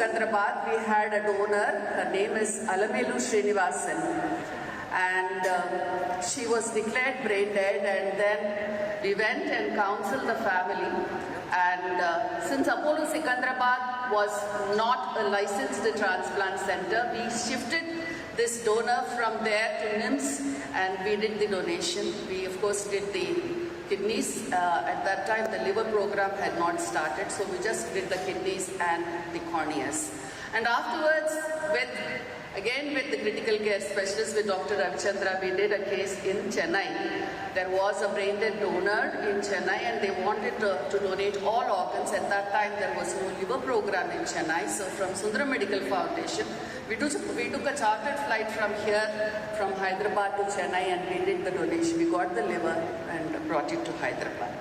Secunderabad, we had a donor. Her name is Alamelu Srinivasan, and she was declared brain dead, and then we went and counseled the family. And since Apollo Secunderabad was not a licensed transplant center, we shifted this donor from there to NIMS, and we did the donation. We of course did the kidneys. At that time the liver program had not started, so we just did the kidneys and the corneas. And afterwards, with the critical care specialist, with Dr. Ravichandra, we did a case in Chennai. There was a brain dead donor in Chennai, and they wanted to donate all organs. At that time there was no liver program in Chennai, so from Sundara Medical Foundation, we took a chartered flight from here, from Hyderabad to Chennai, and we did the donation. We got the liver and brought it to Hyderabad.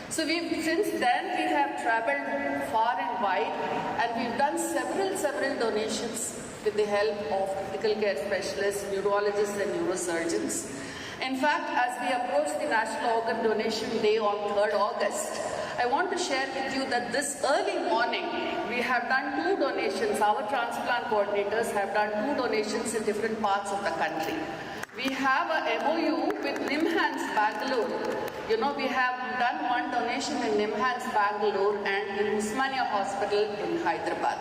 So since then we have traveled far and wide, and we've done several donations with the help of critical care specialists, neurologists and neurosurgeons. In fact, as we approach the National Organ Donation Day on 3rd August, I want to share with you that this early morning we have done 2 donations. Our transplant coordinators have done 2 donations in different parts of the country. We have a MOU with NIMHANS Bangalore. You know, we have done 1 donation in NIMHANS Bangalore and in Usmania Hospital in Hyderabad.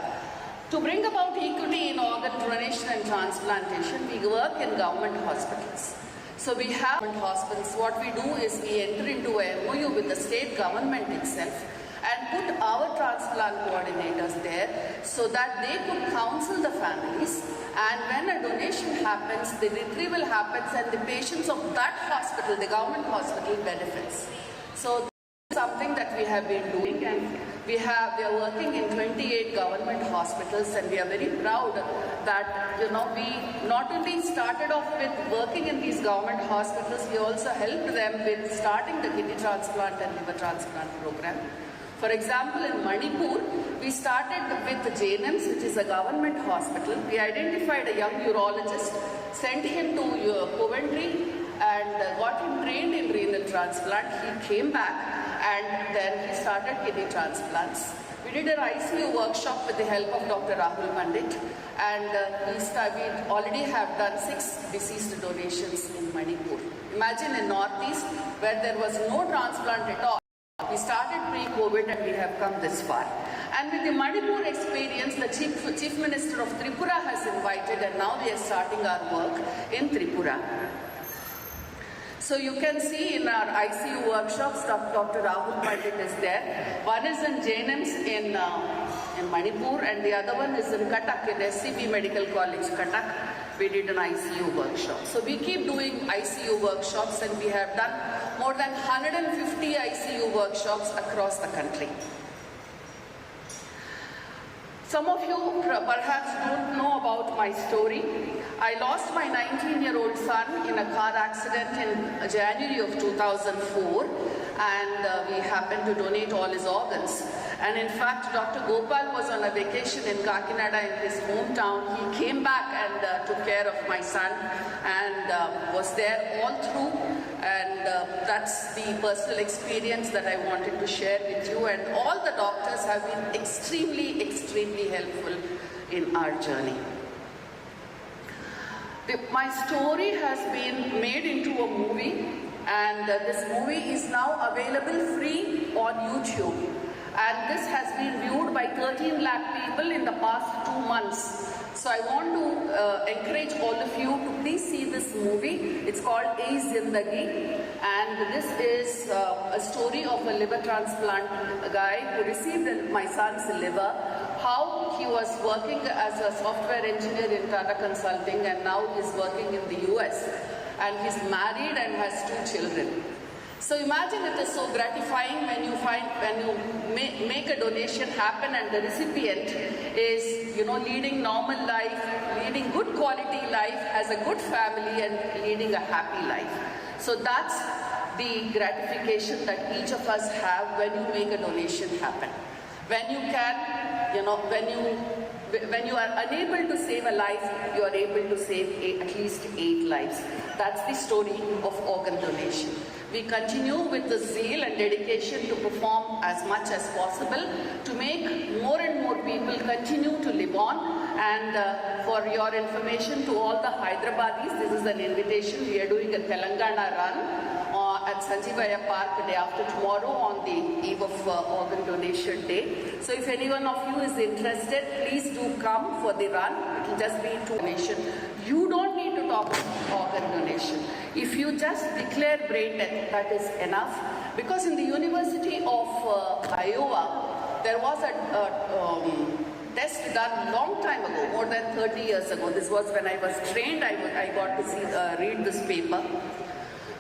To bring about equity in organ donation and transplantation, we work in government hospitals. So we have hospitals. What we do is we enter into a MOU with the state government itself and put our transplant coordinators there so that they could counsel the families, and when a donation happens, the retrieval happens, and the patients of that hospital, the government hospital, benefits. So this is something that we have been doing, and we are working in 28 government hospitals, and we are very proud that, you know, we not only started off with working in these government hospitals, we also helped them with starting the kidney transplant and liver transplant program. For example, in Manipur, we started with JNIMS, which is a government hospital. We identified a young urologist, sent him to Coventry, and got him trained in renal transplant. He came back, and then he started kidney transplants. We did an ICU workshop with the help of Dr. Rahul Pandit, and we already have done 6 deceased donations in Manipur. Imagine in Northeast, where there was no transplant at all. We started pre-COVID and we have come this far. And with the Manipur experience, the Chief Minister of Tripura has invited, and now we are starting our work in Tripura. So you can see in our ICU workshops, Dr. Rahul Pandit is there. One is in JNIMS in Manipur, and the other one is in Cuttack, in SCB Medical College, Cuttack. We did an ICU workshop. So we keep doing ICU workshops, and we have done more than 150 ICU workshops across the country. Some of you perhaps don't know about my story. I lost my 19-year-old son in a car accident in January of 2004, and we happened to donate all his organs. And in fact, Dr. Gopal was on a vacation in Kakinada in his hometown. He came back and took care of my son and was there all through. And that's the personal experience that I wanted to share with you. And all the doctors have been extremely helpful in our journey. My story has been made into a movie, and this movie is now available free on YouTube. And this has been viewed by 13 lakh people in the past 2 months. So I want to encourage all of you to please see this movie. It's called A Zindagi, and this is a story of a liver transplant guy who received my son's liver, how he was working as a software engineer in Tata Consulting, and now he's working in the US, and he's married and has 2 children. So imagine it is so gratifying when you make a donation happen, and the recipient is, you know, leading normal life, leading good quality life, has a good family, and leading a happy life. So that's the gratification that each of us have when you make a donation happen. When you can, you know, when you are unable to save a life, you are able to save at least 8 lives. That's the story of organ donation. We continue with the zeal and dedication to perform as much as possible to make more and more people continue to live want. And for your information to all the Hyderabadis, this is an invitation. We are doing a Telangana run at Sanjeevaya Park day after tomorrow on the eve of Organ Donation Day. So if anyone of you is interested, please do come for the run. It will just be donation. You don't need to talk about organ donation. If you just declare brain death, that is enough. Because in the University of Iowa, there was a test done long time ago, more than 30 years ago. This was when I was trained. I got to read this paper.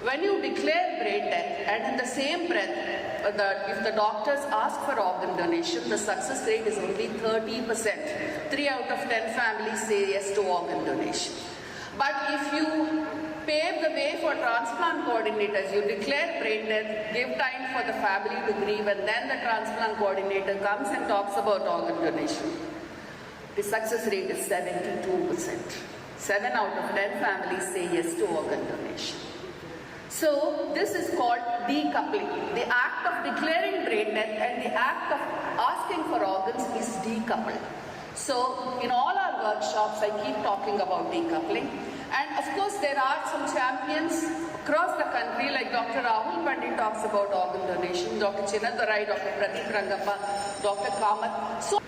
When you declare brain death, and in the same breath, if the doctors ask for organ donation, the success rate is only 30%. 3 out of 10 families say yes to organ donation. But if you pave the way for transplant coordinators, you declare brain death, give time for the family to grieve, and then the transplant coordinator comes and talks about organ donation, the success rate is 72%. 7 out of 10 families say yes to organ donation. So this is called decoupling. The act of declaring brain death and the act of asking for organs is decoupled. So in all our workshops, I keep talking about decoupling. And of course, there are some champions across the country, like Dr. Rahul Pandit talks about organ donation, Dr. Chinadarai, Dr. Pradeep Rangappa, Dr. Kamath. So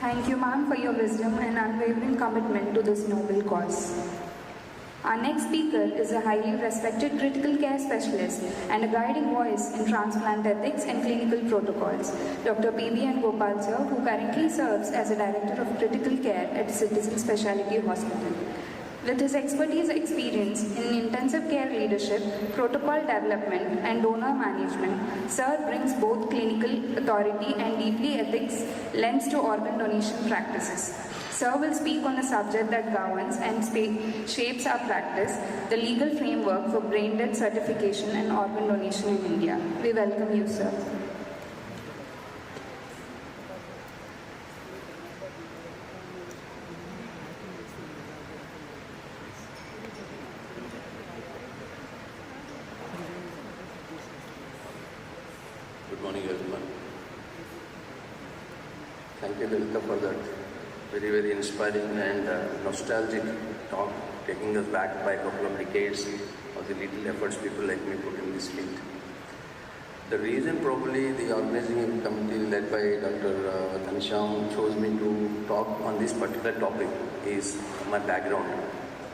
Thank you, ma'am, for your wisdom and unwavering commitment to this noble cause. Our next speaker is a highly respected critical care specialist and a guiding voice in transplant ethics and clinical protocols, Dr. P.B.N. Gopal sir, who currently serves as a Director of Critical Care at Citizen Specialty Hospital. With his expertise and experience in intensive care leadership, protocol development, and donor management, Sir brings both clinical authority and deeply ethics lens to organ donation practices. Sir will speak on a subject that governs and shapes our practice, the legal framework for brain death certification and organ donation in India. We welcome you, sir. Good morning, everyone. Thank you, Lilita, for that very, very inspiring and nostalgic talk, taking us back by a couple of decades of the little efforts people like me put in this field. The reason probably the organizing committee led by Dr. Ghanshyam chose me to talk on this particular topic is my background.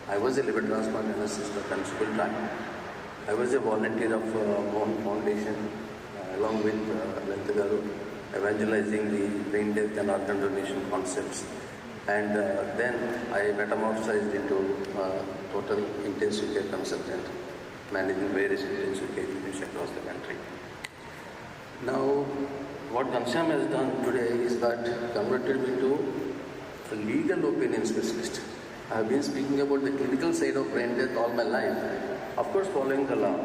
I was a liver transplant analyst for considerable time. I was a volunteer of Mohan Foundation along with Lilita Garu, evangelizing the brain death and organ donation concepts. And then I metamorphosized into total intensive care consultant, managing various intensive care units across the country. Now, what Ghanshyam has done today is that converted me to a legal opinion specialist. I have been speaking about the clinical side of brain death all my life, of course following the law.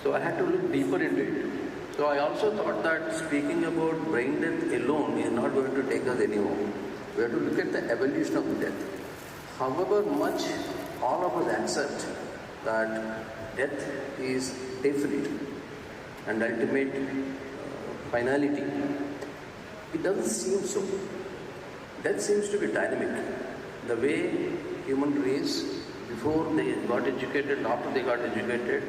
So I had to look deeper into it. So I also thought that speaking about brain death alone is not going to take us anywhere. We have to look at the evolution of death. However much all of us accept that death is definite and ultimate finality, it doesn't seem so. Death seems to be dynamic. The way human race, before they got educated and after they got educated,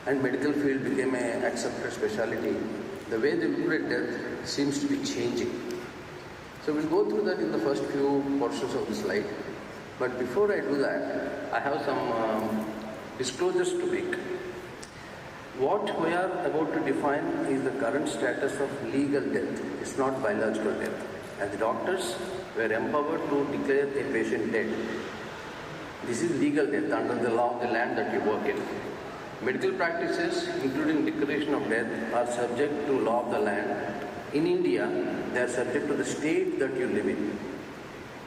and medical field became an accepted specialty, the way they look at death seems to be changing. So we'll go through that in the first few portions of the slide. But before I do that, I have some disclosures to make. What we are about to define is the current status of legal death. It's not biological death. As doctors, we are empowered to declare a patient dead. This is legal death under the law of the land that you work in. Medical practices, including declaration of death, are subject to law of the land In India, they are subject to the state that you live in.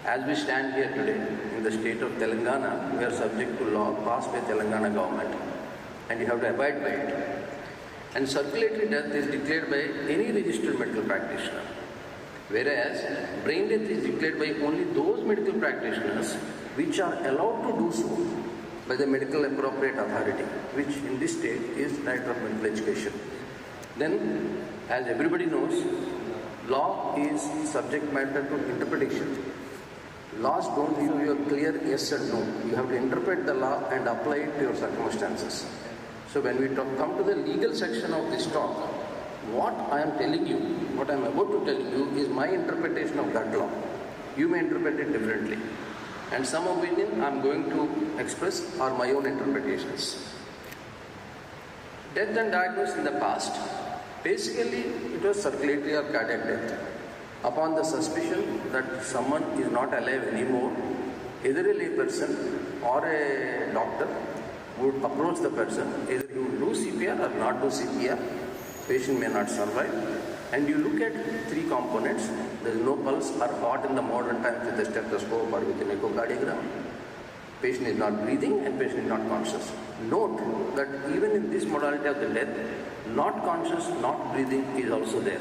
As we stand here today, in the state of Telangana, we are subject to law passed by Telangana government, and you have to abide by it. And circulatory death is declared by any registered medical practitioner, whereas brain death is declared by only those medical practitioners which are allowed to do so by the medical appropriate authority, which in this state is Director of Medical Education. Then, as everybody knows, law is subject matter to interpretation. Laws don't give you a clear yes and no. You have to interpret the law and apply it to your circumstances. So when we come to the legal section of this talk, what I am telling you, what I am about to tell you is my interpretation of that law. You may interpret it differently. And some opinion I am going to express are my own interpretations. Death and diagnosis in the past, basically it was circulatory or cardiac death. Upon the suspicion that someone is not alive anymore, either a layperson or a doctor would approach the person, either he would do CPR or not do CPR, patient may not survive. And you look at three components. There is no pulse or heart in the modern times with a stethoscope or with an echocardiogram. Patient is not breathing and patient is not conscious. Note that even in this modality of the death, not conscious, not breathing is also there.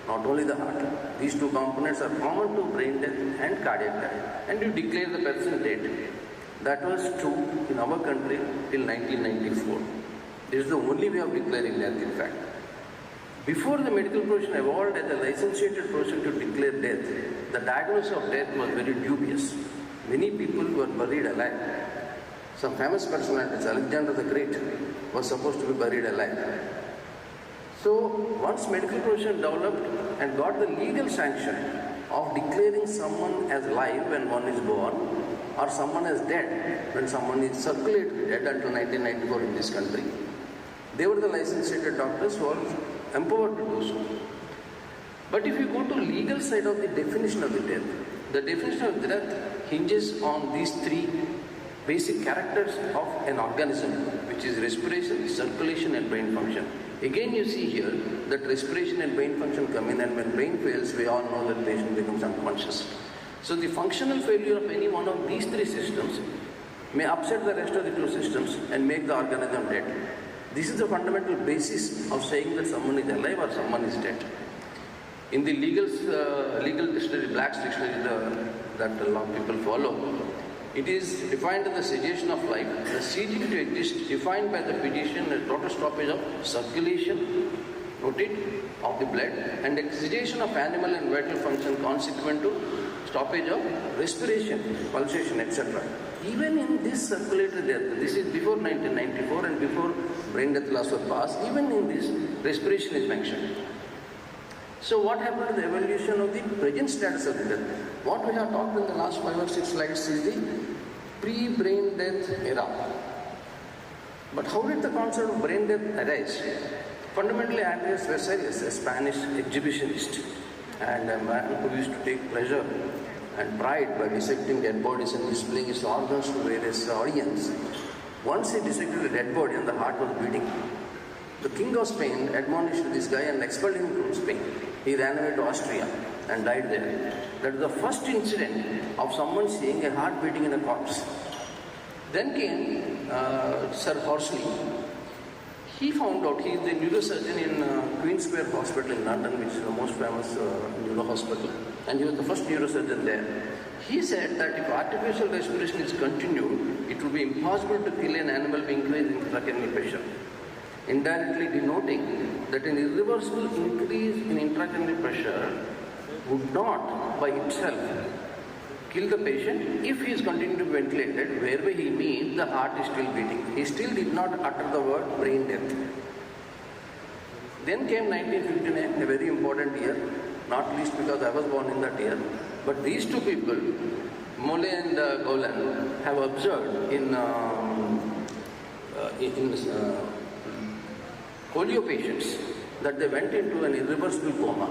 Not only the heart. These two components are common to brain death and cardiac death. And you declare the person dead. That was true in our country till 1994. This is the only way of declaring death, in fact. Before the medical profession evolved as a licentiated profession to declare death, the diagnosis of death was very dubious. Many people were buried alive. Some famous personalities, Alexander the Great, was supposed to be buried alive. So once medical profession developed and got the legal sanction of declaring someone as live when one is born or someone as dead when someone is circulated dead until 1994 in this country, they were the licentiated doctors who were empowered to do so. But if you go to legal side of the definition of the death, the definition of death hinges on these three basic characters of an organism, which is respiration, circulation and brain function. Again you see here that respiration and brain function come in, and when brain fails, we all know that the patient becomes unconscious. So the functional failure of any one of these three systems may upset the rest of the two systems and make the organism dead. This is the fundamental basis of saying that someone is alive or someone is dead. In the legal dictionary, Black's dictionary that a lot of people follow, it is defined as the cessation of life, the ceasing to exist, defined by the physician as total stoppage of circulation, noted, of the blood, and cessation of animal and vital function consequent to stoppage of respiration, pulsation, etc. Even in this circulatory death, this is before 1994 and before brain death laws were passed, even in this, respiration is mentioned. So what happened to the evolution of the present status of the death? What we have talked in the last 5 or 6 slides is the pre-brain death era. But how did the concept of brain death arise? Fundamentally, Andreas Vesalius, a Spanish exhibitionist and a man who used to take pleasure and pride by dissecting dead bodies and displaying his organs to various audience. Once he dissected a dead body and the heart was beating. The king of Spain admonished this guy and expelled him from Spain. He ran away to Austria and died there. That is the first incident of someone seeing a heart beating in a corpse. Then came Sir Horsley. He found out, he is the neurosurgeon in Queen Square Hospital in London, which is the most famous neuro hospital, and he was the first neurosurgeon there. He said that if artificial respiration is continued, it will be impossible to kill an animal by increasing intracranial pressure, indirectly denoting that an irreversible increase in intracranial pressure would not by itself kill the patient if he is continuing to be ventilated, whereby he means the heart is still beating. He still did not utter the word brain death. Then came 1959, a very important year, not least because I was born in that year. But these two people, Molay and Golan, have observed in polio patients that they went into an irreversible coma.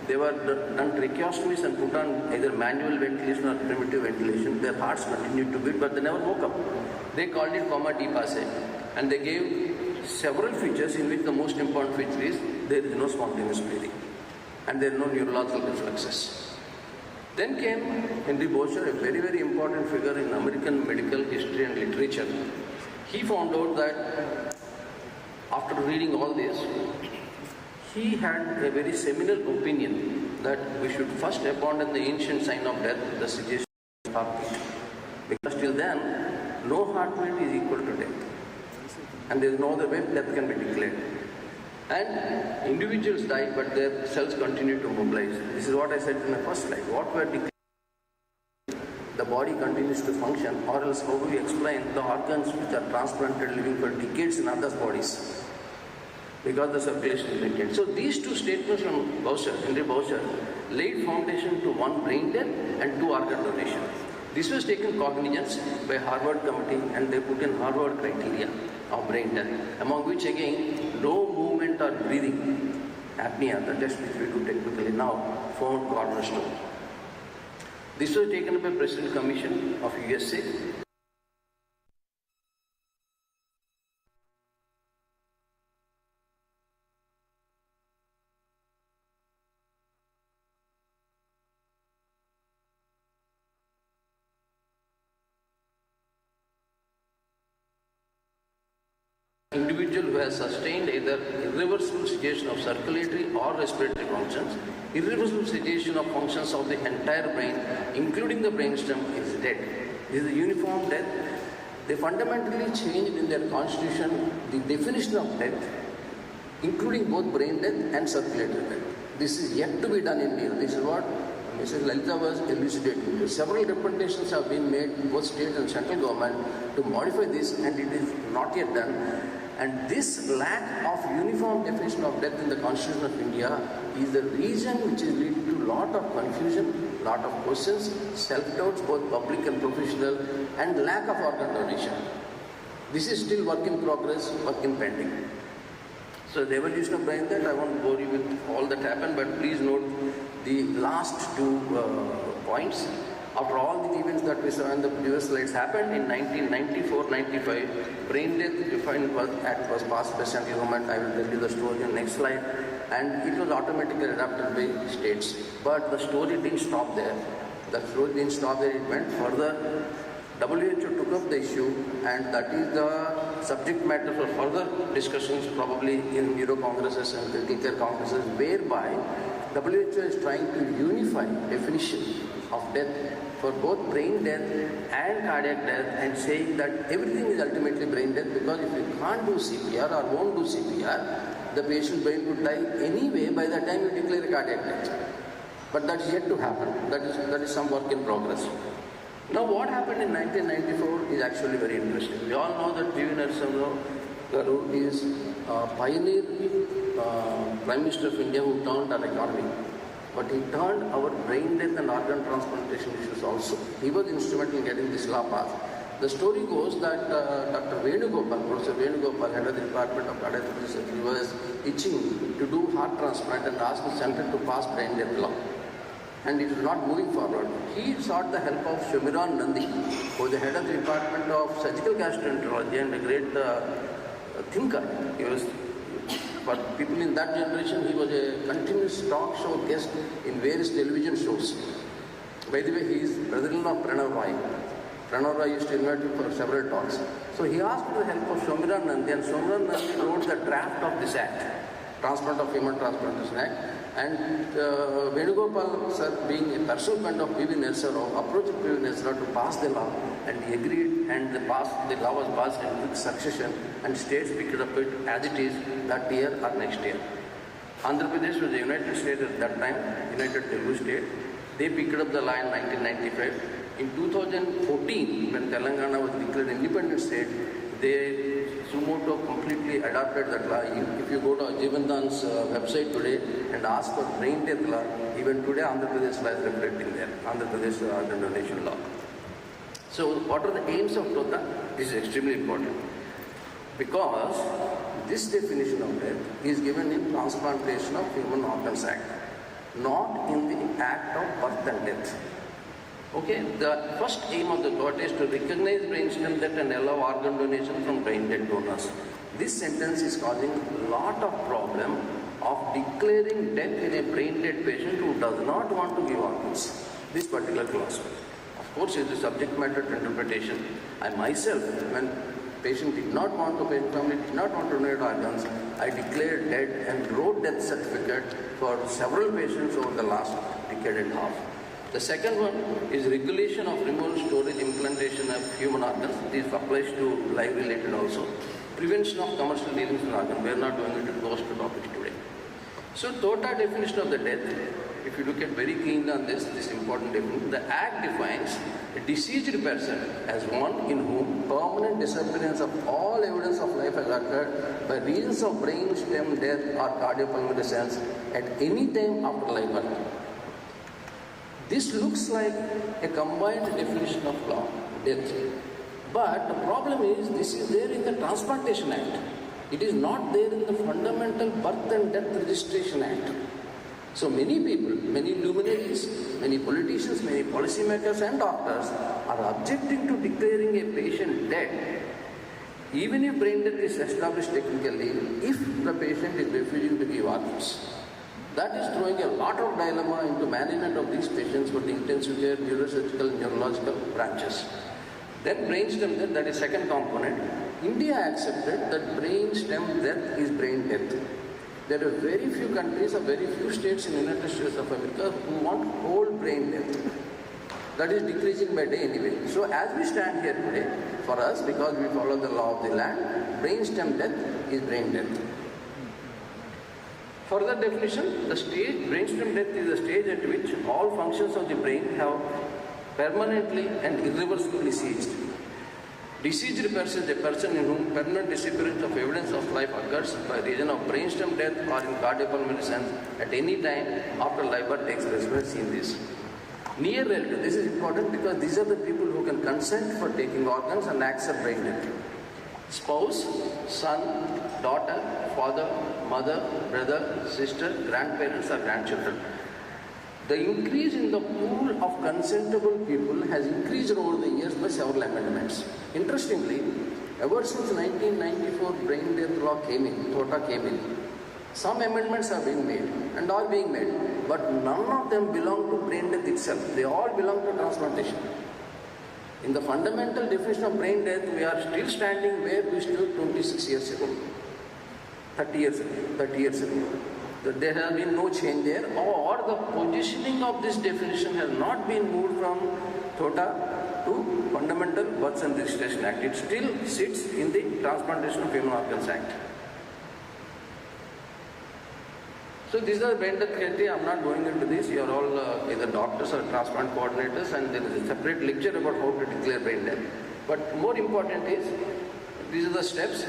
They were done tracheostomies and put on either manual ventilation or primitive ventilation. Their hearts continued to beat, but they never woke up. They called it coma depasse, and they gave several features, in which the most important feature is there is no spontaneous breathing. and there are no neurological reflexes. Then came Henry Boucher, a very, very important figure in American medical history and literature. He found out that after reading all this, he had a very seminal opinion that we should first abandon the ancient sign of death, the cessation of heartbeat. Because till then, no heartbeat is equal to death. And there is no other way death can be declared. And individuals die, but their cells continue to mobilize. This is what I said in the first slide. What were declared, the body continues to function, or else how do we explain the organs which are transplanted living for decades in others' bodies? Because the circulation is maintained. So these two statements from Boucher, Henry Boucher, laid foundation to one, brain death, and two, organ donation. This was taken cognizance by Harvard committee, and they put in Harvard criteria of brain death, among which again no movement or breathing, apnea, the test which we do technically now, found cornerstone. This was taken up by President Commission of USA. Individual who has sustained either irreversible cessation of circulatory or respiratory functions, irreversible cessation of functions of the entire brain, including the brainstem, is dead. This is a uniform death. They fundamentally changed in their constitution the definition of death, including both brain death and circulatory death. This is yet to be done in India. This is what Mrs. Lalita was elucidating. Several representations have been made in both state and central government to modify this, and it is not yet done. And this lack of uniform definition of death in the Constitution of India is the reason which is leading to a lot of confusion, lot of questions, self-doubts, both public and professional, and lack of organ donation. This is still work in progress, work in pending. So the evolution of brain death, I won't bore you with all that happened, but please note the last two points. After all the events that we saw in the previous slides happened in 1994-95, brain death defined act was passed by central government. I will tell you the story in the next slide. And it was automatically adopted by states. But the story didn't stop there. The story didn't stop there, it went further. WHO took up the issue, and that is the subject matter for further discussions, probably in neuro congresses and critical care congresses, whereby WHO is trying to unify definition of death for both brain death and cardiac death, and saying that everything is ultimately brain death, because if you can't do CPR or won't do CPR, the patient's brain would die anyway by the time you declare a cardiac death. But that's yet to happen. That is some work in progress. Now what happened in 1994 is actually very interesting. We all know that P.V. Narasimha Garu is a pioneer Prime Minister of India who turned our economy. But he turned our brain death and organ transplantation issues also. He was instrumental in getting this law passed. The story goes that Dr. Venugopal, Professor Venugopal, head of the Department of Cardiac Surgery, was itching to do heart transplant and asked the center to pass brain death law. And it was not moving forward. He sought the help of Shamiran Nandi, who was the head of the Department of Surgical Gastroenterology and a great thinker. He was, for people in that generation, he was a continuous talk show guest in various television shows. By the way, he is brother-in-law of Pranav Roy. Pranav Roy used to invite him for several talks. So he asked for the help of Shamiran Nandi, and Shamiran Nandi wrote the draft of this act, Transplant of Human Transplantation Act. And Venugopal sir, being a personal friend of P.V. Narasimha, approached P.V. Narasimha to pass the law, and he agreed, and the law was passed in quick succession, and states picked up it as it is that year or next year. Andhra Pradesh was the United States at that time, United Telugu State. They picked up the law in 1995. In 2014, when Telangana was declared independent state, they Sumoto completely adopted that law. If you go to Jivandan's website today and ask for brain death law, even today Andhra Pradesh law is reflecting there, Andhra Pradesh organ donation law. So what are the aims of TOTA? This is extremely important, because this definition of death is given in Transplantation of Human Organs Act, not in the Act of Birth and Death. Okay, the first aim of the court is to recognize brainstem death and allow organ donation from brain dead donors. This sentence is causing a lot of problem of declaring death in a brain dead patient who does not want to give organs. This particular clause. Of course, it is subject matter to interpretation. I myself, when patient did not want to, patient family did not want to donate organs, I declared dead and wrote death certificate for several patients over the last decade and a half. The second one is regulation of removal, storage, implantation of human organs. This applies to life related also. Prevention of commercial dealings in organs. We are not going into those two topics today. So, total definition of the death, if you look at very keenly on this important definition, the Act defines a deceased person as one in whom permanent disappearance of all evidence of life has occurred by reasons of brain stem death or cardiopulmonary sense at any time after life birth. This looks like a combined definition of law, death. But the problem is, this is there in the Transplantation Act. It is not there in the Fundamental Birth and Death Registration Act. So many people, many luminaries, many politicians, many policymakers and doctors are objecting to declaring a patient dead, even if brain death is established technically, if the patient is refusing to give organs. That is throwing a lot of dilemma into management of these patients for the intensive care, neurosurgical, neurological branches. Then brainstem death, that is second component. India accepted that brainstem death is brain death. There are very few countries or very few states in the United States of America who want whole brain death. That is decreasing by day anyway. So as we stand here today, for us, because we follow the law of the land, brainstem death is brain death. Further definition, the stage, brainstem death is the stage at which all functions of the brain have permanently and irreversibly ceased. Deceased person is a person in whom permanent disappearance of evidence of life occurs by reason of brainstem death or in cardiopulmonary sense at any time after life birth takes place. We have seen this. Near relative, this is important because these are the people who can consent for taking organs and accept brain death. Spouse, son, daughter, father, mother, brother, sister, grandparents or grandchildren. The increase in the pool of consentable people has increased over the years by several amendments. Interestingly, ever since 1994 brain death law came in, TOTA came in, some amendments have been made and are being made, but none of them belong to brain death itself. They all belong to transplantation. In the fundamental definition of brain death, we are still standing where we stood 26 years ago, 30 years ago. There has been no change there, or the positioning of this definition has not been moved from TOTA to Fundamental Birth and Registration Act. It still sits in the Transplantation of Human Organs Act. So these are brain death criteria. I am not going into this. You are all either doctors or transplant coordinators, and there is a separate lecture about how to declare brain death. But more important is, these are the steps.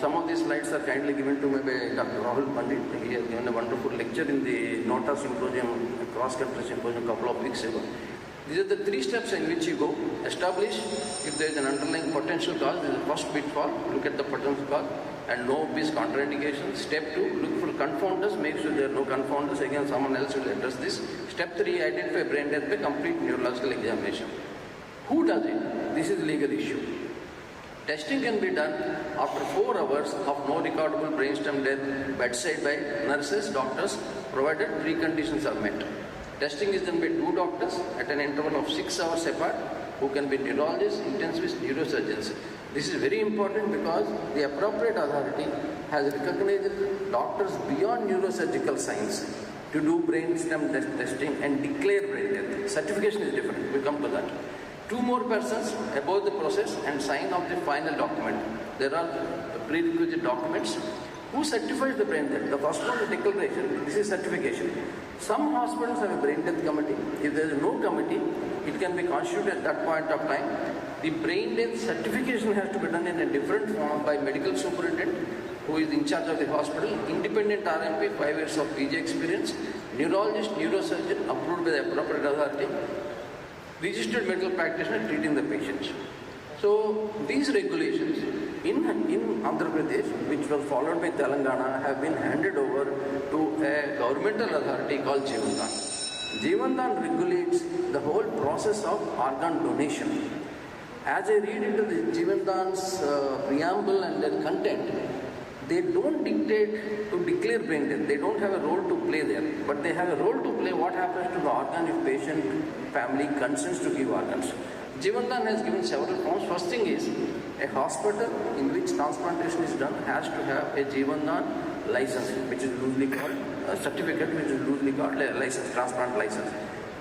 Some of these slides are kindly given to me by Dr. Rahul Pandit. He has given a wonderful lecture in the NOTA symposium, cross-country symposium a couple of weeks ago. These are the three steps in which you go. Establish if there is an underlying potential cause. This is the first pitfall. Look at the potential cause and no obvious contraindications. Step 2, look for confounders. Make sure there are no confounders. Again, someone else will address this. Step 3, identify brain death by complete neurological examination. Who does it? This is a legal issue. Testing can be done after 4 hours of no recordable brainstem death bedside by nurses, doctors, provided 3 conditions are met. Testing is done by 2 doctors at an interval of 6 hours apart, who can be neurologists, intensivists, neurosurgeons. This is very important because the appropriate authority has recognized doctors beyond neurosurgical science to do brainstem testing and declare brain death. Certification is different. We come to that. 2 more persons above the process and sign of the final document. There are prerequisite documents. Who certifies the brain death? The first one is declaration. This is certification. Some hospitals have a brain death committee. If there is no committee, it can be constituted at that point of time. The brain death certification has to be done in a different form by medical superintendent who is in charge of the hospital, independent RMP, 5 years of PG experience, neurologist, neurosurgeon approved by the appropriate authority, registered medical practitioner treating the patients. So these regulations in Andhra Pradesh, which was followed by Telangana, have been handed over to a governmental authority called Jeevandan. Jeevandan regulates the whole process of organ donation. As I read into the Jeevandan's preamble and their content, they don't dictate to declare brain death. They don't have a role to play there, but they have a role to play what happens to the organ if patient family consents to give organs. Jivandan has given several forms. First thing is, a hospital in which transplantation is done has to have a Jivandan license, which is loosely called a certificate, which is loosely called a license, transplant license.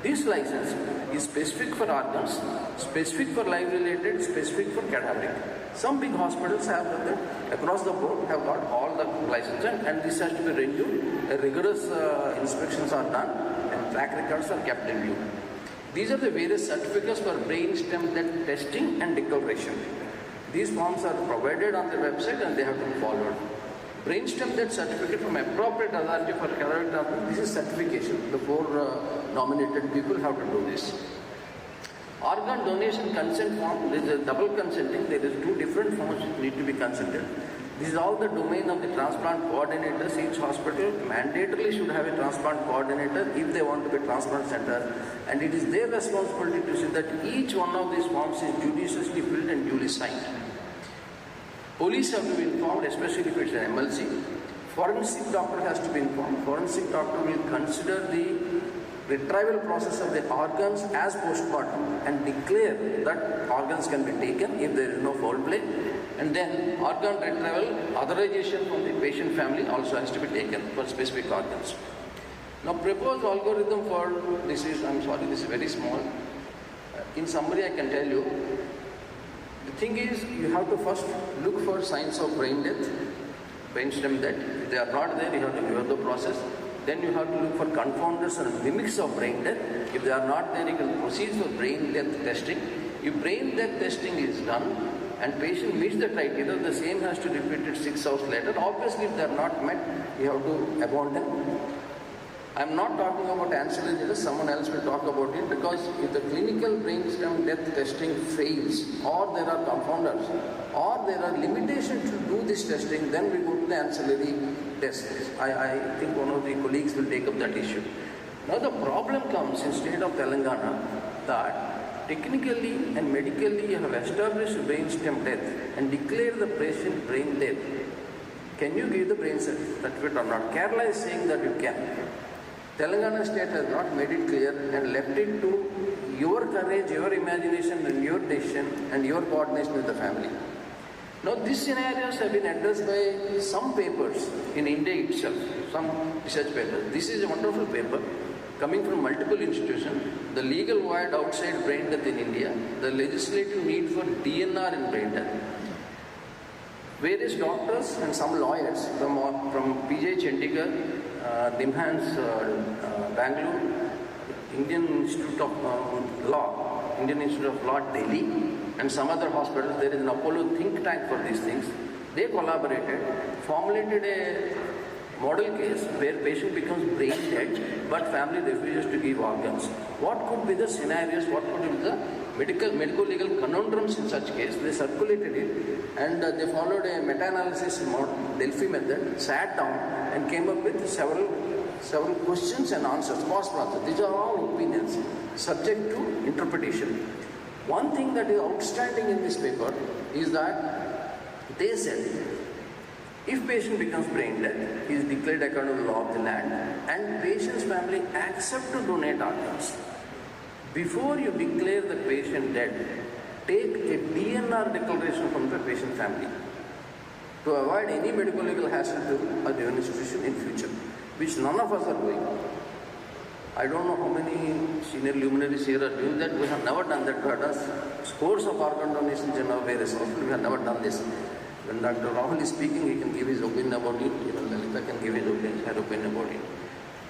This license is specific for organs, specific for life related, specific for cadaveric. Some big hospitals have that across the board have got all the licenses, and this has to be renewed. Rigorous inspections are done and track records are kept in view. These are the various certificates for brain stem death testing and declaration. These forms are provided on the website and they have to be followed. Brain stem death certificate from appropriate authority for cadaveric transplant. This is certification. The four nominated people have to do this. Organ donation consent form, there is a double consenting. There is two different forms which need to be consented. This is all the domain of the transplant coordinators. Each hospital mandatorily should have a transplant coordinator if they want to be a transplant center, and it is their responsibility to see that each one of these forms is judiciously filled and duly signed. Police have to be informed, especially if it's an MLC. Forensic doctor has to be informed. Forensic doctor will consider the retrieval process of the organs as postmortem and declare that organs can be taken if there is no foul play. And then organ retrieval authorization from the patient family also has to be taken for specific organs. Now proposed algorithm for this is, this is very small. In summary I can tell you, the thing is you have to first look for signs of brain death, brain stem death. If they are not there, you have to give up the process. Then you have to look for confounders and mimics of brain death. If they are not there, you can proceed for brain death testing. If brain death testing is done and patient meets the criteria, the same has to be repeated 6 hours later. Obviously, if they are not met, you have to abandon. I am not talking about ancillary data, someone else will talk about it, because if the clinical brainstem death testing fails, or there are confounders, or there are limitations to do this testing, then we go to the ancillary tests. I think one of the colleagues will take up that issue. Now the problem comes in state of Telangana that technically and medically you have established brainstem death and declared the patient brain dead. Can you give the brain certificate or not? Kerala is saying that you can. Telangana state has not made it clear and left it to your courage, your imagination and your decision and your coordination with the family. Now these scenarios have been addressed by some papers in India itself, some research papers. This is a wonderful paper coming from multiple institutions. The legal void outside brain death in India, the legislative need for DNR in brain death. Various doctors and some lawyers from PJ Chandigarh, Dimhans, Bangalore, Indian Institute of Law, Delhi, and some other hospitals. There is an Apollo think tank for these things. They collaborated, formulated a model case where patient becomes brain dead, but family refuses to give organs. What could be the scenarios? What could be the medico-legal conundrums in such case? They circulated it, and they followed a meta-analysis Delphi method, sat down and came up with several questions and answers, possible answers. These are all opinions subject to interpretation. One thing that is outstanding in this paper is that they said if patient becomes brain dead, he is declared according to the law of the land, and patient's family accept to donate organs. Before you declare the patient dead, take a DNR declaration from the patient family to avoid any medico-legal hassle to a given institution in future, which none of us are doing. I don't know how many senior luminaries here are doing that. We have never done that. We have done scores of organ donations in our various hospitals. We have never done this. When Dr. Rahul is speaking, he can give his opinion about it. Even Lalita can give her opinion about it.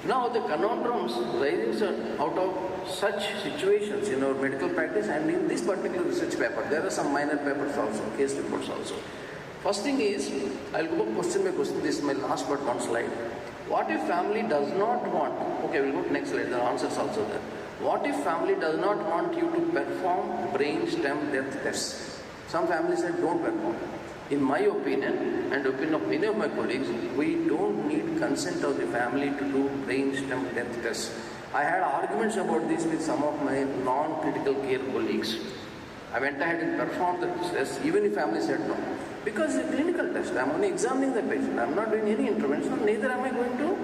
Now the conundrums rising out of such situations in our medical practice and in this particular research paper. There are some minor papers also, case reports also. First thing is, I'll go question by question. This is my last but one slide. What if family does not want, okay, we'll go to next slide, there are answers also there. What if family does not want you to perform brain stem death tests? Some families said don't perform. In my opinion, and opinion of many of my colleagues, we don't need consent of the family to do brain stem death tests. I had arguments about this with some of my non-critical care colleagues. I went ahead and performed the test, even if family said no. Because it's a clinical test. I'm only examining the patient. I'm not doing any intervention. Neither am I going to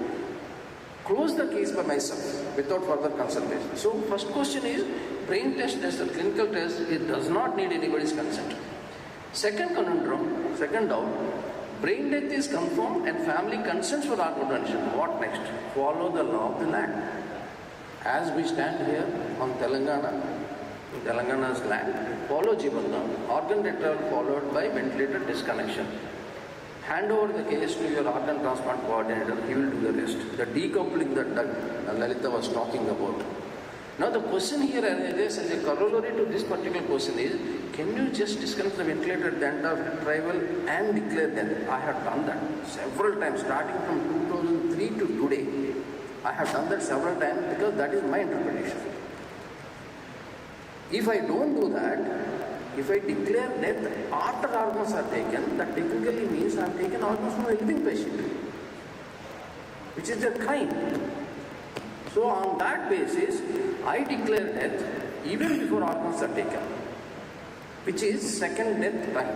close the case by myself without further consultation. So first question is, brain test as a clinical test, it does not need anybody's consent. Second conundrum, second doubt, brain death is confirmed and family consents for organ donation. What next? Follow the law of the land. As we stand here on Telangana's land, follow Jibandam, organ retrieval followed by ventilator disconnection. Hand over the case to your organ transplant coordinator, he will do the rest. The decoupling that Lalita was talking about. Now the question here arises as a corollary to this particular question is, can you just disconnect the ventilator at the end of retrieval and declare death? I have done that several times, starting from 2003 to today. I have done that several times because that is my interpretation. If I don't do that, if I declare death after organs are taken, that technically means I have taken organs from a living patient, which is a crime. So on that basis, I declare death even before organs are taken, which is second death crime.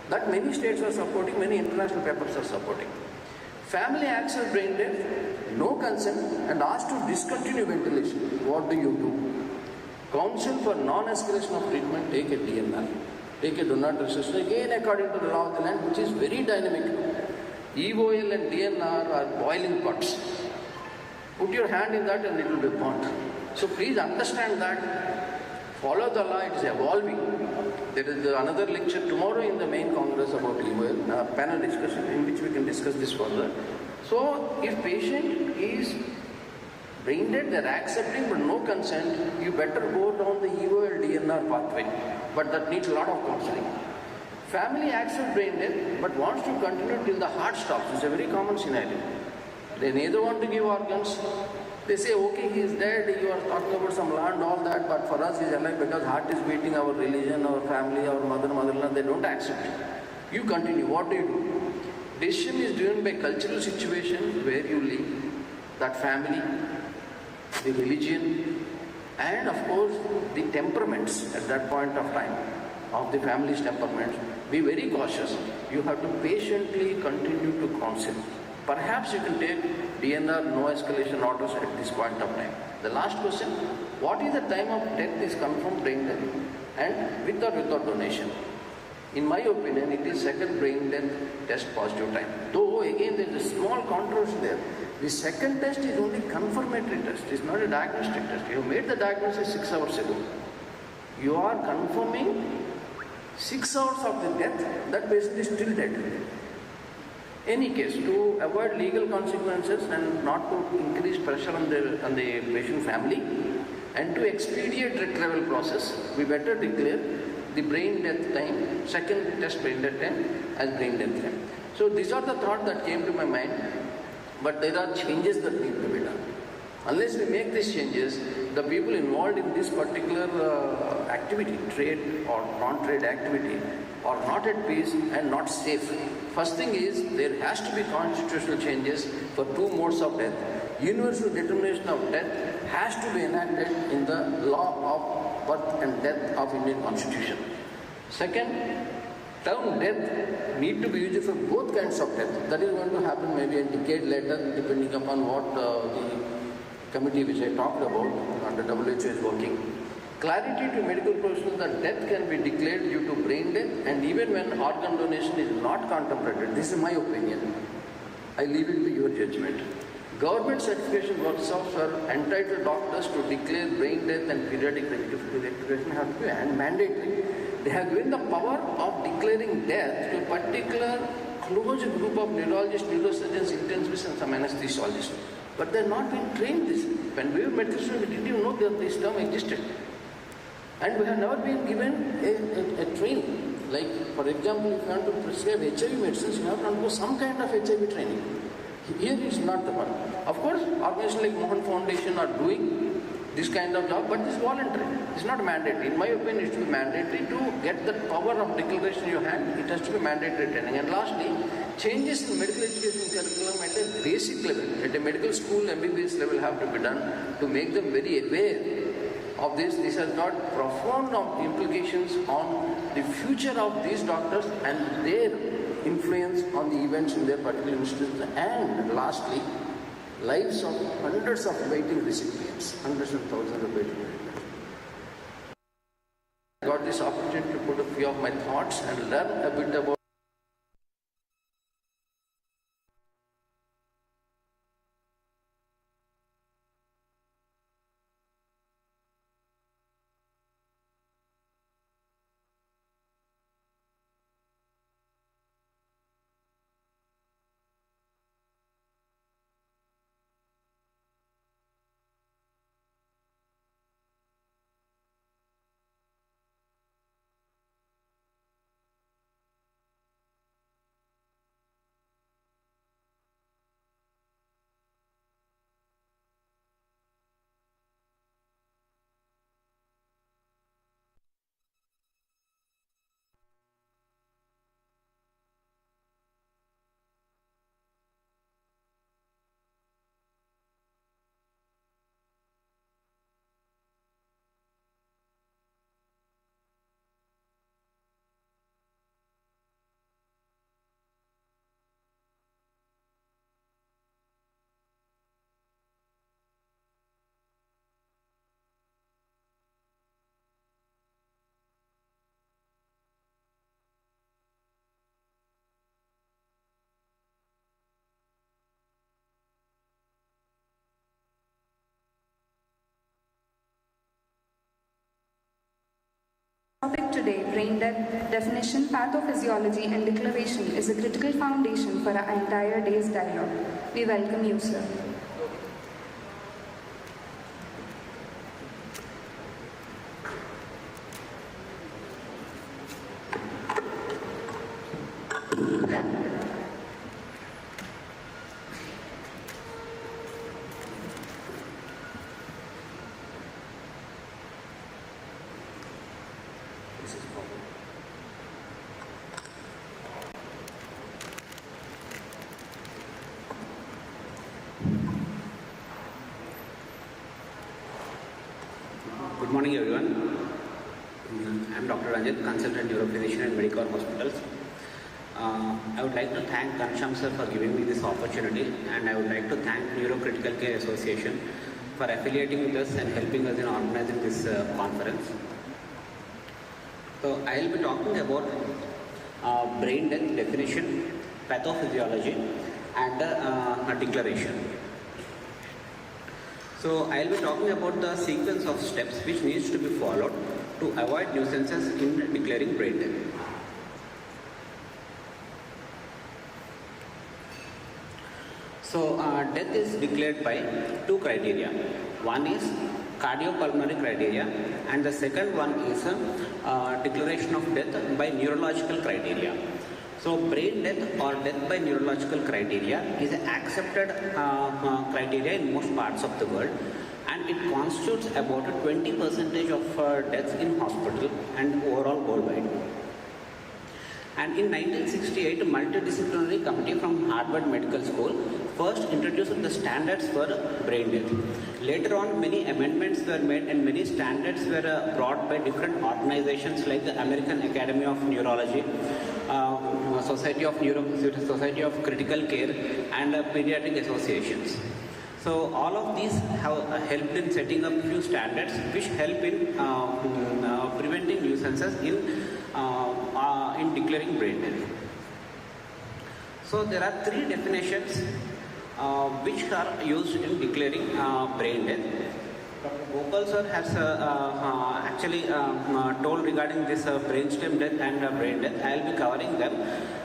That many states are supporting, many international papers are supporting. Family access brain death, no consent and asked to discontinue ventilation. What do? Counsel for non-escalation of treatment, take a DNR, take a do not resuscitate, again according to the law of the land, which is very dynamic. EOL and DNR are boiling pots. Put your hand in that and it will be burnt. So please understand that. Follow the law, it is evolving. There is another lecture tomorrow in the main congress about EOL, panel discussion in which we can discuss this further. So if patient is brain dead, they are accepting but no consent, you better go down the EOL DNR pathway. But that needs a lot of counseling. Family accepts brain death but wants to continue till the heart stops. It's a very common scenario. They neither want to give organs. They say, okay, he is dead, you are talking about some land, all that, but for us he is alive because heart is beating, our religion, our family, our mother-in-law, they don't accept it. You continue. What do? Decision is driven by cultural situation where you live, that family, the religion, and of course the temperaments at that point of time of the family's temperaments. Be very cautious. You have to patiently continue to counsel. Perhaps you can take DNR no escalation orders at this point of time. The last question, what is the time of death is confirmed brain death and with or without donation? In my opinion, it is second brain death test positive time. Though again there is a small controversy there. The second test is only confirmatory test. It is not a diagnostic test. You have made the diagnosis 6 hours ago. You are confirming 6 hours of the death, that patient is still dead. Any case, to avoid legal consequences and not to increase pressure on the patient family and to expedite retrieval process, we better declare the brain death time, second test brain death time as brain death time. So these are the thoughts that came to my mind, but there are changes that need to be done. Unless we make these changes, the people involved in this particular activity, trade or non-trade activity, are not at peace and not safe. First thing is, there has to be constitutional changes for 2 modes of death. Universal determination of death has to be enacted in the law of birth and death of Indian Constitution. Second, term death need to be used for both kinds of death. That is going to happen maybe a decade later, depending upon what the committee which I talked about under WHO is working. Clarity to medical professionals that death can be declared due to brain death and even when organ donation is not contemplated. This is my opinion. I leave it to your judgment. Government certification workshops are entitled doctors to declare brain death and periodic rectification have to be mandatory. They have given the power of declaring death to a particular close group of neurologists, neurosurgeons, intensivists and some anesthesiologists. But they are not being trained this. When we were medical students, we didn't even know that this term existed. And we have never been given a training. Like, for example, if you want to prescribe HIV medicines, you have to undergo some kind of HIV training. Here it is not the one. Of course, organizations like Mohan Foundation are doing this kind of job, but this is voluntary. It's not mandatory. In my opinion, it should be mandatory to get the power of declaration in your hand. It has to be mandatory training. And lastly, changes in medical education curriculum at a basic level, at a medical school MBBS level have to be done to make them very aware of this, this has got profound implications on the future of these doctors and their influence on the events in their particular institution. And lastly, lives of hundreds of waiting recipients, hundreds and thousands of waiting recipients. I got this opportunity to put a few of my thoughts and learn a bit about Topic today, brain death, definition, pathophysiology and declaration is a critical foundation for our entire day's dialogue. We welcome you, sir. Good morning, everyone. I'm Dr. Ranjit, consultant neurophysician at Medico Hospitals. I would like to thank Kansham sir for giving me this opportunity, and I would like to thank Neurocritical Care Association for affiliating with us and helping us in organizing this conference. So I will be talking about brain death definition, pathophysiology, and a declaration. So I will be talking about the sequence of steps which needs to be followed to avoid nuisances in declaring brain death. So death is declared by two criteria. One is cardiopulmonary criteria, and the second one is declaration of death by neurological criteria. So brain death or death by neurological criteria is an accepted criteria in most parts of the world, and it constitutes about 20% of deaths in hospital and overall worldwide. And in 1968, a multidisciplinary committee from Harvard Medical School first introduced the standards for brain death. Later on, many amendments were made and many standards were brought by different organizations like the American Academy of Neurology, Society of Critical Care, and pediatric associations. So all of these have helped in setting up few standards which help in preventing nuisances in declaring brain death. So there are three definitions which are used in declaring brain death. Dr. Gopal sir has actually told regarding this brainstem death and brain death. I will be covering them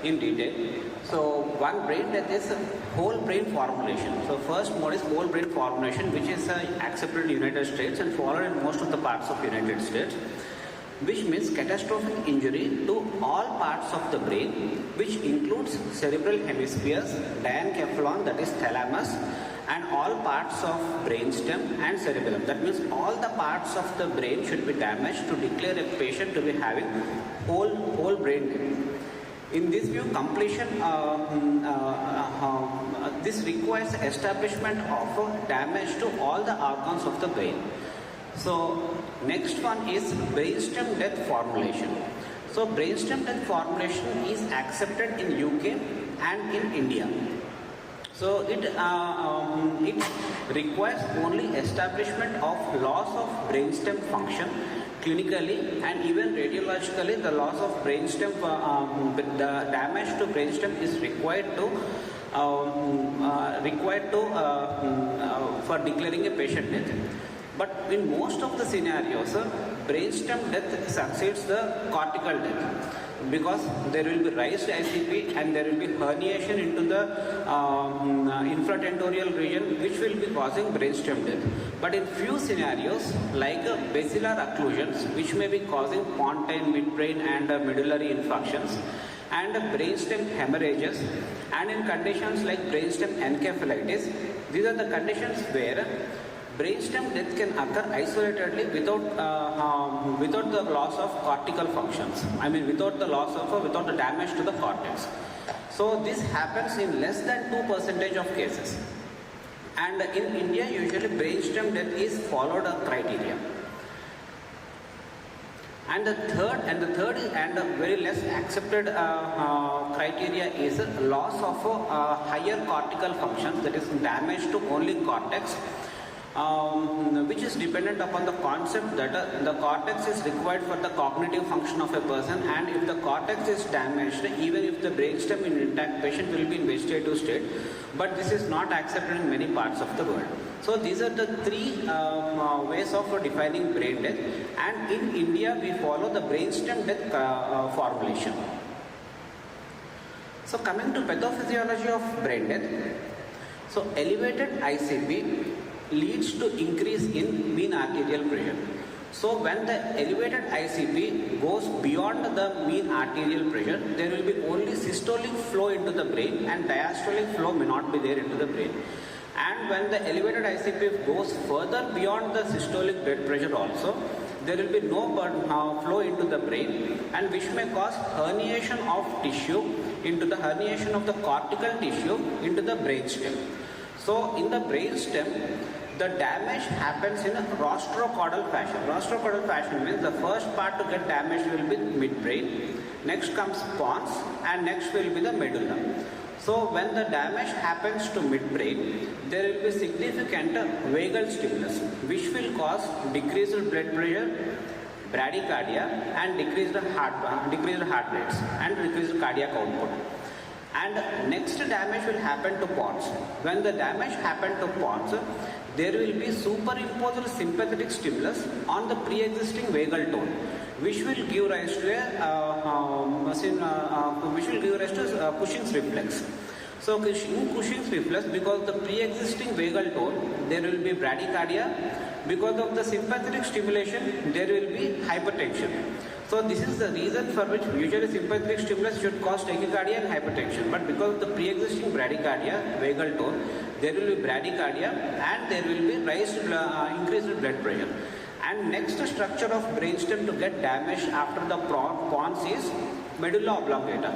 in detail. So one brain death is whole brain formulation. So first mode is whole brain formulation, which is accepted in the United States and followed in most of the parts of United States, which means catastrophic injury to all parts of the brain, which includes cerebral hemispheres, diencephalon, that is thalamus, and all parts of brainstem and cerebellum. That means all the parts of the brain should be damaged to declare a patient to be having whole brain death. In this view, completion, this requires establishment of damage to all the organs of the brain. So next one is brainstem death formulation. So brainstem death formulation is accepted in UK and in India. So it requires only establishment of loss of brainstem function clinically and even radiologically. The loss of brainstem, the damage to brainstem is required for declaring a patient death. But in most of the scenarios, brainstem death succeeds the cortical death, because there will be raised ICP and there will be herniation into the infratentorial region, which will be causing brainstem death. But in few scenarios like basilar occlusions, which may be causing pontine, midbrain and medullary infarctions, and brainstem hemorrhages, and in conditions like brainstem encephalitis, these are the conditions where brainstem death can occur isolatedly without the loss of cortical functions. Without the damage to the cortex. So this happens in less than 2% of cases. And in India, usually brainstem death is followed a criteria. And the third and very less accepted criteria is loss of higher cortical functions, that is damage to only cortex, which is dependent upon the concept that the cortex is required for the cognitive function of a person, and if the cortex is damaged, even if the brainstem in intact, patient will be in vegetative state, but this is not accepted in many parts of the world. So these are the three ways of defining brain death, and in India we follow the brainstem death formulation. So coming to pathophysiology of brain death, so elevated ICP leads to increase in mean arterial pressure. So when the elevated ICP goes beyond the mean arterial pressure, there will be only systolic flow into the brain and diastolic flow may not be there into the brain. And when the elevated ICP goes further beyond the systolic blood pressure also, there will be no flow into the brain, and which may cause herniation of tissue into the herniation of the cortical tissue into the brainstem. So in the brainstem, the damage happens in a rostrocaudal fashion. Rostrocaudal fashion means the first part to get damaged will be midbrain, next comes pons, and next will be the medulla. So when the damage happens to midbrain, there will be significant vagal stimulus, which will cause decreased blood pressure, bradycardia, and decreased heart rates and decreased cardiac output. And next damage will happen to pons. When the damage happen to pons, there will be superimposed sympathetic stimulus on the pre-existing vagal tone, which will give rise to Cushing's reflex. So in Cushing's reflex, because the pre-existing vagal tone, there will be bradycardia. Because of the sympathetic stimulation, there will be hypertension. So this is the reason for which usually sympathetic stimulus should cause tachycardia and hypertension. But because of the pre-existing bradycardia, vagal tone, there will be bradycardia and there will be increased blood pressure. And next structure of brainstem to get damaged after the pons is medulla oblongata.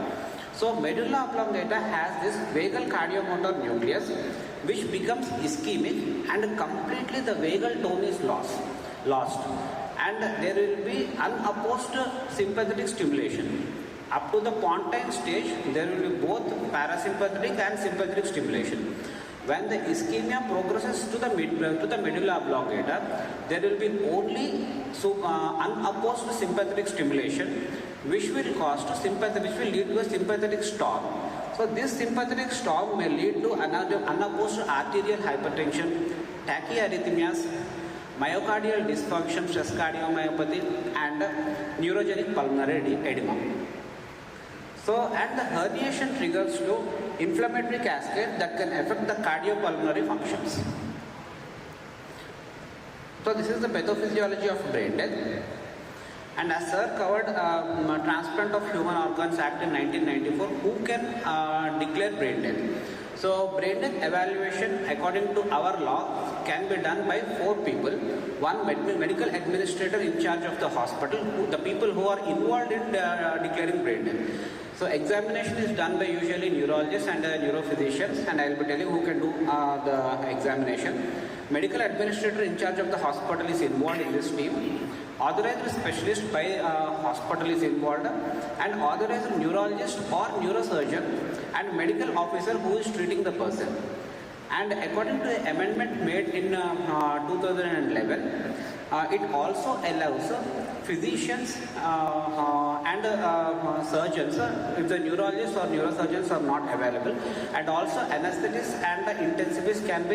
So medulla oblongata has this vagal cardiomotor nucleus, which becomes ischemic and completely the vagal tone is lost. And there will be unopposed sympathetic stimulation. Up to the pontine stage, there will be both parasympathetic and sympathetic stimulation. When the ischemia progresses to the medulla oblongata, there will be only unopposed sympathetic stimulation, which will lead to a sympathetic storm. So this sympathetic storm may lead to another unopposed arterial hypertension, tachyarrhythmias, myocardial dysfunction, stress cardiomyopathy, and neurogenic pulmonary edema. So, and the herniation triggers to inflammatory cascade that can affect the cardiopulmonary functions. So this is the pathophysiology of brain death. And as Sir covered Transplant of Human Organs Act in 1994, who can declare brain death? So brain death evaluation according to our law can be done by 4 people. One medical administrator in charge of the hospital, the people who are involved in declaring brain death. So examination is done by usually neurologists and neurophysicians, and I will be telling who can do the examination. Medical administrator in charge of the hospital is involved in this team. Authorized specialist by hospital is involved, and authorized neurologist or neurosurgeon and medical officer who is treating the person. And according to the amendment made in 2011, it also allows physicians and surgeons, if the neurologists or neurosurgeons are not available, and also anesthetists and intensivists can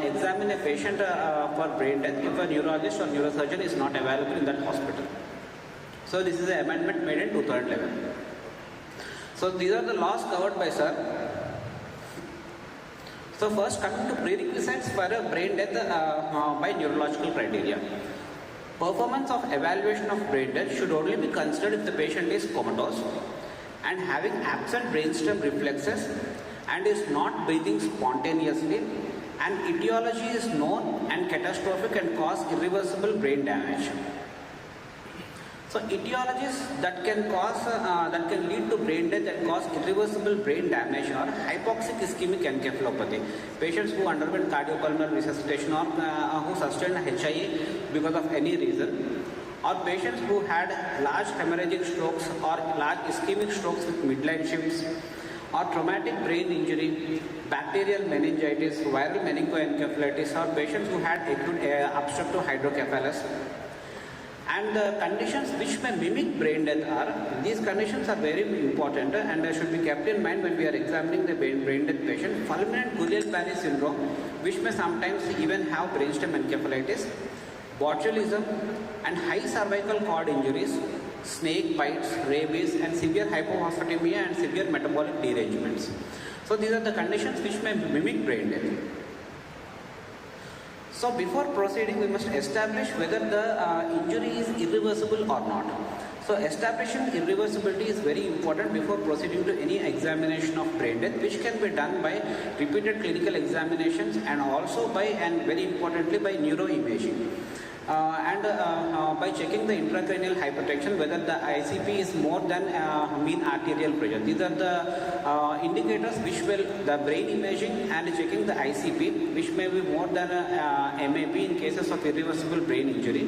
examine a patient for brain death if a neurologist or neurosurgeon is not available in that hospital. So this is an amendment made in 2011. So these are the laws covered by sir. So first, coming to prerequisites for a brain death by neurological criteria. Performance of evaluation of brain death should only be considered if the patient is comatose and having absent brainstem reflexes and is not breathing spontaneously, and etiology is known and catastrophic and cause irreversible brain damage. So etiologies that can lead to brain death and cause irreversible brain damage are hypoxic ischemic encephalopathy, patients who underwent cardiopulmonary resuscitation or who sustained HIA because of any reason, or patients who had large hemorrhagic strokes or large ischemic strokes with midline shifts, or traumatic brain injury, bacterial meningitis, viral meningoencephalitis, or patients who had acute obstructive hydrocephalus. And the conditions which may mimic brain death are, these conditions are very important and should be kept in mind when we are examining the brain death patient. Fulminant Guliel-Barré syndrome, which may sometimes even have brainstem encephalitis, botulism and high cervical cord injuries, snake bites, rabies, and severe hypophosphatemia and severe metabolic derangements. So these are the conditions which may mimic brain death. So before proceeding, we must establish whether the injury is irreversible or not. So establishing irreversibility is very important before proceeding to any examination of brain death, which can be done by repeated clinical examinations and also by, and very importantly, by neuroimaging. And by checking the intracranial hypertension, whether the ICP is more than mean arterial pressure. These are the indicators which will, the brain imaging and checking the ICP, which may be more than MAP in cases of irreversible brain injury.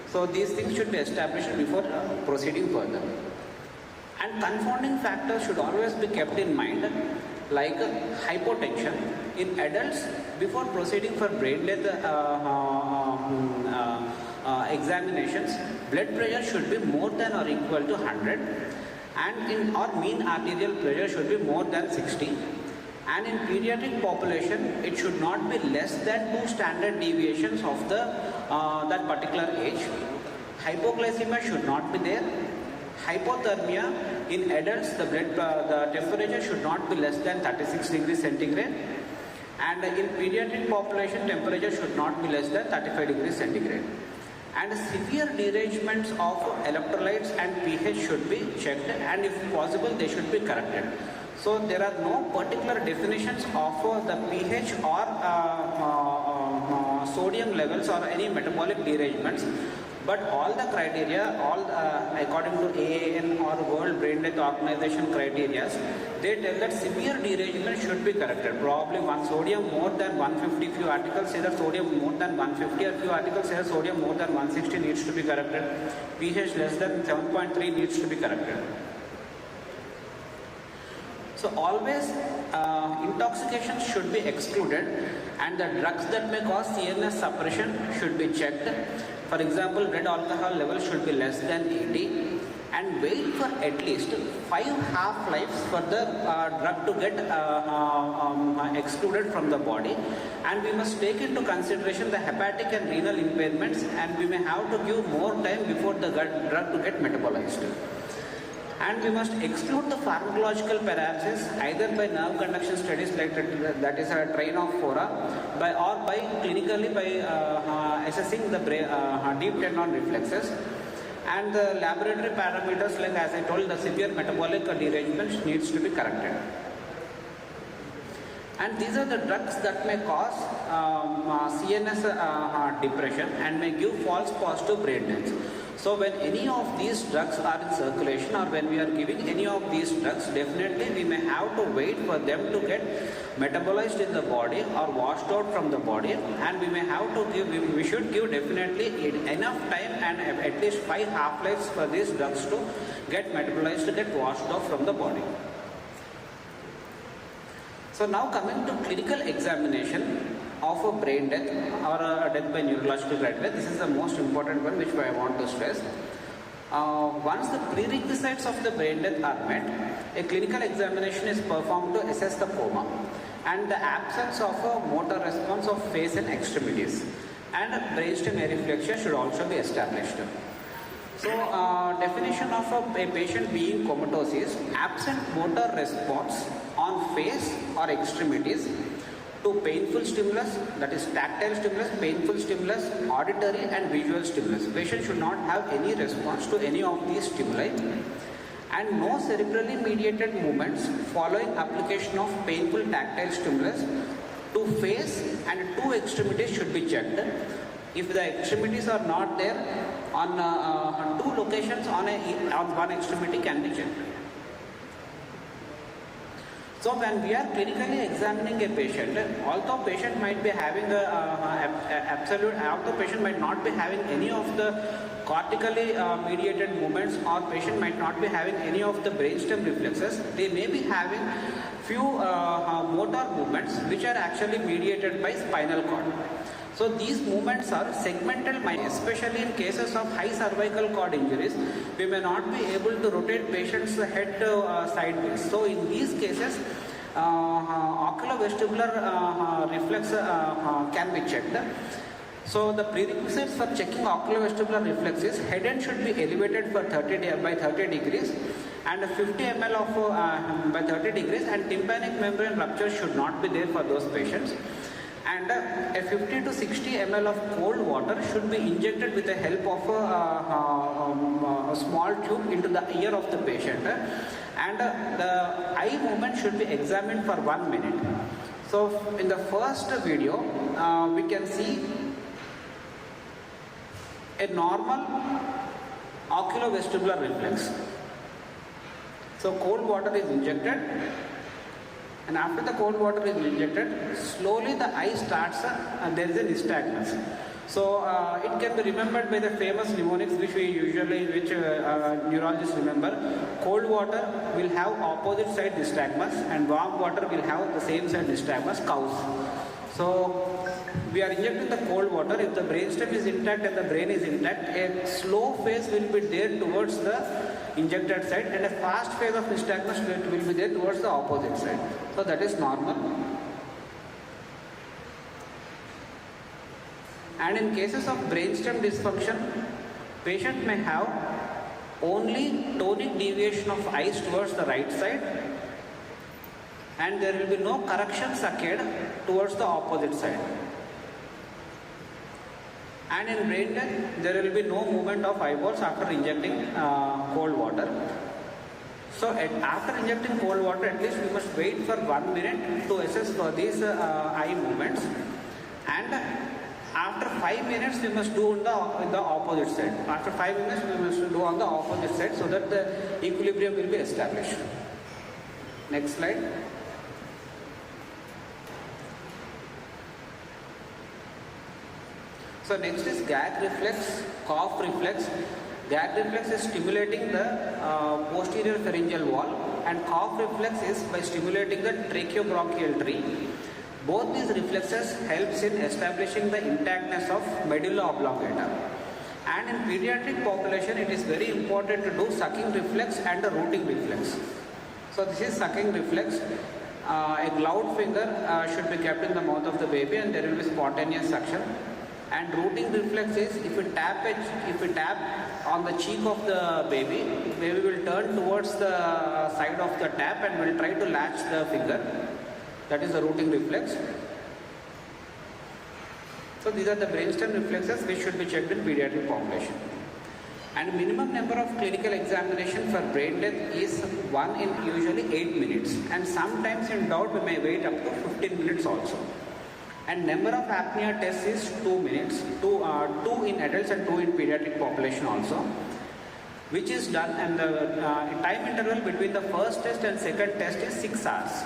So these things should be established before proceeding further. And confounding factors should always be kept in mind, like hypotension. In adults, before proceeding for brain death examinations, blood pressure should be more than or equal to 100, and or mean arterial pressure should be more than 60. And in pediatric population, it should not be less than 2 standard deviations of the that particular age. Hypoglycemia should not be there. Hypothermia, in adults, the temperature should not be less than 36 degrees centigrade. And in pediatric population, temperature should not be less than 35 degrees centigrade. And severe derangements of electrolytes and pH should be checked, and if possible, they should be corrected. So there are no particular definitions of the pH or sodium levels or any metabolic derangements, but all the criteria, according to AAN or World Brain Death Organization criteria, they tell that severe derangement should be corrected. Probably one sodium more than 150, few articles say that sodium more than 150, or few articles say that sodium more than 160 needs to be corrected. pH less than 7.3 needs to be corrected. So always intoxication should be excluded, and the drugs that may cause CNS suppression should be checked. For example, blood alcohol level should be less than 80, and wait for at least 5 half-lives for the drug to get excluded from the body. And we must take into consideration the hepatic and renal impairments, and we may have to give more time before the drug to get metabolized. And we must exclude the pharmacological paralysis either by nerve conduction studies like that is a train of fora, or by clinically by assessing the deep tendon reflexes. And the laboratory parameters, like as I told, the severe metabolic derangement needs to be corrected. And these are the drugs that may cause CNS depression and may give false positive brain death. So when any of these drugs are in circulation, or when we are giving any of these drugs, definitely we may have to wait for them to get metabolized in the body or washed out from the body, and we may have to give, we should give definitely enough time and at least 5 half-lives for these drugs to get metabolized, to get washed off from the body. So now coming to clinical examination of a brain death or a death by neurological criteria, this is the most important one which I want to stress. Once the prerequisites of the brain death are met, a clinical examination is performed to assess the coma and the absence of a motor response of face and extremities, and brainstem areflexia should also be established. So, definition of a patient being comatose is absent motor response on face or extremities to painful stimulus, that is tactile stimulus, painful stimulus, auditory and visual stimulus. Patient should not have any response to any of these stimuli, and no cerebrally mediated movements following application of painful tactile stimulus to face and two extremities should be checked. If the extremities are not there, on two locations on one extremity can be checked. So when we are clinically examining a patient, although patient might be having although patient might not be having any of the cortically mediated movements, or patient might not be having any of the brainstem reflexes, they may be having few motor movements which are actually mediated by spinal cord. So these movements are segmental, especially in cases of high cervical cord injuries. We may not be able to rotate patient's head sideways. So in these cases, oculovestibular reflex can be checked. So the prerequisites for checking oculovestibular reflex is head end should be elevated for 30 degrees and 50 ml of by 30 degrees, and tympanic membrane rupture should not be there for those patients. And a 50 to 60 ml of cold water should be injected with the help of a small tube into the ear of the patient, and the eye movement should be examined for 1 minute. So in the first video we can see a normal oculovestibular reflex. So cold water is injected, and after the cold water is injected, slowly the eye starts, there is a nystagmus. So it can be remembered by the famous mnemonics which neurologists remember. Cold water will have opposite side nystagmus, and warm water will have the same side nystagmus, cows. So we are injecting the cold water. If the brainstem is intact and the brain is intact, a slow phase will be there towards the injected side, and a fast phase of nystagmus will be there towards the opposite side. So that is normal. And in cases of brainstem dysfunction, patient may have only tonic deviation of eyes towards the right side, and there will be no correction saccade towards the opposite side. And in brain death, there will be no movement of eyeballs after injecting cold water. So after injecting cold water, at least we must wait for 1 minute to assess for these eye movements, and after 5 minutes we must do on the opposite side. After 5 minutes we must do on the opposite side, so that the equilibrium will be established. Next slide. So next is gag reflex, cough reflex. Gag reflex is stimulating the posterior pharyngeal wall, and cough reflex is by stimulating the tracheobronchial tree. Both these reflexes helps in establishing the intactness of medulla oblongata. And in pediatric population, it is very important to do sucking reflex and the rooting reflex. So this is sucking reflex. A gloved finger should be kept in the mouth of the baby, and there will be spontaneous suction. And rooting reflex is if we tap on the cheek of the baby will turn towards the side of the tap and will try to latch the finger. That is the rooting reflex. So these are the brainstem reflexes which should be checked in pediatric population. And minimum number of clinical examination for brain death is 1 in usually 8 minutes, and sometimes in doubt we may wait up to 15 minutes also. And number of apnea tests is 2 minutes, 2 in adults and 2 in pediatric population also, which is done, and the time interval between the first test and second test is 6 hours.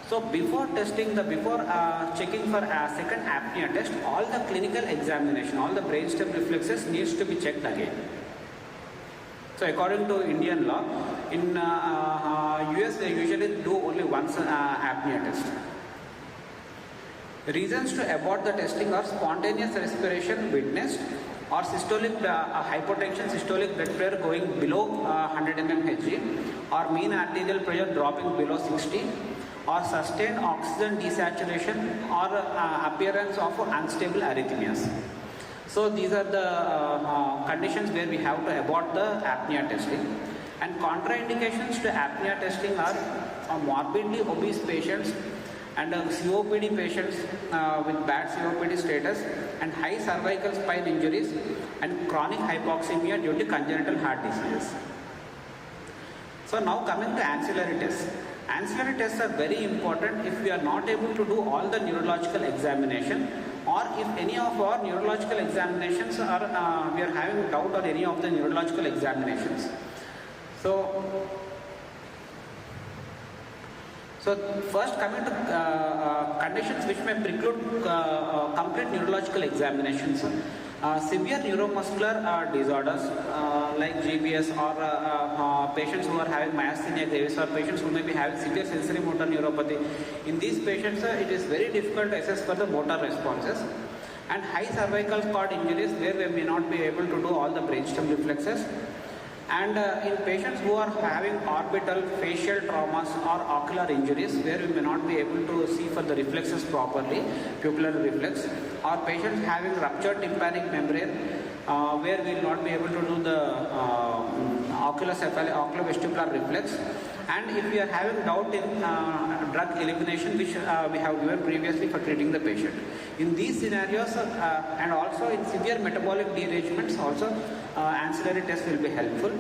So before checking for a second apnea test, all the clinical examination, all the brainstem reflexes needs to be checked again. So according to Indian law, in US they usually do only once apnea test. Reasons to abort the testing are spontaneous respiration witnessed, or systolic hypotension, systolic blood pressure going below 100 mmHg, or mean arterial pressure dropping below 60, or sustained oxygen desaturation, or appearance of unstable arrhythmias. So these are the conditions where we have to abort the apnea testing. And contraindications to apnea testing are morbidly obese patients, and COPD patients with bad COPD status, and high cervical spine injuries, and chronic hypoxemia due to congenital heart diseases. So now coming to ancillary tests. Ancillary tests are very important if we are not able to do all the neurological examination, or if any of our neurological examinations are, we are having doubt on any of the neurological examinations. So first coming to conditions which may preclude complete neurological examinations. Severe neuromuscular disorders like GBS, or patients who are having myasthenia gravis, or patients who may be having severe sensory motor neuropathy. In these patients, it is very difficult to assess for the motor responses. And high cervical cord injuries, where we may not be able to do all the brainstem reflexes. And in patients who are having orbital, facial traumas or ocular injuries, where we may not be able to see for the reflexes properly, pupillary reflex, or patients having ruptured tympanic membrane, where we will not be able to do the oculovestibular reflex. And if we are having doubt in drug elimination, which we have given previously for treating the patient. In these scenarios, and also in severe metabolic derangements, also ancillary tests will be helpful.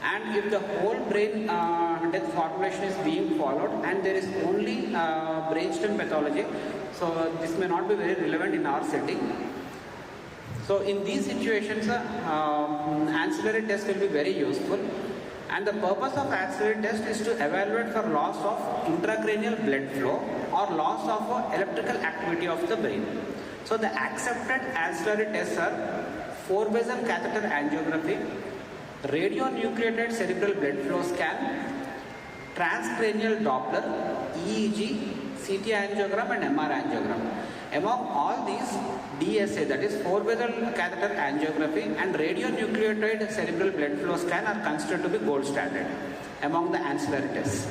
And if the whole brain death formulation is being followed and there is only brainstem pathology, so this may not be very relevant in our setting. So in these situations, ancillary tests will be very useful. And the purpose of ancillary test is to evaluate for loss of intracranial blood flow or loss of electrical activity of the brain. So the accepted ancillary tests are 4-vessel catheter angiography, radionucleated cerebral blood flow scan, transcranial Doppler, EEG, CT angiogram and MR angiogram. Among all these, DSA, that is 4-vessel catheter angiography, and radionucleated cerebral blood flow scan are considered to be gold standard among the ancillary tests.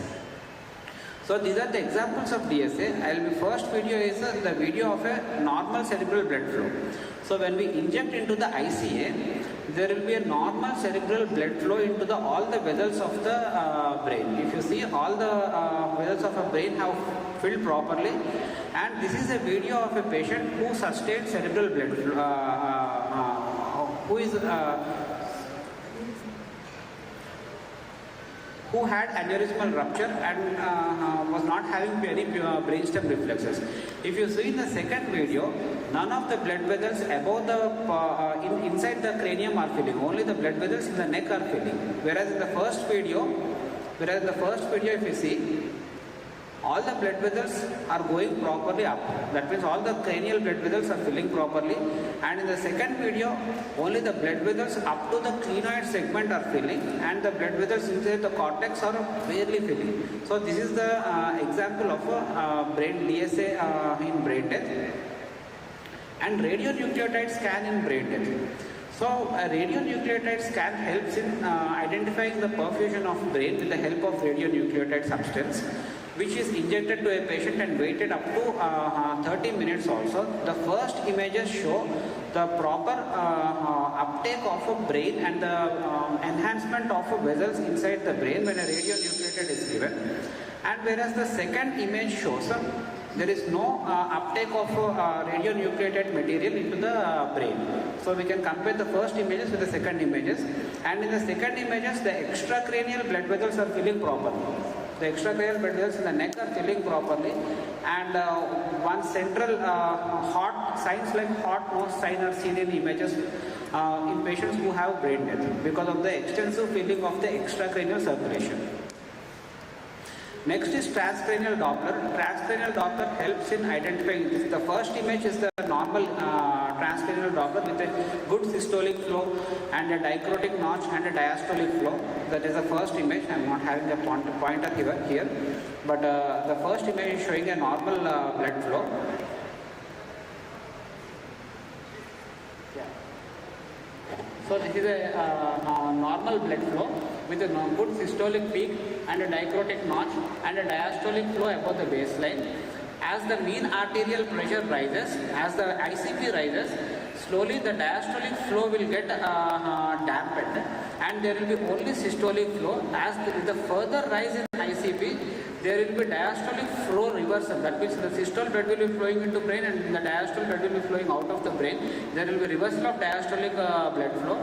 So these are the examples of DSA. First video is the video of a normal cerebral blood flow. So when we inject into the ICA, there will be a normal cerebral blood flow into all the vessels of the brain. If you see, all the vessels of a brain have filled properly, and this is a video of a patient who sustained cerebral blood flow, who had aneurysmal rupture and was not having any brainstem reflexes. If you see in the second video, none of the blood vessels above the inside the cranium are filling. Only the blood vessels in the neck are filling. Whereas in the first video, if you see, all the blood vessels are going properly up. That means all the cranial blood vessels are filling properly. And in the second video, only the blood vessels up to the clinoid segment are filling, and the blood vessels inside the cortex are barely filling. So this is the example of a brain DSA in brain death. And radionucleotide scan in brain death. So a radionucleotide scan helps in identifying the perfusion of brain with the help of radionucleotide substance, which is injected to a patient and waited up to 30 minutes also. The first images show the proper uptake of a brain and the enhancement of vessels inside the brain when a radionucleotide is given. And whereas the second image shows there is no uptake of radionucleated material into the brain. So we can compare the first images with the second images, and in the second images the extracranial blood vessels are filling properly. The extracranial blood vessels in the neck are filling properly, and one central hot signs like hot nose sign are seen in images in patients who have brain death because of the extensive filling of the extracranial circulation. Next is transcranial Doppler. Transcranial Doppler helps in identifying this. The first image is the normal transcranial Doppler with a good systolic flow and a dicrotic notch and a diastolic flow. That is the first image. I am not having a pointer here, but the first image is showing a normal blood flow. So this is a normal blood flow with a good systolic peak and a dicrotic notch and a diastolic flow above the baseline. As the mean arterial pressure rises, as the ICP rises, slowly the diastolic flow will get dampened, and there will be only systolic flow. As the further rise in ICP, there will be diastolic flow reversal. That means the systolic blood will be flowing into brain and the diastolic blood will be flowing out of the brain. There will be reversal of diastolic blood flow,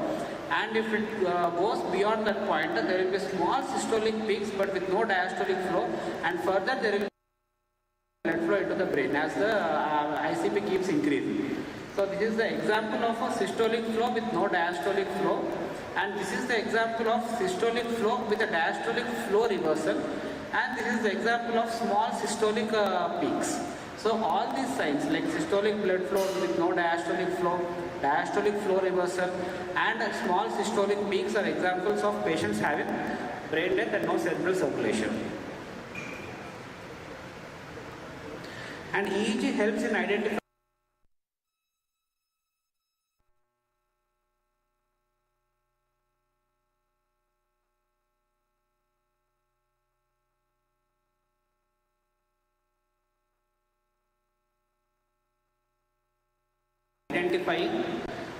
and if it goes beyond that point, there will be small systolic peaks but with no diastolic flow, and further there will be blood flow into the brain as the ICP keeps increasing. So this is the example of a systolic flow with no diastolic flow, and this is the example of systolic flow with a diastolic flow reversal, and this is the example of small systolic peaks. So all these signs like systolic blood flow with no diastolic flow reversal, and small systolic peaks are examples of patients having brain death and no cerebral circulation. And EEG helps in identifying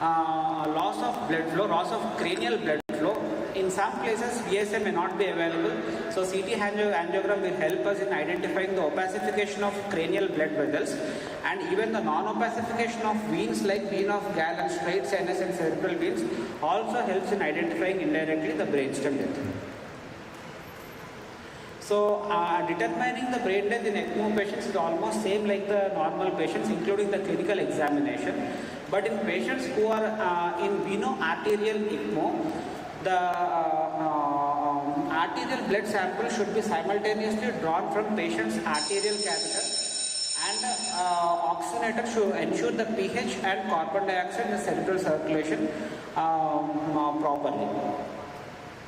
loss of blood flow, loss of cranial blood flow. In some places, VSA may not be available, so CT angiogram will help us in identifying the opacification of cranial blood vessels, and even the non-opacification of veins like vein of Gall and straight sinus and cerebral veins also helps in identifying indirectly the brainstem death. So, determining the brain death in ECMO patients is almost same like the normal patients, including the clinical examination. But in patients who are in veno-arterial ECMO, the arterial blood sample should be simultaneously drawn from patient's arterial catheter, and oxygenator should ensure the pH and carbon dioxide in the cerebral circulation properly.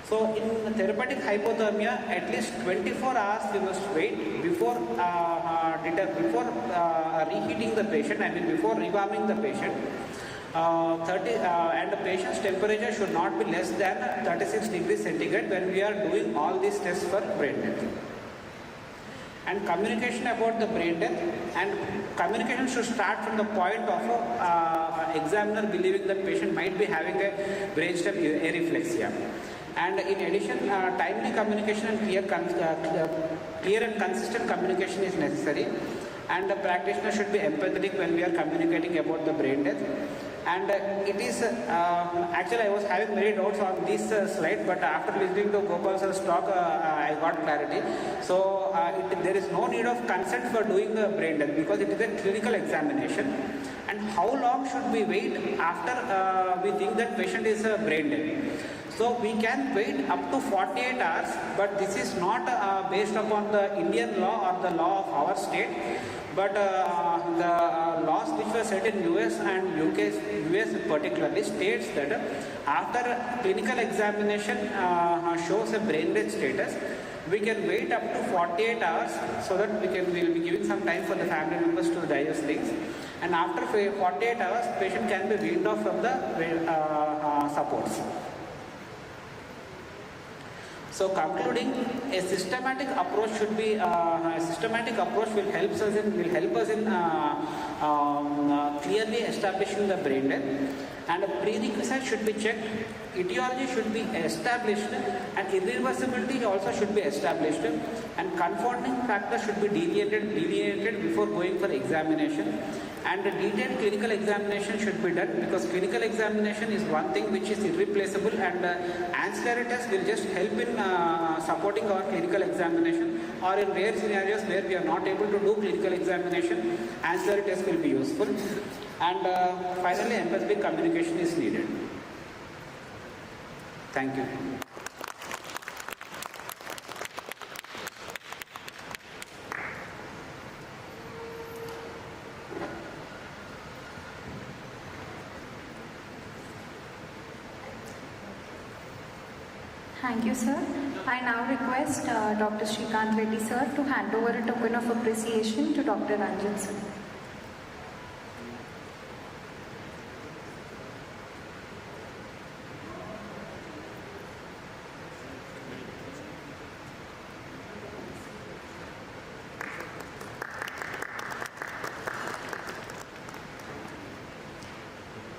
So in therapeutic hypothermia, at least 24 hours we must wait before reheating the patient, before rewarming the patient. And the patient's temperature should not be less than 36 degrees centigrade when we are doing all these tests for brain death. And communication about the brain death, and communication should start from the point of examiner believing that patient might be having a brainstem areflexia. And in addition, timely communication and clear and consistent communication is necessary, and the practitioner should be empathetic when we are communicating about the brain death. And it is actually I was having many doubts on this slide, but after listening to Gopal sir's talk, I got clarity. So there is no need of consent for doing the brain death because it is a clinical examination. And how long should we wait after we think that patient is brain dead? So we can wait up to 48 hours, but this is not based upon the Indian law or the law of our state, but the laws which were set in US and US particularly states that after clinical examination shows a brain dead status, we can wait up to 48 hours so that we will be giving some time for the family members to digest things. And after 48 hours, patient can be weaned off from the supports. So concluding, a systematic approach should be will help us in clearly establishing the brain death, and a prerequisite should be checked, etiology should be established, and irreversibility also should be established. and confounding factors should be delineated before going for examination, and a detailed clinical examination should be done, because clinical examination is one thing which is irreplaceable, and ancillary tests will just help in supporting our clinical examination, or in rare scenarios where we are not able to do clinical examination, ancillary tests will be useful. And finally, empathetic communication is needed. Thank you. Thank you, sir. I now request Dr. Shrikant Reddy, sir, to hand over a token of appreciation to Dr. Ranjan, sir.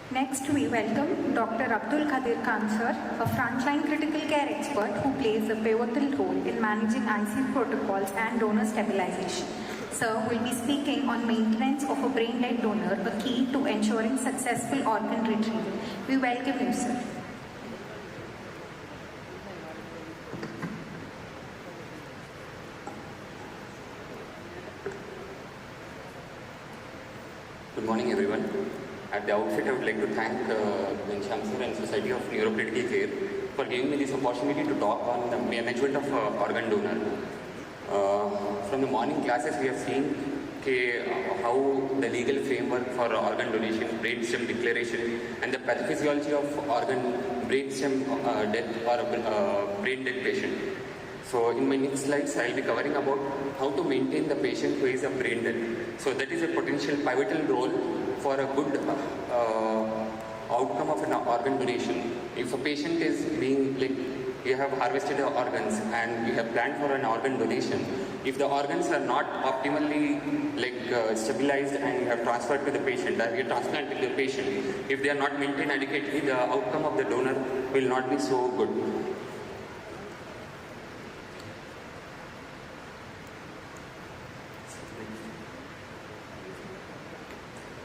Next, we welcome Dr. Abdul Qadir Khan, sir, a frontline critical care expert who plays a pivotal role in managing ICU protocols and donor stabilization. Sir will be speaking on maintenance of a brain-dead donor, a key to ensuring successful organ retrieval. We welcome you, sir. Good morning, everyone. At the outset, I would like to thank Ghanshyam sir and Society of Neurocritical Care for giving me this opportunity to talk on the management of organ donor. From the morning classes, we have seen how the legal framework for organ donation, brainstem declaration, and the pathophysiology of organ brainstem death or brain dead patient. So in my next slides, I will be covering about how to maintain the patient who is a brain dead. So that is a potential pivotal role for a good outcome of an organ donation. If a patient is being you have harvested the organs and you have planned for an organ donation, if the organs are not optimally stabilized and you have transferred to the patient, or you transplant to the patient, if they are not maintained adequately, the outcome of the donor will not be so good.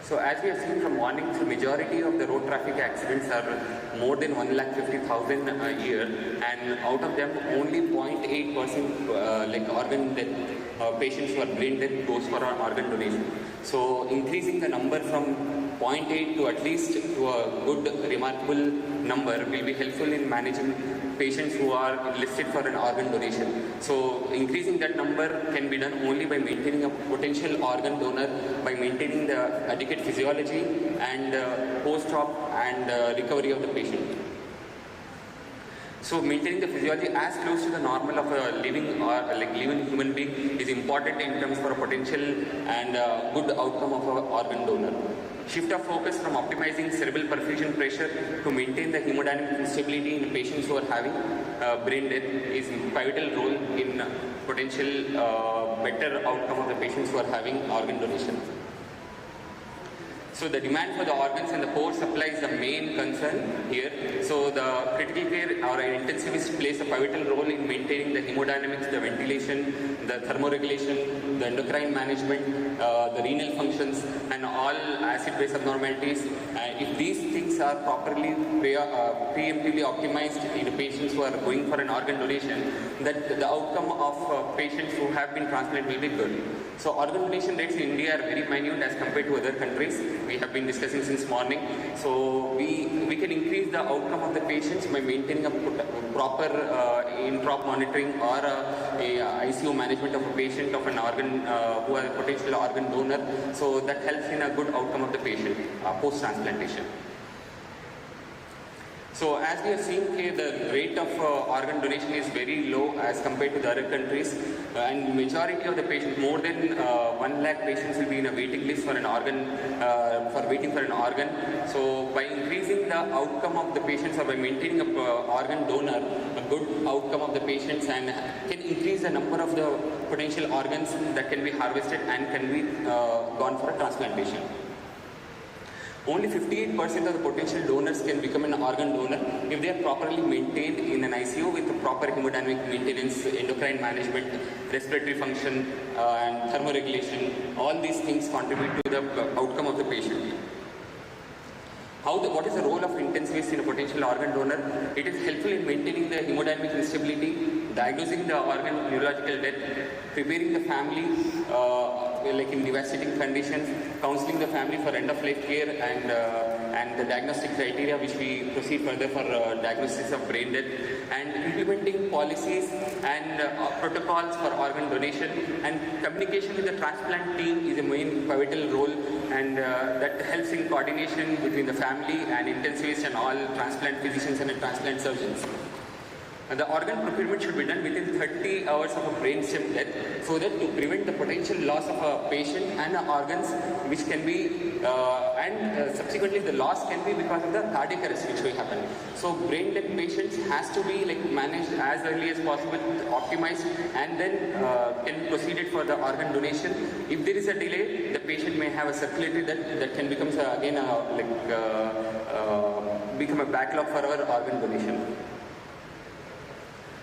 So as we have seen from morning, the majority of the road traffic accidents are more than 1,50,000 a year, and out of them only 0.8% organ death patients who are brain dead goes for an organ donation. So increasing the number from 0.8 to at least to a good remarkable number will be helpful in managing patients who are listed for an organ donation. So increasing that number can be done only by maintaining a potential organ donor, by maintaining the adequate physiology and post-op and recovery of the patient. So maintaining the physiology as close to the normal of a living or living human being is important in terms for a potential and good outcome of an organ donor. Shift of focus from optimizing cerebral perfusion pressure to maintain the hemodynamic instability in patients who are having brain death is pivotal role in potential better outcome of the patients who are having organ donation. So the demand for the organs and the poor supply is the main concern here. So the critical care or an intensivist plays a pivotal role in maintaining the hemodynamics, the ventilation, the thermoregulation, the endocrine management, the renal functions, and all acid-base abnormalities. If these things are properly preemptively optimized in the patients who are going for an organ donation, that the outcome of patients who have been transplanted will be good. So organ donation rates in India are very minute as compared to other countries. We have been discussing since morning. So we can increase the outcome of the patients by maintaining a proper in-prop monitoring or a ICU management of a patient of an organ who are a potential organ donor. So that helps in a good outcome of the patient post-transplantation. So as we have seen, the rate of organ donation is very low as compared to the other countries, and majority of the patients, more than 1 lakh patients will be in a waiting list for an organ, for waiting for an organ. So by increasing the outcome of the patients or by maintaining a organ donor, a good outcome of the patients, and can increase the number of the potential organs that can be harvested and can be gone for a transplantation. Only 58% of the potential donors can become an organ donor if they are properly maintained in an ICU with proper hemodynamic maintenance, endocrine management, respiratory function, and thermoregulation. All these things contribute to the outcome of the patient. What is the role of intensivist in a potential organ donor? It is helpful in maintaining the hemodynamic instability, diagnosing the organ neurological death, preparing the family like in devastating conditions, counseling the family for end-of-life care, and the diagnostic criteria which we proceed further for diagnosis of brain death, and implementing policies and protocols for organ donation, and communication with the transplant team is a main pivotal role, and that helps in coordination between the family and intensivists and all transplant physicians and transplant surgeons. And the organ procurement should be done within 30 hours of a brain stem death, so that to prevent the potential loss of a patient and organs, which can be subsequently the loss can be because of the cardiac arrest which will happen. So brain dead patients has to be like managed as early as possible, optimized, and then can be proceeded for the organ donation. If there is a delay, the patient may have a circulatory that can become become a backlog for our organ donation.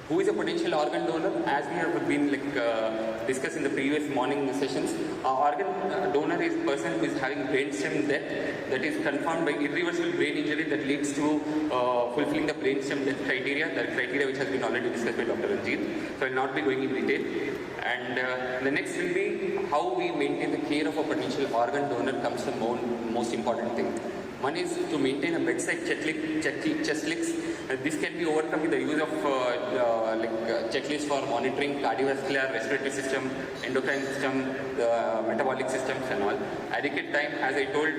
Who is a potential organ donor? As we have been discussed in the previous morning sessions, organ donor is a person who is having brainstem death that is confirmed by irreversible brain injury that leads to fulfilling the brainstem death criteria, the criteria which has been already discussed by Dr. Ranjit. So I will not be going in detail. And the next will be how we maintain the care of a potential organ donor comes the most important thing. One is to maintain a bedside chest licks. This can be overcome with the use of checklists for monitoring cardiovascular, respiratory system, endocrine system, the metabolic systems and all. Adequate time, as I told,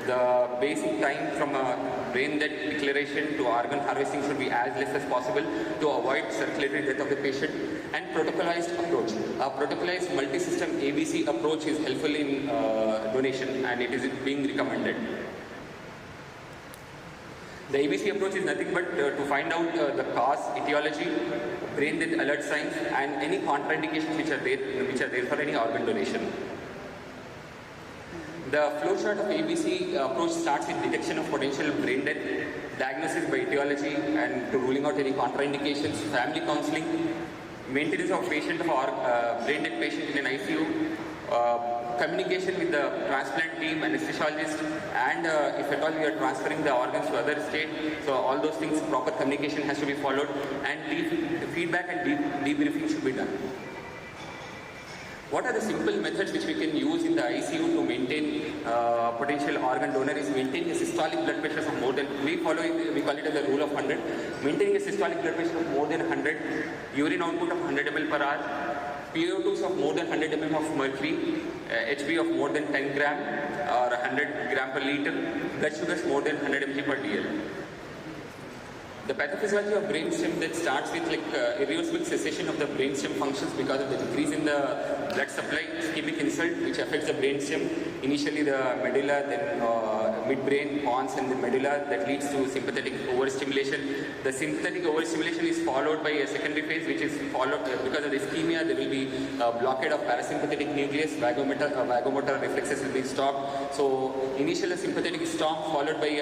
the basic time from a brain death declaration to organ harvesting should be as less as possible to avoid circulatory death of the patient. And protocolized approach. A protocolized multi-system ABC approach is helpful in donation, and it is being recommended. The ABC approach is nothing but to find out the cause, etiology, brain death alert signs, and any contraindications which are there for any organ donation. The flowchart of ABC approach starts with detection of potential brain death, diagnosis by etiology, and to ruling out any contraindications, family counseling, maintenance of patient of brain death patient in an ICU, communication with the transplant team, anesthesiologist, and if at all we are transferring the organs to other state, so all those things, proper communication has to be followed, and feedback and debriefing should be done. What are the simple methods which we can use in the ICU to maintain potential organ donor is maintaining a systolic blood pressure of more than, we call it as the rule of 100, maintaining a systolic blood pressure of more than 100, urine output of 100 ml per hour, PO2s of more than 100 mm of mercury, HB of more than 10 gram or 100 gram per liter, blood sugars more than 100 mg per dl. The pathophysiology of brainstem that starts with irreversible cessation of the brainstem functions because of the decrease in the blood supply, ischemic insult which affects the brainstem, initially the medulla, then midbrain, pons, and the medulla, that leads to sympathetic overstimulation. The sympathetic overstimulation is followed by a secondary phase which is followed because of the ischemia. There will be blockade of parasympathetic nucleus, vagomotor reflexes will be stopped. So initial sympathetic stop followed by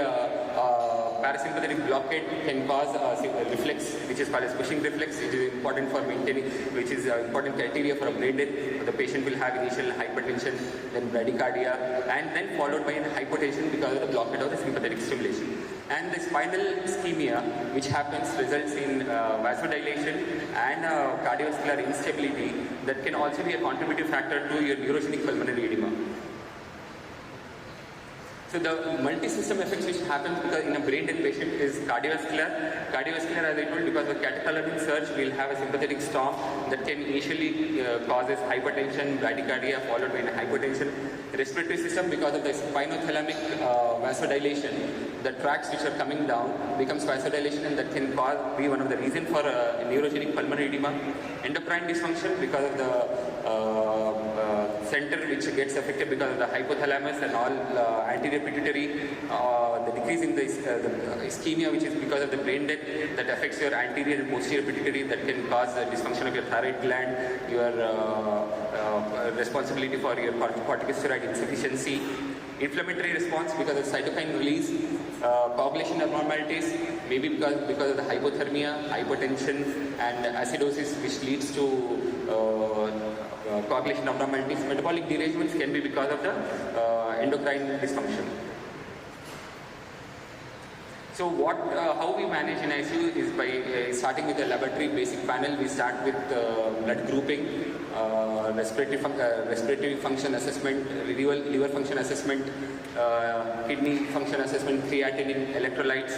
parasympathetic blockade can cause a reflex which is called as Cushing reflex, which is important for maintaining, which is important criteria for a brain death. The patient will have initial hypertension, then bradycardia, and then followed by hypotension because of the blockade of the sympathetic stimulation. And the spinal ischemia, which happens, results in vasodilation and cardiovascular instability that can also be a contributing factor to your neurogenic pulmonary edema. So the multi-system effects which happens because in a brain dead patient is cardiovascular. Cardiovascular, as I told, because of catecholamine surge, we'll have a sympathetic storm that can initially causes hypertension, bradycardia, followed by hypotension. Respiratory system, because of the spinothalamic vasodilation, the tracts which are coming down becomes vasodilation, and that can be one of the reasons for neurogenic pulmonary edema. Endocrine dysfunction because of the center which gets affected because of the hypothalamus and all anterior pituitary, the decrease in the ischemia which is because of the brain death that affects your anterior and posterior pituitary, that can cause the dysfunction of your thyroid gland, your responsibility for your corticosteroid insufficiency. Inflammatory response because of cytokine release, coagulation abnormalities, maybe because of the hypothermia, hypertension, and acidosis, which leads to coagulation abnormalities. Metabolic derangements can be because of the endocrine dysfunction. So how we manage in ICU is by starting with a laboratory basic panel. We start with blood grouping, respiratory function assessment, liver function assessment, kidney function assessment, creatinine, electrolytes,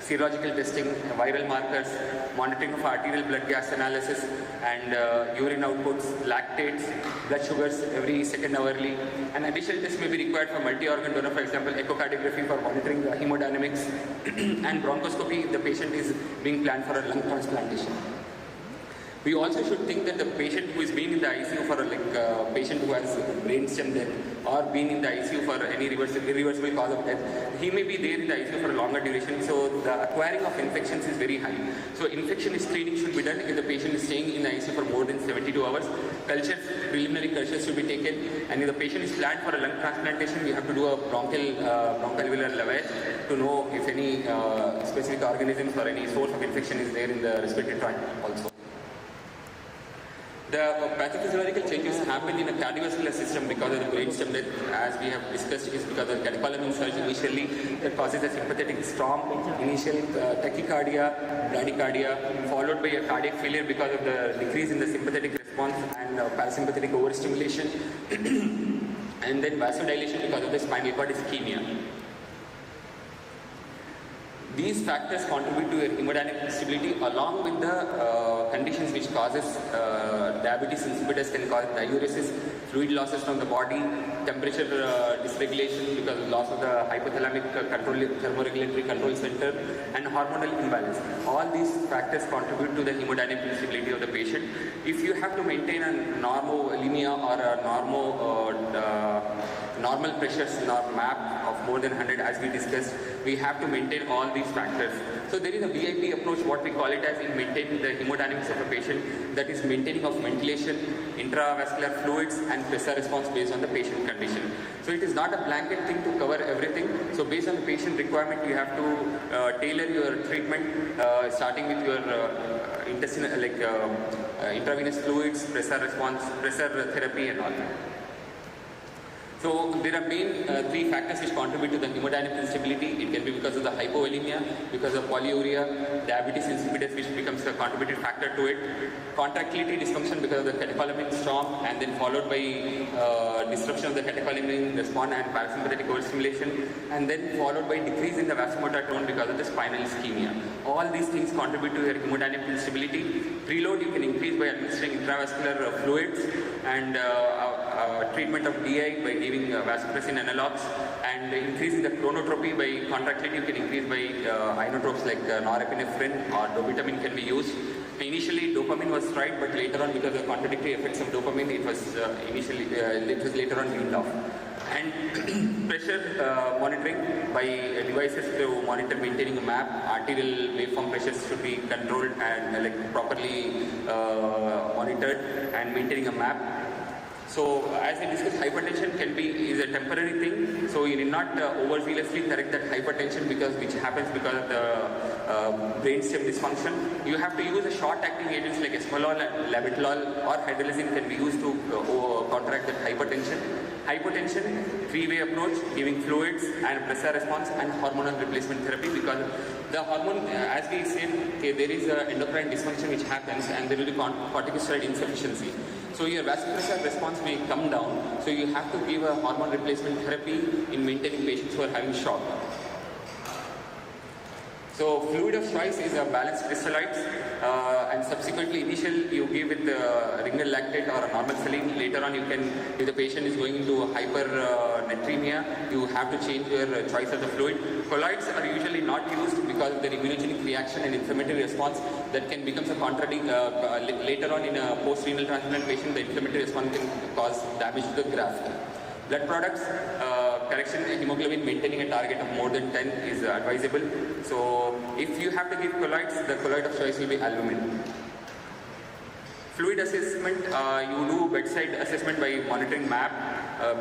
serological testing, viral markers, monitoring of arterial blood gas analysis, and urine outputs, lactates, blood sugars every second hourly. An additional test may be required for multi-organ donor, for example, echocardiography for monitoring the hemodynamics, and bronchoscopy if the patient is being planned for a lung transplantation. We also should think that the patient who is being in the ICU for a patient who has brainstem death or being in the ICU for any irreversible cause of death, he may be there in the ICU for a longer duration, so the acquiring of infections is very high. So infection screening should be done if the patient is staying in the ICU for more than 72 hours. Preliminary cultures should be taken, and if the patient is planned for a lung transplantation, we have to do a bronchoalveolar lavage to know if any specific organisms or any source of infection is there in the respiratory tract also. The pathophysiological changes happen in the cardiovascular system because of the brainstem death, as we have discussed, is because of catecholamine surge initially that causes a sympathetic storm, initial tachycardia, bradycardia, followed by a cardiac failure because of the decrease in the sympathetic response and parasympathetic overstimulation, and then vasodilation because of the spinal cord ischemia. These factors contribute to hemodynamic instability along with the conditions which causes diabetes insipidus, can cause diuresis, fluid losses from the body, temperature dysregulation because of loss of the hypothalamic thermoregulatory control center, and hormonal imbalance. All these factors contribute to the hemodynamic instability of the patient. If you have to maintain a normolemia or a normal pressures in our map of more than 100, as we discussed, we have to maintain all these factors. So there is a VIP approach, what we call it as, in maintaining the hemodynamics of a patient, that is maintaining of ventilation, intravascular fluids, and pressure response based on the patient condition. So it is not a blanket thing to cover everything. So based on the patient requirement, you have to tailor your treatment, starting with your intestinal, intravenous fluids, pressure response, pressure therapy, and all. So there are main three factors which contribute to the hemodynamic instability. It can be because of the hypovolemia, because of polyuria, diabetes insipidus, which becomes a contributing factor to it, contractility dysfunction because of the catecholamine storm, and then followed by disruption of the catecholamine response and parasympathetic overstimulation, and then followed by decrease in the vasomotor tone because of the spinal ischemia. All these things contribute to your hemodynamic instability. Preload you can increase by administering intravascular fluids, and treatment of DI by giving vasopressin analogs, and increasing the chronotropy by contractility you can increase by inotropes like norepinephrine or dobutamine can be used. Initially dopamine was tried, but later on, because of the contradictory effects of dopamine, it was later on weaned off. And pressure monitoring by devices to monitor maintaining a map. Arterial waveform pressures should be controlled and properly monitored, and maintaining a map. So as I discussed, hypertension is a temporary thing. So you need not overzealously correct that hypertension which happens because of the brainstem dysfunction. You have to use a short-acting agents like esmolol, labetalol, or hydralazine can be used to counteract that hypertension. Hypotension, three-way approach, giving fluids and pressure response, and hormonal replacement therapy, because the hormone, as we said, there is an endocrine dysfunction which happens, and there will be corticosteroid insufficiency. So your vasopressor response may come down, so you have to give a hormone replacement therapy in maintaining patients who are having shock. So fluid of choice is a balanced crystalloids, and subsequently you give with ringal lactate or a normal saline. Later on you can, if the patient is going into hypernatremia, you have to change your choice of the fluid. Colloids are usually not used because of their immunogenic reaction and inflammatory response that can become a contradiction. Later on in a post-renal transplant patient, the inflammatory response can cause damage to the graft. Blood products, correction hemoglobin maintaining a target of more than 10 is advisable. So if you have to give colloids, the colloid of choice will be albumin. Fluid assessment, you do bedside assessment by monitoring MAP,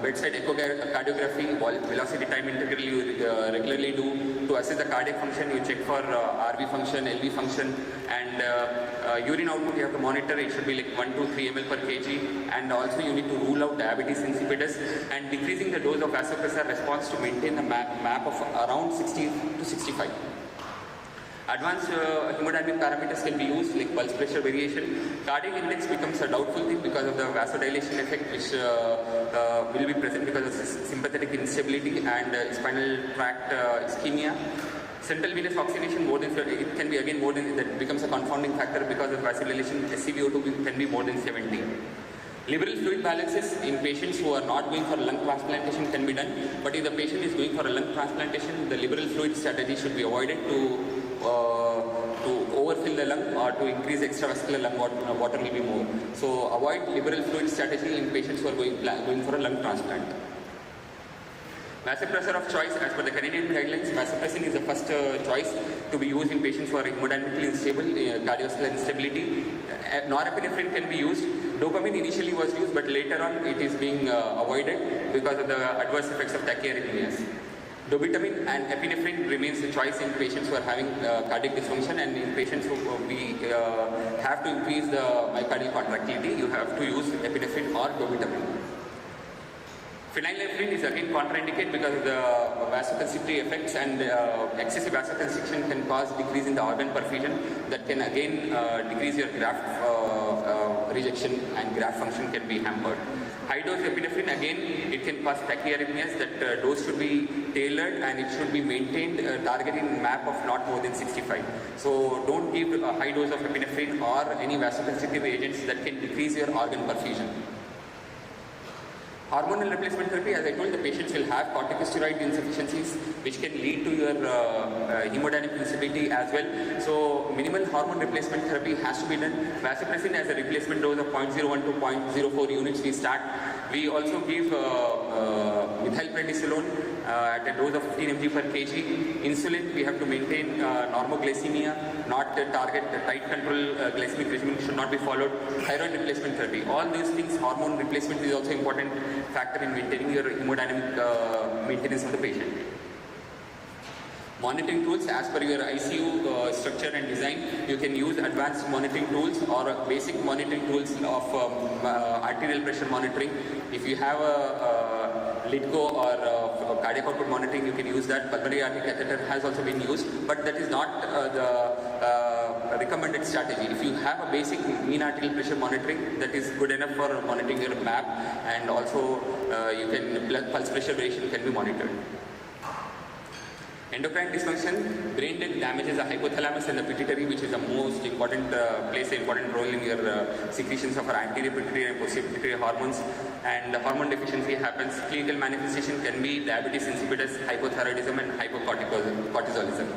bedside echocardiography, velocity time interval you regularly do. To assess the cardiac function, you check for RV function, LV function, and urine output you have to monitor. It should be like 1 to 3 ml per kg, and also you need to rule out diabetes insipidus and decreasing the dose of vasopressor response to maintain the map of around 60 to 65. Advanced hemodynamic parameters can be used like pulse pressure variation. Cardiac index becomes a doubtful thing because of the vasodilation effect which will be present because of sympathetic instability and spinal tract ischemia. Central venous oxygenation more than, it can be again more than, that becomes a confounding factor because of vasodilation. SCVO2 can be more than 70. Liberal fluid balances in patients who are not going for lung transplantation can be done, but if the patient is going for a lung transplantation, the liberal fluid strategy should be avoided to overfill the lung or to increase extravascular lung water will be more. So avoid liberal fluid strategy in patients who are going for a lung transplant. Vasopressor of choice, as per the Canadian guidelines, vasopressin is the first choice to be used in patients who are hemodynamically unstable, cardiovascular instability. Norepinephrine can be used. Dopamine initially was used, but later on it is being avoided because of the adverse effects of tachyarrhythmias. Dobutamine and epinephrine remains the choice in patients who are having cardiac dysfunction, and in patients who we have to increase the myocardial contractility, you have to use epinephrine or dobutamine. Phenylephrine is again contraindicated because of the vasoconstrictory effects, and excessive vasoconstriction can cause decrease in the organ perfusion that can again decrease your graft rejection, and graft function can be hampered. High dose epinephrine, again it can cause tachyarrhythmias. That dose should be tailored and it should be maintained targeting map of not more than 65. So don't give a high dose of epinephrine or any vasoconstrictive agents that can decrease your organ perfusion. Hormonal replacement therapy, as I told, the patients will have corticosteroid insufficiencies which can lead to your hemodynamic instability as well. So minimal hormone replacement therapy has to be done. Vasopressin as a replacement dose of 0.01 to 0.04 units we start. We also give methylprednisolone at a dose of 15 mg per kg. Insulin, we have to maintain normoglycemia, not target tight control glycemic regimen should not be followed. Thyroid replacement therapy. All these things, hormone replacement is also important factor in maintaining your hemodynamic maintenance of the patient. Monitoring tools, as per your ICU structure and design, you can use advanced monitoring tools or basic monitoring tools of arterial pressure monitoring. If you have a LIDCO or cardiac output monitoring, you can use that. Pulmonary artery catheter has also been used, but that is not the recommended strategy. If you have a basic mean arterial pressure monitoring, that is good enough for monitoring your MAP, and also you can pulse pressure variation can be monitored. Endocrine dysfunction, brain death damages the hypothalamus and the pituitary, which is the most important, plays an important role in your secretions of our anterior pituitary and posterior pituitary hormones, and the hormone deficiency happens. Clinical manifestation can be diabetes insipidus, hypothyroidism and hypocortisolism.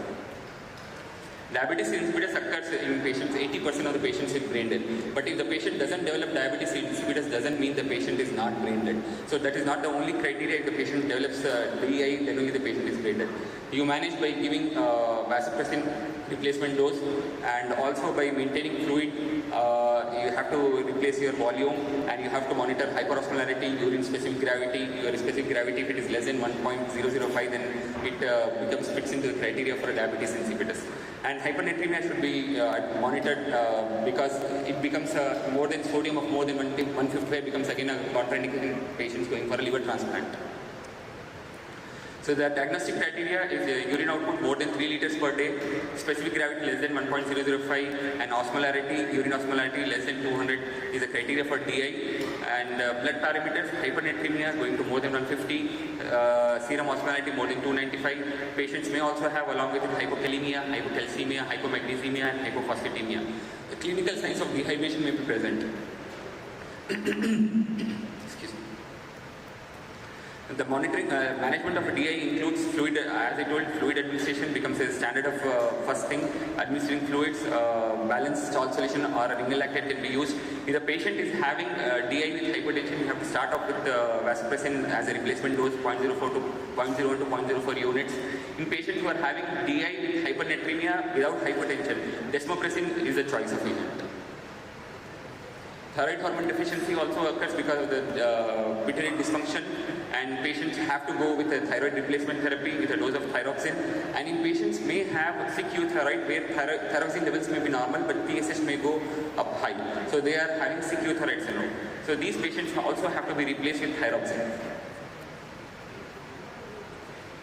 Diabetes insipidus occurs in patients, 80% of the patients with brain death. But if the patient doesn't develop diabetes insipidus, doesn't mean the patient is not brain dead. So that is not the only criteria. If the patient develops DI, then only the patient is brain dead. You manage by giving vasopressin replacement dose, and also by maintaining fluid. You have to replace your volume, and you have to monitor hyperosmolarity, urine specific gravity. Your specific gravity, if it is less than 1.005, then it fits into the criteria for diabetes insipidus. And hypernatremia should be monitored because it becomes more than sodium of more than 155 becomes again a contraindicated in patients going for a liver transplant. So the diagnostic criteria is urine output more than 3 liters per day, specific gravity less than 1.005, and osmolarity, urine osmolarity less than 200 is a criteria for DI. And blood parameters, hypernatremia going to more than 150, serum osmolarity more than 295. Patients may also have, along with it, hypokalemia, hypocalcemia, hypomagnesemia and hypophosphatemia. The clinical signs of dehydration may be present. Excuse me. The monitoring, management of a DI includes fluid, as I told, fluid administration becomes a standard of first thing. Administering fluids, balanced salt solution or a ringal lactate can be used. If the patient is having DI with hypertension, you have to start off with vasopressin as a replacement dose, 0.04 to 0.01 to 0.04 units. In patients who are having DI with hypernatremia without hypertension, desmopressin is a choice of agent. Thyroid hormone deficiency also occurs because of the pituitary dysfunction, and patients have to go with a thyroid replacement therapy with a dose of thyroxine. And in patients may have sick euthyroid where thyroxine levels may be normal but TSH may go up high. So they are having sick euthyroid syndrome. So these patients also have to be replaced with thyroxine.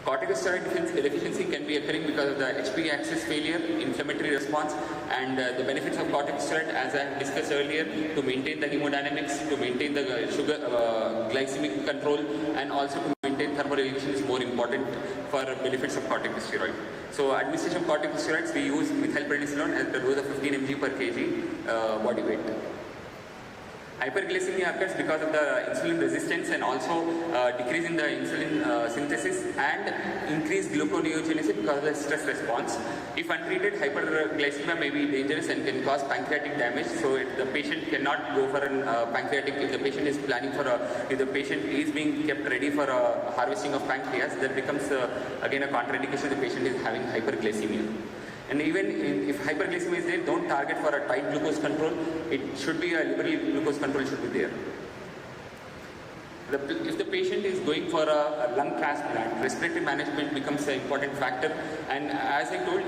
Corticosteroid deficiency can be occurring because of the HPA axis failure, inflammatory response, and the benefits of corticosteroid, as I discussed earlier, to maintain the hemodynamics, to maintain the sugar glycemic control, and also to maintain thermoregulation is more important for benefits of corticosteroid. So administration of corticosteroids, we use methylprednisolone at the dose of 15 mg per kg body weight. Hyperglycemia occurs because of the insulin resistance and also decrease in the insulin synthesis and increased gluconeogenesis because of the stress response. If untreated, hyperglycemia may be dangerous and can cause pancreatic damage. So the patient cannot go for a pancreatic. If the patient is planning for if the patient is being kept ready for a harvesting of pancreas, that becomes again a contraindication. The patient is having hyperglycemia. And even if hyperglycemia is there, don't target for a tight glucose control. It should be a liberal glucose control should be there. If the patient is going for a lung transplant, respiratory management becomes an important factor. And as I told,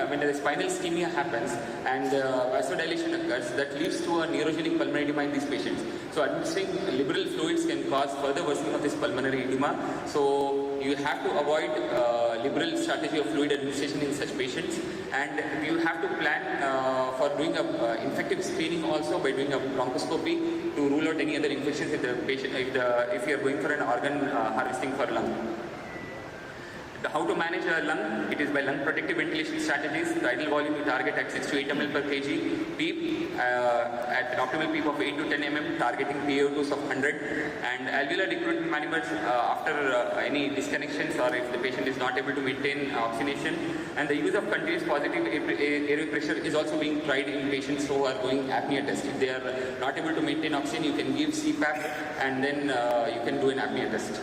when the spinal ischemia happens and vasodilation occurs, that leads to a neurogenic pulmonary edema in these patients. So administering liberal fluids can cause further worsening of this pulmonary edema. So you have to avoid liberal strategy of fluid administration in such patients, and you have to plan for doing a infective screening also by doing a bronchoscopy to rule out any other infections if the patient if you are going for an organ harvesting for lung. How to manage a lung? It is by lung protective ventilation strategies. The ideal volume you target at 6 to 8 ml per kg. PEEP at an optimal PEEP of 8 to 10 mm, targeting PaO2s of 100. And alveolar recruitment maneuvers after any disconnections or if the patient is not able to maintain oxygenation. And the use of continuous positive airway pressure is also being tried in patients who are going apnea test. If they are not able to maintain oxygen, you can give CPAP and then you can do an apnea test.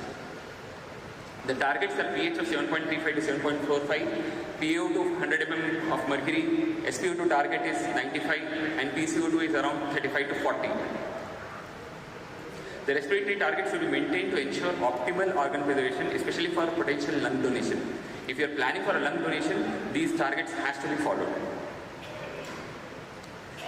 The targets are pH of 7.35 to 7.45, PaO2 of 100 mm of mercury, SpO2 target is 95, and PCO2 is around 35 to 40. The respiratory target should be maintained to ensure optimal organ preservation, especially for potential lung donation. If you are planning for a lung donation, these targets has to be followed.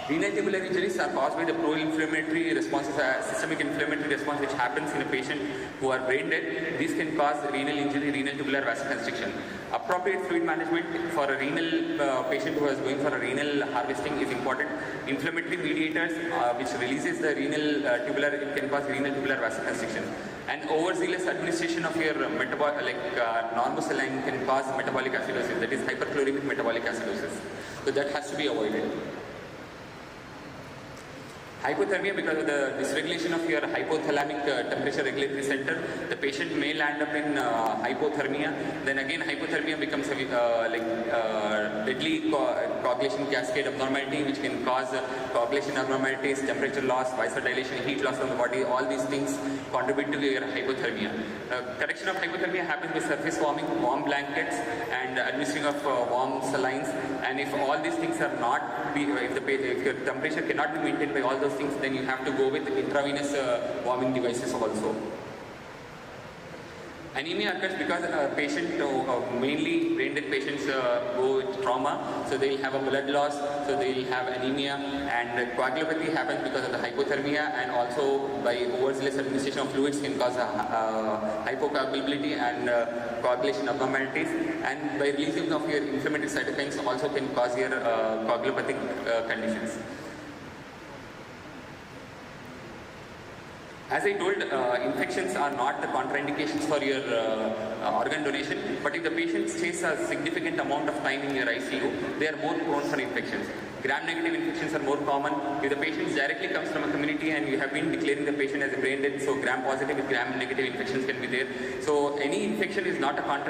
Renal tubular injuries are caused by the pro-inflammatory responses, systemic inflammatory response which happens in a patient who are brain dead. This can cause renal injury, renal tubular vasoconstriction. Appropriate fluid management for a renal patient who is going for a renal harvesting is important. Inflammatory mediators which releases the renal tubular, it can cause renal tubular vasoconstriction. And overzealous administration of your normosaline can cause metabolic acidosis, that is hyperchloremic metabolic acidosis. So that has to be avoided. Hypothermia, because of the dysregulation of your hypothalamic temperature regulatory center, the patient may land up in hypothermia. Then again, hypothermia becomes a deadly coagulation cascade abnormality, which can cause coagulation abnormalities, temperature loss, vasodilation, heat loss from the body. All these things contribute to your hypothermia. Correction of hypothermia happens by surface warming, warm blankets, and administering of warm salines. And if all these things are not, if your temperature cannot be maintained by all those things, then you have to go with intravenous warming devices also. Anemia occurs because a patient, mainly brain dead patients go with trauma, so they will have a blood loss, so they will have anemia, and coagulopathy happens because of the hypothermia, and also by overzealous administration of fluids can cause hypocoagulability and coagulation abnormalities, and by releasing of your inflammatory cytokines also can cause your coagulopathic conditions. As I told, infections are not the contraindications for your organ donation, but if the patient stays a significant amount of time in your ICU, they are more prone for infections. Gram-negative infections are more common. If the patient directly comes from a community and you have been declaring the patient as a brain dead, so gram-positive with gram-negative infections can be there. So any infection is not a contraindication.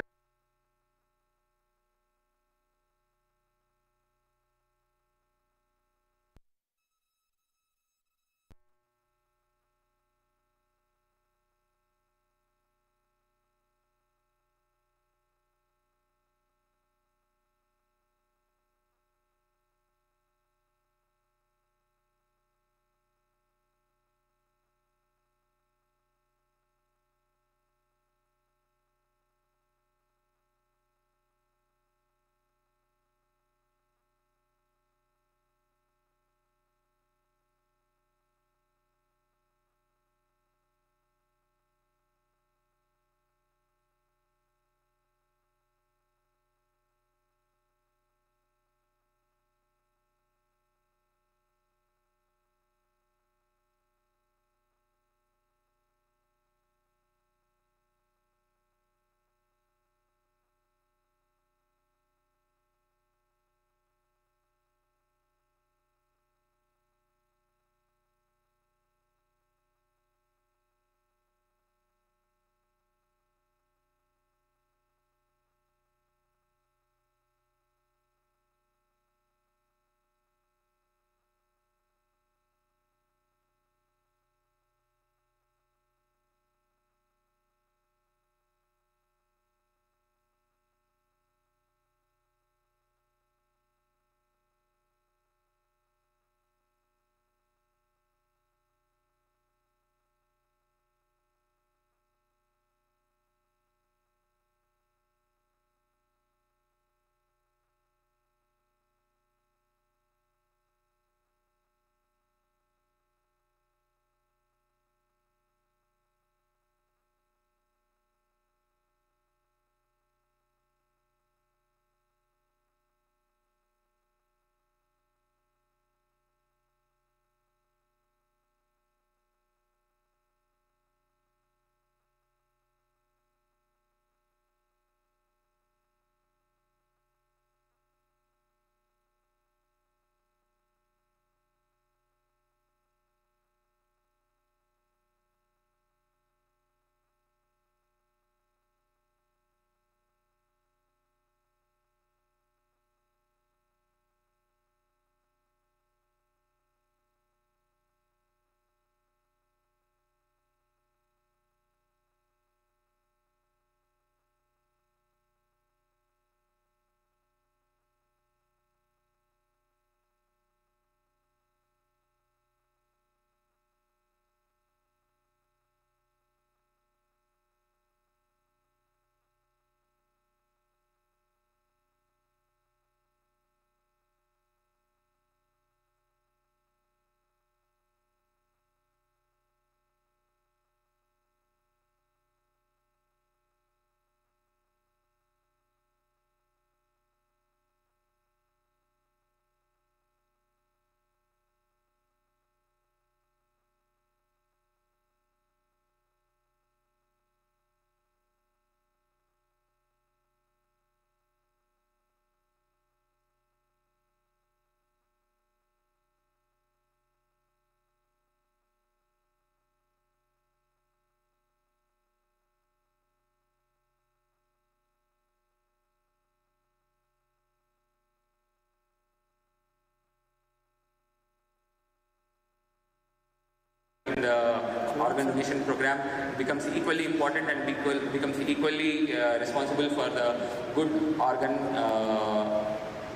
in the organ donation program becomes equally important and becomes equally responsible for the good organ,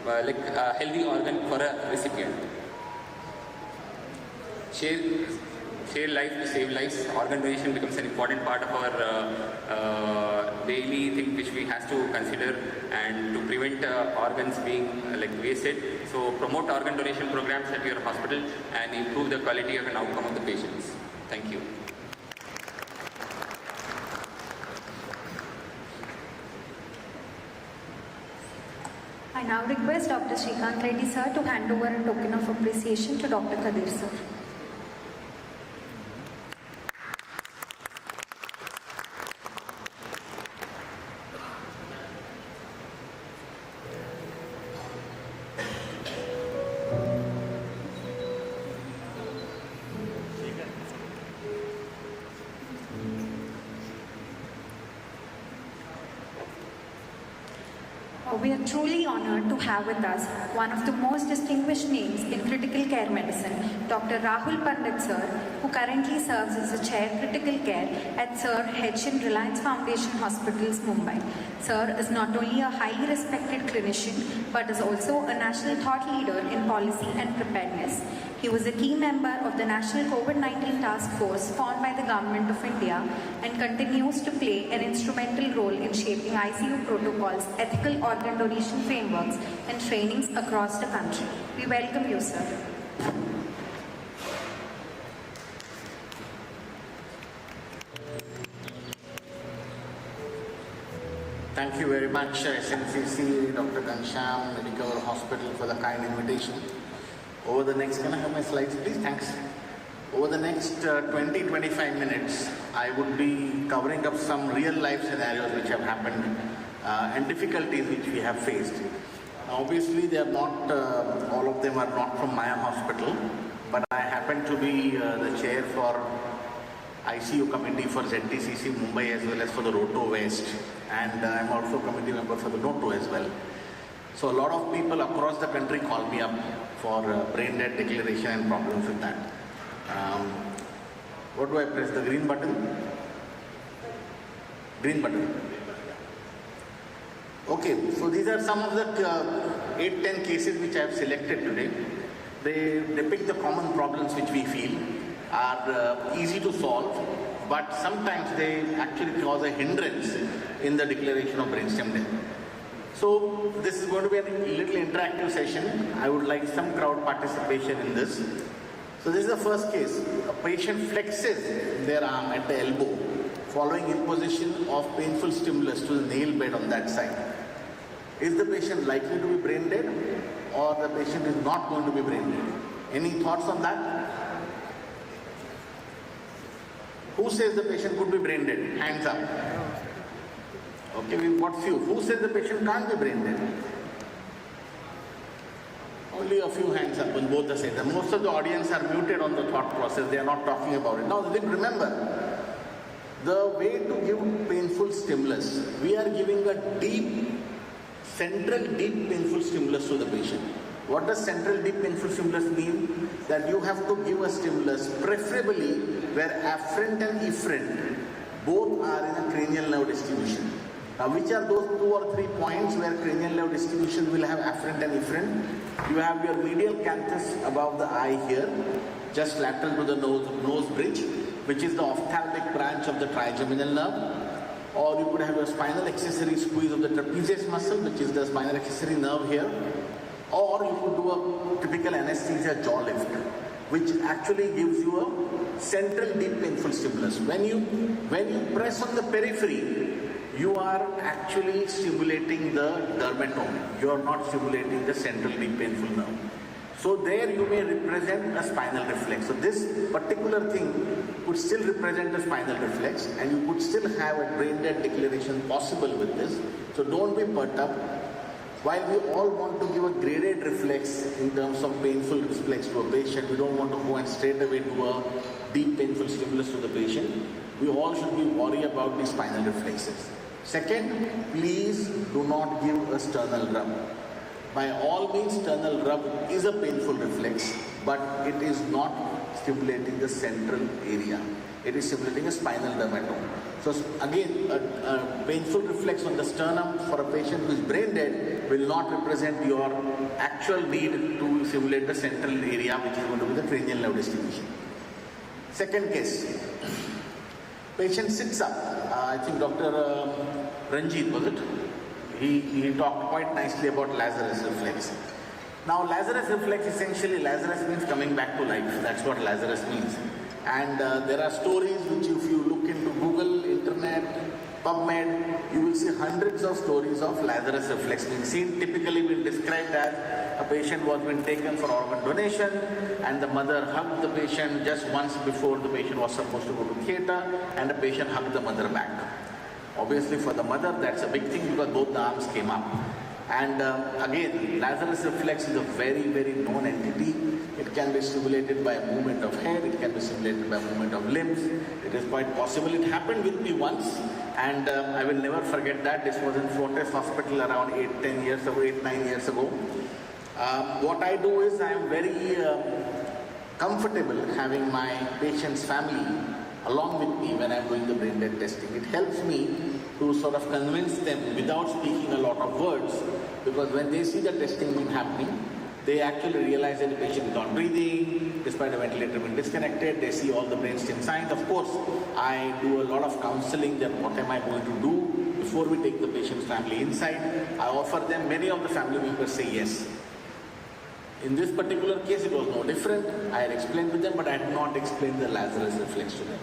healthy organ for a recipient. Share life to save lives. Organ donation becomes an important part of our daily thing which we have to consider, and to prevent organs being wasted. So promote organ donation programs at your hospital and improve the quality of an outcome of the patients. Thank you. I now request Dr. Srikanth Reddy sir to hand over a token of appreciation to Dr. Kadir sir. We are truly honored to have with us one of the most distinguished names in critical care medicine, Dr. Rahul Pandit sir, who currently serves as the Chair Critical Care at Sir H. N. Reliance Foundation Hospitals, Mumbai. Sir is not only a highly respected clinician, but is also a national thought leader in policy and preparedness. He was a key member of the National COVID-19 Task Force formed by the Government of India and continues to play an instrumental role in shaping ICU protocols, ethical organ donation frameworks, and trainings across the country. We welcome you, sir. Thank you very much, SNCC, Dr. Ghanshyam, Medical Hospital, for the kind invitation. Over the next, can I have my slides please? Thanks. Over the next 20-25 minutes, I would be covering up some real life scenarios which have happened and difficulties which we have faced. Now, obviously, they are not, all of them are not from my hospital, but I happen to be the chair for ICU committee for ZTCC Mumbai as well as for the Roto West, and I'm also committee member for the Noto as well. So a lot of people across the country call me up for brain dead declaration and problems with that. What do I press? The green button? Green button. Okay, so these are some of the 8-10 cases which I have selected today. They depict the common problems which we feel are easy to solve, but sometimes they actually cause a hindrance in the declaration of brainstem death. So this is going to be a little interactive session. I would like some crowd participation in this. So this is the first case. A patient flexes their arm at the elbow following imposition of painful stimulus to the nail bed on that side. Is the patient likely to be brain dead, or the patient is not going to be brain dead? Any thoughts on that? Who says the patient could be brain dead? Hands up. Okay, we've got few. Who says the patient can't be brain dead? Only a few hands up on both the sides. Most of the audience are muted on the thought process. They are not talking about it. Now, remember, the way to give painful stimulus, we are giving a deep, central deep painful stimulus to the patient. What does central deep painful stimulus mean? That you have to give a stimulus, preferably where afferent and efferent both are in a cranial nerve distribution. Now, which are those 2 or 3 points where cranial nerve distribution will have afferent and efferent? You have your medial canthus above the eye here, just lateral to the nose bridge, which is the ophthalmic branch of the trigeminal nerve. Or you could have your spinal accessory squeeze of the trapezius muscle, which is the spinal accessory nerve here. Or you could do a typical anesthesia jaw lift, which actually gives you a central deep painful stimulus. When you press on the periphery, you are actually stimulating the dermatome. You are not stimulating the central deep painful nerve. So there you may represent a spinal reflex. So this particular thing could still represent a spinal reflex, and you could still have a brain dead declaration possible with this. So don't be perturbed. While we all want to give a graded reflex in terms of painful reflex to a patient, we don't want to go and straight away do a deep painful stimulus to the patient. We all should be worried about the spinal reflexes. Second, please do not give a sternal rub. by all means sternal rub is a painful reflex, but it is not stimulating the central area. It is stimulating a spinal dermatome. So again, a painful reflex on the sternum for a patient who is brain dead will not represent your actual need to simulate the central area, which is going to be the cranial nerve distribution. Second case, patient sits up. I think Dr. Ranjit, was it? He talked quite nicely about Lazarus reflex. Now Lazarus reflex, essentially Lazarus means coming back to life. That's what Lazarus means. And there are stories which if you look into Google, Internet, PubMed, you will see hundreds of stories of Lazarus reflex being seen, typically been described as a patient was being taken for organ donation and the mother hugged the patient just once before the patient was supposed to go to theatre, and the patient hugged the mother back. Obviously for the mother that's a big thing because both the arms came up. And again, Lazarus reflex is a very, very known entity. It can be stimulated by a movement of head, it can be stimulated by a movement of limbs. It is quite possible. It happened with me once, and I will never forget that. This was in Fortis Hospital around 8-9 years ago. What I do is I am very comfortable having my patient's family along with me when I am doing the brain dead testing. It helps me to sort of convince them without speaking a lot of words, because when they see the testing being happening, they actually realize that the patient is not breathing, despite the ventilator being disconnected, they see all the brainstem signs. Of course, I do a lot of counseling that what am I going to do before we take the patient's family inside. I offer them, many of the family members say yes. In this particular case, it was no different. I had explained to them, but I had not explained the Lazarus reflex to them.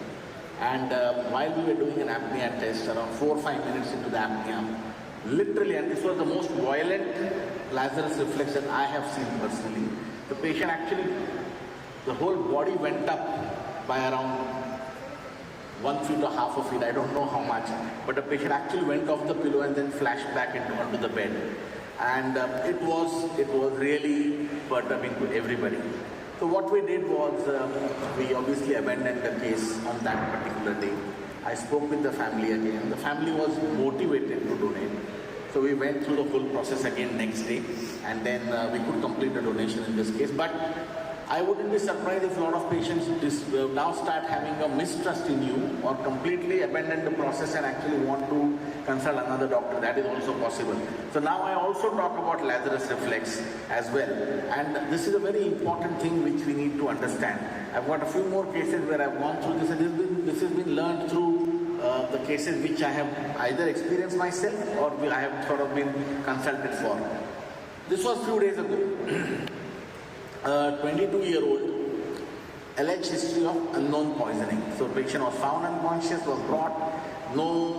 And while we were doing an apnea test, around 4 or 5 minutes into the apnea, literally, and this was the most violent Lazarus reflex that I have seen personally, the patient actually, the whole body went up by around 1 feet or half a feet, I don't know how much, but the patient actually went off the pillow and then flashed back onto the bed. And it was really perturbing to everybody. So what we did was, we obviously abandoned the case on that particular day. I spoke with the family again. The family was motivated to donate. So we went through the whole process again next day, and then we could complete the donation in this case. But I wouldn't be surprised if a lot of patients now start having a mistrust in you or completely abandon the process and actually want to consult another doctor. That is also possible. So now I also talk about Lazarus reflex as well. And this is a very important thing which we need to understand. I've got a few more cases where I've gone through this, and this has been learned through the cases which I have either experienced myself or I have sort of been consulted for. This was a few days ago. A 22-year-old alleged history of unknown poisoning. So the patient was found unconscious, was brought, no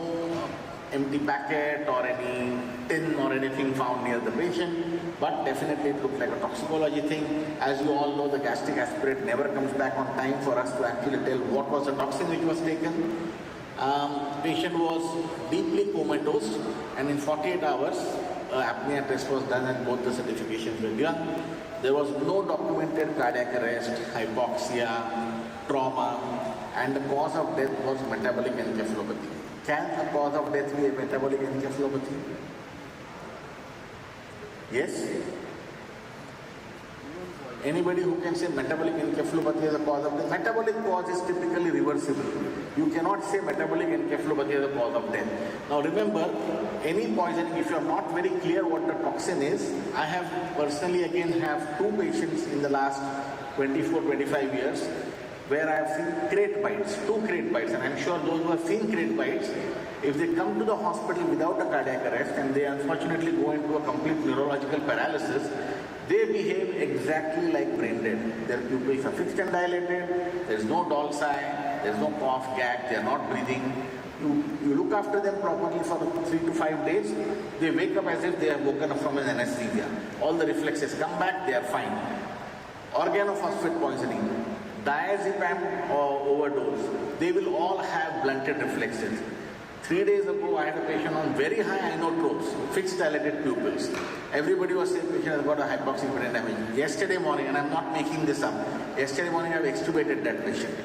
empty packet or any tin or anything found near the patient, but definitely it looked like a toxicology thing. As you all know, the gastric aspirate never comes back on time for us to actually tell what was the toxin which was taken. Patient was deeply comatose, and in 48 hours, apnea test was done and both the certifications were done. There was no documented cardiac arrest, hypoxia, trauma, and the cause of death was metabolic encephalopathy. Can the cause of death be a metabolic encephalopathy? Yes? Anybody who can say metabolic encephalopathy as a cause of death? Metabolic cause is typically reversible. You cannot say metabolic encephalopathy as a cause of death. Now remember, any poisoning, if you are not very clear what the toxin is, I have personally again have 2 patients in the last 24-25 years where I have seen crate bites, 2 crate bites, and I am sure those who have seen crate bites, if they come to the hospital without a cardiac arrest and they unfortunately go into a complete neurological paralysis, they behave exactly like brain dead. Their pupils are fixed and dilated, there is no dolce, there is no cough, gag, they are not breathing. You look after them properly for 3 to 5 days, they wake up as if they have woken up from an anesthesia. All the reflexes come back, they are fine. Organophosphate poisoning, diazepam or overdose, they will all have blunted reflexes. 3 days ago, I had a patient on very high inotropes, fixed dilated pupils. Everybody was saying patient has got a hypoxic brain damage. Yesterday morning, and I'm not making this up, yesterday morning I've extubated that patient.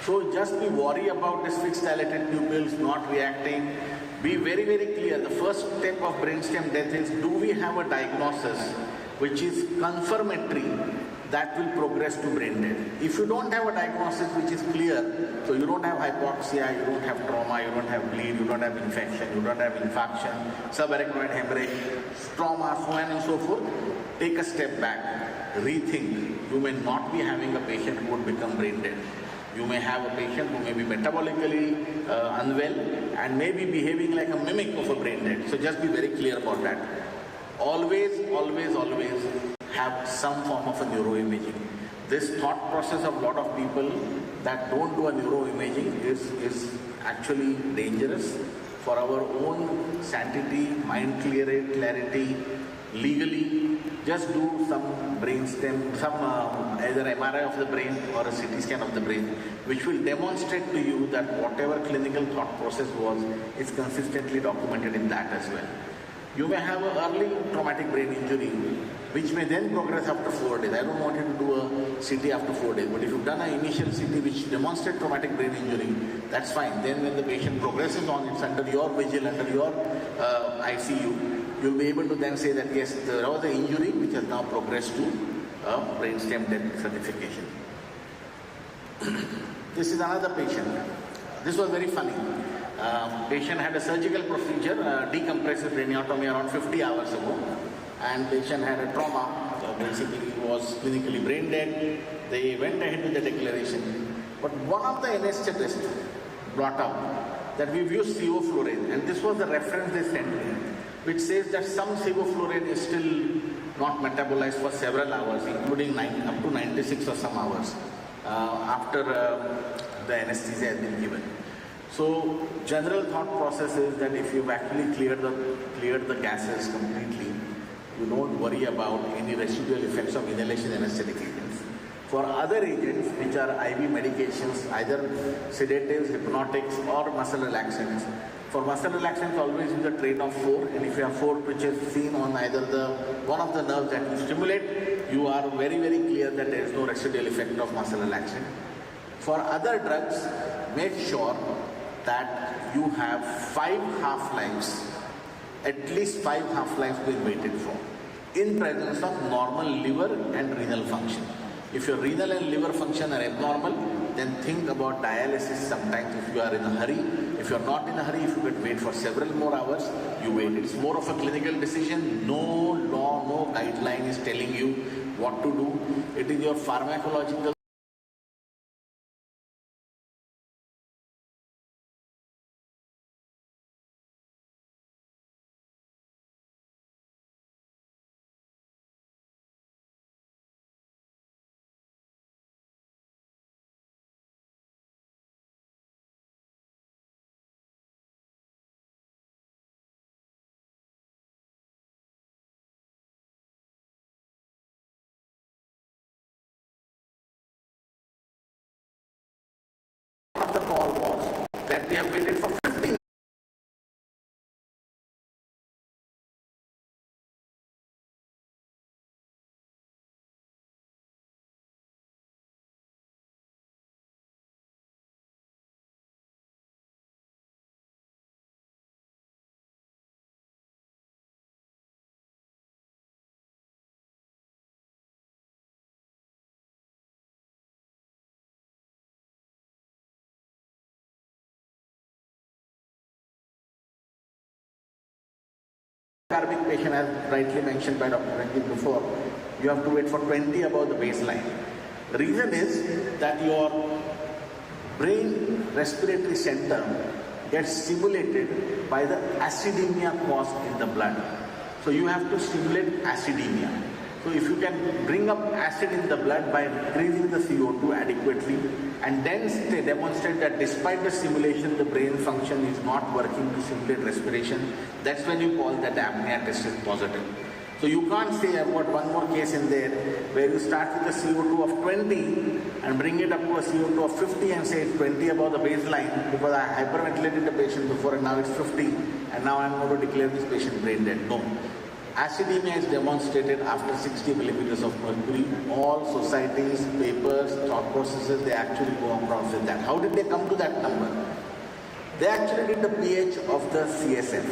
So just be worried about this fixed dilated pupils not reacting. be very, very clear. The first step of brainstem death is, do we have a diagnosis which is confirmatory that will progress to brain death? If you don't have a diagnosis which is clear, so you don't have hypoxia, you don't have trauma, you don't have bleed, you don't have infection, you don't have infarction, subarachnoid hemorrhage, trauma, so on and so forth, take a step back, rethink. You may not be having a patient who would become brain dead. You may have a patient who may be metabolically unwell and may be behaving like a mimic of a brain dead. So just be very clear about that. Always, always, always have some form of a neuroimaging. This thought process of a lot of people that don't do a neuroimaging is actually dangerous for our own sanity, mind clarity, legally. Just do some brainstem, some either MRI of the brain or a CT scan of the brain, which will demonstrate to you that whatever clinical thought process was, is consistently documented in that as well. You may have an early traumatic brain injury, which may then progress after 4 days. I don't want you to do a CT after 4 days, but if you've done an initial CT which demonstrates traumatic brain injury, that's fine. Then when the patient progresses on, it's under your vigil, under your ICU, you'll be able to then say that yes, there was an injury which has now progressed to brainstem death certification. This is another patient. This was very funny. Patient had a surgical procedure, decompressive craniotomy around 50 hours ago, and patient had a trauma. So basically he was clinically brain dead. They went ahead with the declaration. But one of the anesthetists brought up that we've used sevoflurane, and this was the reference they sent me, which says that some sevoflurane is still not metabolized for several hours, including up to 96 or some hours after the anesthesia has been given. So general thought process is that if you've actually cleared the gases completely, you don't worry about any residual effects of inhalation anesthetic agents. For other agents, which are IV medications, either sedatives, hypnotics, or muscle relaxants, for muscle relaxants, always use a train of 4, and if you have 4 twitches seen on either one of the nerves that you stimulate, you are very, very clear that there is no residual effect of muscle relaxant. For other drugs, make sure that you have 5 half-lives, at least 5 half-lives being waited for, in presence of normal liver and renal function. If your renal and liver function are abnormal, then think about dialysis sometimes if you are in a hurry. If you are not in a hurry, if you could wait for several more hours, you wait. It's more of a clinical decision. No law, no guideline is telling you what to do. It is your pharmacological of the call was that we have waited for 15 cardiac patient, as rightly mentioned by Dr. Ranjit before, you have to wait for 20 above the baseline. The reason is that your brain respiratory center gets stimulated by the acidemia caused in the blood. So you have to stimulate acidemia. So if you can bring up acid in the blood by increasing the CO2 adequately, and then demonstrate that despite the stimulation, the brain function is not working to stimulate respiration, that's when you call that the apnea test is positive. So you can't say, I've got one more case in there, where you start with a CO2 of 20 and bring it up to a CO2 of 50 and say it's 20 above the baseline, because I hyperventilated the patient before and now it's 50, and now I'm going to declare this patient brain dead. No. Acidemia is demonstrated after 60 millimeters of mercury. All societies, papers, thought processes, they actually go across with that. How did they come to that number? They actually did the pH of the CSF.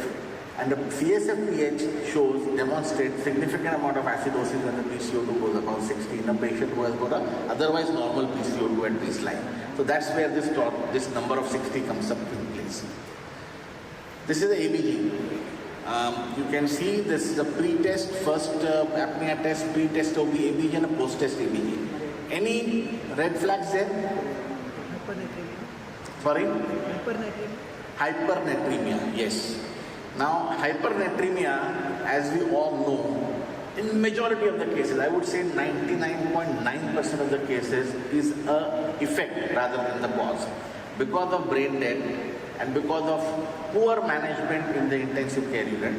And the CSF pH demonstrates significant amount of acidosis when the PCO2 goes above 60 in a patient who has got a otherwise normal PCO2 at baseline. So that's where this number of 60 comes up in place. This is the ABG. You can see this is a pre-test, first apnea test, pre-test of the ABG and a post-test ABG. Any red flags there? Sorry? Hypernatremia, yes. Now, hypernatremia, as we all know, in majority of the cases, I would say 99.9% of the cases is a effect rather than the cause. Because of brain death and because of poor management in the intensive care unit,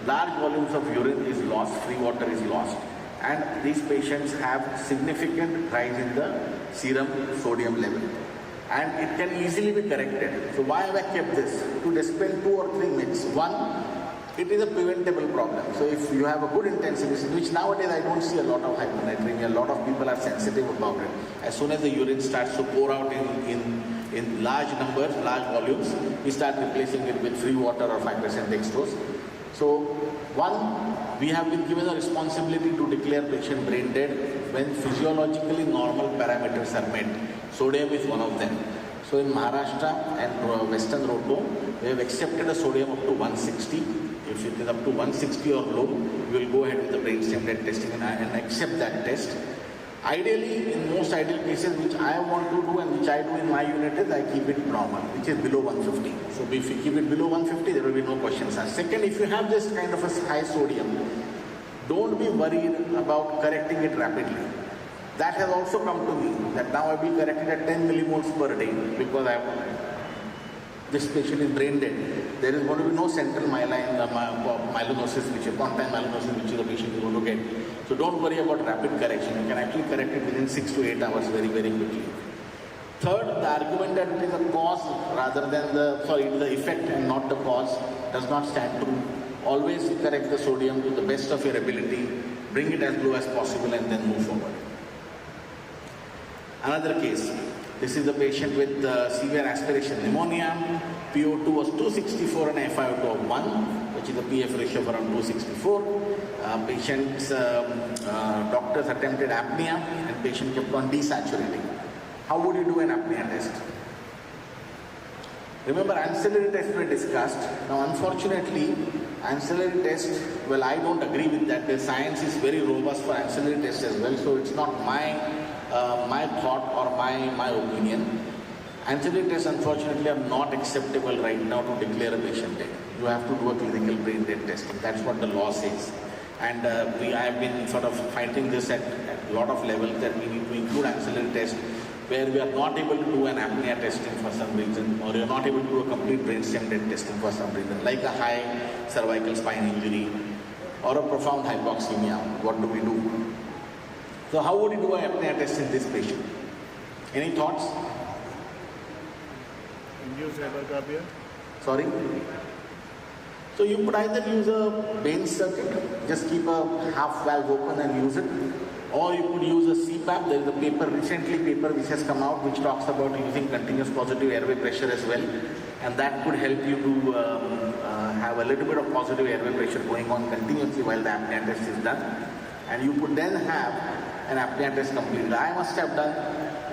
large volumes of urine is lost, free water is lost, and these patients have significant rise in the serum sodium level. And it can easily be corrected. So why have I kept this? To dispel 2 or 3 myths. One, it is a preventable problem. So if you have a good intensivist, which nowadays I don't see a lot of hypernatremia, a lot of people are sensitive about it. As soon as the urine starts to pour out in large numbers, large volumes, we start replacing it with free water or 5% dextrose. So one, we have been given a responsibility to declare patient brain dead when physiologically normal parameters are met. Sodium is one of them. So in Maharashtra and Western Roto, we have accepted a sodium up to 160. If it is up to 160 or low, we will go ahead with the brainstem dead testing and accept that test. Ideally, in most ideal cases which I want to do and which I do in my unit is I keep it normal, which is below 150. So if you keep it below 150, there will be no questions asked. Second, if you have this kind of a high sodium, don't be worried about correcting it rapidly. That has also come to me, that now I will correct it at 10 millimoles per day because this patient is brain dead. There is going to be no central myelinosis, which is pontine myelinosis, which the patient is going to get. So don't worry about rapid correction. You can actually correct it within 6 to 8 hours very, very quickly. Third, the argument that it is a cause rather than the effect and not the cause does not stand true. Always correct the sodium to the best of your ability, bring it as low as possible and then move forward. Another case, this is a patient with severe aspiration pneumonia. PO2 was 264 and FiO2 of 1, which is a PF ratio of around 264. Patient's doctors attempted apnea and patient kept on desaturating. How would you do an apnea test? Remember, ancillary tests were discussed. Now, unfortunately, ancillary tests, well, I don't agree with that. The science is very robust for ancillary tests as well, so it's not my thought or my opinion. Ancillary tests, unfortunately, are not acceptable right now to declare a patient dead. You have to do a clinical brain death testing. That's what the law says. And I have been sort of fighting this at a lot of levels that we need to include ancillary tests where we are not able to do an apnea testing for some reason, or you are not able to do a complete brainstem dead testing for some reason, like a high cervical spine injury or a profound hypoxemia. What do we do? So how would you do an apnea test in this patient? Any thoughts? Induced hypercapnia? Sorry? So you could either use a Bain circuit, just keep a half valve open and use it, or you could use a CPAP. There is a paper which has come out which talks about using continuous positive airway pressure as well, and that could help you to have a little bit of positive airway pressure going on continuously while the apnea test is done, and you could then have an apnea test completed. I must have done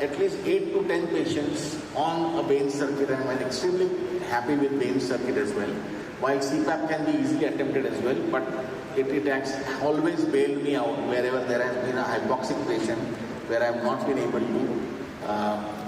at least 8 to 10 patients on a Bain circuit, and I'm extremely happy with Bain circuit as well. While CPAP can be easily attempted as well, but it has always bailed me out wherever there has been a hypoxic patient where I have not been able to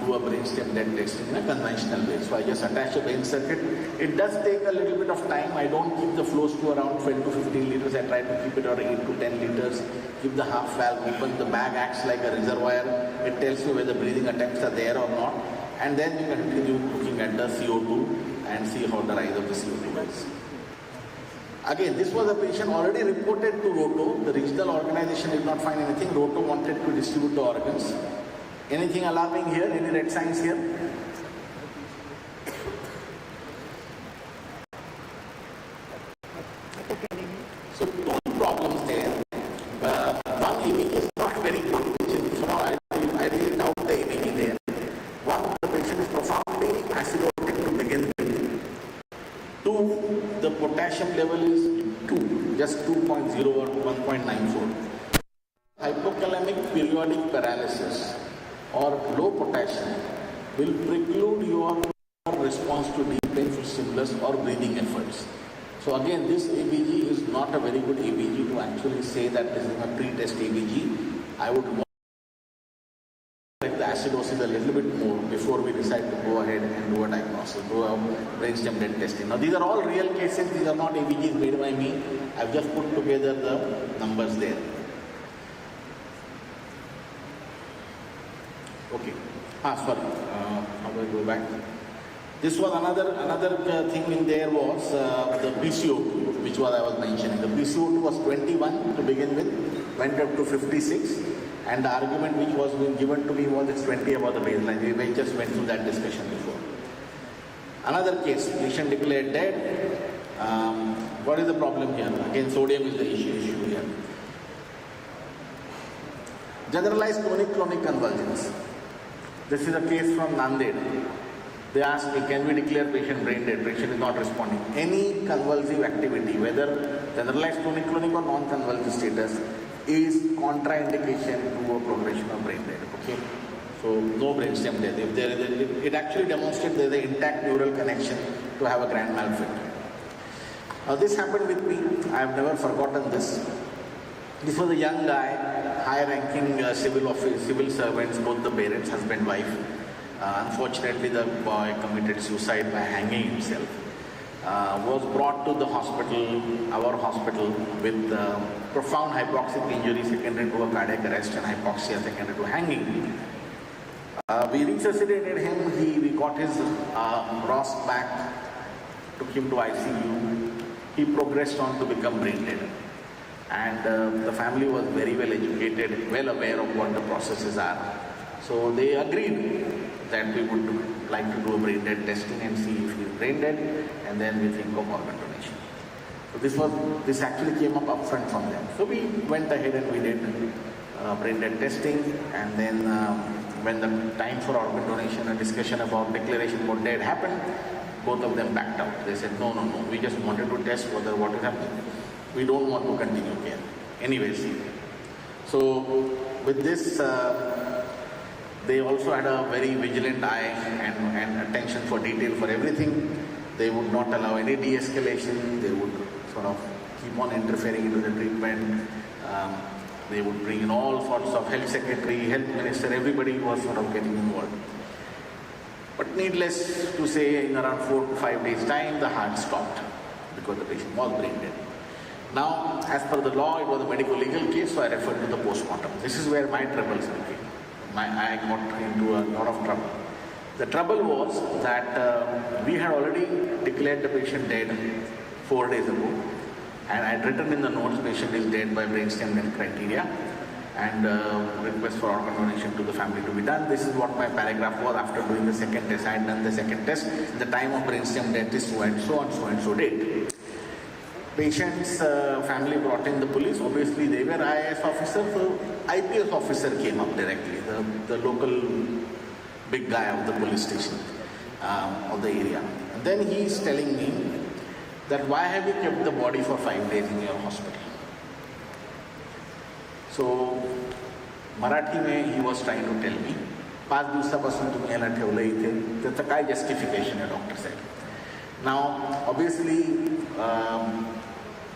do a brainstem dead testing in a conventional way. So I just attach a Bain circuit. It does take a little bit of time. I don't keep the flows to around 12 to 15 liters. I try to keep it around 8 to 10 liters. Keep the half valve open. The bag acts like a reservoir. It tells you whether breathing attempts are there or not. And then you continue looking at the CO2 and see how the rise of the CO2 is. Again, this was a patient already reported to Roto. The regional organization did not find anything. Roto wanted to distribute the organs. Anything alarming here? Any red signs here? So two problems there. One image is not very good, which is, I really doubt the image there. One, the patient is profoundly acidotic to begin with. potassium level is 2, just 2.0 or 1.94. Hypokalemic periodic paralysis or low potassium will preclude your response to deep painful stimulus or breathing efforts. So again, this ABG is not a very good ABG to actually say that this is a pre-test ABG. I would want to check the acidosis a little bit more before we decide to go ahead and do a diagnosis, do a brainstem dead testing. Now these are all real cases, these are not ABGs made by me. I've just put together the numbers there. Okay. Sorry. How do I go back? This was another thing in there was the PCO2, which was I was mentioning. The PCO2 was 21 to begin with, went up to 56, and the argument which was being given to me was it's 20 above the baseline. We just went through that discussion before. Another case, patient declared dead. What is the problem here? Again, sodium is the issue here. Generalized tonic-clonic convulsions. This is a case from Nanded. They asked me, can we declare patient brain dead? Patient is not responding. Any convulsive activity, whether generalized tonic-clonic or non-convulsive status, is contraindication to a progression of brain dead. Okay, so no brainstem death. If there is it actually demonstrates there is an intact neural connection to have a grand mal fit. Now this happened with me. I have never forgotten this. This was a young guy, high-ranking civil servants, both the parents, husband, wife. Unfortunately, the boy committed suicide by hanging himself. Was brought to the hospital, our hospital, with profound hypoxic injury secondary to a cardiac arrest and hypoxia secondary to hanging. We resuscitated him. We got his Ross back, took him to ICU. He progressed on to become brain dead. And the family was very well educated, well aware of what the processes are. So they agreed that we would like to do a brain dead testing and see if he is brain dead, and then we think of organ donation. So this actually came up upfront from them. So we went ahead and we did brain dead testing, and then when the time for organ donation and discussion about declaration for dead happened, both of them backed out. They said, no, we just wanted to test whether what is happening. We don't want to continue care. Anyways, so with this, they also had a very vigilant eye and attention for detail for everything. They would not allow any de-escalation. They would sort of keep on interfering into the treatment. They would bring in all sorts of health secretary, health minister, everybody was sort of getting involved. But needless to say, in around 4 to 5 days' time, the heart stopped because the patient was brain dead. Now, as per the law, it was a medico-legal case, so I referred to the post-mortem. This is where my troubles became. I got into a lot of trouble. The trouble was that we had already declared the patient dead 4 days ago, and I had written in the notes patient is dead by brainstem death criteria, and request for organ donation to the family to be done. This is what my paragraph was after doing the second test. I had done the second test. The time of brainstem death is so and so date. Patient's family brought in the police. Obviously, they were IAS officers, so IPS officer came up directly, the local big guy of the police station of the area. And then he is telling me that why have you kept the body for 5 days in your hospital? So, Marathi mein he was trying to tell me, 5 दिवसापासून तुम्ही याला ठेवलं इथे, त्याचं काय justification आहे, doctor said. Now, obviously,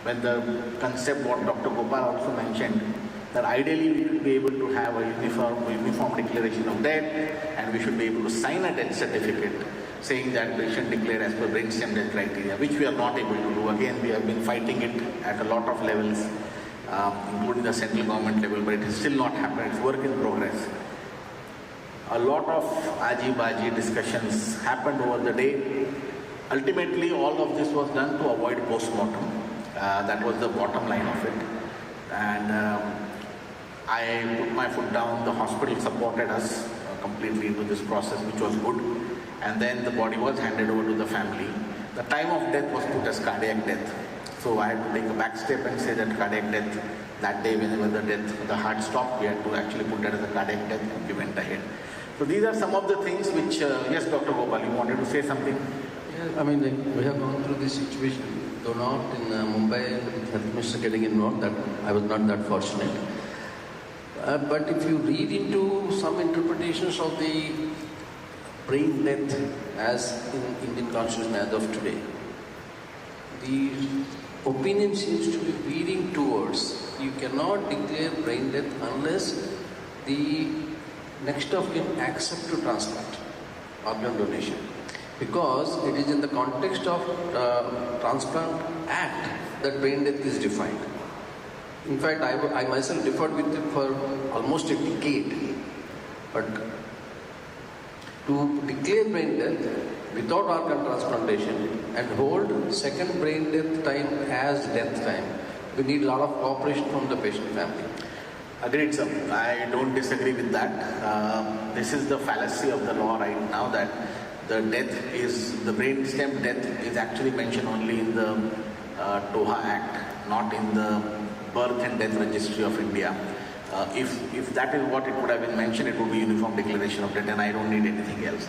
when the concept what Dr. Gopal also mentioned, that ideally we should be able to have a uniform declaration of death, and we should be able to sign a death certificate saying that patient declared as per brainstem death criteria, which we are not able to do. Again, we have been fighting it at a lot of levels, including the central government level, but it has still not happened. It's work in progress. A lot of aji-baji discussions happened over the day. Ultimately, all of this was done to avoid post-mortem. That was the bottom line of it. And I put my foot down. The hospital supported us completely into this process, which was good. And then the body was handed over to the family. The time of death was put as cardiac death. So I had to take a back step and say that cardiac death, that day whenever the heart stopped, we had to actually put that as a cardiac death, and we went ahead. So these are some of the things which, yes, Dr. Gopal, you wanted to say something? Yeah, I mean, we have gone through this situation. though not in Mumbai with health minister getting involved, that I was not that fortunate. But if you read into some interpretations of the brain death as in Indian constitution as of today, the opinion seems to be veering towards you cannot declare brain death unless the next of kin accept to transplant, organ donation. Because it is in the context of Transplant Act that brain death is defined. In fact, I myself differed with it for almost a decade. But to declare brain death without organ transplantation and hold second brain death time as death time, we need a lot of cooperation from the patient family. Agreed, sir. I don't disagree with that. This is the fallacy of the law right now, that the death is, the brain stem death is actually mentioned only in the TOHA Act, not in the Birth and Death Registry of India. If that is what it would have been mentioned, it would be Uniform Declaration of Death, and I don't need anything else.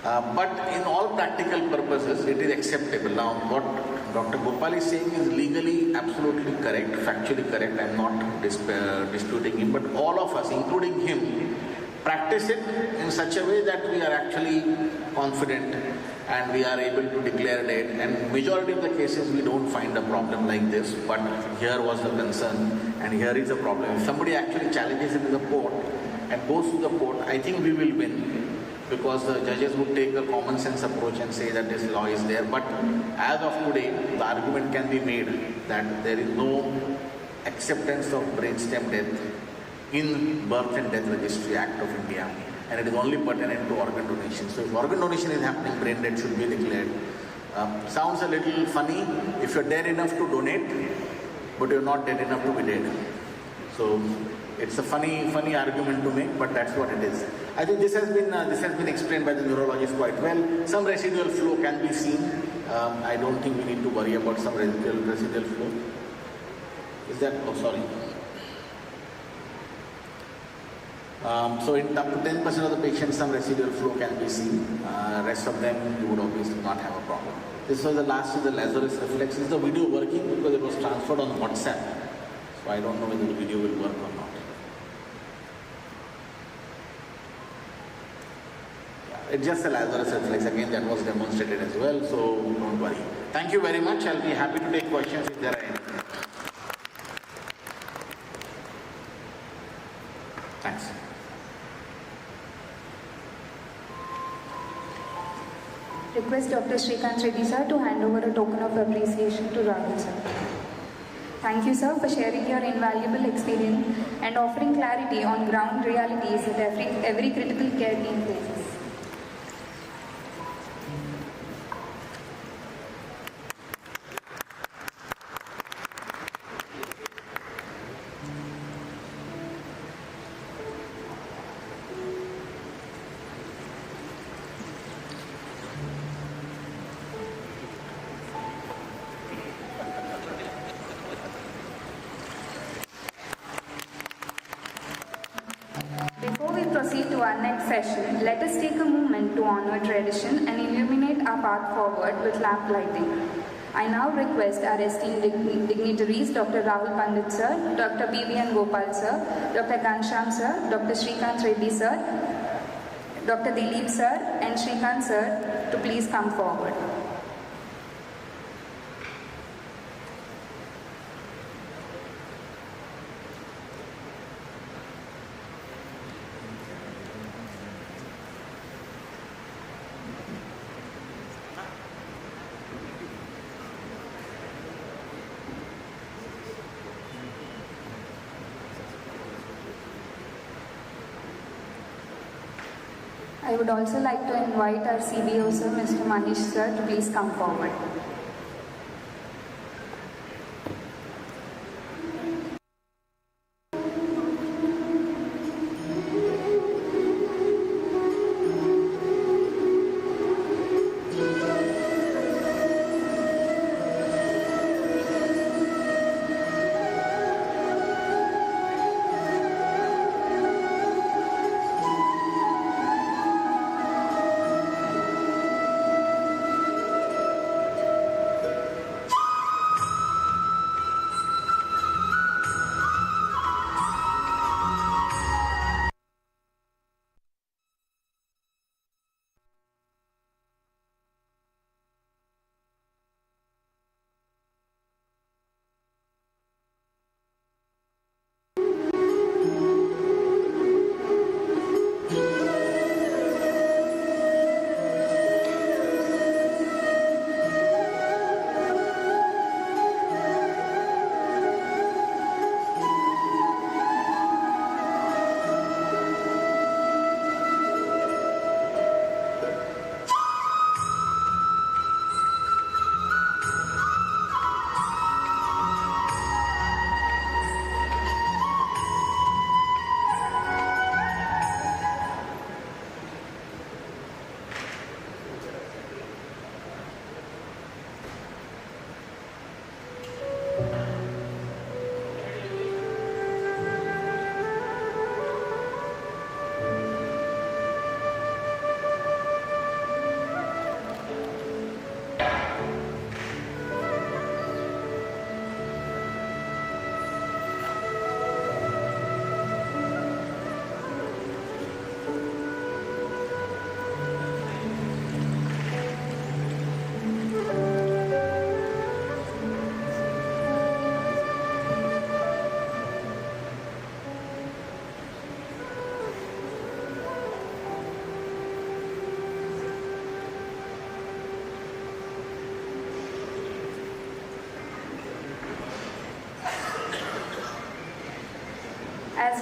But in all practical purposes, it is acceptable. Now, what Dr. Gopal is saying is legally absolutely correct, factually correct. I am not disputing him, but all of us, including him, practice it in such a way that we are actually confident and we are able to declare a date. And majority of the cases we don't find a problem like this, but here was the concern and here is a problem. If somebody actually challenges it in the court and goes to the court, I think we will win, because the judges would take a common sense approach and say that this law is there. But as of today, the argument can be made that there is no acceptance of brainstem death in Birth and Death Registry Act of India, and it is only pertinent to organ donation. So if organ donation is happening, brain death should be declared. Sounds a little funny if you're dead enough to donate, but you're not dead enough to be dead. So it's a funny argument to make, but that's what it is. I think this has been explained by the neurologist quite well. Some residual flow can be seen. I don't think we need to worry about some residual flow. Is that? Oh, sorry. So in up to 10% of the patients, some residual flow can be seen. Rest of them, you would obviously not have a problem. This was the last of the Lazarus reflex. Is the video working? Because it was transferred on WhatsApp. So I don't know whether the video will work or not. Yeah, it's just a Lazarus reflex. Again, that was demonstrated as well. So don't worry. Thank you very much. I'll be happy to take questions if there are any. Thanks. Request Dr. Srikanth Reddy sir to hand over a token of appreciation to Rahul sir. Thank you sir for sharing your invaluable experience and offering clarity on ground realities that every critical care team faces. Proceed to our next session, let us take a moment to honor tradition and illuminate our path forward with lamp lighting. I now request our esteemed dignitaries, Dr. Rahul Pandit sir, Dr. B.V.N. Gopal sir, Dr. Ghanshyam sir, Dr. Srikanth Reddy sir, Dr. Dilip sir and Srikanth sir to please come forward. I would also like to invite our CBO sir, Mr. Manish sir, to please come forward.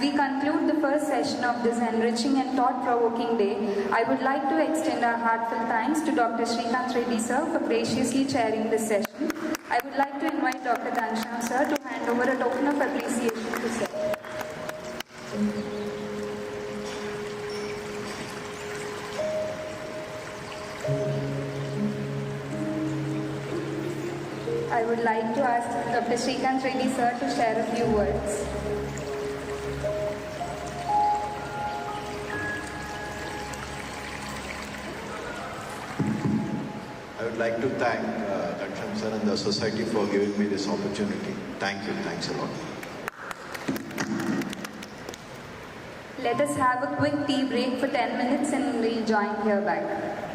we conclude the first session of this enriching and thought-provoking day, I would like to extend our heartfelt thanks to Dr. Srikanth Reddy sir for graciously chairing this session. I would like to invite Dr. Ghanshyam sir to hand over a token of appreciation to sir. I would like to ask Dr. Srikanth Reddy sir to share a few words. I would like to thank Ghanshyam sir and the society for giving me this opportunity. Thank you. Thanks a lot. Let us have a quick tea break for 10 minutes and we'll join here back.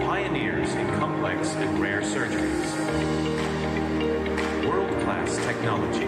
Pioneers in complex and rare surgeries. World-class technology.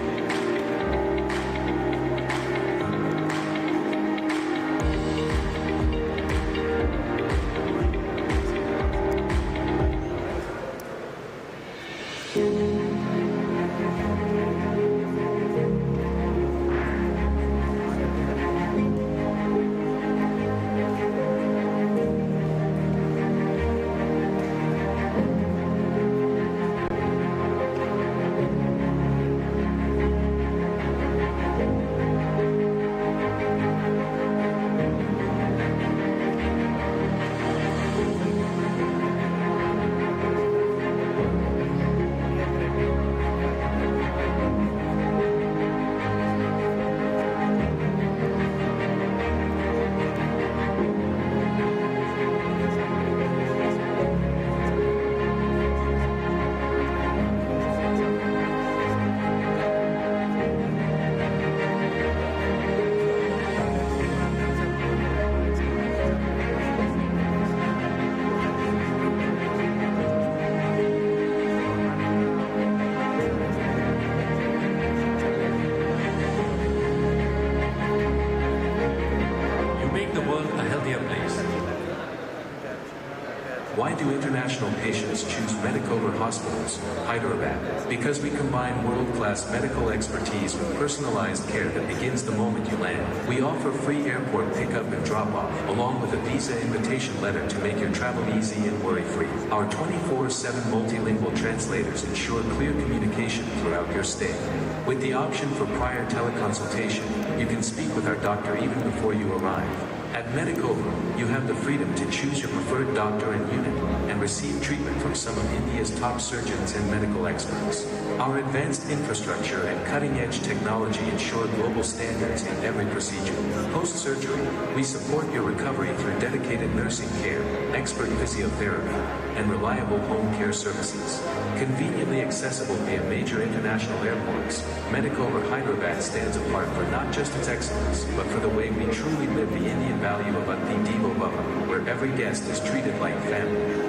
Why do international patients choose medico-legal hospitals, Hyderabad? Because we combine world-class medical expertise with personalized care that begins the moment you land. We offer free airport pickup and drop-off, along with a visa invitation letter to make your travel easy and worry-free. Our 24/7 multilingual translators ensure clear communication throughout your stay. With the option for prior teleconsultation, you can speak with our doctor even before you arrive. At Medicover, you have the freedom to choose your preferred doctor and unit, and receive treatment from some of India's top surgeons and medical experts. Our advanced infrastructure and cutting-edge technology ensure global standards in every procedure. Post-surgery, we support your recovery through dedicated nursing care, expert physiotherapy, and reliable home care services. Conveniently accessible via major international airports, Medicover Hyderabad stands apart for not just its excellence, but for the way we truly live the Indian value of Ati Devo Bhava, where every guest is treated like family.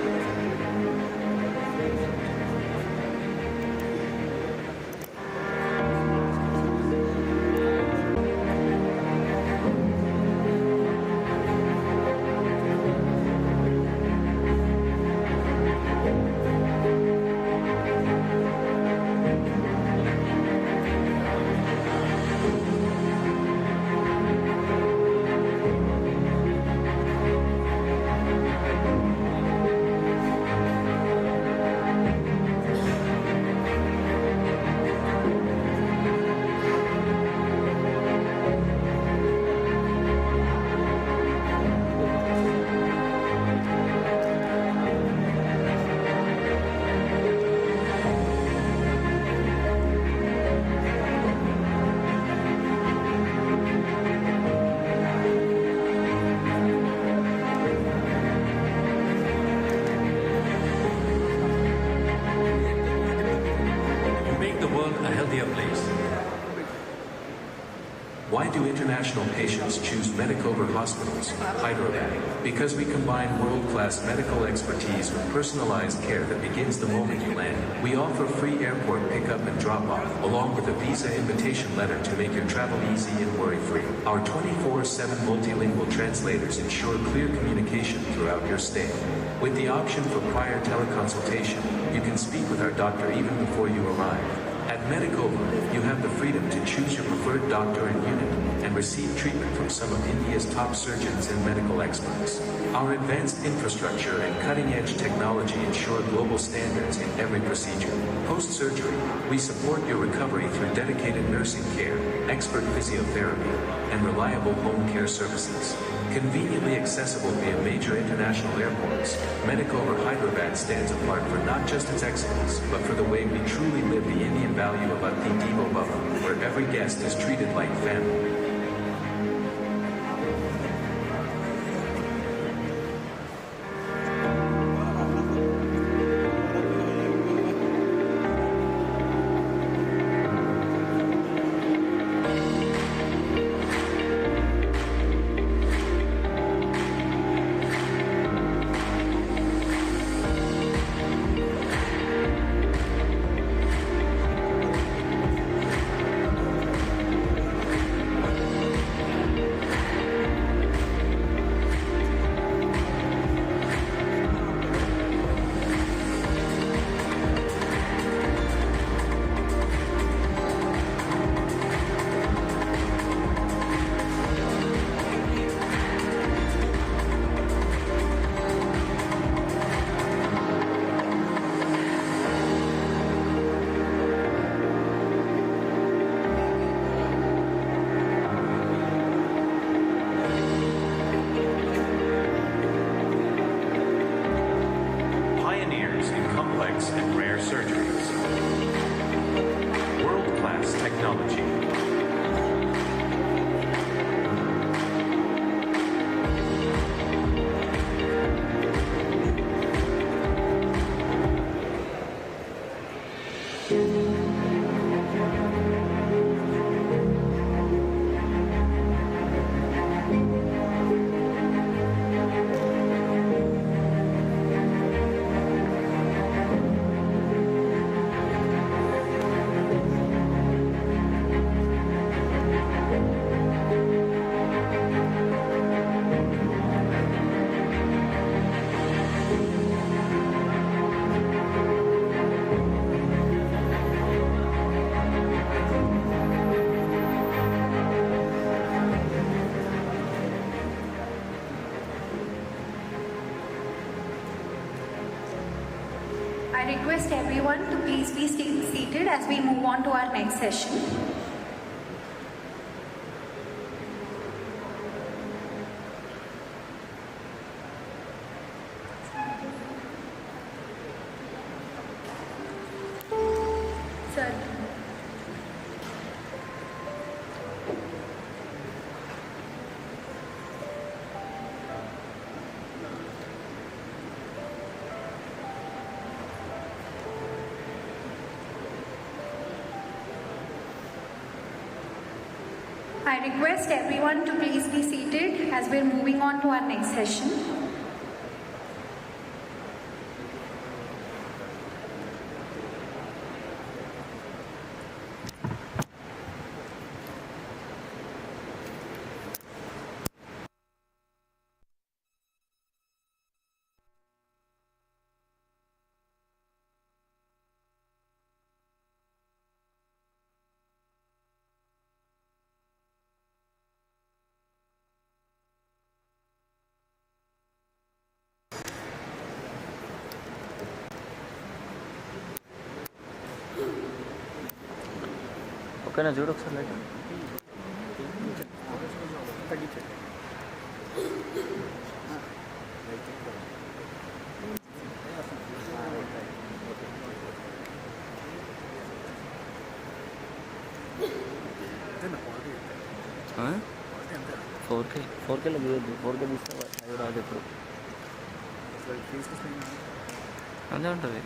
Why do international patients choose medico-legal hospitals, Hyderabad? Because we combine world-class medical expertise with personalized care that begins the moment you land. We offer free airport pickup and drop-off, along with a visa invitation letter to make your travel easy and worry-free. Our 24/7 multilingual translators ensure clear communication throughout your stay. With the option for prior teleconsultation, you can speak with our doctor even before you arrive. At medico-legal, you have the freedom to choose your preferred doctor and unit and receive treatment from some of India's top surgeons and medical experts. Our advanced infrastructure and cutting-edge technology ensure global standards in every procedure. Post-surgery, we support your recovery through dedicated nursing care, expert physiotherapy, and reliable home care services. Conveniently accessible via major international airports, medico-legal Hyderabad stands apart for not just its excellence, but for the way we truly live the Indian value of Ati Devo Bhava, where every guest is treated like family. I request everyone to please be seated as we move on to our next session. Sir. I request everyone to please be seated as we're moving on to our next session. ఓకేనా చూడు ఒకసారి light ఫోర్కేలో తీయద్దు 4K తీస్తే అది రాదు ఎప్పుడు అంతే ఉంటుంది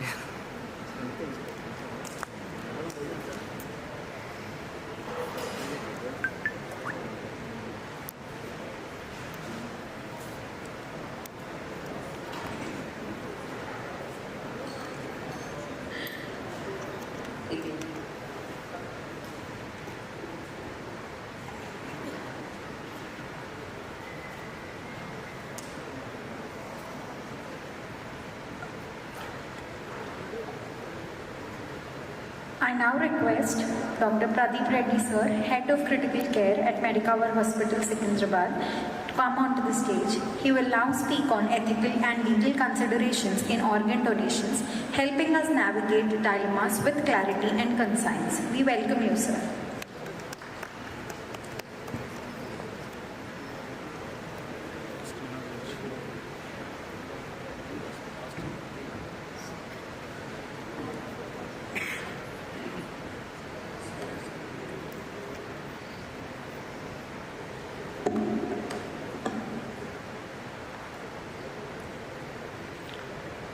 now request Dr. Pradeep Reddy sir, Head of Critical Care at Medicover Hospital, Secunderabad, to come onto the stage. He will now speak on ethical and legal considerations in organ donations, helping us navigate the dilemmas with clarity and conscience. We welcome you, sir.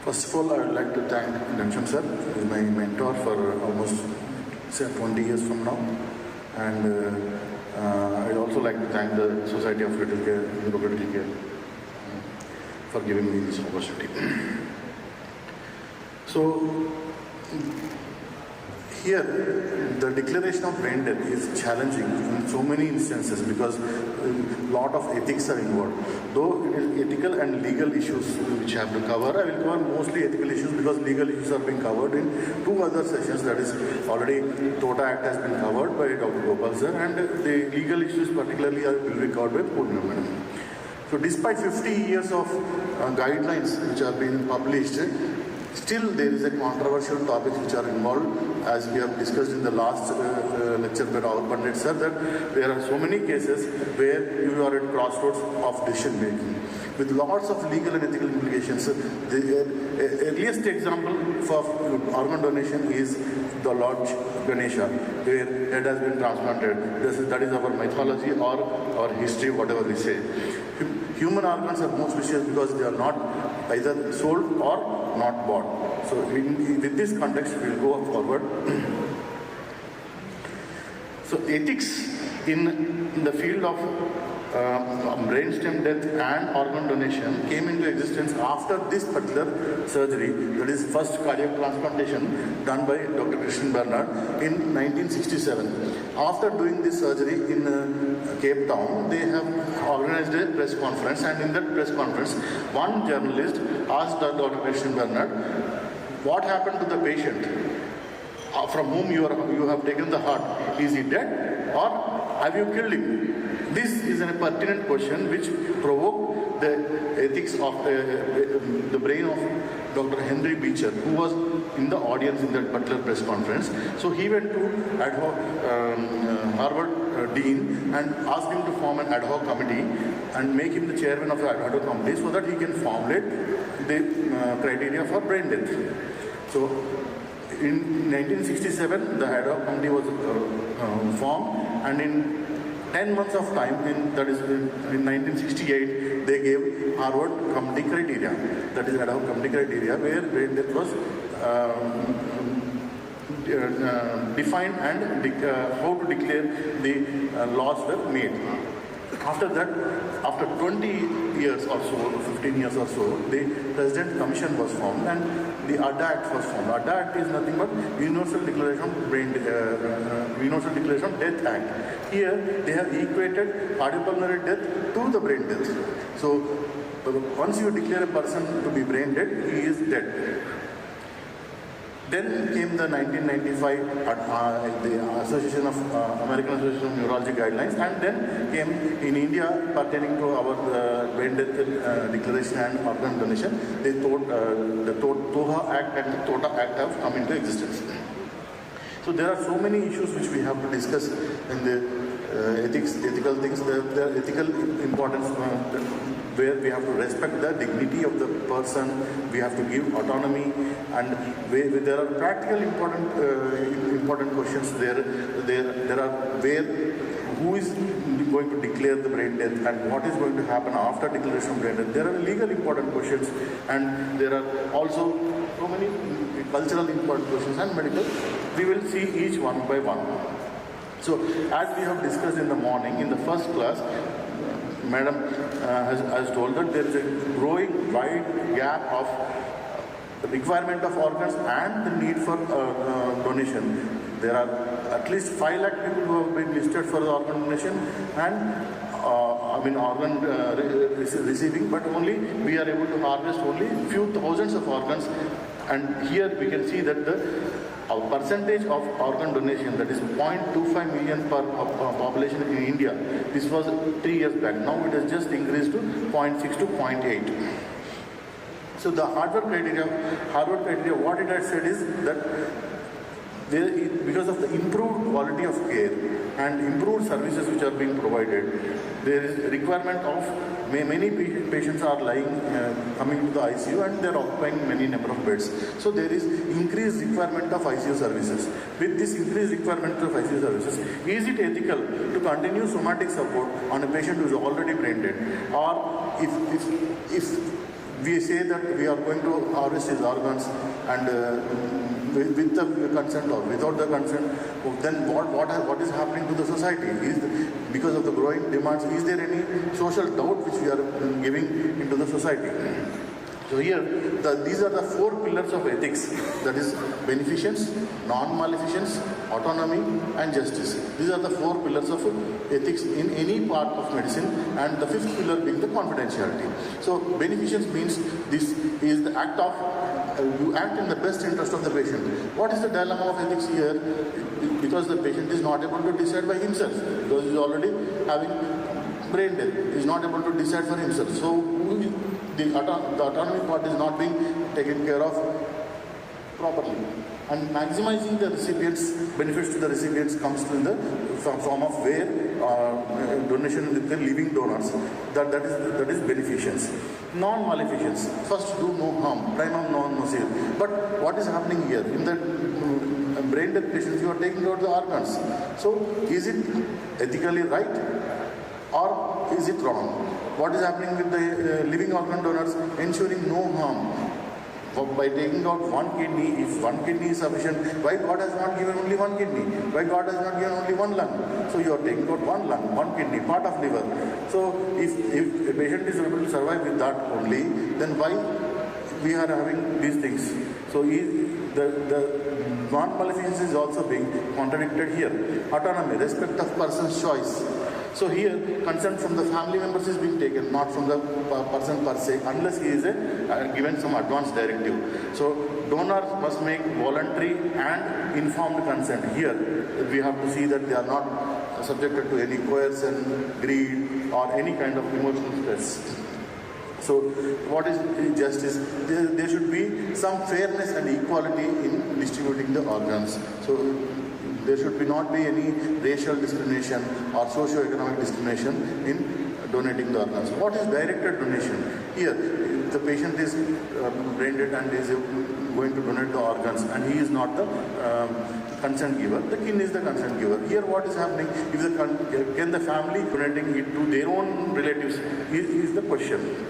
First of all, I would like to thank Ghanshyam sir, who is my mentor for almost 20 years from now. And I'd also like to thank the Society of Critical Care, Medico-Critical Care, for giving me this opportunity. So, here, the declaration of brain death is challenging in so many instances because a lot of ethics are involved. Though it is ethical and legal issues which I have to cover, I will cover mostly ethical issues because legal issues are being covered in 2 other sessions. That is, already TOTA Act has been covered by Dr. Gopal sir, and the legal issues particularly will be covered by Purnima madam. So despite 50 years of guidelines which have been published, still there is a controversial topics which are involved, as we have discussed in the last lecture by Rahul Pandit sir, that there are so many cases where you are at crossroads of decision making with lots of legal and ethical implications. The earliest example for organ donation is the Lord Ganesha, where head has been transplanted. That is our mythology or history, whatever we say. Human organs are most precious because they are not either sold or not bought. So with this context, we will go forward. So ethics in the field of brainstem death and organ donation came into existence after this particular surgery, that is first cardiac transplantation done by Dr. Christian Bernard in 1967. After doing this surgery in Cape Town, they have organized a press conference, and in that press conference, one journalist asked Dr. Christian Bernard, what happened to the patient from whom you have taken the heart? Is he dead or have you killed him? This is a pertinent question which provoked the ethics of the brain of Dr. Henry Beecher, who was in the audience in that particular press conference. So he went to ad hoc, Harvard Dean and asked him to form an ad hoc committee and make him the chairman of the ad hoc committee so that he can formulate the criteria for brain death. So in 1967, the ad hoc committee was formed, and in 10 months of time, that is in 1968, they gave Harvard committee criteria, that is ad hoc committee criteria, where brain death was defined and how to declare the laws were made. After that, after 20 years or so, 15 years or so, the President Commission was formed and the ADA Act was formed. ADA Act is nothing but Universal Declaration of Death Act. Here, they have equated cardiopulmonary death to the brain death. So, once you declare a person to be brain dead, he is dead. Then came the 1995 the American Association of Neurology guidelines, and then came in India pertaining to our brain death declaration and organ donation. The TOHA Act and the TOTA Act have come into existence. So there are so many issues which we have to discuss in the ethical things. There are ethical importance where we have to respect the dignity of the person, we have to give autonomy, and where there are practical important questions. There are where who is going to declare the brain death and what is going to happen after declaration of brain death. There are legal important questions, and there are also so many cultural important questions and medical. We will see each one by one. So as we have discussed in the morning, in the first class, Madam has told that there is a growing wide gap of the requirement of organs and the need for donation. There are at least 5 lakh people who have been listed for the organ donation and organ receiving, but only we are able to harvest only few thousands of organs. And here we can see that the Our percentage of organ donation, that is 0.25 million per population in India, this was 3 years back. Now it has just increased to 0.6 to 0.8. So the Harvard criteria, what it has said is that because of the improved quality of care and improved services which are being provided, there is a requirement of many patients are coming to the ICU and they are occupying many number of beds. So there is increased requirement of ICU services. With this increased requirement of ICU services, is it ethical to continue somatic support on a patient who is already brain dead? Or if we say that we are going to harvest his organs and with the consent or without the consent, then what is happening to the society? Because of the growing demands, is there any social doubt which we are giving into the society? So here, these are the 4 pillars of ethics, that is beneficence, non-maleficence, autonomy and justice. These are the 4 pillars of ethics in any part of medicine, and the 5th pillar being the confidentiality. So beneficence means this is the act of, you act in the best interest of the patient. What is the dilemma of ethics here? Because the patient is not able to decide by himself, because he is already having brain death, he is not able to decide for himself. So the autonomy part is not being taken care of properly. And maximizing the recipients, benefits to the recipients comes in the form of where donation with the living donors. That is beneficence. Non-maleficence. First, do no harm. Primum non nocere. But what is happening here? In the brain death patients, you are taking out the organs. So, is it ethically right or is it wrong? What is happening with the living organ donors? Ensuring no harm. By taking out one kidney, if one kidney is sufficient, why God has not given only one kidney? Why God has not given only one lung? So you are taking out one lung, one kidney, part of liver. So if a patient is able to survive with that only, then why we are having these things? So the non-maleficence is also being contradicted here. Autonomy, respect of person's choice. So here, consent from the family members is being taken, not from the person per se, unless he is given some advance directive. So donors must make voluntary and informed consent. Here, we have to see that they are not subjected to any coercion, greed, or any kind of emotional stress. So what is justice? There should be some fairness and equality in distributing the organs. So there should not be any racial discrimination or socio-economic discrimination in donating the organs. What is directed donation? Here, if the patient is brain dead and is going to donate the organs and he is not the consent giver, the kin is the consent giver. Here what is happening? Can the family donating it to their own relatives is the question.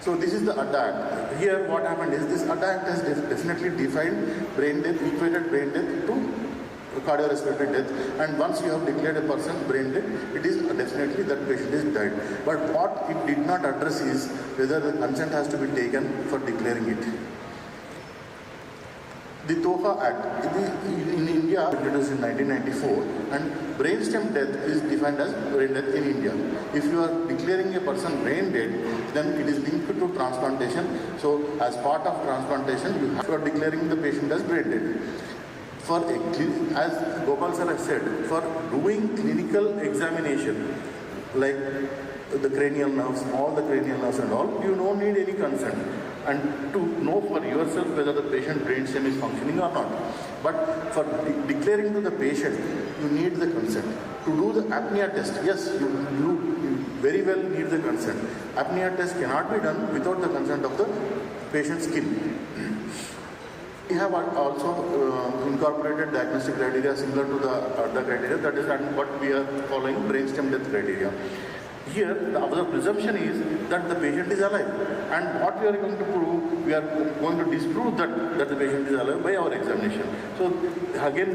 So this is the ADA Act. Here what happened is this ADA Act has definitely defined brain death, equated brain death to cardiorespiratory death, and once you have declared a person brain dead, it is definitely that patient is died. But what it did not address is whether the consent has to be taken for declaring it. The TOHA Act in India introduced in 1994, and brainstem death is defined as brain death in India. If you are declaring a person brain dead, then it is linked to transplantation. So as part of transplantation, you are declaring the patient as brain dead. As Gopal sir has said, for doing clinical examination, like the cranial nerves, all the cranial nerves and all, you don't need any consent. And to know for yourself whether the patient brainstem is functioning or not. But for declaring to the patient, you need the consent. To do the apnea test, yes, you very well need the consent. Apnea test cannot be done without the consent of the patient's skin. We have also incorporated diagnostic criteria similar to the criteria, that is what we are following, brainstem death criteria. Here, the presumption is that the patient is alive, and what we are going to prove, we are going to disprove that the patient is alive by our examination. So again,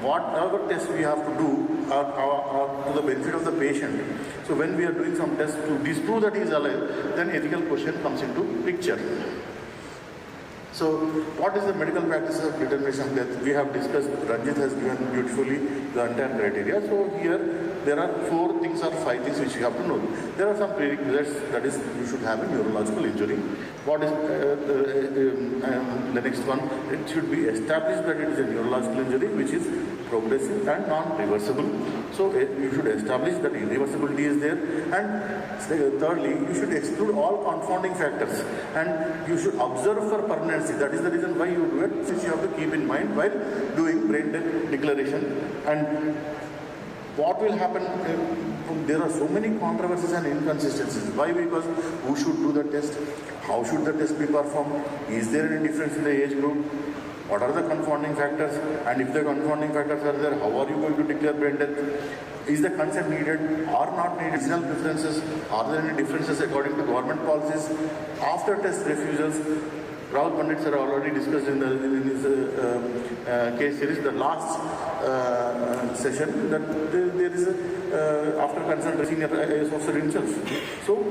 whatever tests we have to do are to the benefit of the patient. So when we are doing some tests to disprove that he is alive, then ethical question comes into picture. So So what is the medical practice of determination of death? We have discussed, Ranjit has given beautifully the entire criteria. So here there are 4 things or 5 things which you have to know. There are some prerequisites, that is you should have a neurological injury. What is the next one? It should be established that it is a neurological injury which is progressive and non-reversible. So you should establish that irreversibility is there. And thirdly, you should exclude all confounding factors and you should observe for permanency. That is the reason why you do it, which you have to keep in mind while doing brain death declaration. And what will happen? There are so many controversies and inconsistencies. Why? Because who should do the test? How should the test be performed? Is there any difference in the age group? What are the confounding factors? And if the confounding factors are there, how are you going to declare brain death? Is the consent needed or not needed? Regional preferences? Are there any differences according to government policies? After test refusals, Rahul Pandit sir already discussed in his case series, the last session, that there is after consent senior IAS officer himself. So,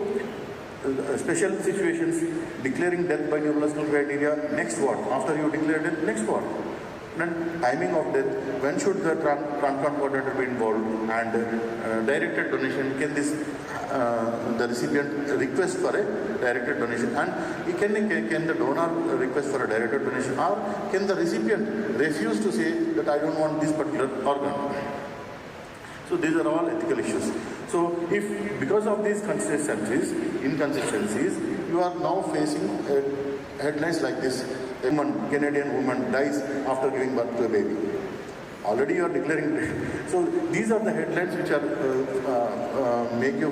special situations, declaring death by neurological criteria, next what? After you declare death, next what? Then timing of death, when should the transplant coordinator be involved, and directed donation, can this the recipient request for a directed donation, and can the donor request for a directed donation, or can the recipient refuse to say that I don't want this particular organ? So these are all ethical issues. So if because of these inconsistencies, you are now facing headlines like this: a Canadian woman dies after giving birth to a baby. Already you are declaring death. So these are the headlines which are make you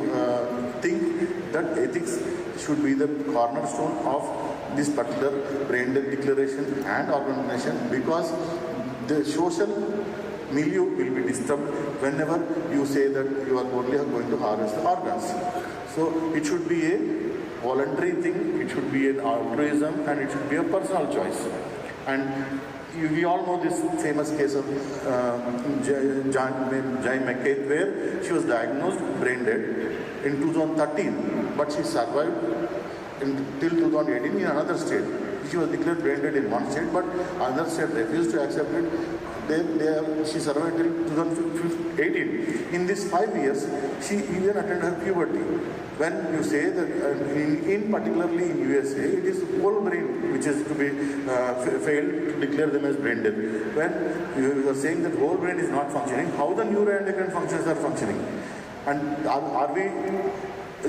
think that ethics should be the cornerstone of this particular brain death declaration and organ donation, because the social milieu will be disturbed whenever you say that you are only going to harvest the organs. So it should be a voluntary thing, it should be an altruism, and it should be a personal choice. And we all know this famous case of Jai McKay, where she was diagnosed brain dead in 2013, but she survived till 2018 in another state. She was declared brain dead in one state, but another state refused to accept it. She survived till 2018. In these 5 years, she even attended her puberty. When you say that, in particularly in USA, it is whole brain which is to be failed to declare them as brain dead. When you are saying that whole brain is not functioning, how the neuroendocrine functions are functioning? And are we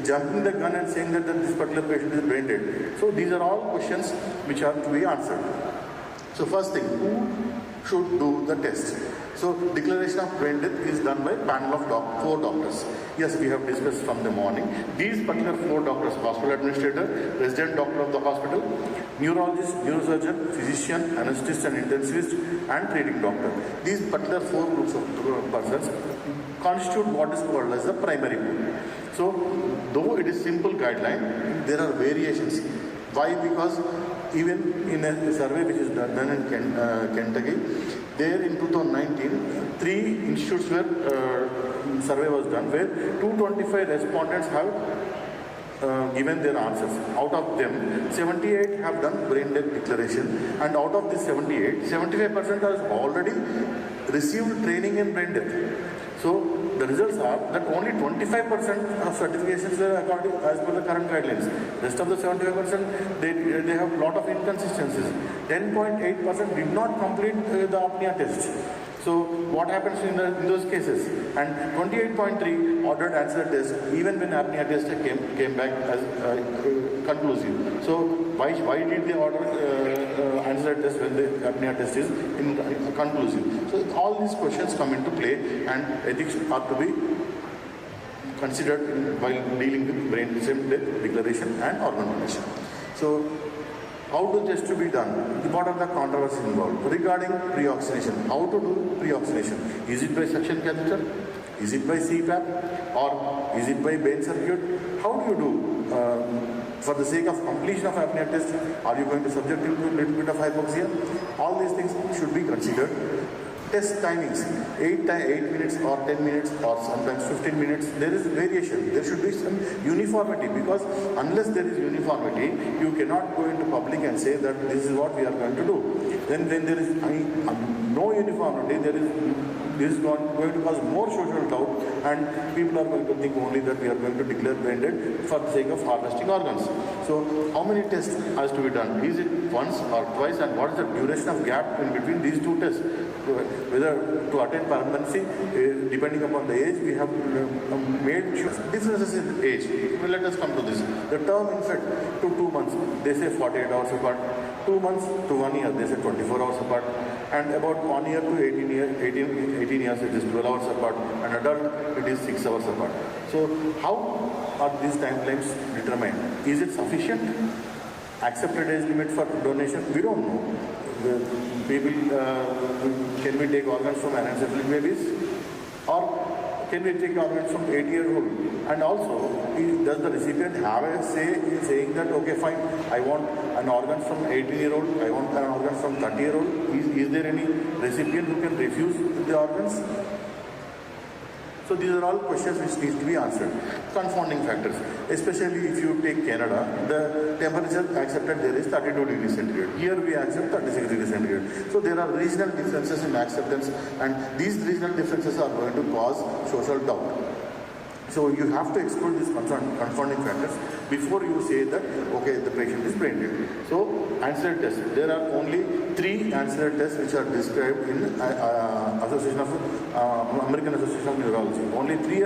jumping the gun and saying that this particular patient is brain dead? So these are all questions which are to be answered. So first thing, who should do the test? So declaration of brain death is done by panel of 4 doctors. Yes, we have discussed from the morning. These particular 4 doctors: hospital administrator, resident doctor of the hospital, neurologist, neurosurgeon, physician, anesthetist and intensivist, and treating doctor. These particular 4 groups of persons constitute what is called as the primary pool. So though it is simple guideline, there are variations. Why? Because even in a survey which is done in Kentucky, there in 2019, 3 institutes where survey was done, where 225 respondents have given their answers. Out of them, 78 have done brain death declaration, and out of this 78, 75% has already received training in brain death. So the results are that only 25% of certifications were according as per the current guidelines. Rest of the 75%, they have a lot of inconsistencies. 10.8% did not complete the apnea test. So what happens in those cases? And 28.3 ordered answer test even when apnea test came back as conclusive. So why did they order answer test when the apnea test is conclusive? So all these questions come into play, and ethics are to be considered while dealing with brain death declaration and organ donation. So how to test to be done? What are the controversies involved? Regarding pre-oxygenation, how to do pre-oxygenation? Is it by suction catheter? Is it by CPAP? Or is it by vein circuit? How do you do? For the sake of completion of apnea test, are you going to subject him to a little bit of hypoxia? All these things should be considered. Test timings, 8 minutes or 10 minutes or sometimes 15 minutes, there is variation. There should be some uniformity, because unless there is uniformity, you cannot go into public and say that this is what we are going to do. Then there is no uniformity, this is going to cause more social doubt, and people are going to think only that we are going to declare brain dead for the sake of harvesting organs. So how many tests has to be done? Is it once or twice, and what is the duration of gap in between these two tests? Whether to attain permanency, depending upon the age, we have made differences in age. Well, let us come to this. The term infant to 2 months, they say 48 hours apart. 2 months to 1 year, they say 24 hours apart. And about 1 year to 18 years, it is 12 hours apart. An adult, it is 6 hours apart. So how are these timelines determined? Is it sufficient? Accepted age limit for donation? We don't know. People, can we take organs from anencephalic babies? Or can we take organs from 8-year-old? And also, does the recipient have a say in saying that, okay, fine, I want an organ from 18-year-old, I want an organ from 30-year-old? Is there any recipient who can refuse the organs? So these are all questions which need to be answered. Confounding factors, especially if you take Canada, the temperature accepted there is 32 degrees centigrade. Here we accept 36 degrees centigrade. So there are regional differences in acceptance, and these regional differences are going to cause social doubt. So you have to exclude these confounding factors before you say that, okay, the patient is brain dead. So ancillary tests, there are only 3 ancillary tests which are described in American Association of Neurology. Only 3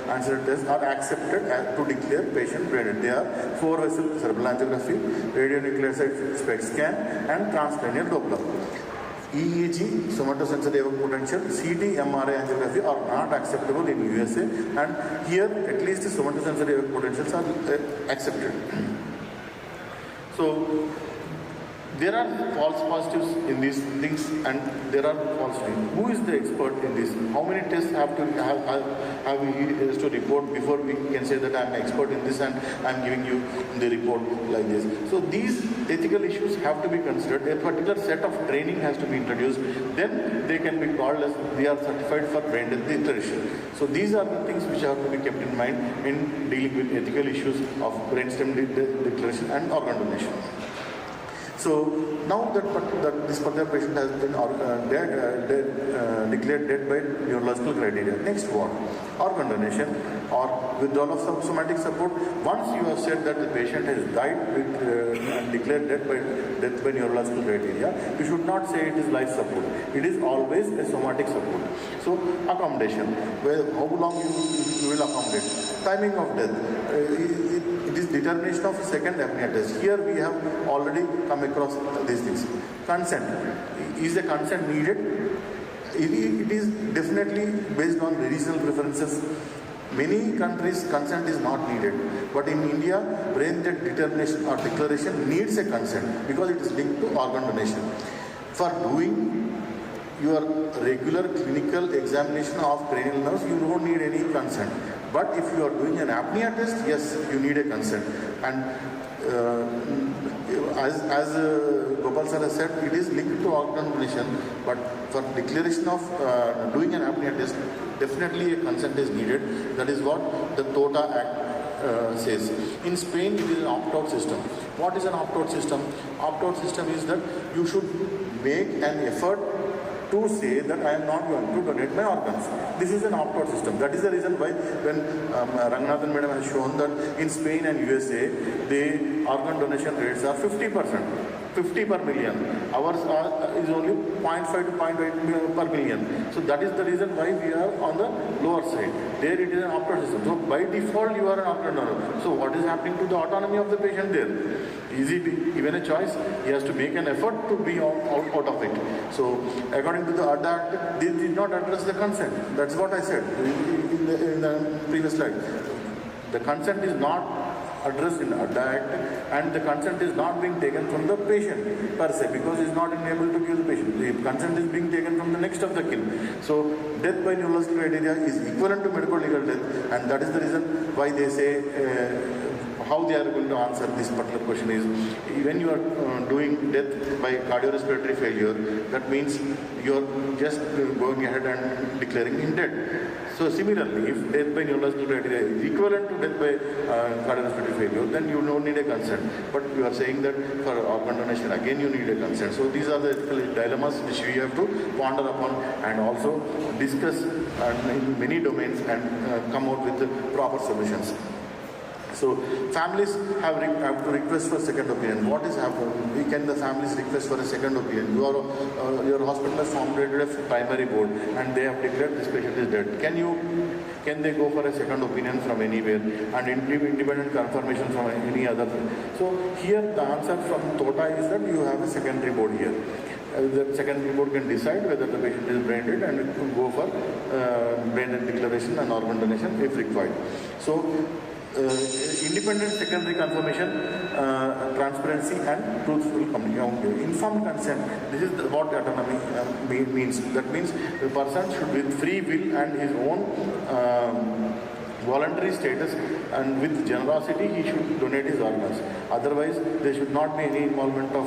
ancillary tests are accepted to declare patient brain dead. They are 4-vessel cerebral angiography, radionucleoside SPECT scan, and transcranial Doppler. EEG, somatosensory evok potential, CT, MRI angiography are not acceptable in USA, and here at least somatosensory evok potentials are accepted. So there are false positives in these things, and there are false things. Who is the expert in this? How many tests have he to report before we can say that I am an expert in this and I am giving you the report like this? So these ethical issues have to be considered. A particular set of training has to be introduced. Then they can be called as they are certified for brain death declaration. So these are the things which have to be kept in mind in dealing with ethical issues of brainstem declaration and organ donation. So now that this particular patient has been declared dead by neurological criteria, next what? Organ donation or withdrawal of somatic support. Once you have said that the patient has died and declared death by neurological criteria, you should not say it is life support. It is always a somatic support. So accommodation, how long you will accommodate. Timing of death. It is determination of second apnea test. Here we have already come across these things. Consent. Is the consent needed? It is definitely based on regional preferences. Many countries consent is not needed, but in India, brain death determination or declaration needs a consent because it is linked to organ donation. For doing your regular clinical examination of cranial nerves, you don't need any consent. But if you are doing an apnea test, yes, you need a consent. And as Gopal sir has said, it is linked to organ donation, but for declaration of doing an apnea test, definitely a consent is needed. That is what the TOTA Act says. In Spain, it is an opt-out system. What is an opt-out system? Opt-out system is that you should make an effort to say that I am not going to donate my organs. This is an opt-out system. That is the reason why when Ranganathan madam has shown that in Spain and USA, the organ donation rates are 50%. 50 per million. Ours is only 0.5 to 0.8 per million. So that is the reason why we are on the lower side. There it is an opt-out system. So by default you are an organ donor. So what is happening to the autonomy of the patient there? Is he given a choice? He has to make an effort to be out of it. So according to the ADA Act, they did not address the consent. That's what I said in the previous slide. The consent is not addressed in ADA Act, and the consent is not being taken from the patient per se because he is not able to give the patient. The consent is being taken from the next of the kin. So death by neurological criteria is equivalent to medico-legal death, and that is the reason why they say how they are going to answer this particular question is, when you are doing death by cardiorespiratory failure, that means you are just going ahead and declaring him dead. So similarly, if death by neurological criteria is equivalent to death by cardiorespiratory failure, then you don't need a consent. But you are saying that for organ donation, again you need a consent. So these are the ethical dilemmas which we have to ponder upon and also discuss in many domains and come out with proper solutions. So families have to request for second opinion. What is happening? Can the families request for a second opinion? Your hospital has formulated a primary board and they have declared this patient is dead. Can they go for a second opinion from anywhere and independent confirmation from any other? So here the answer from TOTA is that you have a secondary board here. The secondary board can decide whether the patient is brain dead and go for brain dead declaration and organ donation if required. So independent secondary confirmation, transparency and truthful communication. Informed consent, this is what autonomy means. That means the person should with free will and his own voluntary status and with generosity he should donate his organs. Otherwise there should not be any involvement of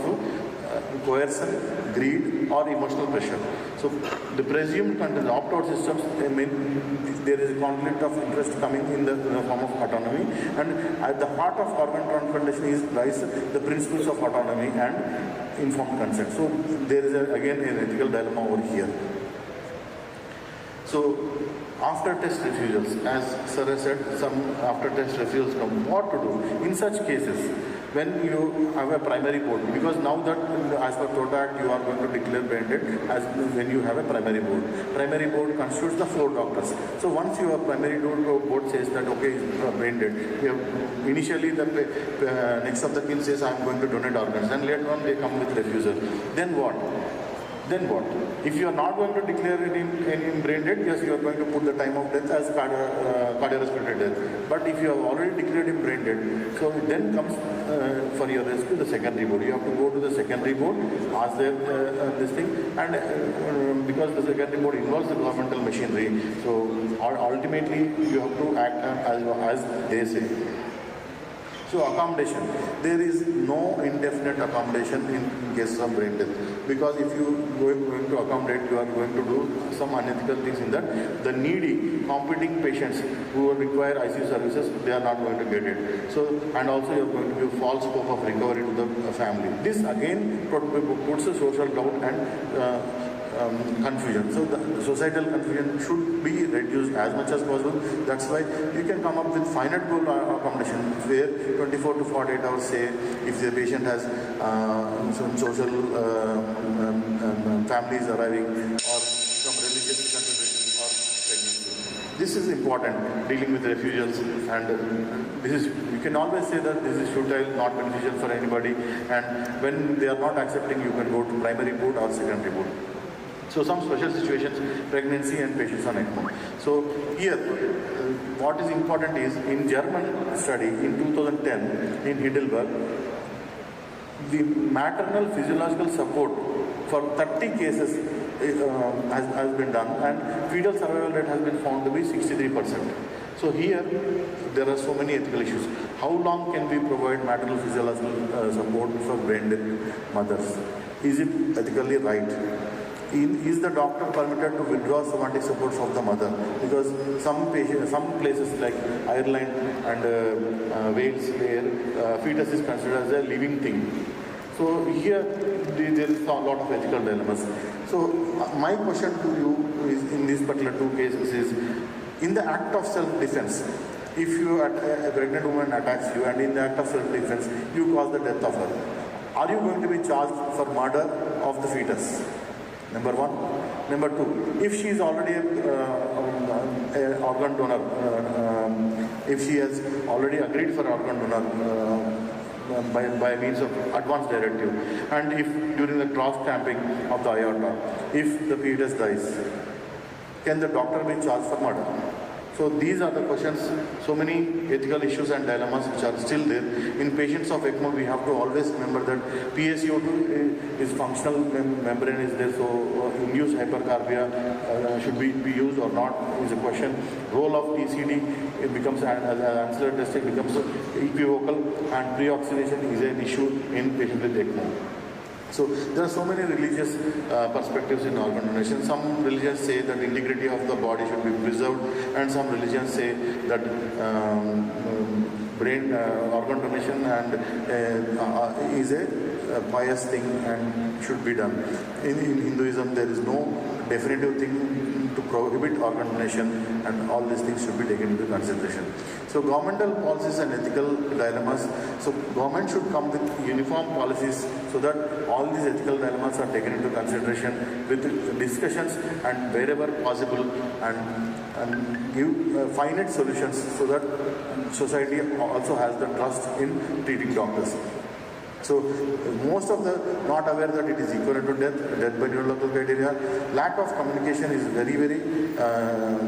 coercion, greed or emotional pressure. So the presumed content, opt-out systems, there is a conflict of interest coming in the form of autonomy, and at the heart of organ transplantation lies the principles of autonomy and informed consent. So there is again an ethical dilemma over here. So after test refusals, as Sir has said, some after test refusals come. What to do in such cases? When you have a primary board, because now that as per TOTA Act you are going to declare brain dead as when you have a primary board. Primary board constitutes the 4 doctors. So once your primary board says that okay, brain dead, initially the next of the kin says I am going to donate organs, and later on they come with refusal. Then what? Then what? If you are not going to declare it in brain dead, yes, you are going to put the time of death as cardiorespiratory death. But if you have already declared him brain dead, so it then comes for your rescue the secondary board. You have to go to the secondary board, ask them this thing, and because the secondary board involves the governmental machinery, so ultimately you have to act as they say. So accommodation, there is no indefinite accommodation in cases of brain death, because if you are going to accommodate, you are going to do some unethical things in that. The needy, competing patients who require ICU services, they are not going to get it. So, and also you are going to give false hope of recovery to the family. This again puts a social doubt and confusion. So the societal confusion should be reduced as much as possible. That's why you can come up with finite goal accommodation where 24 to 48 hours say if the patient has some social families arriving or some religious consideration or pregnancy. This is important, dealing with refusals, and this is, you can always say that this is futile, not beneficial for anybody, and when they are not accepting, you can go to primary board or secondary board. So some special situations, pregnancy and patients on ECMO. So here, what is important is, in German study in 2010 in Heidelberg, the maternal physiological support for 30 cases has been done, and fetal survival rate has been found to be 63%. So here, there are so many ethical issues. How long can we provide maternal physiological support for brain dead mothers? Is it ethically right? Is the doctor permitted to withdraw somatic support from the mother? Because some places like Ireland and Wales, where fetus is considered as a living thing. So here there is a lot of ethical dilemmas. So my question to you is, in these particular 2 cases is, in the act of self-defense, if you a pregnant woman attacks you and in the act of self-defense you cause the death of her, are you going to be charged for murder of the fetus? Number 1. Number 2, if she is already an organ donor, if she has already agreed for organ donor by means of advance directive, and if during the cross clamping of the aorta, if the fetus dies, can the doctor be charged for murder? So these are the questions, so many ethical issues and dilemmas which are still there. In patients of ECMO, we have to always remember that PaCO2 is functional membrane is there, so induced hypercarbia should be used or not is a question. Role of TCD, it becomes as ancillary testing becomes equivocal, and pre-oxidation is an issue in patients with ECMO. So there are so many religious perspectives in organ donation. Some religions say that integrity of the body should be preserved, and some religions say that brain organ donation and is a pious thing and should be done. In Hinduism, there is no definitive thing to prohibit organ donation, and all these things should be taken into consideration. So governmental policies and ethical dilemmas. So government should come with uniform policies so that all these ethical dilemmas are taken into consideration with discussions and wherever possible, and give finite solutions so that society also has the trust in treating doctors. So most of the not aware that it is equivalent to death by neurological criteria. Lack of communication is very, very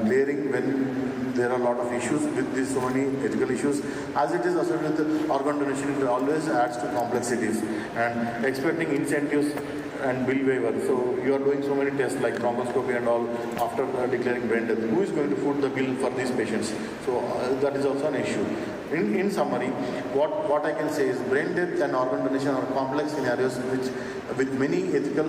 glaring when there are a lot of issues with these so many ethical issues. As it is associated with organ donation, it always adds to complexities, and expecting incentives and bill waiver. So you are doing so many tests like bronchoscopy and all after declaring brain death. Who is going to foot the bill for these patients? So that is also an issue. In summary, what I can say is brain death and organ donation are complex scenarios with many ethical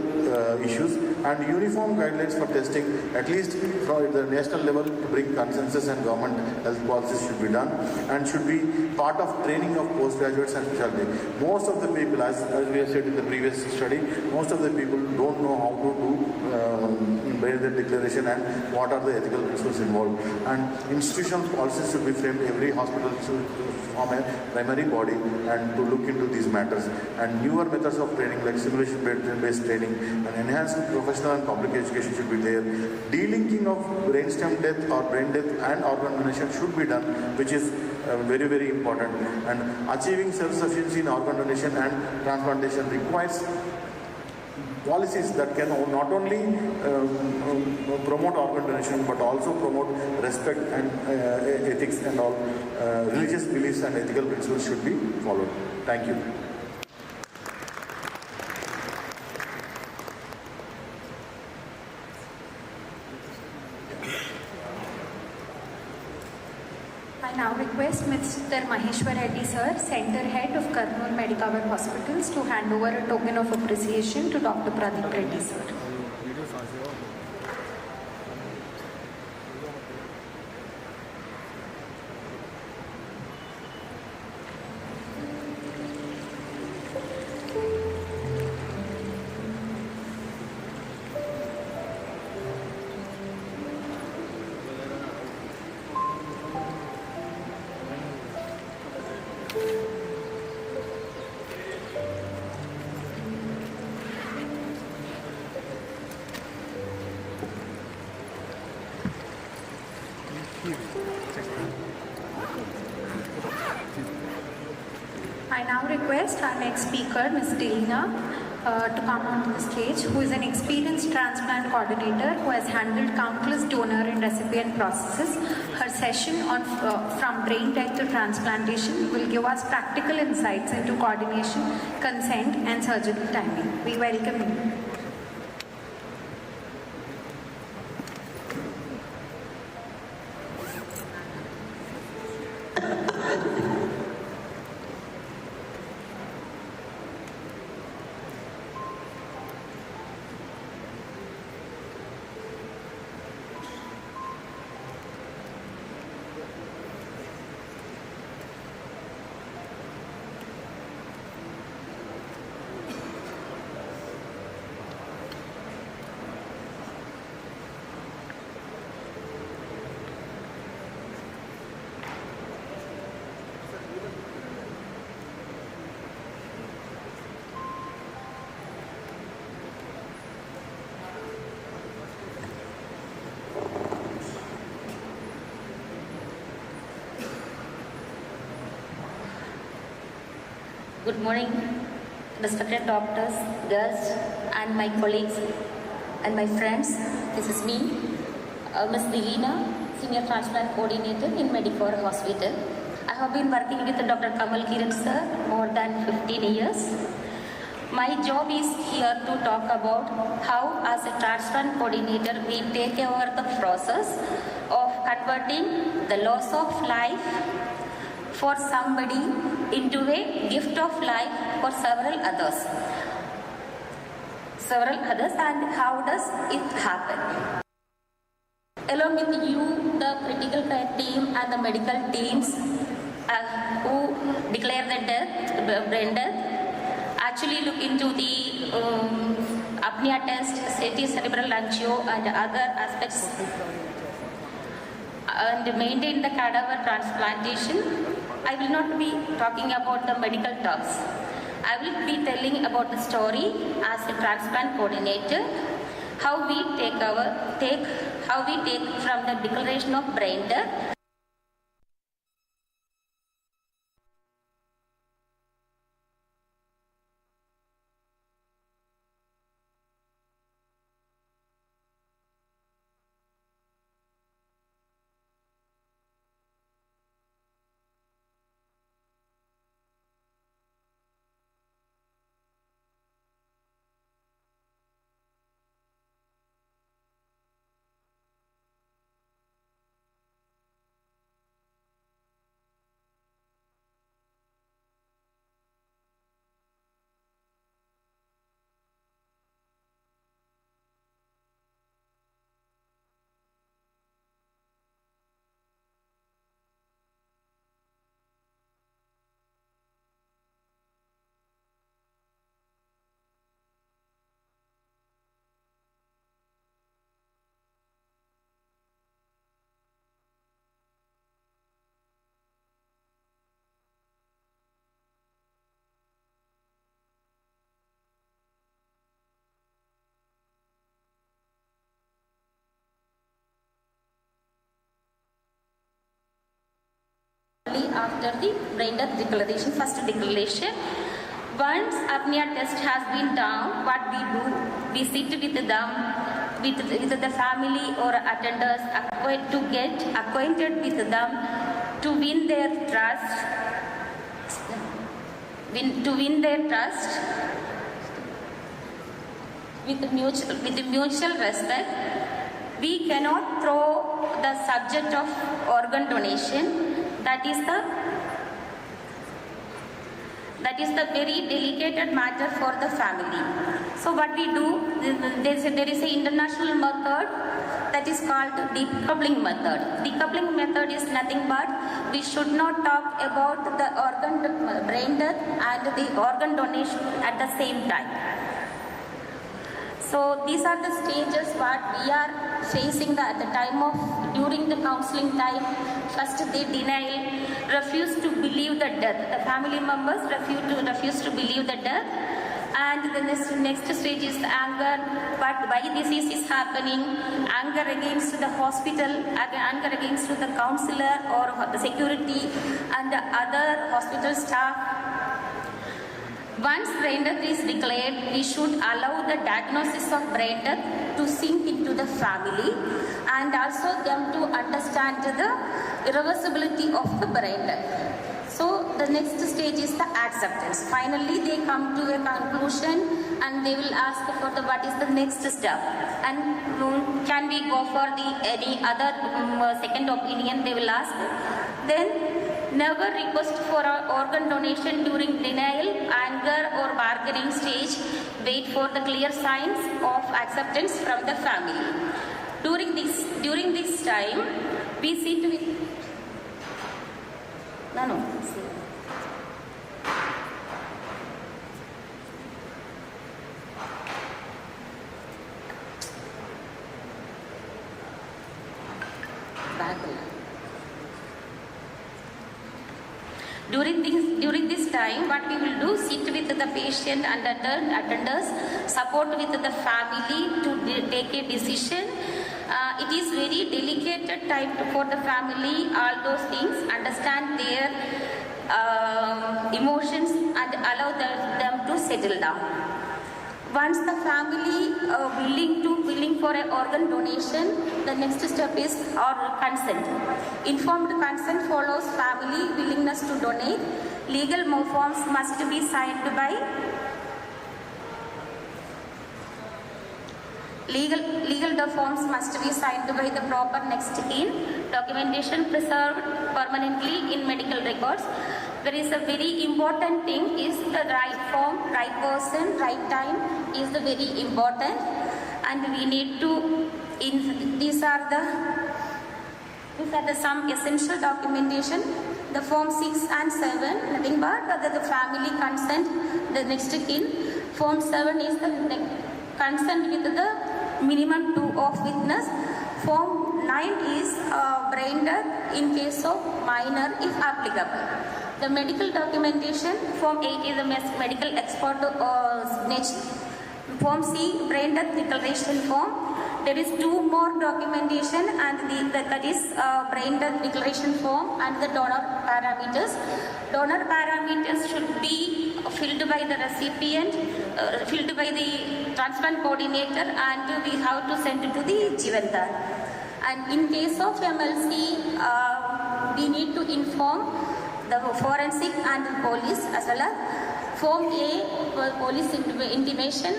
issues, and uniform guidelines for testing, at least from the national level, to bring consensus, and government health policies should be done and should be part of training of postgraduates and specialty. Most of the people, as we have said in the previous study, most of the people don't know how to do brain death declaration and what are the ethical principles involved. And institutional policies should be framed. Every hospital should form a primary body and to look into these matters. And newer methods of training like simulation-based training and enhanced professional and public education should be there. Delinking of brainstem death or brain death and organ donation should be done, which is very, very important. And achieving self-sufficiency in organ donation and transplantation requires policies that can not only promote organ donation but also promote respect and ethics and all religious beliefs and ethical principles should be followed. Thank you. I now request Mr. Maheshwar Reddy sir, Center Head of Kurnool Medicover Hospitals, to hand over a token of appreciation to Dr. Pradeep Reddy sir. I now request our next speaker, Ms. Delina, to come onto the stage, who is an experienced transplant coordinator who has handled countless donor and recipient processes. Her session on from brain death to transplantation will give us practical insights into coordination, consent, and surgical timing. We welcome you. Good morning, respected doctors, guests, and my colleagues and my friends. This is me, Ms. Delina Senior Transplant Coordinator in Medico-legal Hospital. I have been working with Dr. Kamal Kiran sir more than 15 years. My job is here to talk about how, as a transplant coordinator, we take over the process of converting the loss of life for somebody into a gift of life for several others. And how does it happen? Along with you, the critical care team and the medical teams who declare the death, brain death, actually look into the apnea test, CT cerebral angio and other aspects and maintain the cadaver transplantation. I will not be talking about the medical talks. I will be telling about the story as a transplant coordinator, how we take from the declaration of brain death. After the brain death declaration, first declaration, once apnea test has been done, what we do, we sit with them, with the family or attenders, to get acquainted with them, to win their trust, with mutual respect. We cannot throw the subject of organ donation. That is the very delicate matter for the family. So what we do, there is an international method that is called decoupling method. Decoupling method is nothing but we should not talk about the brain death and the organ donation at the same time. So these are the stages what we are facing at the time of, during the counseling time. First they denial, refuse to believe the death. The family members refuse to believe the death. And the next stage is anger, but why this is happening, anger against the hospital, anger against the counselor or the security and the other hospital staff. Once brain death is declared, we should allow the diagnosis of brain death to sink into the family and also them to understand the irreversibility of the brain death. So the next stage is the acceptance. Finally, they come to a conclusion and they will ask for what is the next step and can we go for any other second opinion, they will ask. Then never request for organ donation during denial, anger or bargaining stage. Wait for the clear signs of acceptance from the family. During this time, we sit with... During this time, what we will do, sit with the patient and attenders, support with the family to take a decision. It is very delicate time for the family, all those things, understand their emotions and allow them to settle down. Once the family willing for an organ donation, the next step is consent. Informed consent follows family willingness to donate. Legal forms must be signed by the proper next in. Documentation preserved permanently in medical records. There is a very important thing is the right form, right person, right time is the very important, and we need to. These are the some essential documentation. The form 6 and 7, nothing but the family consent. The next in form 7 is the consent with the minimum 2 of witness. Form 9 is brain death in case of minor if applicable. The medical documentation, Form 8 is the medical expert signature. Form C, brain death declaration form. There is 2 more documentation, and that is brain death declaration form and the donor parameters. Donor parameters should be filled by the recipient, filled by the transplant coordinator, and we have to send it to the Jivandan. And in case of MLC, we need to inform the forensic and the police as well as Form A, police intimation,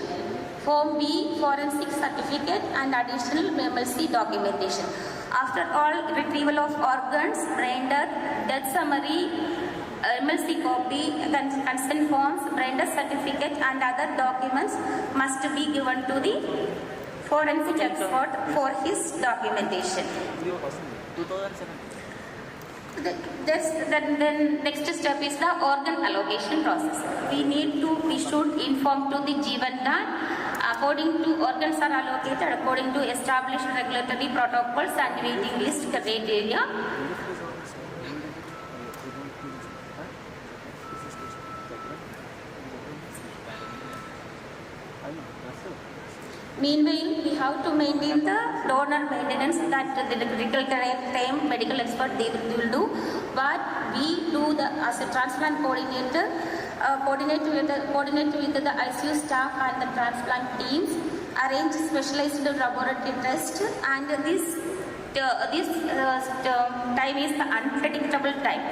Form B, forensic certificate and additional MLC documentation. After all, retrieval of organs, brain death summary, MLC copy, consent forms, brain death certificate and other documents must be given to the forensic expert for his documentation. Then next step is the organ allocation process. We should inform to the Jivandan according to organs are allocated according to established regulatory protocols and waiting list criteria. Meanwhile, we have to maintain the donor maintenance that the critical time medical expert they will do. But we do as a transplant coordinator, coordinate with the ICU staff and the transplant teams, arrange specialized laboratory tests, and this time is the unpredictable time.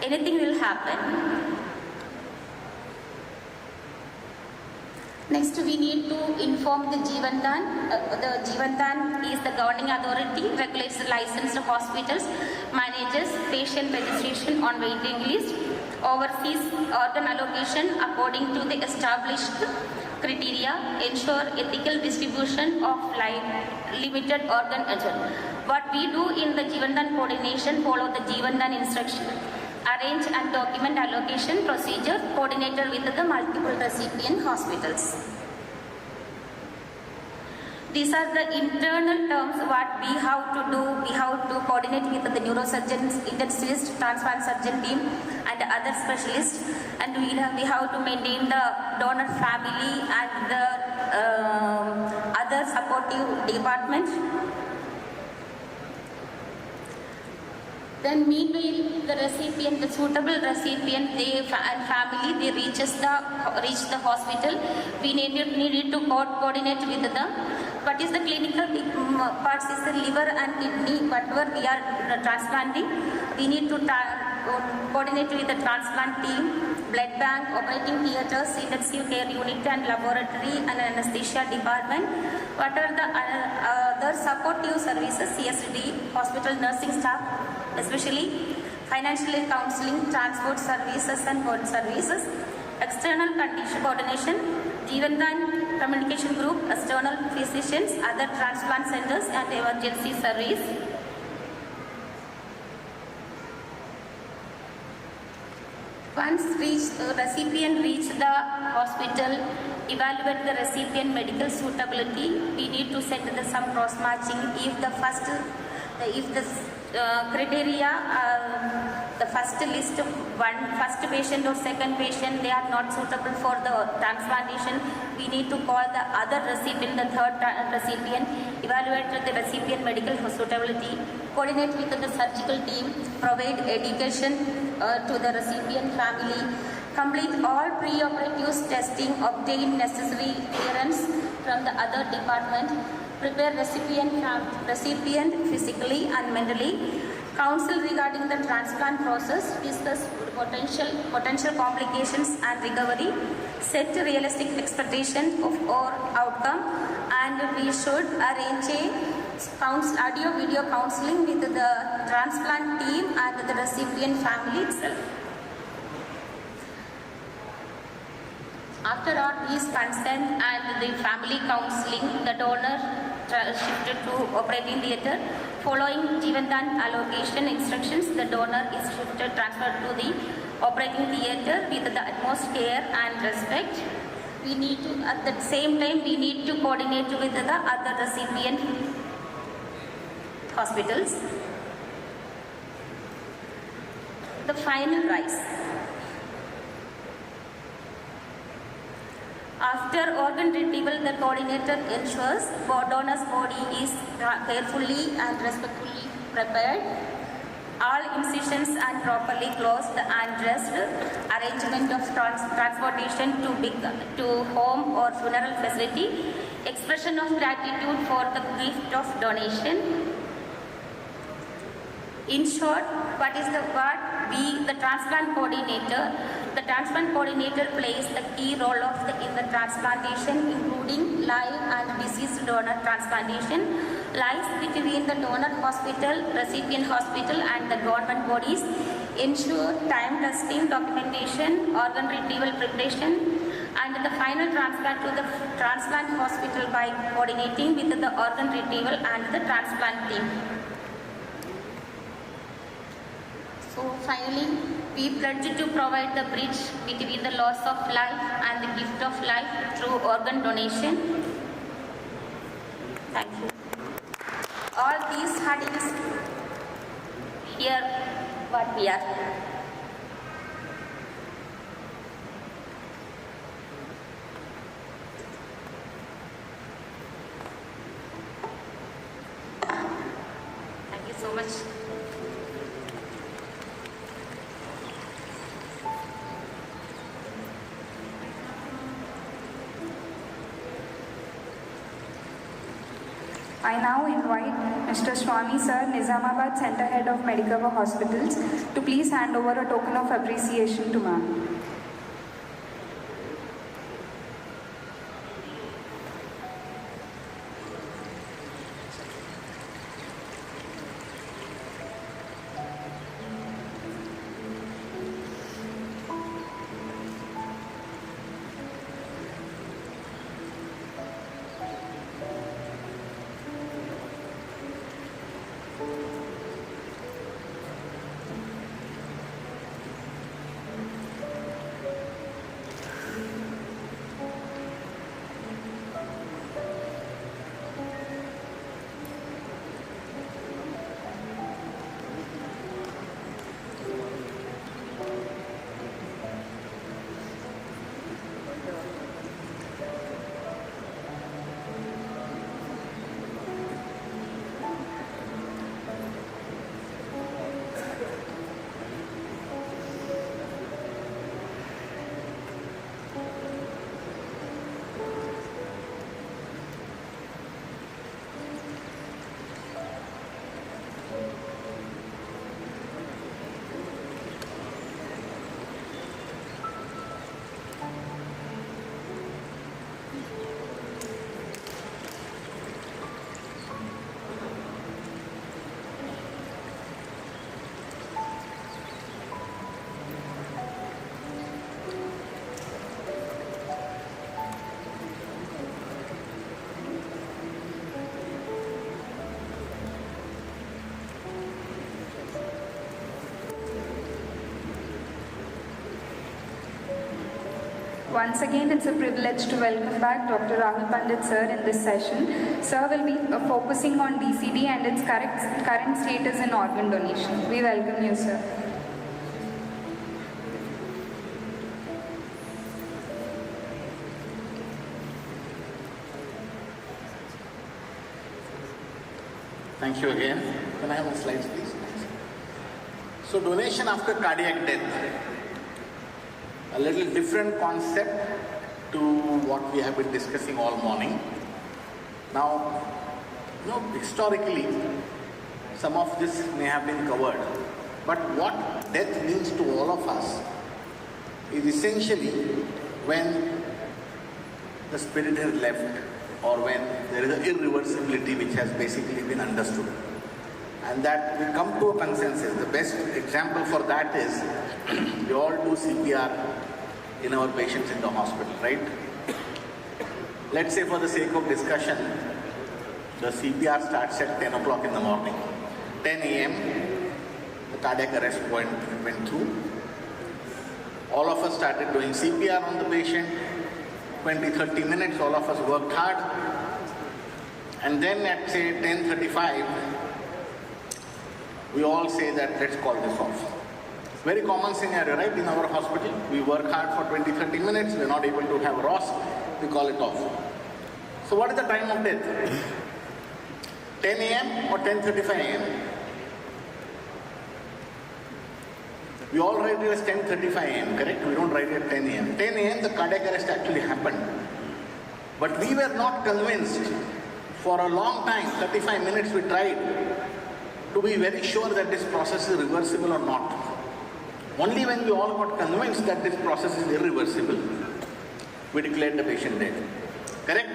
Anything will happen. Next, we need to inform the Jivandan. The Jivandan is the governing authority, regulates the licensed hospitals, manages patient registration on waiting list, oversees organ allocation according to the established criteria, ensure ethical distribution of limited organ agent. What we do in the Jivandan coordination, follow the Jivandan instruction, arrange and document allocation procedure, coordinated with the multiple recipient hospitals. These are the internal terms what we have to do. We have to coordinate with the neurosurgeons, intensivist, transplant surgeon team and other specialists, and we have to maintain the donor family and the other supportive department. Then meanwhile, the recipient, the suitable recipient, and family, they reach the hospital. We needed to coordinate with them. What is the clinical parts is the liver and kidney, whatever we are transplanting. We need to coordinate with the transplant team, blood bank, operating theatres, intensive care unit and laboratory and anesthesia department. What are the other supportive services, CSD, hospital nursing staff, especially financial counseling, transport services and board services, external condition coordination, Jivandan communication group, external physicians, other transplant centers and emergency service. Once recipient reach the hospital, evaluate the recipient medical suitability. We need to send some cross matching if the criteria, the first list, first patient or second patient, they are not suitable for the transplantation. We need to call the other recipient, the third recipient, evaluate the recipient medical suitability, coordinate with the surgical team, provide education to the recipient family, complete all pre-operative testing, obtain necessary clearance from the other department, prepare recipient physically and mentally, counsel regarding the transplant process, discuss potential complications and recovery, set realistic expectation of our outcome, and we should arrange a audio-video counseling with the transplant team and the recipient family itself. After all these consent and the family counseling, the donor shifted to operating theatre. Following Jivandan allocation instructions, the donor is transferred to the operating theatre with the utmost care and respect. We need to, at the same time, we need to coordinate with the other recipient hospitals. The final rise. After organ retrieval, the coordinator ensures donor's body is carefully and respectfully prepared, all incisions and properly closed and dressed, arrangement of transportation to home or funeral facility, expression of gratitude for the gift of donation. In short, the transplant coordinator. The transplant coordinator plays the key role in the transplantation, including live and deceased donor transplantation, lies between the donor hospital, recipient hospital and the government bodies, ensure time testing, documentation, organ retrieval preparation, and the final transplant to the transplant hospital by coordinating with the organ retrieval and the transplant team. So finally, we pledge to provide the bridge between the loss of life and the gift of life through organ donation. Thank you. All these headings here what we are. Thank you so much. I now invite Mr. Swami Sir, Nizamabad Center Head of Medicover Hospitals, to please hand over a token of appreciation to ma'am. Once again, it's a privilege to welcome back Dr. Rahul Pandit sir in this session. Sir will be focusing on DCD and its current status in organ donation. We welcome you, sir. Thank you again. Can I have the slides, please? So donation after cardiac death. a little different concept to what we have been discussing all morning. Now, historically, some of this may have been covered, but what death means to all of us is essentially when the spirit has left, or when there is an irreversibility which has basically been understood. And that we come to a consensus. The best example for that is we all do CPR in our patients in the hospital, right? Let's say for the sake of discussion, the CPR starts at 10 o'clock in the morning. 10 a.m., the cardiac arrest point went through. All of us started doing CPR on the patient. 20-30 minutes, all of us worked hard. And then at say 10:35, we all say that let's call this off. Very common scenario, right? In our hospital, we work hard for 20-30 minutes, we're not able to have ROS, we call it off. So what is the time of death? 10 a.m. or 10:35 a.m.? We all write it as 10:35 a.m., correct? We don't write it at 10 a.m. 10 a.m. the cardiac arrest actually happened. But we were not convinced. For a long time, 35 minutes we tried to be very sure that this process is reversible or not. Only when we all got convinced that this process is irreversible, we declared the patient dead. Correct?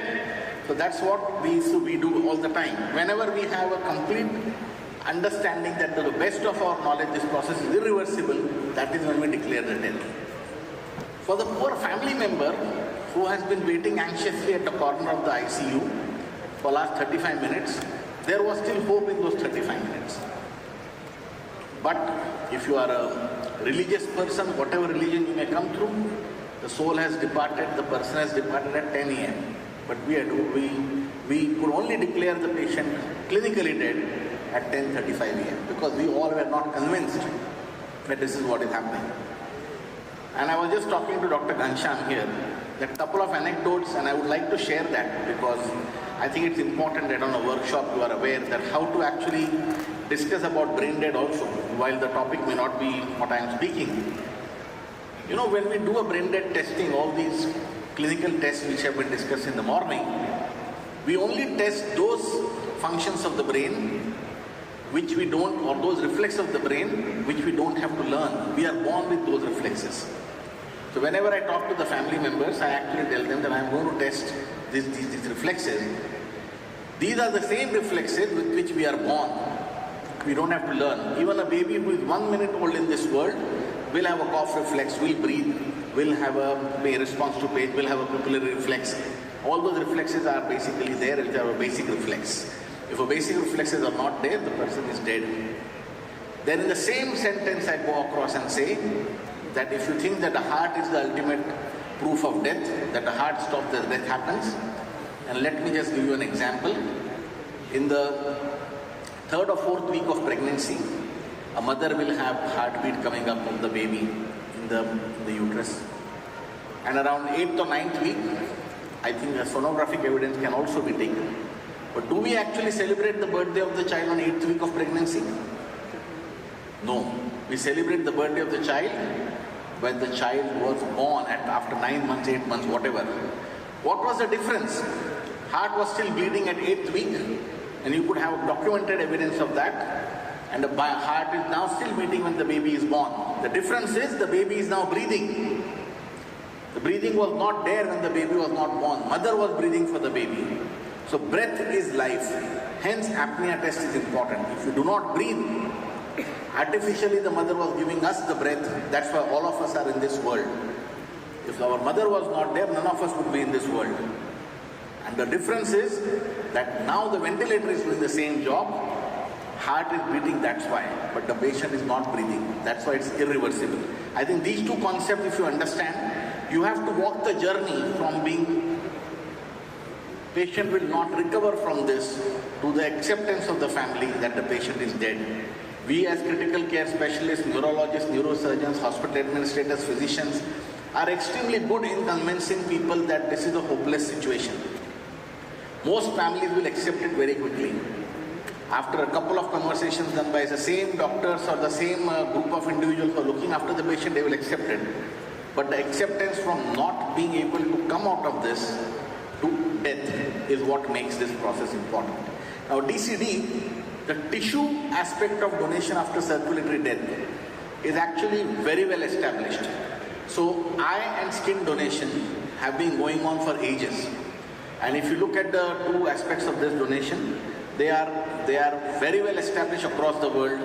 So that's what we do all the time. Whenever we have a complete understanding that to the best of our knowledge this process is irreversible, that is when we declare the death. For the poor family member who has been waiting anxiously at the corner of the ICU for last 35 minutes, there was still hope in those 35 minutes. But if you are a religious person, whatever religion you may come through, the soul has departed, the person has departed at 10 a.m. But we could only declare the patient clinically dead at 10:35 a.m. because we all were not convinced that this is what is happening. And I was just talking to Dr. Ghansham here, that couple of anecdotes, and I would like to share that because I think it's important that on a workshop you are aware that how to actually discuss about brain dead also, while the topic may not be what I am speaking. When we do a brain dead testing, all these clinical tests which have been discussed in the morning, we only test those functions of the brain which we don't, or those reflexes of the brain which we don't have to learn. We are born with those reflexes. So whenever I talk to the family members, I actually tell them that I am going to test these reflexes. These are the same reflexes with which we are born. We don't have to learn. Even a baby who is 1 minute old in this world will have a cough reflex, will breathe, will have a response to pain, will have a pupillary reflex. All those reflexes are basically there if they have a basic reflex. If a basic reflexes are not there, the person is dead. Then in the same sentence I go across and say that if you think that the heart is the ultimate proof of death, that the heart stops, the death happens. And let me just give you an example. In the 3rd or 4th week of pregnancy, a mother will have heartbeat coming up of the baby in the uterus. And around 8th or 9th week, I think the sonographic evidence can also be taken. But do we actually celebrate the birthday of the child on 8th week of pregnancy? No. We celebrate the birthday of the child when the child was born after 9 months, 8 months, whatever. What was the difference? Heart was still bleeding at 8th week, and you could have documented evidence of that, and the heart is now still beating when the baby is born. The difference is the baby is now breathing. The breathing was not there when the baby was not born. Mother was breathing for the baby. So breath is life. Hence apnea test is important. If you do not breathe, artificially the mother was giving us the breath. That's why all of us are in this world. If our mother was not there, none of us would be in this world. And the difference is that now the ventilator is doing the same job. Heart is beating, that's why. But the patient is not breathing. That's why it's irreversible. I think these two concepts, if you understand, you have to walk the journey from being patient will not recover from this to the acceptance of the family that the patient is dead. We as critical care specialists, neurologists, neurosurgeons, hospital administrators, physicians are extremely good in convincing people that this is a hopeless situation. Most families will accept it very quickly. After a couple of conversations done by the same doctors or the same group of individuals who are looking after the patient, they will accept it. But the acceptance from not being able to come out of this to death is what makes this process important. Now DCD, the tissue aspect of donation after circulatory death is actually very well established. So eye and skin donation have been going on for ages. And if you look at the two aspects of this donation, they are very well established across the world.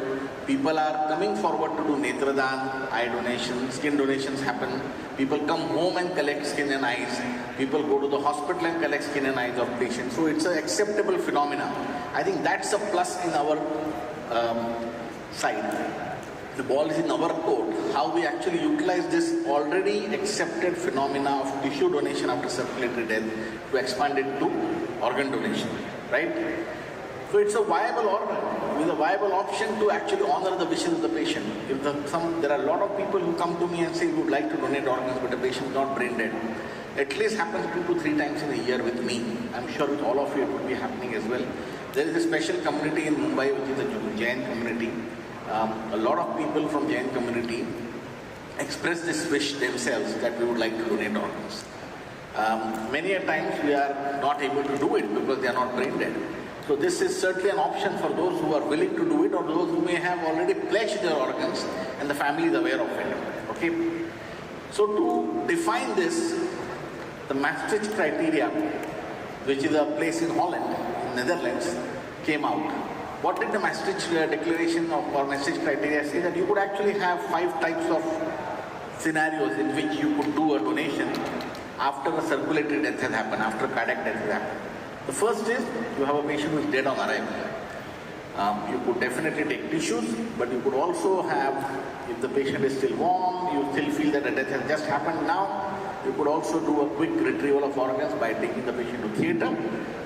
People are coming forward to do netradan, eye donation, skin donations happen. People come home and collect skin and eyes. People go to the hospital and collect skin and eyes of patients. So it's an acceptable phenomenon. I think that's a plus in our side. The ball is in our court, how we actually utilize this already accepted phenomena of tissue donation after circulatory death to expand it to organ donation, right? So it's a viable organ with a viable option to actually honor the wishes of the patient. If there are a lot of people who come to me and say we would like to donate organs but the patient is not brain dead. At least happens 2 to 3 times in a year with me. I'm sure with all of you it would be happening as well. There is a special community in Mumbai which is the Jain community. A lot of people from Jain community express this wish themselves that we would like to donate organs. Many a times we are not able to do it because they are not brain dead. So this is certainly an option for those who are willing to do it or those who may have already pledged their organs and the family is aware of it. Okay. So to define this, the Maastricht criteria, which is a place in Holland, in Netherlands, came out. What did the Maastricht declaration or Maastricht criteria say? That you could actually have 5 types of scenarios in which you could do a donation after a circulatory death has happened, after cardiac death has happened. The first is you have a patient who is dead on arrival. You could definitely take tissues, but you could also have, if the patient is still warm, you still feel that the death has just happened now, you could also do a quick retrieval of organs by taking the patient to theatre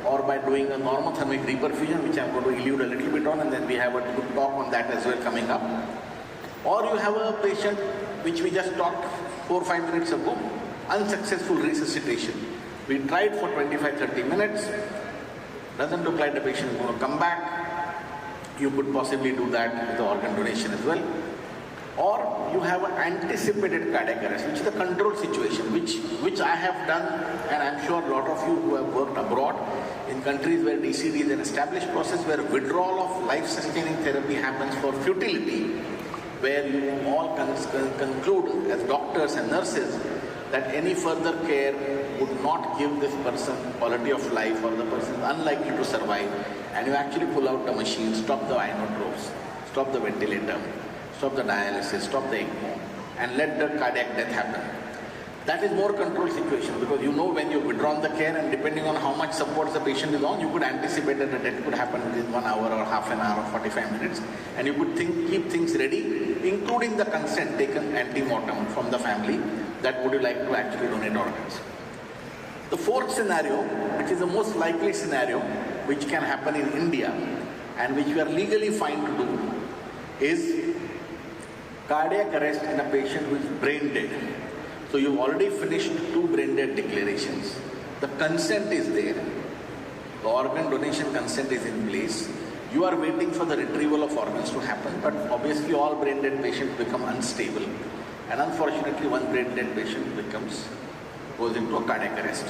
or by doing a normothermic reperfusion, which I'm going to elude a little bit on, and then we have a good talk on that as well coming up. Or you have a patient, which we just talked 4 or 5 minutes ago, unsuccessful resuscitation. We tried for 25-30 minutes, doesn't look like the patient is going to come back. You could possibly do that with the organ donation as well. Or you have an anticipated cardiac arrest, which is a control situation, which I have done, and I'm sure a lot of you who have worked abroad in countries where DCD is an established process, where withdrawal of life-sustaining therapy happens for futility, where you all conclude as doctors and nurses that any further care would not give this person quality of life or the person is unlikely to survive, and you actually pull out the machine, stop the inotropes, stop the ventilator, stop the dialysis, stop the ECMO, and let the cardiac death happen. That is more controlled situation because you know when you've withdrawn the care, and depending on how much support the patient is on, you could anticipate that the death could happen within 1 hour or half an hour or 45 minutes, and you could keep things ready, including the consent taken ante-mortem from the family that would you like to actually donate organs. The fourth scenario, which is the most likely scenario which can happen in India and which we are legally fine to do, is cardiac arrest in a patient who is brain dead. So you've already finished 2 brain dead declarations. The consent is there. The organ donation consent is in place. You are waiting for the retrieval of organs to happen, but obviously all brain dead patients become unstable. And unfortunately, one brain dead patient goes into a cardiac arrest.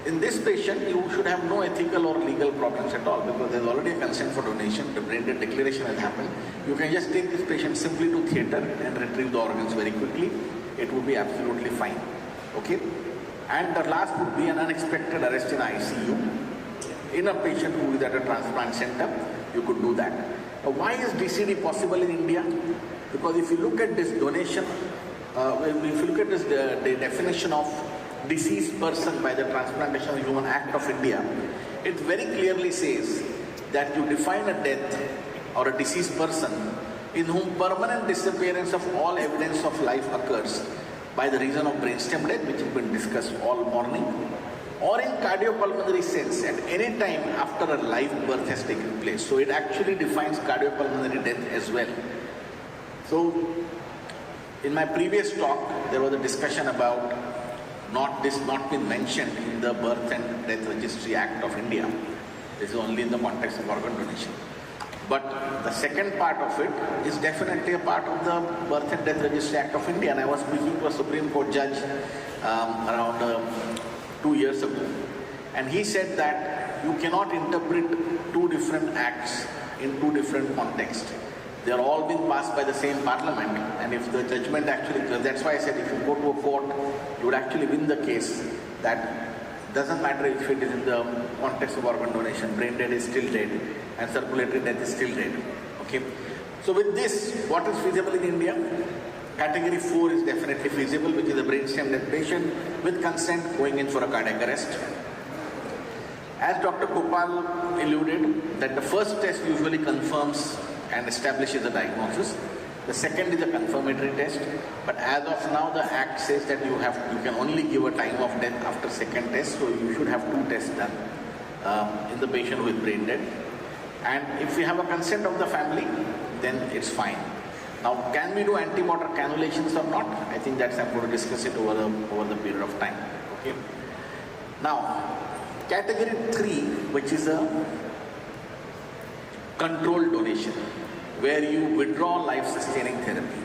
In this patient, you should have no ethical or legal problems at all because there's already a consent for donation. The brain dead declaration has happened. You can just take this patient simply to theatre and retrieve the organs very quickly. It would be absolutely fine. Okay? And the last would be an unexpected arrest in ICU. In a patient who is at a transplant center, you could do that. Why is DCD possible in India? Because if you look at this donation, if you look at this, the definition of deceased person by the Transplantation of Human Act of India, it very clearly says that you define a death or a deceased person in whom permanent disappearance of all evidence of life occurs by the reason of brainstem death, which has been discussed all morning, or in cardiopulmonary sense at any time after a live birth has taken place. So it actually defines cardiopulmonary death as well. So in my previous talk, there was a discussion about not been mentioned in the Birth and Death Registry Act of India. This is only in the context of organ donation. But the second part of it is definitely a part of the Birth and Death Registry Act of India. And I was speaking to a Supreme Court judge around 2 years ago. And he said that you cannot interpret two different acts in two different contexts. They are all being passed by the same parliament. And if the judgment actually, that's why I said if you go to a court, you would actually win the case. That doesn't matter if it is in the context of organ donation, brain dead is still dead and circulatory death is still dead. Okay. So with this, what is feasible in India? Category 4 is definitely feasible, which is a brainstem death patient with consent going in for a cardiac arrest. As Dr. Gopal alluded, that the first test usually confirms and establishes the diagnosis. The second is a confirmatory test, but as of now the Act says that you can only give a time of death after second test, so you should have 2 tests done in the patient with brain dead. And if we have a consent of the family, then it's fine. Now, can we do anti-mortar cannulations or not? I think that's I'm going to discuss it over the period of time. Okay. Now, category 3, which is a controlled donation, where you withdraw life-sustaining therapy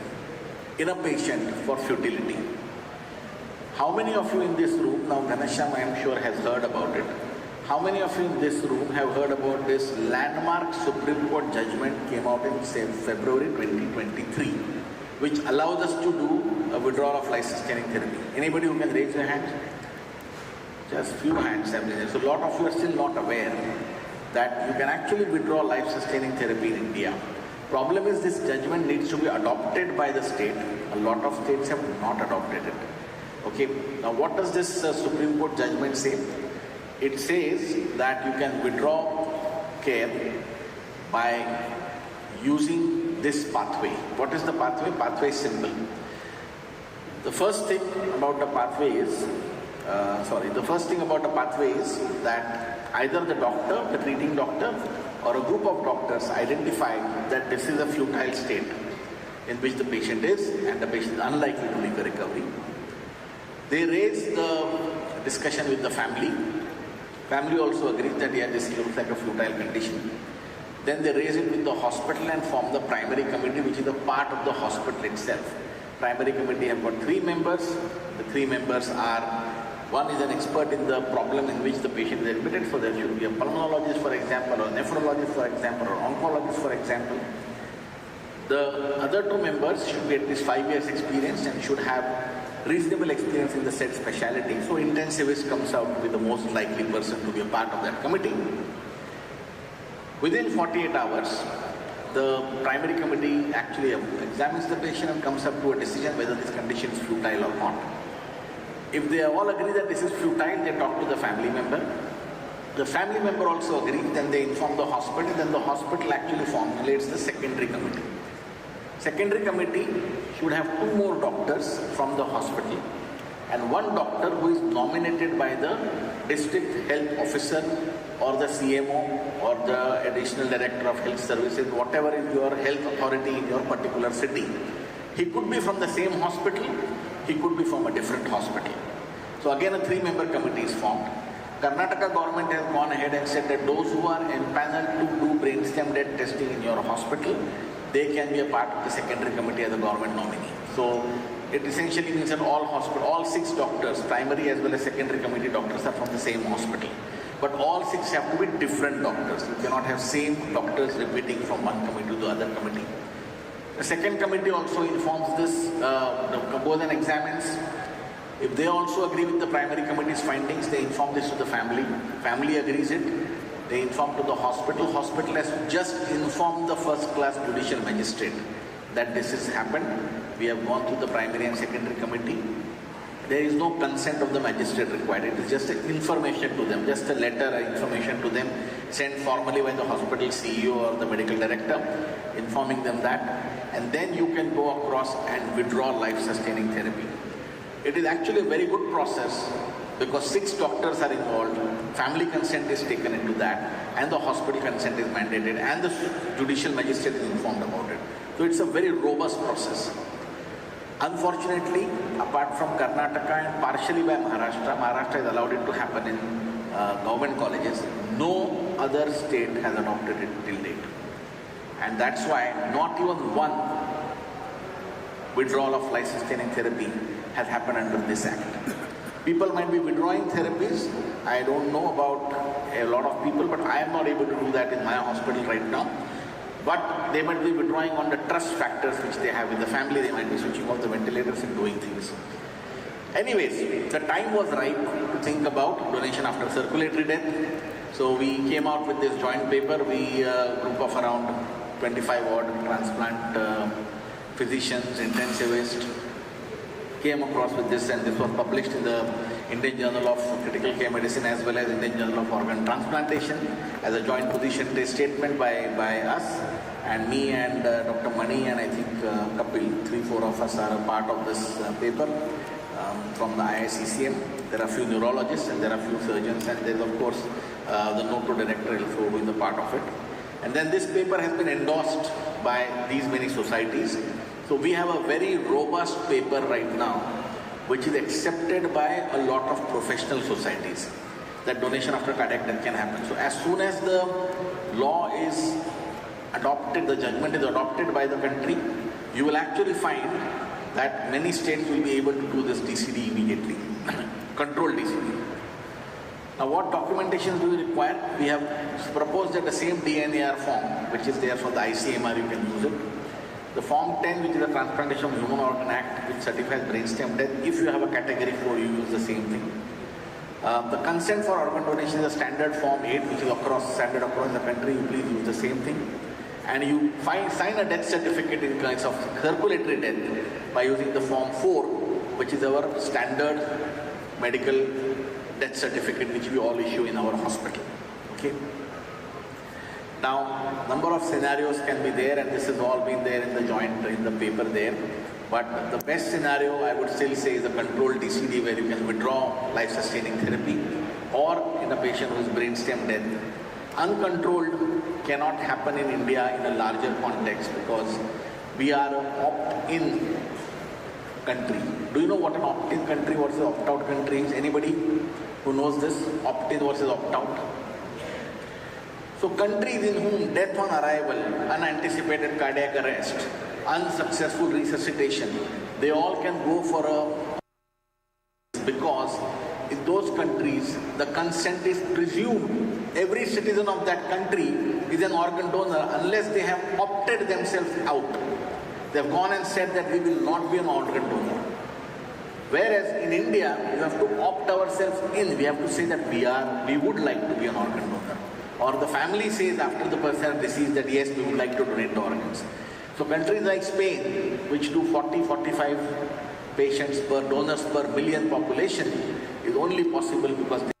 in a patient for futility. How many of you in this room, now Ghanasham I am sure has heard about it, how many of you in this room have heard about this landmark Supreme Court judgment came out in February 2023, which allows us to do a withdrawal of life-sustaining therapy? Anybody who can raise their hand? Just few hands have been there. So a lot of you are still not aware that you can actually withdraw life-sustaining therapy in India. Problem is this judgment needs to be adopted by the state. A lot of states have not adopted it. Okay. Now what does this Supreme Court judgment say? It says that you can withdraw care by using this pathway. What is the pathway? Pathway is simple. The first thing about the pathway is that either the doctor, the treating doctor, or a group of doctors identify that this is a futile state in which the patient is and the patient is unlikely to make a recovery. They raise the discussion with the family. Family also agrees that yeah, this looks like a futile condition. Then they raise it with the hospital and form the primary committee, which is a part of the hospital itself. Primary committee have got 3 members. The 3 members are, one is an expert in the problem in which the patient is admitted, so there should be a pulmonologist, for example, or a nephrologist, for example, or oncologist, for example. The other 2 members should be at least 5 years experience and should have reasonable experience in the said specialty. So intensivist comes out to be the most likely person to be a part of that committee. Within 48 hours, the primary committee actually examines the patient and comes up to a decision whether this condition is futile or not. If they all agree that this is futile, they talk to the family member. The family member also agrees, then they inform the hospital, then the hospital actually formulates the secondary committee. Secondary committee should have 2 more doctors from the hospital and 1 doctor who is nominated by the district health officer or the CMO or the additional director of health services, whatever is your health authority in your particular city. He could be from the same hospital, he could be from a different hospital. So again a 3-member committee is formed. Karnataka government has gone ahead and said that those who are empaneled to do brainstem death testing in your hospital, they can be a part of the secondary committee as a government nominee. So it essentially means that all 6 doctors, primary as well as secondary committee doctors, are from the same hospital. But all 6 have to be different doctors. You cannot have same doctors repeating from one committee to the other committee. The second committee also informs this, goes and examines. If they also agree with the primary committee's findings, they inform this to the family. Family agrees it. They inform to the hospital. Hospital has just informed the first-class judicial magistrate that this has happened. We have gone through the primary and secondary committee. There is no consent of the magistrate required. It is just an information to them, just a letter, information to them, sent formally by the hospital CEO or the medical director, informing them that. And then you can go across and withdraw life-sustaining therapy. It is actually a very good process because 6 doctors are involved, family consent is taken into that, and the hospital consent is mandated, and the judicial magistrate is informed about it. So it's a very robust process. Unfortunately, apart from Karnataka and partially by Maharashtra has allowed it to happen in government colleges. No other state has adopted it till date. And that's why not even one withdrawal of life-sustaining therapy has happened under this act. People might be withdrawing therapies. I don't know about a lot of people, but I am not able to do that in my hospital right now. But they might be withdrawing on the trust factors which they have with the family. They might be switching off the ventilators and doing things. Anyways, the time was right to think about donation after circulatory death. So we came out with this joint paper. We, a group of around 25 odd transplant physicians, intensivists, came across with this, and this was published in the Indian Journal of Critical Care Medicine as well as Indian Journal of Organ Transplantation as a joint position statement by us, and me and Dr. Mani and I think Kapil, 3-4 of us are a part of this paper from the IICCM. There are a few neurologists and there are a few surgeons, and there is of course the NOTO director also who is a part of it. And then this paper has been endorsed by these many societies. So we have a very robust paper right now which is accepted by a lot of professional societies that donation after cardiac death can happen. So as soon as the law is adopted, the judgment is adopted by the country, you will actually find that many states will be able to do this DCD immediately, controlled DCD. Now what documentation do we require? We have proposed that the same DNAR form which is there for the ICMR, you can use it. The Form 10, which is the Transplantation of Human Organ Act, which certifies brainstem death. If you have a category 4, you use the same thing. The consent for organ donation is a standard Form 8, which is standard across the country. You please use the same thing. And you sign a death certificate in case of circulatory death by using the Form 4, which is our standard medical death certificate, which we all issue in our hospital. Okay. Now, number of scenarios can be there, and this has all been there in the paper there. But the best scenario, I would still say, is a controlled DCD where you can withdraw life-sustaining therapy, or in a patient who is brainstem death. Uncontrolled cannot happen in India in a larger context because we are an opt-in country. Do you know what an opt-in country versus opt-out country is? Anybody who knows this? Opt-in versus opt-out? So countries in whom death on arrival, unanticipated cardiac arrest, unsuccessful resuscitation, they all can go for a, because in those countries the consent is presumed. Every citizen of that country is an organ donor unless they have opted themselves out. They have gone and said that we will not be an organ donor. Whereas in India, we have to opt ourselves in. We have to say that we would like to be an organ donor. Or the family says after the person has deceased that yes, we would like to donate the organs. So countries like Spain, which do 40-45 patients per donors per million population, is only possible because they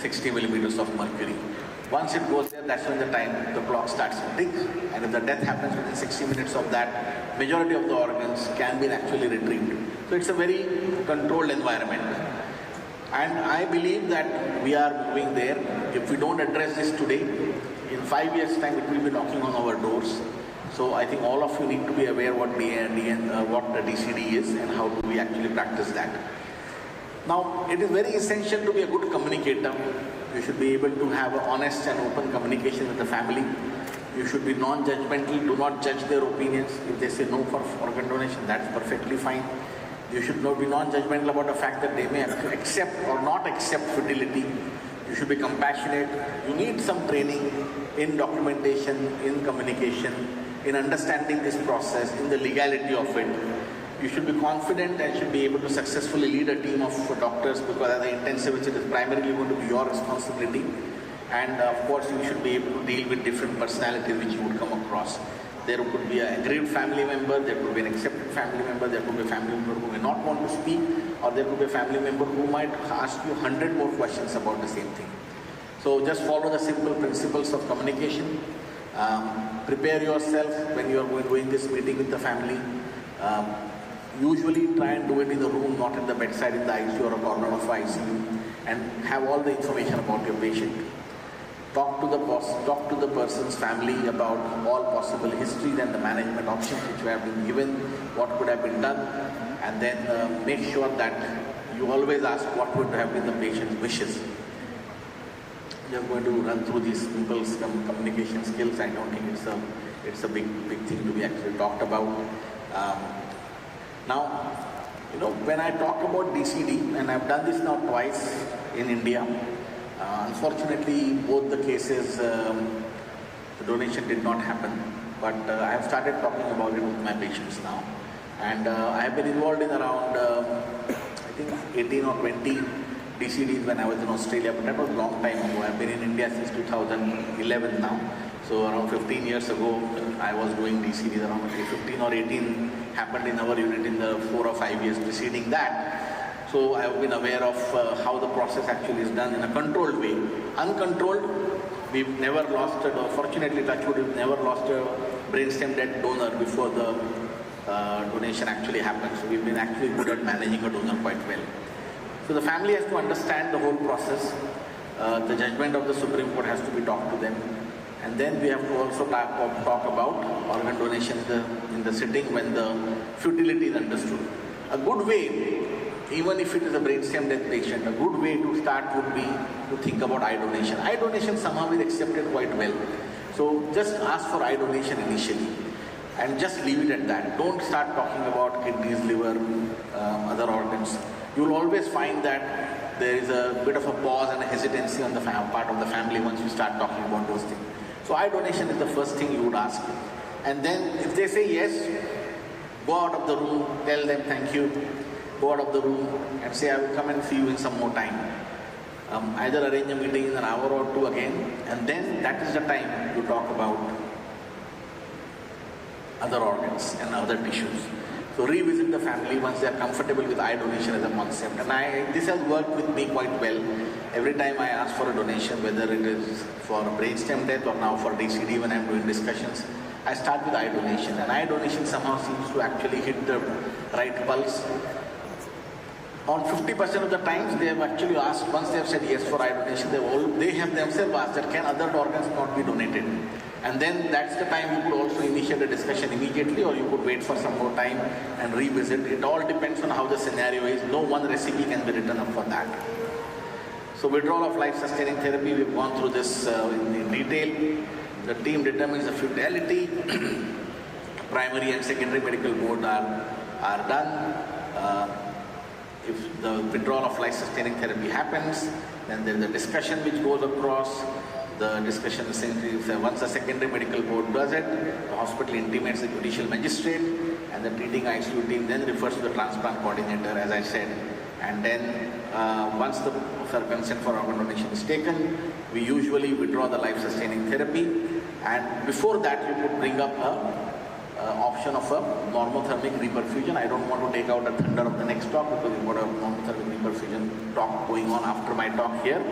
60 millimeters of mercury. Once it goes there, that's when the time the clock starts to tick, and if the death happens within 60 minutes of that, majority of the organs can be actually retrieved. So it's a very controlled environment. And I believe that we are moving there. If we don't address this today, in 5 years' time it will be knocking on our doors. So I think all of you need to be aware what the DCD is and how do we actually practice that. Now, it is very essential to be a good communicator. You should be able to have an honest and open communication with the family. You should be non-judgmental. Do not judge their opinions. If they say no for organ donation, that's perfectly fine. You should not be non-judgmental about the fact that they may accept or not accept fertility. You should be compassionate. You need some training in documentation, in communication, in understanding this process, in the legality of it. You should be confident and should be able to successfully lead a team of doctors, because as an intensivist, it is primarily going to be your responsibility. And of course, you should be able to deal with different personalities which you would come across. There could be an aggrieved family member, there could be an accepted family member, there could be a family member who may not want to speak, or there could be a family member who might ask you 100 more questions about the same thing. So just follow the simple principles of communication. Prepare yourself when you are doing this meeting with the family. Usually try and do it in the room, not in the bedside in the ICU or a corner of ICU, and have all the information about your patient. Talk to the person's family about all possible histories and the management options which have been given, what could have been done, and then make sure that you always ask what would have been the patient's wishes. You're going to run through these simple communication skills. I don't think it's a big thing to be actually talked about. Now, when I talk about DCD, and I've done this now twice in India, unfortunately, both the cases, the donation did not happen. But I have started talking about it with my patients now. And I have been involved in around, I think, 18 or 20 DCDs when I was in Australia, but that was a long time ago. I've been in India since 2011 now. So around 15 years ago, I was doing DCDs. Around 15 or 18 happened in our unit in the 4 or 5 years preceding that. So I have been aware of how the process actually is done in a controlled way. Uncontrolled, we've never lost fortunately, touchwood, we've never lost a brainstem dead donor before the donation actually happened. So we've been actually good at managing a donor quite well. So the family has to understand the whole process. The judgment of the Supreme Court has to be talked to them. And then we have to also talk about organ donation in the sitting when the futility is understood. A good way, even if it is a brainstem death patient, a good way to start would be to think about eye donation. Eye donation somehow is accepted quite well. So just ask for eye donation initially and just leave it at that. Don't start talking about kidneys, liver, other organs. You will always find that there is a bit of a pause and a hesitancy on the part of the family once you start talking about those things. So eye donation is the first thing you would ask. And then if they say yes, go out of the room, tell them thank you, go out of the room and say I will come and see you in some more time. Either arrange a meeting in an hour or two again, and then that is the time you talk about other organs and other tissues. So revisit the family once they are comfortable with eye donation as a concept. And this has worked with me quite well. Every time I ask for a donation, whether it is for brainstem death or now for DCD when I am doing discussions, I start with eye donation. And eye donation somehow seems to actually hit the right pulse. On 50% of the times, they have actually asked, once they have said yes for eye donation, they have themselves asked that can other organs not be donated? And then that's the time you could also initiate a discussion immediately, or you could wait for some more time and revisit. It all depends on how the scenario is. No one recipe can be written up for that. So withdrawal of life-sustaining therapy, we've gone through this in detail. The team determines the futility. Primary and secondary medical board are done. If the withdrawal of life-sustaining therapy happens, then there is a discussion which goes across. The discussion essentially, once the secondary medical board does it, the hospital intimates the judicial magistrate, and the treating ICU team then refers to the transplant coordinator, as I said. And then once the consent for organ donation is taken, we usually withdraw the life-sustaining therapy. And before that, you could bring up a option of a normothermic reperfusion. I don't want to take out the thunder of the next talk because we've got a normothermic reperfusion talk going on after my talk here.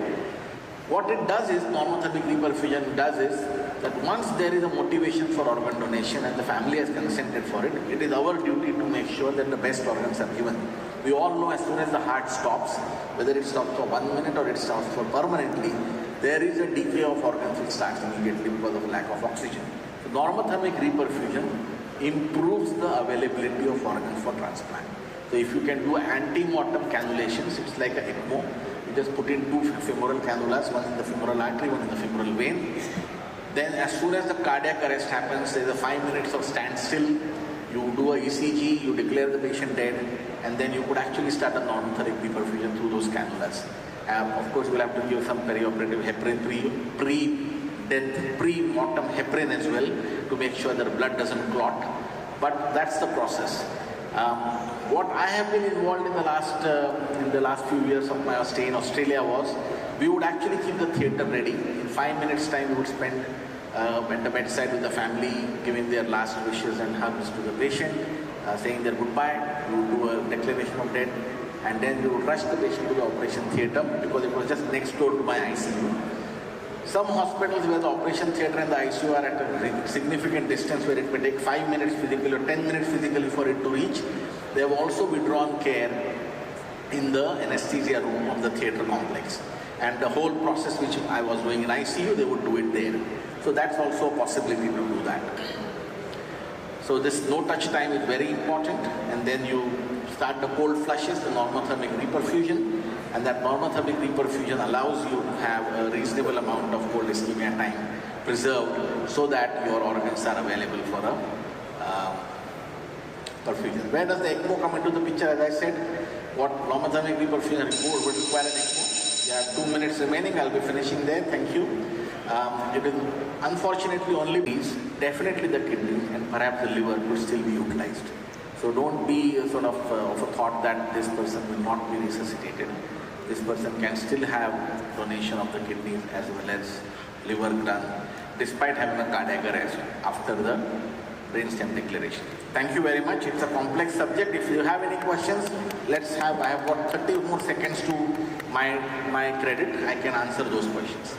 What it does is, normothermic reperfusion does is, that once there is a motivation for organ donation and the family has consented for it, it is our duty to make sure that the best organs are given. We all know as soon as the heart stops, whether it stops for 1 minute or it stops for permanently, there is a decay of organs which starts immediately because of lack of oxygen. So normothermic reperfusion improves the availability of organs for transplant. So if you can do anti-mortem cannulations, it's like an ECMO. You just put in 2 femoral cannulas, one in the femoral artery, one in the femoral vein. Then as soon as the cardiac arrest happens, there is a 5 minutes of standstill. You do a ECG, you declare the patient dead, and then you could actually start a normothermic reperfusion through those cannulas. Of course, we'll have to give some perioperative heparin, pre-death, pre-mortem heparin as well to make sure that blood doesn't clot. But that's the process. What I have been involved in the last few years of my stay in Australia was, we would actually keep the theatre ready. In 5 minutes time, we would spend at the bedside with the family, giving their last wishes and hugs to the patient, saying their goodbye. We would do a declaration of death, and then we would rush the patient to the operation theatre because it was just next door to my ICU. Some hospitals where the operation theatre and the ICU are at a significant distance, where it may take 5 minutes physically or 10 minutes physically for it to reach, they have also withdrawn care in the anesthesia room of the theatre complex. And the whole process which I was doing in ICU, they would do it there. So that's also a possibility to do that. So this no-touch time is very important, and then you start the cold flushes, the normothermic reperfusion, and that normothermic reperfusion allows you to have a reasonable amount of cold ischemia time preserved so that your organs are available for a perfusion. Where does the ECMO come into the picture? As I said, what normothermic reperfusion would require an ECMO. We have 2 minutes remaining. I'll be finishing there. Thank you. It is unfortunately only these, definitely the kidney and perhaps the liver could still be utilized. So don't be sort of a thought that this person will not be resuscitated. This person can still have donation of the kidneys as well as liver done, despite having a cardiac arrest after the brainstem declaration. Thank you very much. It's a complex subject. If you have any questions, I have got 30 more seconds to my credit. I can answer those questions.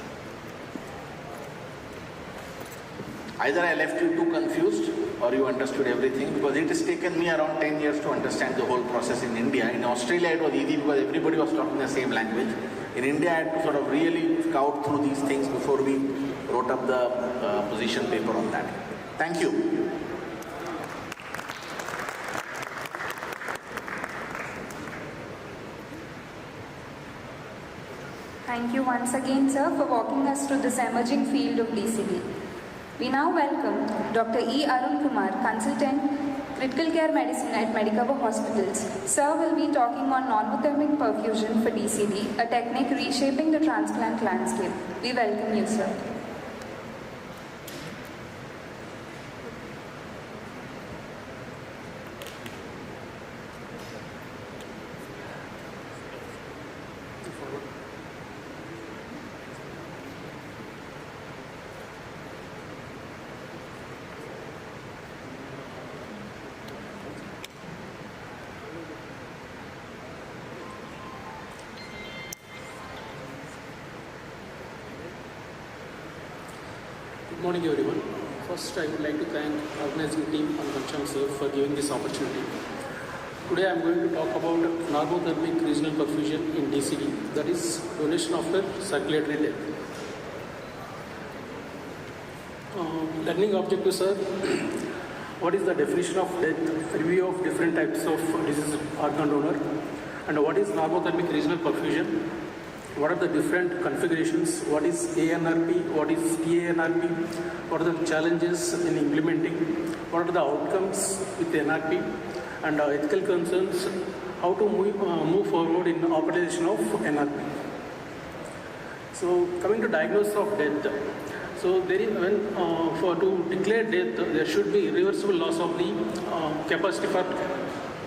Either I left you too confused or you understood everything, because it has taken me around 10 years to understand the whole process in India. In Australia it was easy because everybody was talking the same language. In India I had to sort of really scout through these things before we wrote up the position paper on that. Thank you. Thank you once again, sir, for walking us through this emerging field of DCD. We now welcome Dr. E. Arun Kumar, Consultant, Critical Care Medicine at Medicover Hospitals. Sir will be talking on normothermic perfusion for DCD, a technique reshaping the transplant landscape. We welcome you, sir. Good morning, everyone. First, I would like to thank organizing team and Ghanshyam sir for giving this opportunity. Today, I am going to talk about normothermic regional perfusion in DCD, that is donation after circulatory death. Learning objectives are: what is the definition of death, review of different types of disease organ donor, and what is normothermic regional perfusion. What are the different configurations? What is ANRP? What is TANRP? What are the challenges in implementing? What are the outcomes with NRP? And ethical concerns, how to move forward in operation of NRP. So coming to diagnosis of death. So there is, to declare death, there should be irreversible loss of the capacity for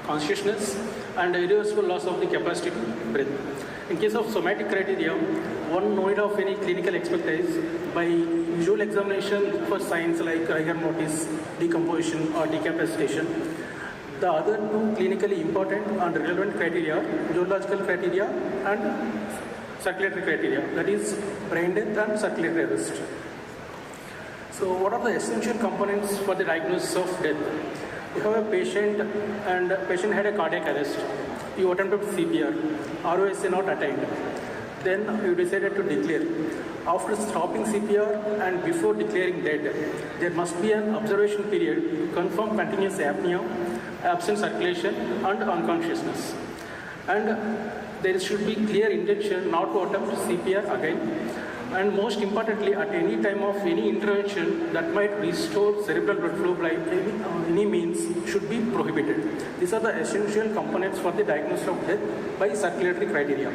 consciousness and irreversible loss of the capacity to breathe. In case of somatic criteria, one need of any clinical expertise by visual examination, look for signs like rigor mortis, decomposition or decapacitation. The other two clinically important and relevant criteria, neurological criteria and circulatory criteria, that is brain death and circulatory arrest. So what are the essential components for the diagnosis of death? You have a patient and patient had a cardiac arrest. You attempted CPR, ROSA not attained. Then you decided to declare. After stopping CPR and before declaring dead, there must be an observation period to confirm continuous apnea, absent circulation and unconsciousness. And there should be clear intention not to attempt CPR again. And most importantly, at any time of any intervention that might restore cerebral blood flow by any means should be prohibited. These are the essential components for the diagnosis of death by circulatory criteria.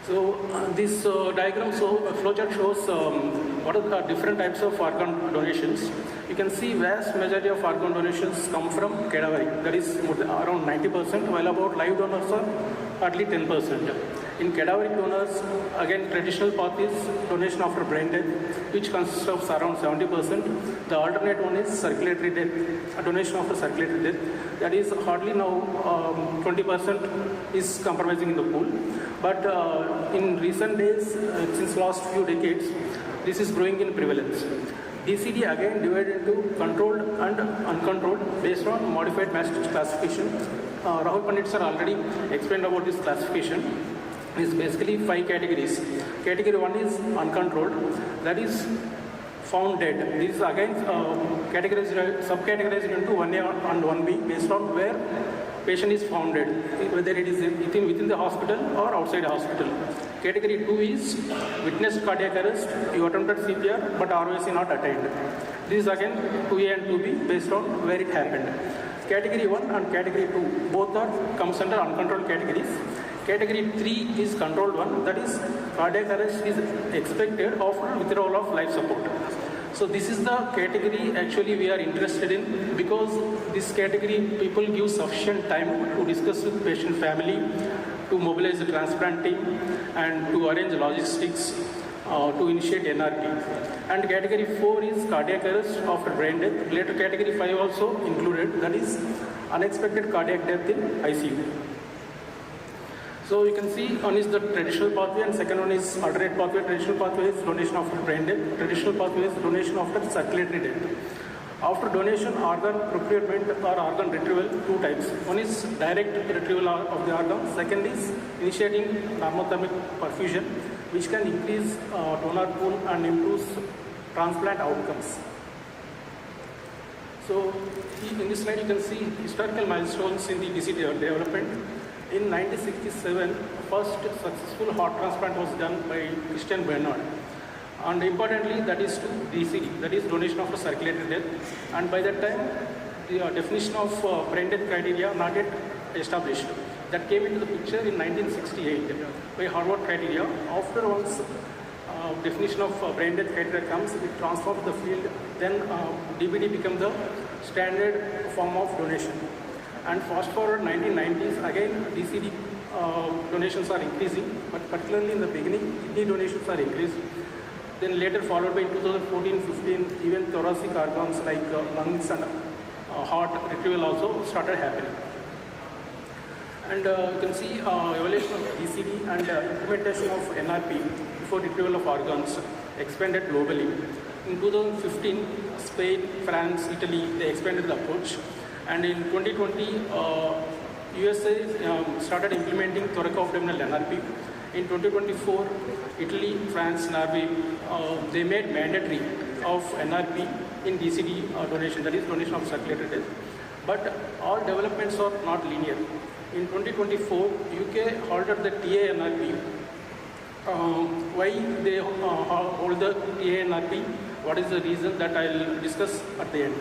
So this diagram, flowchart shows what are the different types of organ donations. You can see vast majority of organ donations come from cadaveric, that is around 90%, while about live donors are hardly 10%. In cadaveric donors, again traditional path is donation after brain death, which consists of around 70%. The alternate one is circulatory death, a donation after circulatory death. That is hardly now 20% is compromising in the pool. But in recent days, since last few decades, this is growing in prevalence. DCD again divided into controlled and uncontrolled based on modified Maastricht classification. Rahul Pandit sir already explained about this classification. It's basically 5 categories. Category 1 is uncontrolled, that is found dead. This is again subcategorized into 1A and 1B based on where patient is found dead, whether it is within the hospital or outside the hospital. Category 2 is witnessed cardiac arrest, you attempted CPR but ROSA not attained. This is again 2A and 2B based on where it happened. Category 1 and category 2 both comes under uncontrolled categories. Category 3 is controlled one, that is cardiac arrest is expected after withdrawal of life support. So this is the category actually we are interested in, because this category people give sufficient time to discuss with patient family, to mobilize the transplant team and to arrange logistics, to initiate NRP. And category 4 is cardiac arrest after brain death. Later category 5 also included, that is unexpected cardiac death in ICU. So you can see one is the traditional pathway and second one is alternate pathway. Traditional pathway is donation after brain death. Traditional pathway is donation after circulatory death. After donation, organ procurement or organ retrieval, 2 types. One is direct retrieval of the organ. Second is initiating normothermic perfusion, which can increase donor pool and improves transplant outcomes. So in this slide you can see historical milestones in the DCD development. In 1967, first successful heart transplant was done by Christian Bernard. And importantly, that is to DCD, that is donation after circulatory death. And by that time, the definition of brain death criteria not yet established. That came into the picture in 1968 by Harvard criteria. After once definition of brain death criteria comes, it transforms the field. Then DBD became the standard form of donation. And fast forward 1990s, again DCD donations are increasing, but particularly in the beginning, kidney donations are increased. Then later followed by 2014-15, even thoracic organs like lungs and heart retrieval also started happening. And you can see evaluation of DCD and implementation of NRP before retrieval of organs expanded globally. In 2015, Spain, France, Italy, they expanded the approach. And in 2020, USA started implementing thoracoabdominal NRP. In 2024, Italy, France, Norway, they made mandatory of NRP in DCD donation, that is donation of circulatory death. But all developments are not linear. In 2024, UK halted the TA NRP. Why they hold the TA NRP? What is the reason that I'll discuss at the end.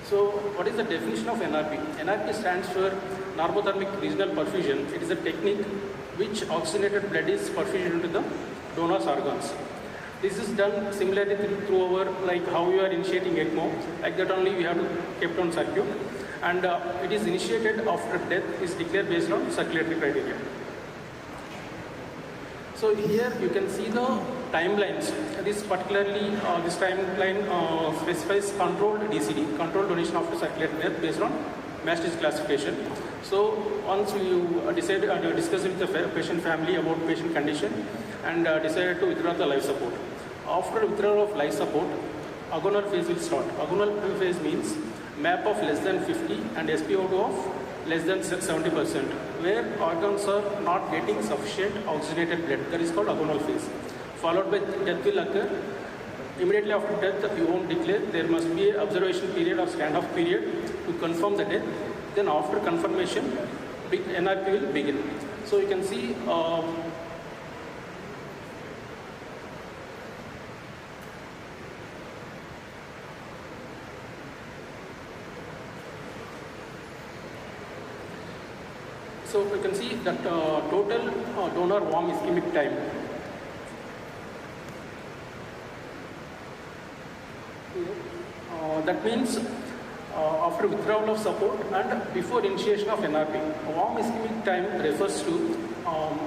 So what is the definition of NRP? NRP stands for normothermic regional perfusion. It is a technique which oxygenated blood is perfusion into the donor's organs. This is done similarly through our, like how you are initiating ECMO, like that only we have to kept on circuit. And it is initiated after death, is declared based on circulatory criteria. So here you can see the timelines. This particularly, this timeline specifies controlled DCD, controlled donation after circulatory death based on mass classification. So once you discuss with the patient family about patient condition and decided to withdraw the life support. After withdrawal of life support, agonal phase will start. Agonal phase means MAP of less than 50 and SpO2 of less than 70%, where organs are not getting sufficient oxygenated blood. That is called agonal phase. Followed by death will occur. Immediately after death, you won't declare. There must be an observation period or standoff period to confirm the death. Then after confirmation, NRP will begin. So you can see that total donor warm ischemic time. That means after withdrawal of support and before initiation of NRP. Warm ischemic time refers to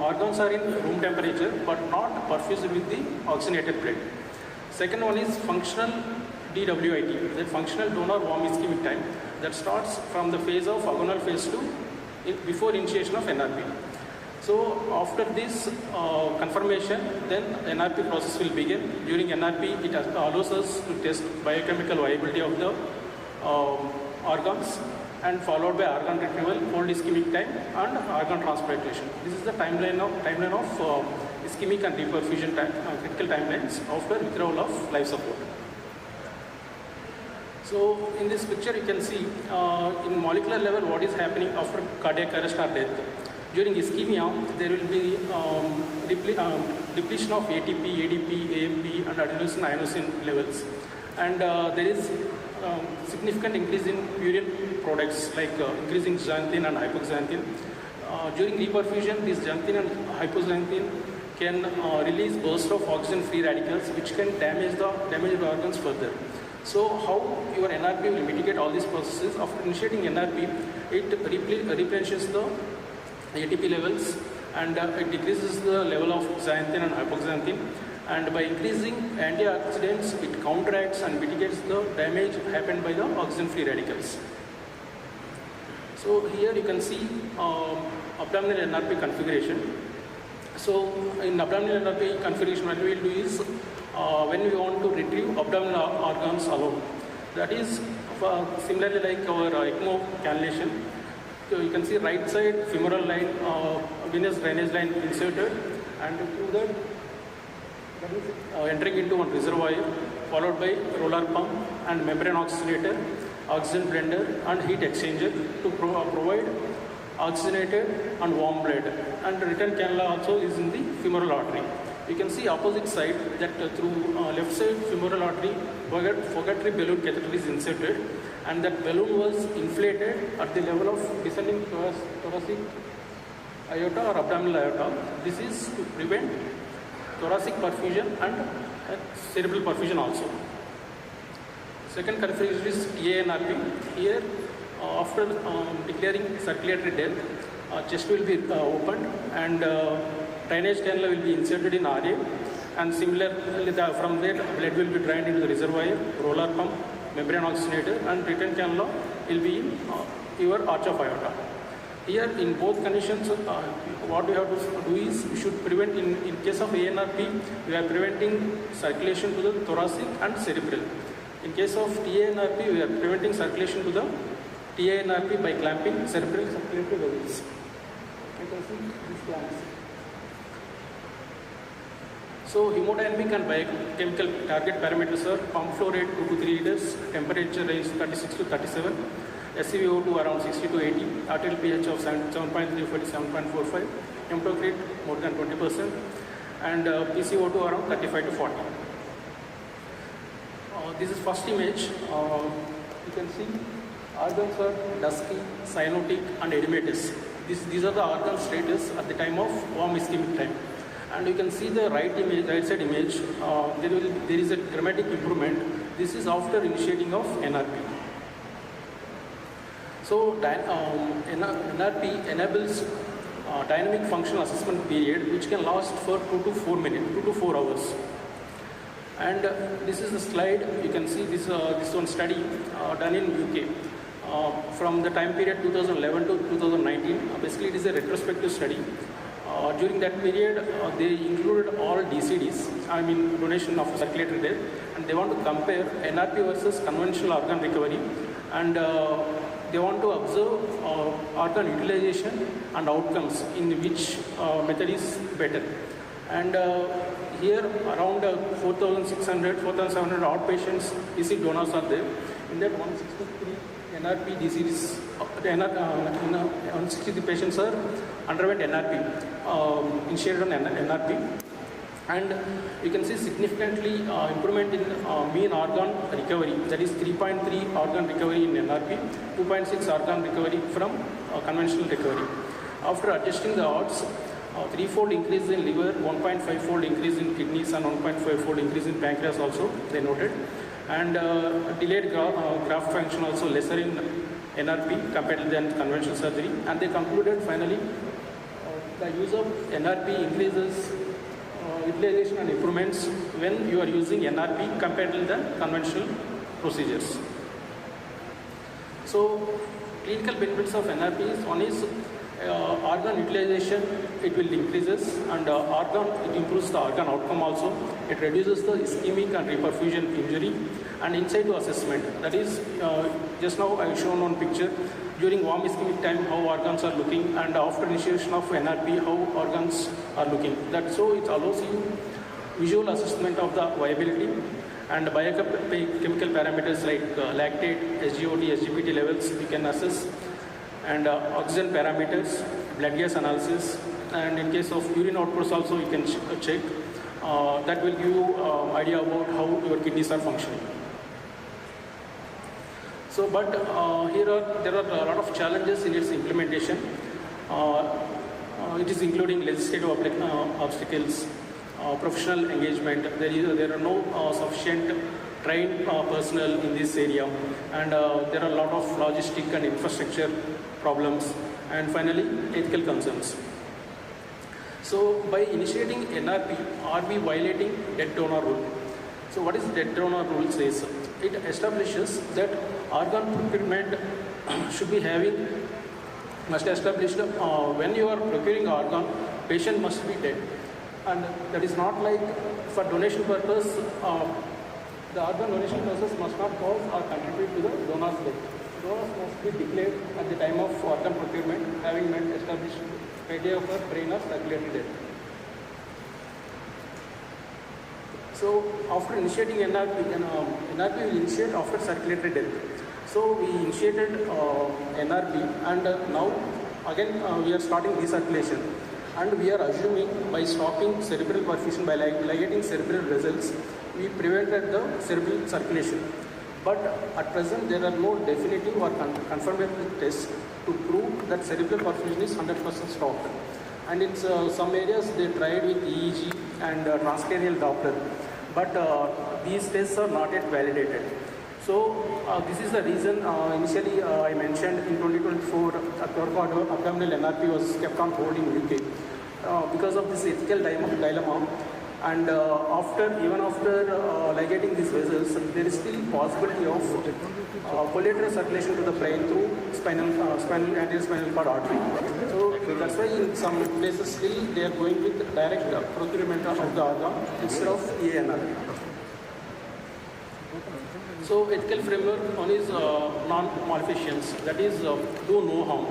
organs are in room temperature but not perfused with the oxygenated blood. Second one is functional DWIT, that functional donor warm ischemic time, that starts from the phase of agonal phase 2 before initiation of NRP. So after this confirmation, then NRP process will begin. During NRP, it allows us to test biochemical viability of the organs, and followed by organ retrieval, cold ischemic time, and organ transplantation. This is the timeline of ischemic and reperfusion critical timelines after withdrawal of life support. So in this picture, you can see in molecular level what is happening after cardiac arrest or death. During ischemia, there will be depletion of ATP, ADP, AMP, and adenosine-inosine levels, and there is significant increase in urine products like increasing xanthine and hypoxanthine. During reperfusion, this xanthine and hypoxanthine can release bursts of oxygen-free radicals, which can damage the organs further. So how your NRP will mitigate all these processes? After initiating NRP, it replenishes the ATP levels, and it decreases the level of xanthine and hypoxanthine, and by increasing antioxidants, it counteracts and mitigates the damage happened by the oxygen-free radicals. So here you can see abdominal NRP configuration. So in abdominal NRP configuration, what we will do is when we want to retrieve abdominal organs alone, that is similarly like our ECMO cannulation. So you can see right side femoral line, venous drainage line inserted, and through that is entering into one reservoir, followed by roller pump and membrane oxygenator, oxygen blender, and heat exchanger to provide oxygenated and warm blood. And return cannula also is in the femoral artery. You can see opposite side that through left side femoral artery, Fogarty balloon catheter is inserted, and that balloon was inflated at the level of descending thoracic aorta or abdominal aorta. This is to prevent thoracic perfusion and cerebral perfusion also. Second configuration is TANRP. Here, after declaring circulatory death, chest will be opened, and drainage cannula will be inserted in RA, and similarly from there blood will be drained into the reservoir, roller pump, membrane oxygenator, and return cannula will be in your arch of aorta. Here in both conditions, what we have to do is we should prevent, in case of ANRP, we are preventing circulation to the thoracic and cerebral. In case of TANRP, we are preventing circulation to the TANRP by clamping cerebral circulatory vessels. You can see these clamps. So hemodynamic and biochemical target parameters are pump flow rate 2 to 3 liters, temperature range 36 to 37, SCVO2 around 60 to 80, arterial pH of 7.35 to 7.45, hematocrit more than 20%, and PCO2 around 35 to 40. This is first image. You can see organs are dusky, cyanotic, and edematous. These are the organ status at the time of warm ischemic time. And you can see the right side image, there is a dramatic improvement. This is after initiating of NRP. So NRP enables dynamic functional assessment period, which can last for 2 to 4 hours. And this is the slide. You can see this one study done in UK. from the time period 2011 to 2019. Basically, it is a retrospective study. During that period, they included all DCDs, I mean donation of circulatory death, and they want to compare NRP versus conventional organ recovery, and they want to observe organ utilization and outcomes in which method is better. And here around 4,600, 4,700 outpatients DC donors are there. In that 163 NRP DCDs, 163 patients are underwent NRP, initiated on NRP. And you can see significantly improvement in mean organ recovery, that is 3.3 organ recovery in NRP, 2.6 organ recovery from conventional recovery. After adjusting the odds, 3-fold increase in liver, 1.5-fold increase in kidneys, and 1.5-fold increase in pancreas also they noted. And delayed graft function also lesser in NRP compared than conventional surgery. And they concluded finally the use of NRP increases utilization and improvements when you are using NRP compared to the conventional procedures. So clinical benefits of NRP is, one is organ utilization, it will increases, and it improves the organ outcome also. It reduces the ischemic and reperfusion injury, and in situ assessment, that is just now I shown on picture during warm ischemic time how organs are looking, and after initiation of NRP how organs are looking. That so it allows you visual assessment of the viability, and biochemical parameters like lactate, SGOT, SGPT levels we can assess, and oxygen parameters, blood gas analysis, and in case of urine outputs also you can check. That will give you idea about how your kidneys are functioning. So, but there are a lot of challenges in its implementation. It is including legislative obstacles, professional engagement. There are no sufficient trained personnel in this area, and there are a lot of logistic and infrastructure problems, and finally ethical concerns. So by initiating NRP, are we violating dead donor rule? So what is dead donor rule says? It establishes that organ procurement should be must establish when you are procuring organ, patient must be dead. And that is not like for donation purpose, the organ donation process must not cause or contribute to the donor's death. Donors must be declared at the time of organ procurement, having met established criteria for brain or circulatory death. So after initiating NRP, NRP will initiate after circulatory death. So we initiated NRP, and now again we are starting recirculation, and we are assuming by stopping cerebral perfusion, by ligating cerebral vessels, we prevented the cerebral circulation. But at present there are no definitive or confirmatory tests to prove that cerebral perfusion is 100% stopped. And in some areas they tried with EEG and transcranial Doppler, but these tests are not yet validated. So this is the reason initially I mentioned in 2024 abdominal NRP was kept on hold in UK because of this ethical dilemma. And even after ligating these vessels, there is still possibility of collateral circulation to the brain through anterior spinal cord artery. So that's why in some places still they are going with direct procurement of the organ instead of EANR. So ethical framework, one is non-maleficence, that is do no harm,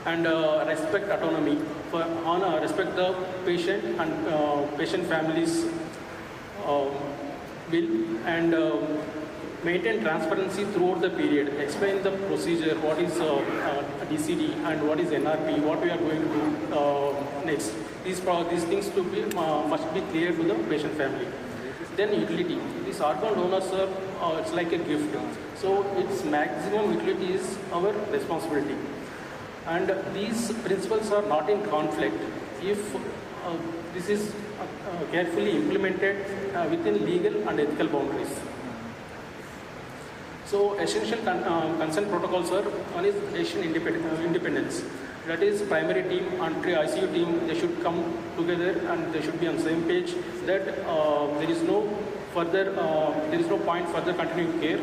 and respect autonomy, respect the patient and patient families' will, and maintain transparency throughout the period. Explain the procedure, what is DCD and what is NRP, what we are going to do next. These things must be clear to the patient family. Then utility. These organ donors are it's like a gift. So its maximum utility is our responsibility. And these principles are not in conflict if this is carefully implemented within legal and ethical boundaries. So essential consent protocols are, one is patient independence. That is primary team and ICU team, they should come together and they should be on the same page that there is no point further continuing care.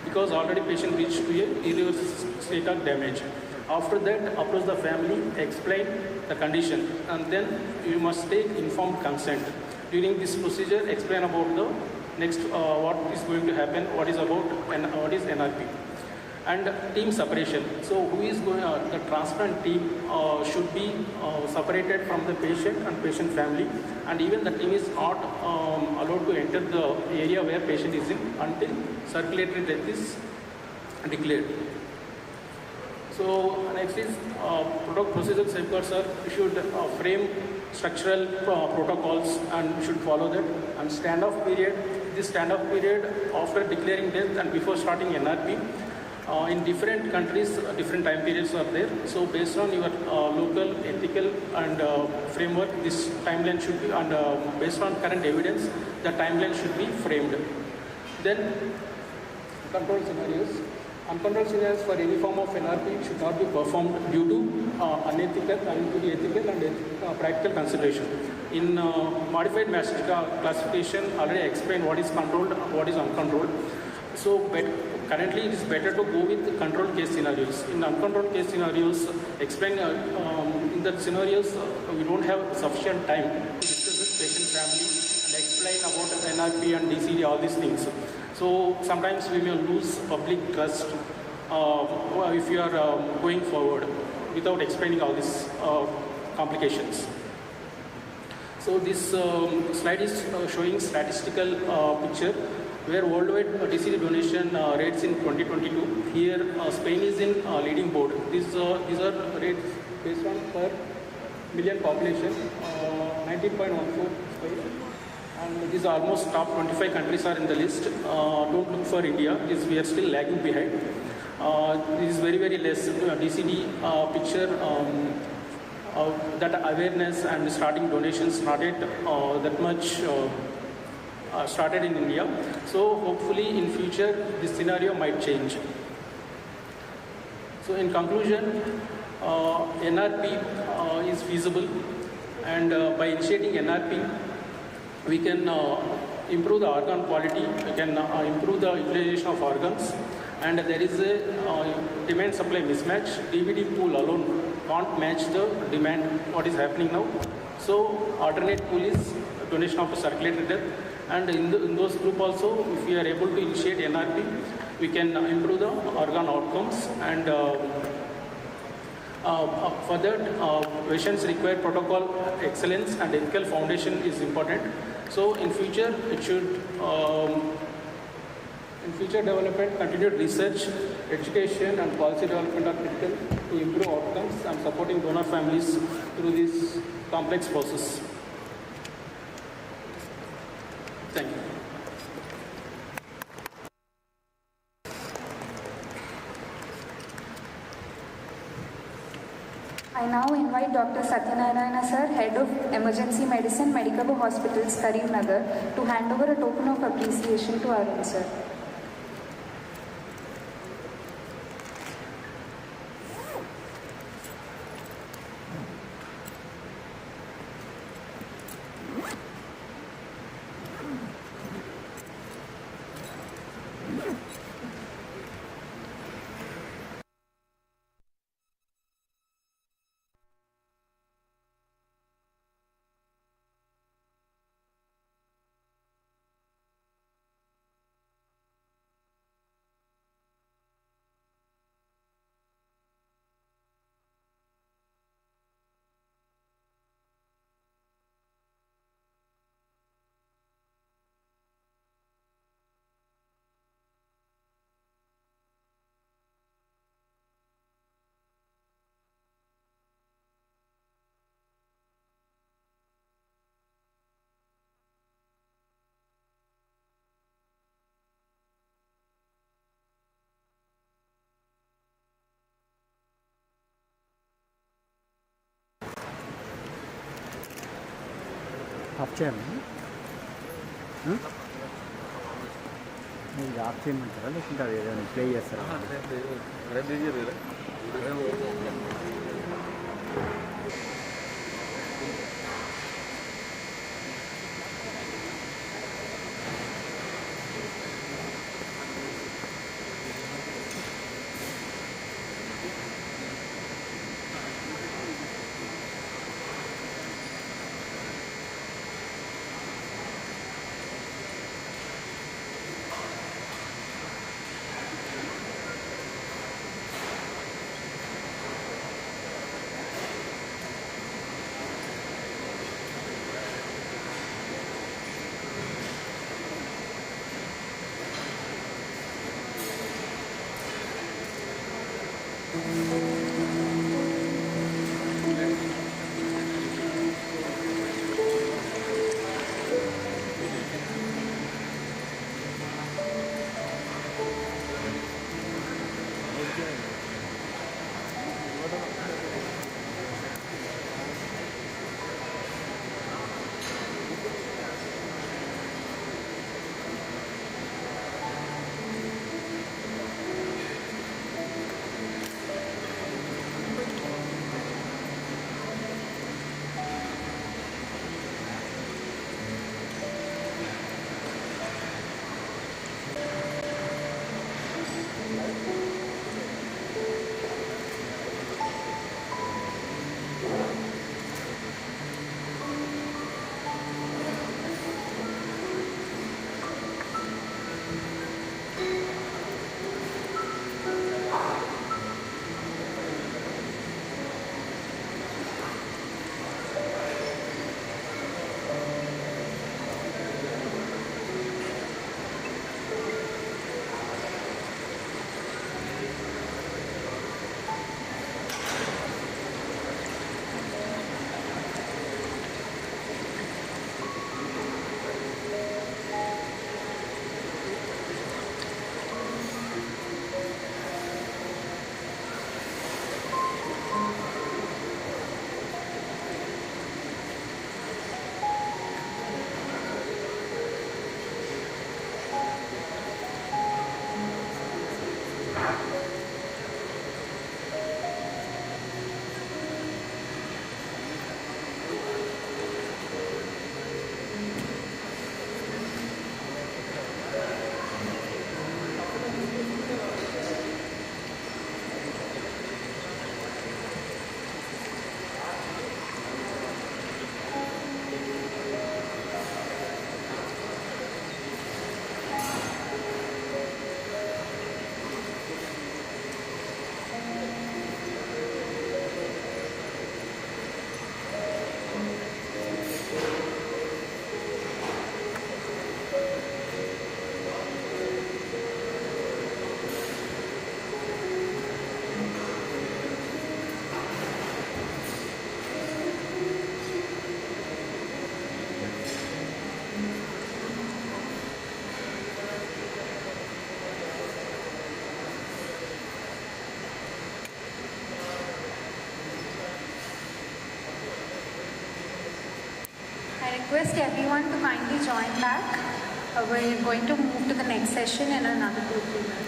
because already patient reached to a irreversible state of damage. After that, approach the family, explain the condition, and then you must take informed consent. During this procedure, explain about the next what is going to happen, what is NRP. And team separation. So who is going, the transplant team should be separated from the patient and patient family, and even the team is not allowed to enter the area where patient is in until circulatory death is declared. So next is procedural safeguards are should frame structural protocols and should follow that. And standoff period, this standoff period after declaring death and before starting NRP, in different countries, different time periods are there. So based on your local ethical and framework, this timeline should be, and based on current evidence, the timeline should be framed. Then control scenarios. Uncontrolled scenarios for any form of NRP should not be performed due to unethical and practical consideration. In modified Maastricht classification, already explained what is controlled, what is uncontrolled. So currently it is better to go with controlled case scenarios. In uncontrolled case scenarios, explain in that scenarios we don't have sufficient time to discuss with patient family and explain about NRP and DCD, all these things. So sometimes we may lose public trust if you are going forward without explaining all these complications. So this slide is showing statistical picture where worldwide DCD donation rates in 2022. Here Spain is in leading board. These are rates based on per million population, 19.14 Spain. And these are almost top 25 countries are in the list. Don't look for India, we are still lagging behind. This is very, very less DCD picture. That awareness and starting donations not yet that much started in India. So hopefully in future this scenario might change. So in conclusion, NRP is feasible, and by initiating NRP, we can improve the organ quality, we can improve the utilization of organs, and there is a demand-supply mismatch. DVD pool alone can't match the demand, what is happening now. So alternate pool is donation of circulatory death, and in those group also, if we are able to initiate NRP, we can improve the organ outcomes, and for that, patients require protocol excellence and ethical foundation is important. So in future, it should, in future development, continued research, education and policy development are critical to improve outcomes and supporting donor families through this complex process. Thank you. I now invite Dr. Satyanarayana Sir, Head of Emergency Medicine, Medicover Hospitals, Karimnagar, to hand over a token of appreciation to Arun Sir. Of చేయాలి, మీరు of చేయమంటారా లేకుంటే అది ఏదైనా play చేస్తారా? I request everyone to kindly join back. We're going to move to the next session in another 2-3 minutes.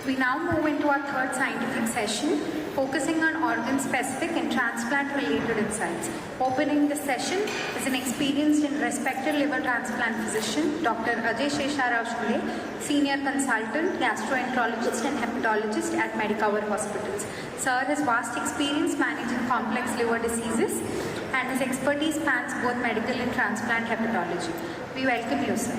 We now move into our third scientific session, focusing on organ-specific and transplant-related insights. Opening the session is an experienced and respected liver transplant physician, Dr. Ajay Shesharao Shule, Senior Consultant, Gastroenterologist and Hepatologist at Medicover Hospitals. Sir has vast experience managing complex liver diseases, and his expertise spans both medical and transplant hepatology. We welcome you, sir.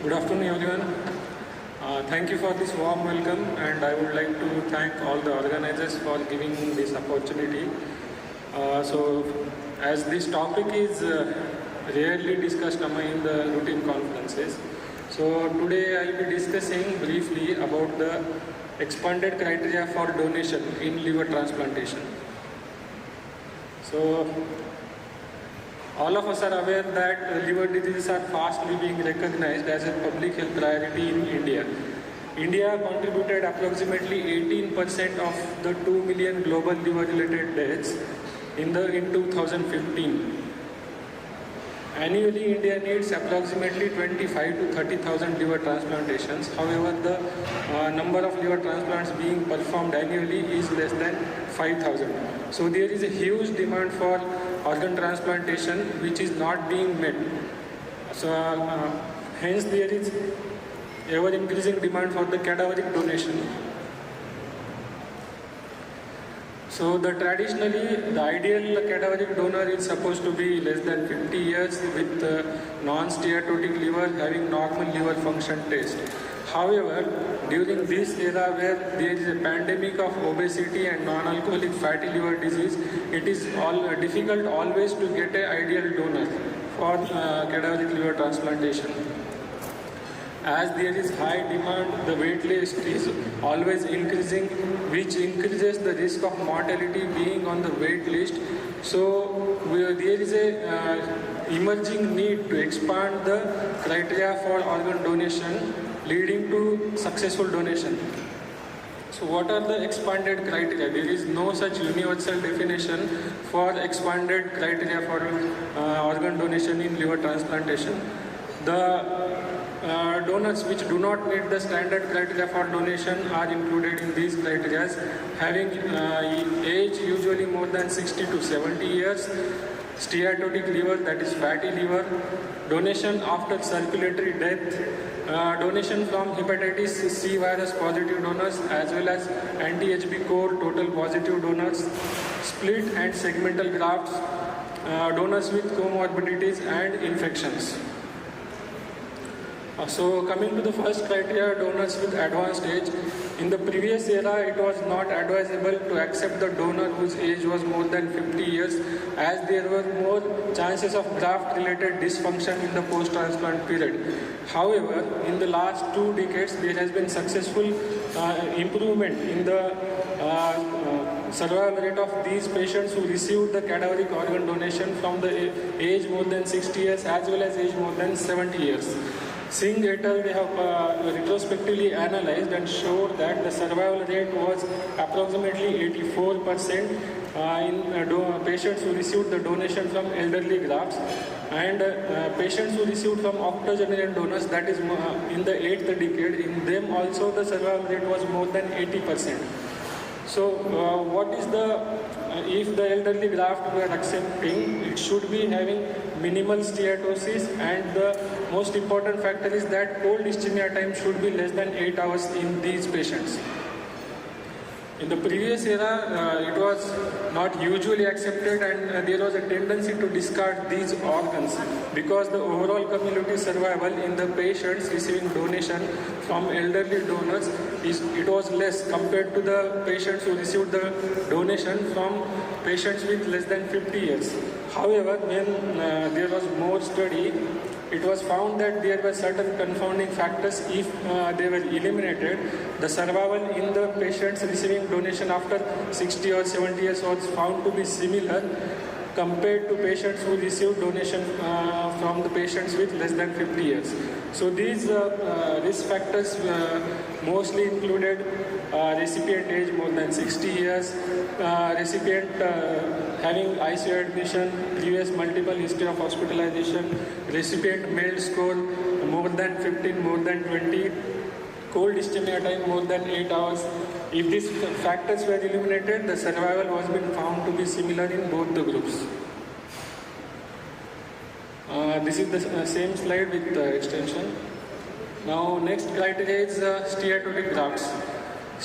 Good afternoon, everyone. Thank you for this warm welcome, and I would like to thank all the organizers for giving this opportunity. As this topic is rarely discussed among the routine conferences, so today I will be discussing briefly about the expanded criteria for donation in liver transplantation. So, all of us are aware that liver diseases are fastly being recognized as a public health priority in India. India contributed approximately 18% of the 2 million global liver-related deaths in 2015. Annually, India needs approximately 25 to 30,000 liver transplantations. However, the number of liver transplants being performed annually is less than 5,000. So there is a huge demand for organ transplantation which is not being met. So hence there is ever increasing demand for the cadaveric donation. So traditionally, the ideal cadaveric donor is supposed to be less than 50 years with non-steatotic liver having normal liver function test. However, during this era where there is a pandemic of obesity and non-alcoholic fatty liver disease, it is difficult always to get an ideal donor for cadaveric liver transplantation. As there is high demand, the wait list is always increasing, which increases the risk of mortality being on the wait list. So there is a emerging need to expand the criteria for organ donation, leading to successful donation. So what are the expanded criteria? There is no such universal definition for expanded criteria for organ donation in liver transplantation. The donors which do not meet the standard criteria for donation are included in these criteria, having age usually more than 60 to 70 years, steatotic liver, that is fatty liver, donation after circulatory death, donation from hepatitis C virus positive donors as well as anti-HB core total positive donors, split and segmental grafts, donors with comorbidities and infections. So coming to the first criteria, donors with advanced age. In the previous era, it was not advisable to accept the donor whose age was more than 50 years, as there were more chances of graft-related dysfunction in the post-transplant period. However, in the last 2 decades, there has been successful improvement in the survival rate of these patients who received the cadaveric organ donation from the age more than 60 years as well as age more than 70 years. Singh et al. They have retrospectively analyzed and showed that the survival rate was approximately 84% in patients who received the donation from elderly grafts, and patients who received from octogenarian donors, that is in the 8th decade, in them also the survival rate was more than 80%. So what is if the elderly graft we are accepting, it should be having minimal steatosis, and the most important factor is that cold ischemia time should be less than 8 hours in these patients. In the previous era, it was not usually accepted, and there was a tendency to discard these organs because the overall cumulative survival in the patients receiving donation from elderly donors it was less compared to the patients who received the donation from patients with less than 50 years. However, when there was more study, it was found that there were certain confounding factors. If they were eliminated, the survival in the patients receiving donation after 60 or 70 years was found to be similar compared to patients who received donation from the patients with less than 50 years. So these risk factors mostly included recipient age more than 60 years, recipient having ICU admission, previous multiple history of hospitalization, recipient MELD score more than 15, more than 20, cold ischemia time more than 8 hours. If these factors were eliminated, the survival was been found to be similar in both the groups. This is the same slide with extension. Now next criteria is steatotic grafts.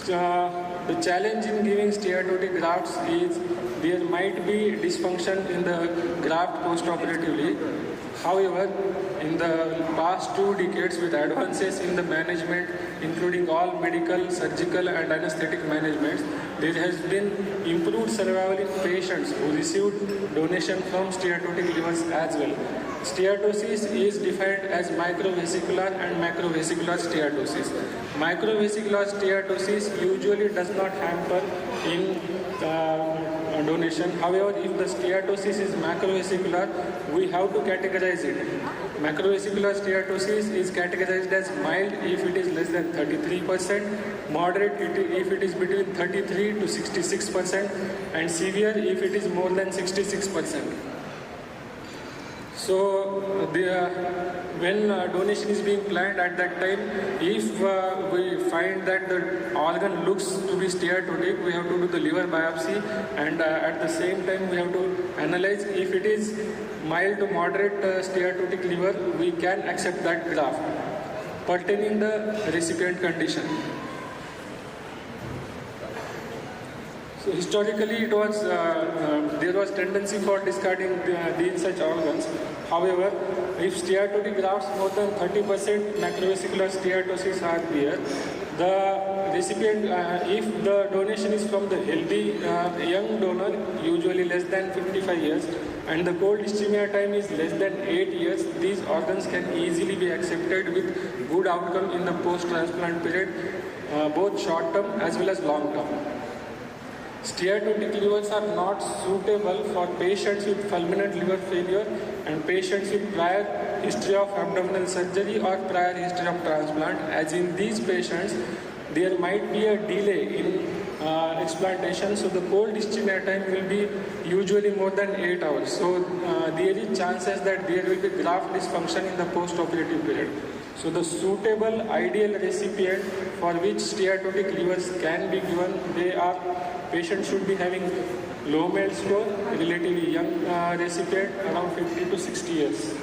The challenge in giving steatotic grafts is there might be dysfunction in the graft post-operatively. However, in the past 2 decades, with advances in the management, including all medical, surgical and anesthetic managements, there has been improved survival in patients who received donation from steatotic livers as well. Steatosis is defined as microvesicular and macrovesicular steatosis. Microvesicular steatosis usually does not hamper in donation. However, if the steatosis is macrovesicular, we have to categorize it. Macrovesicular steatosis is categorized as mild if it is less than 33%, moderate if it is between 33 to 66%, and severe if it is more than 66%. So, when donation is being planned at that time, if we find that the organ looks to be steatotic, we have to do the liver biopsy, and at the same time we have to analyze if it is mild to moderate steatotic liver, we can accept that graft pertaining the recipient condition. So historically, it was there was tendency for discarding these such organs. However, if steatotic grafts more than 30% macrovesicular steatosis are there, the recipient, if the donation is from the healthy young donor, usually less than 55 years, and the cold ischemia time is less than 8 years, these organs can easily be accepted with good outcome in the post-transplant period, both short-term as well as long-term. Steatotic livers are not suitable for patients with fulminant liver failure and patients with prior history of abdominal surgery or prior history of transplant, as in these patients there might be a delay in explantation, so the cold ischemia time will be usually more than 8 hours. So there is chances that there will be graft dysfunction in the post-operative period. So the suitable ideal recipient for which steatotic livers can be given, they are patients should be having low MELD score, relatively young recipient, around 50 to 60 years.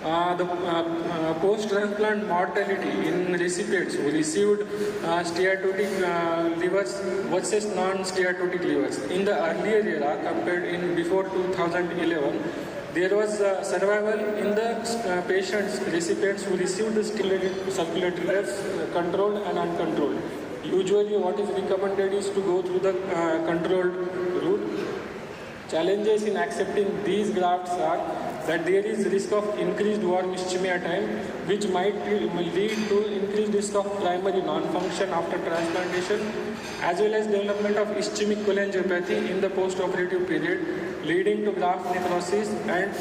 The post-transplant mortality in recipients who received steatotic livers versus non-steatotic livers. In the earlier era, compared in before 2011, there was survival in the patients, recipients who received the circulatory livers, controlled and uncontrolled. Usually what is recommended is to go through the controlled route. Challenges in accepting these grafts are that there is risk of increased warm ischemia time, which might lead to increased risk of primary non-function after transplantation, as well as development of ischemic cholangiopathy in the post-operative period, leading to graft necrosis and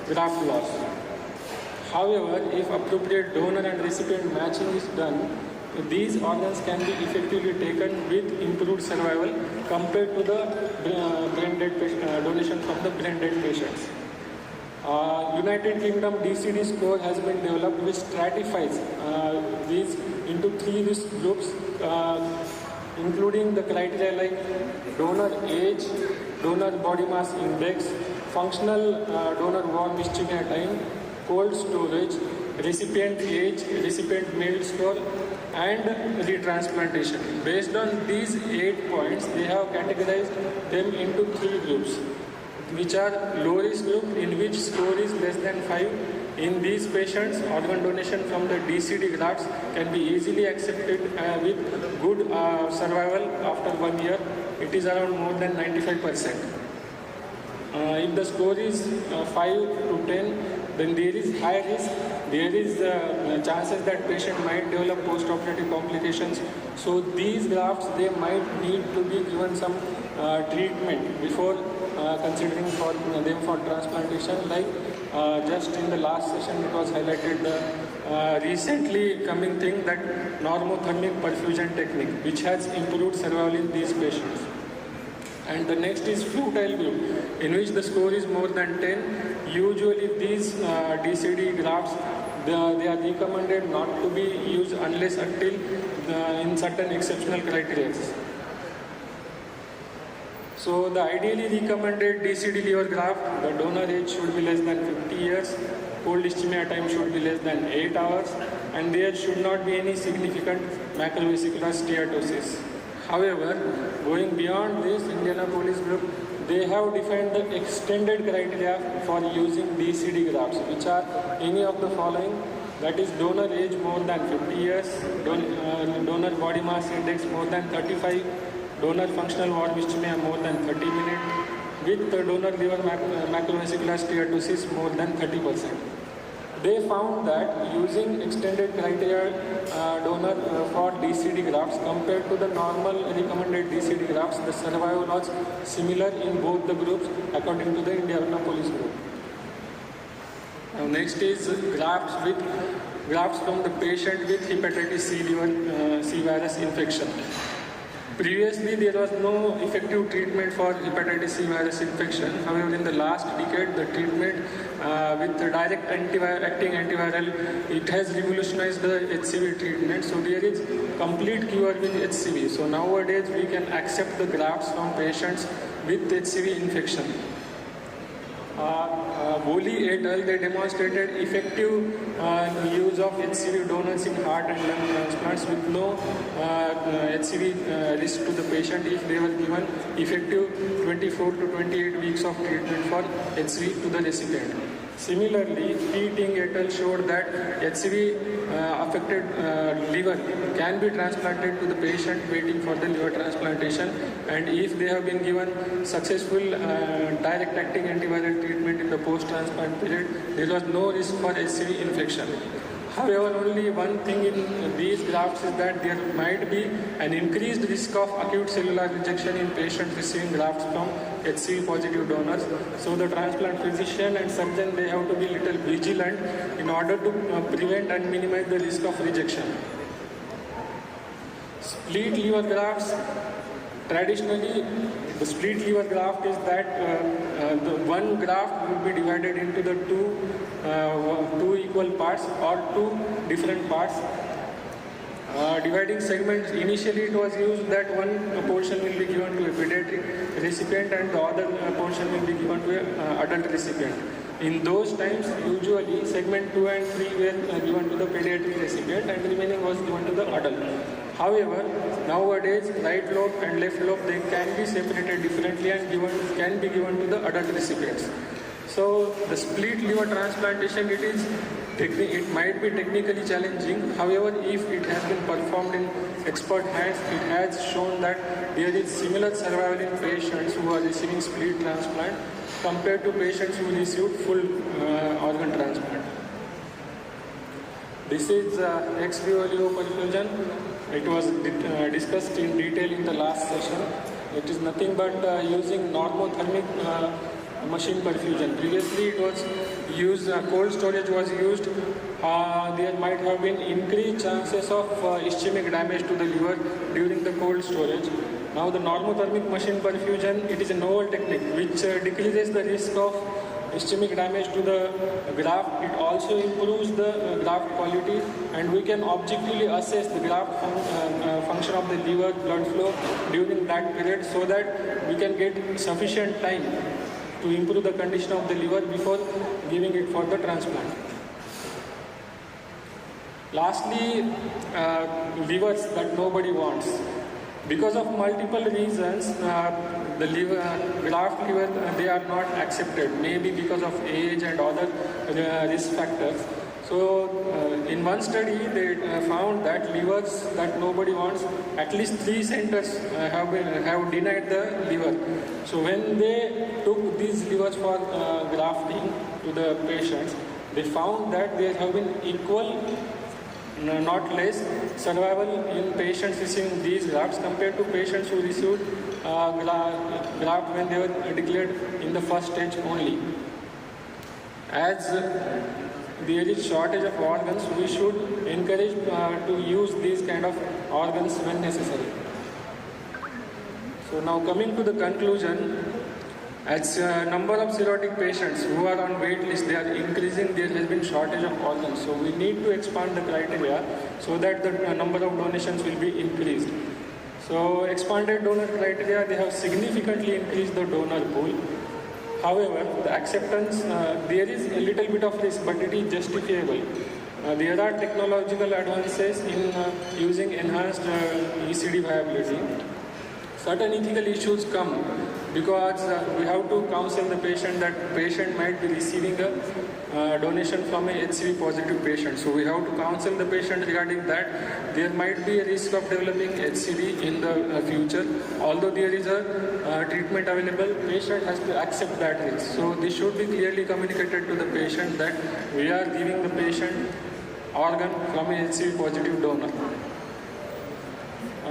graft loss. However, if appropriate donor and recipient matching is done, these organs can be effectively taken with improved survival compared to the donation from the brain dead patients. United Kingdom DCD score has been developed which stratifies these into 3 risk groups, including the criteria like donor age, donor body mass index, functional donor warm ischemia time, cold storage, recipient age, recipient MELD score, and retransplantation. Based on these 8 points, they have categorized them into 3 groups, which are low risk group in which score is less than 5. In these patients, organ donation from the DCD grafts can be easily accepted with good survival after 1 year. It is around more than 95%. If the score is 5 to 10, then there is high risk. There is chances that patient might develop post-operative complications. So these grafts, they might need to be given some treatment before considering for them for transplantation. Like just in the last session, it was highlighted the recently coming thing that normothermic perfusion technique, which has improved survival in these patients. And the next is futile group, in which the score is more than 10. Usually these DCD grafts, they are recommended not to be used unless until in certain exceptional criteria. So the ideally recommended DCD liver graft, the donor age should be less than 50 years, cold ischemia time should be less than 8 hours, and there should not be any significant macrovesicular steatosis. However, going beyond this, Indianapolis group, they have defined the extended criteria for using DCD grafts, which are any of the following: that is donor age more than 50 years, donor body mass index more than 35, donor functional warm ischemia more than 30 minutes, with donor liver macrovesicular steatosis more than 30%. They found that using extended criteria donor for DCD grafts compared to the normal recommended DCD grafts, the survival was similar in both the groups according to the Indianapolis group. Now next is grafts from the patient with hepatitis C virus infection. Previously, there was no effective treatment for hepatitis C virus infection. However, in the last decade, the treatment with the direct acting antiviral, it has revolutionized the HCV treatment. So there is complete cure with HCV. So nowadays, we can accept the grafts from patients with HCV infection. Boli et al. They demonstrated effective use of HCV donors in heart and lung transplants with no HCV risk to the patient if they were given effective 24 to 28 weeks of treatment for HCV to the recipient. Similarly, Ting et al. Showed that HCV affected liver can be transplanted to the patient waiting for the liver transplantation, and if they have been given successful direct acting antiviral treatment in the post-transplant period, there was no risk for HCV infection. However, only one thing in these grafts is that there might be an increased risk of acute cellular rejection in patients receiving grafts from HCV positive donors. So the transplant physician and surgeon, they have to be little vigilant in order to prevent and minimize the risk of rejection. Split liver grafts. Traditionally, the split liver graft is that the one graft will be divided into the two equal parts or two different parts. Dividing segments, initially it was used that one portion will be given to a pediatric recipient and the other portion will be given to an adult recipient. In those times, usually segment 2 and 3 were given to the pediatric recipient and remaining was given to the adult. However, nowadays right lobe and left lobe, they can be separated differently and can be given to the adult recipients. So the split liver transplantation, it might be technically challenging. However, if it has been performed in expert hands, it has shown that there is similar survival in patients who are receiving split transplant compared to patients who received full organ transplant. This is ex vivo perfusion. It was discussed in detail in the last session. It is nothing but using normothermic machine perfusion. Previously it was used, cold storage was used. There might have been increased chances of ischemic damage to the liver during the cold storage. Now the normothermic machine perfusion, it is a novel technique which decreases the risk of ischemic damage to the graft. It also improves the graft quality, and we can objectively assess the graft function of the liver, blood flow during that period, so that we can get sufficient time to improve the condition of the liver before giving it for the transplant. Lastly, livers that nobody wants. Because of multiple reasons, the graft liver, they are not accepted, maybe because of age and other risk factors. So in one study, they found that livers that nobody wants, at least 3 centers have denied the liver. So when they took these livers for grafting to the patients, they found that there have been equal, not less, survival in patients receiving these grafts compared to patients who received graft when they were declared in the first stage only. As there is shortage of organs, we should encourage to use these kind of organs when necessary. So now coming to the conclusion, as number of cirrhotic patients who are on wait list, they are increasing, there has been shortage of organs. So we need to expand the criteria so that the number of donations will be increased. So expanded donor criteria, they have significantly increased the donor pool. However, the acceptance, there is a little bit of risk, but it is justifiable. There are technological advances in using enhanced ECD viability. Certain ethical issues come because we have to counsel the patient that patient might be receiving a donation from a HCV positive patient. So we have to counsel the patient regarding that. There might be a risk of developing HCV in the future. Although there is a treatment available, patient has to accept that risk. So this should be clearly communicated to the patient that we are giving the patient organ from a HCV positive donor.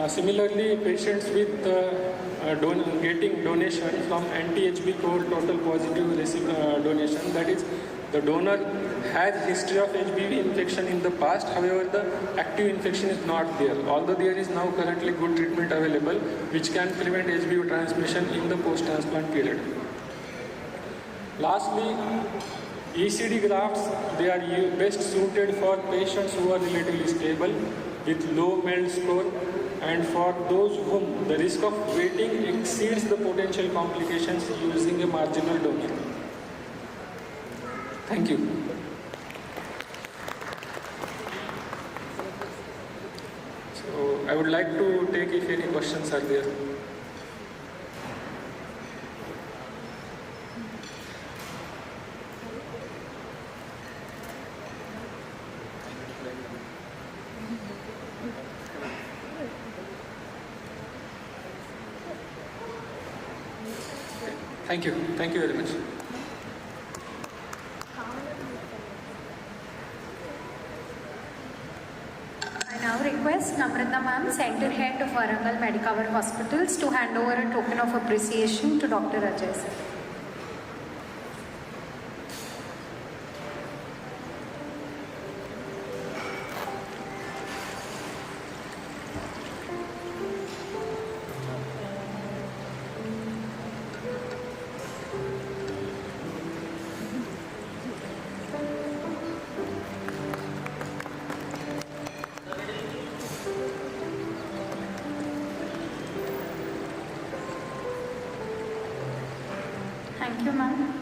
Similarly, patients with getting donation from anti-HB core total positive donation, that is, the donor has history of HBV infection in the past. However, the active infection is not there. Although there is now currently good treatment available, which can prevent HBV transmission in the post-transplant period. Lastly, ECD grafts, they are best suited for patients who are relatively stable with low MELD score and for those whom the risk of waiting exceeds the potential complications using a marginal donor. Thank you. So I would like to take if any questions are there. Thank you. Thank you very much. I now request Namrata ma'am, Center Head of Warangal Medicover Hospitals, to hand over a token of appreciation to Dr. Ajay sir. Thank you, ma'am.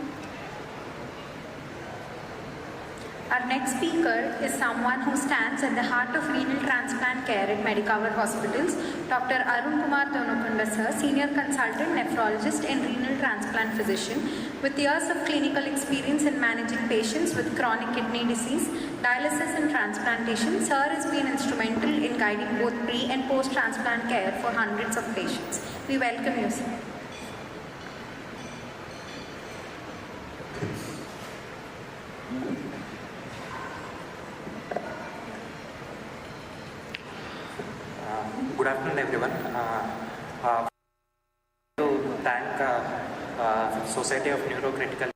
Our next speaker is someone who stands at the heart of renal transplant care at Medicover Hospitals, Dr. Arun Kumar Donokunda sir, Senior Consultant Nephrologist and Renal Transplant Physician, with years of clinical experience in managing patients with chronic kidney disease, dialysis and transplantation. Sir has been instrumental in guiding both pre- and post-transplant care for hundreds of patients. We welcome you, sir. Good afternoon, everyone. To thank Society of Neurocritical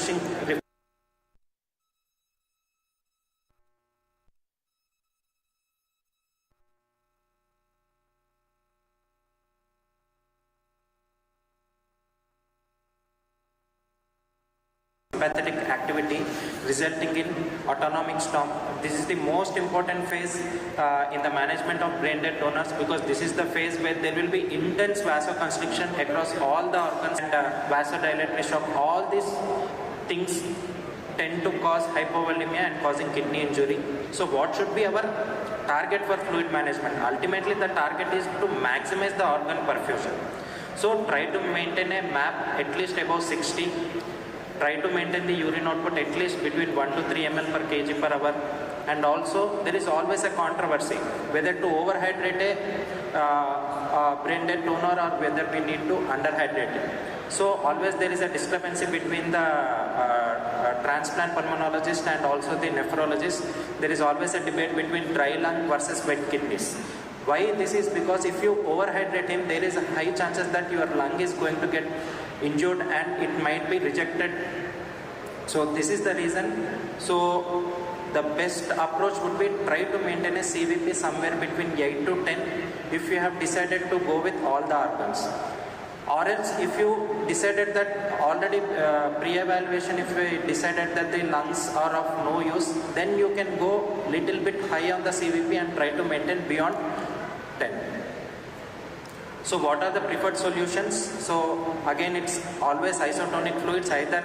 refreshing. Sympathetic activity resulting in autonomic storm. This is the most important phase in the management of brain dead donors, because this is the phase where there will be intense vasoconstriction across all the organs and vasodilatory shock. All these things tend to cause hypovolemia and causing kidney injury. So what should be our target for fluid management? Ultimately the target is to maximize the organ perfusion. So try to maintain a MAP at least above 60. Try to maintain the urine output at least between 1 to 3 ml per kg per hour. And also there is always a controversy whether to overhydrate a brain dead donor or whether we need to underhydrate it. So always there is a discrepancy between the transplant pulmonologist and also the nephrologist. There is always a debate between dry lung versus wet kidneys. Why this is? Because if you overhydrate him, there is a high chances that your lung is going to get injured and it might be rejected. So this is the reason. So the best approach would be try to maintain a CVP somewhere between 8 to 10 if you have decided to go with all the organs. Or else if you decided that already pre-evaluation, if you decided that the lungs are of no use, then you can go little bit high on the CVP and try to maintain beyond 10. So what are the preferred solutions? So again, it's always isotonic fluids, either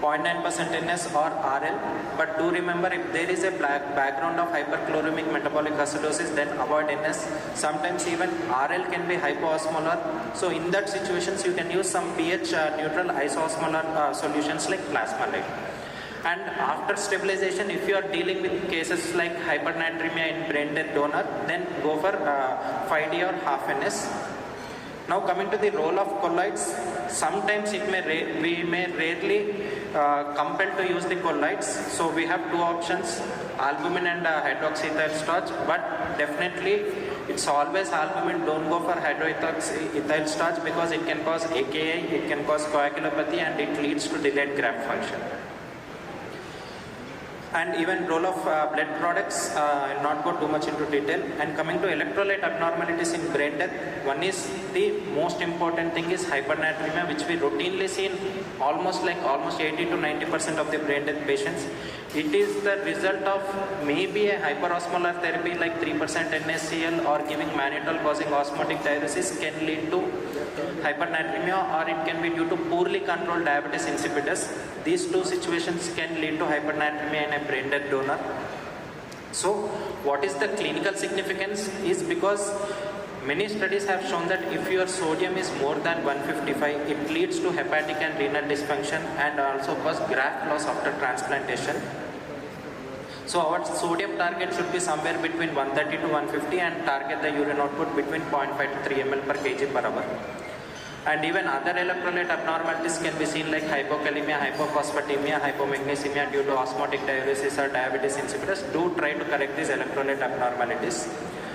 0.9% NS or RL. But do remember, if there is a background of hyperchloremic metabolic acidosis, then avoid NS. Sometimes even RL can be hypoosmolar. So in that situations, you can use some pH neutral isoosmolar solutions like plasmalate. And after stabilization, if you are dealing with cases like hypernatremia in brain dead donor, then go for 5D or half NS. Now coming to the role of colloids, sometimes we may rarely compelled to use the colloids. So we have two options, albumin and hydroxyethyl starch, but definitely it's always albumin. Don't go for hydroxyethyl starch because it can cause AKI, it can cause coagulopathy, and it leads to delayed graft function. And even role of blood products, I will not go too much into detail. And coming to electrolyte abnormalities in brain death, one is the most important thing is hypernatremia, which we routinely see in almost 80 to 90% of the brain death patients. It is the result of maybe a hyperosmolar therapy like 3% NaCl or giving mannitol causing osmotic diuresis can lead to hypernatremia, or it can be due to poorly controlled diabetes insipidus. These two situations can lead to hypernatremia in a brain dead donor. So what is the clinical significance is because many studies have shown that if your sodium is more than 155, it leads to hepatic and renal dysfunction and also cause graft loss after transplantation. So our sodium target should be somewhere between 130 to 150 and target the urine output between 0.5 to 3 ml per kg per hour. And even other electrolyte abnormalities can be seen like hypokalemia, hypophosphatemia, hypomagnesemia due to osmotic diuresis or diabetes insipidus. Do try to correct these electrolyte abnormalities.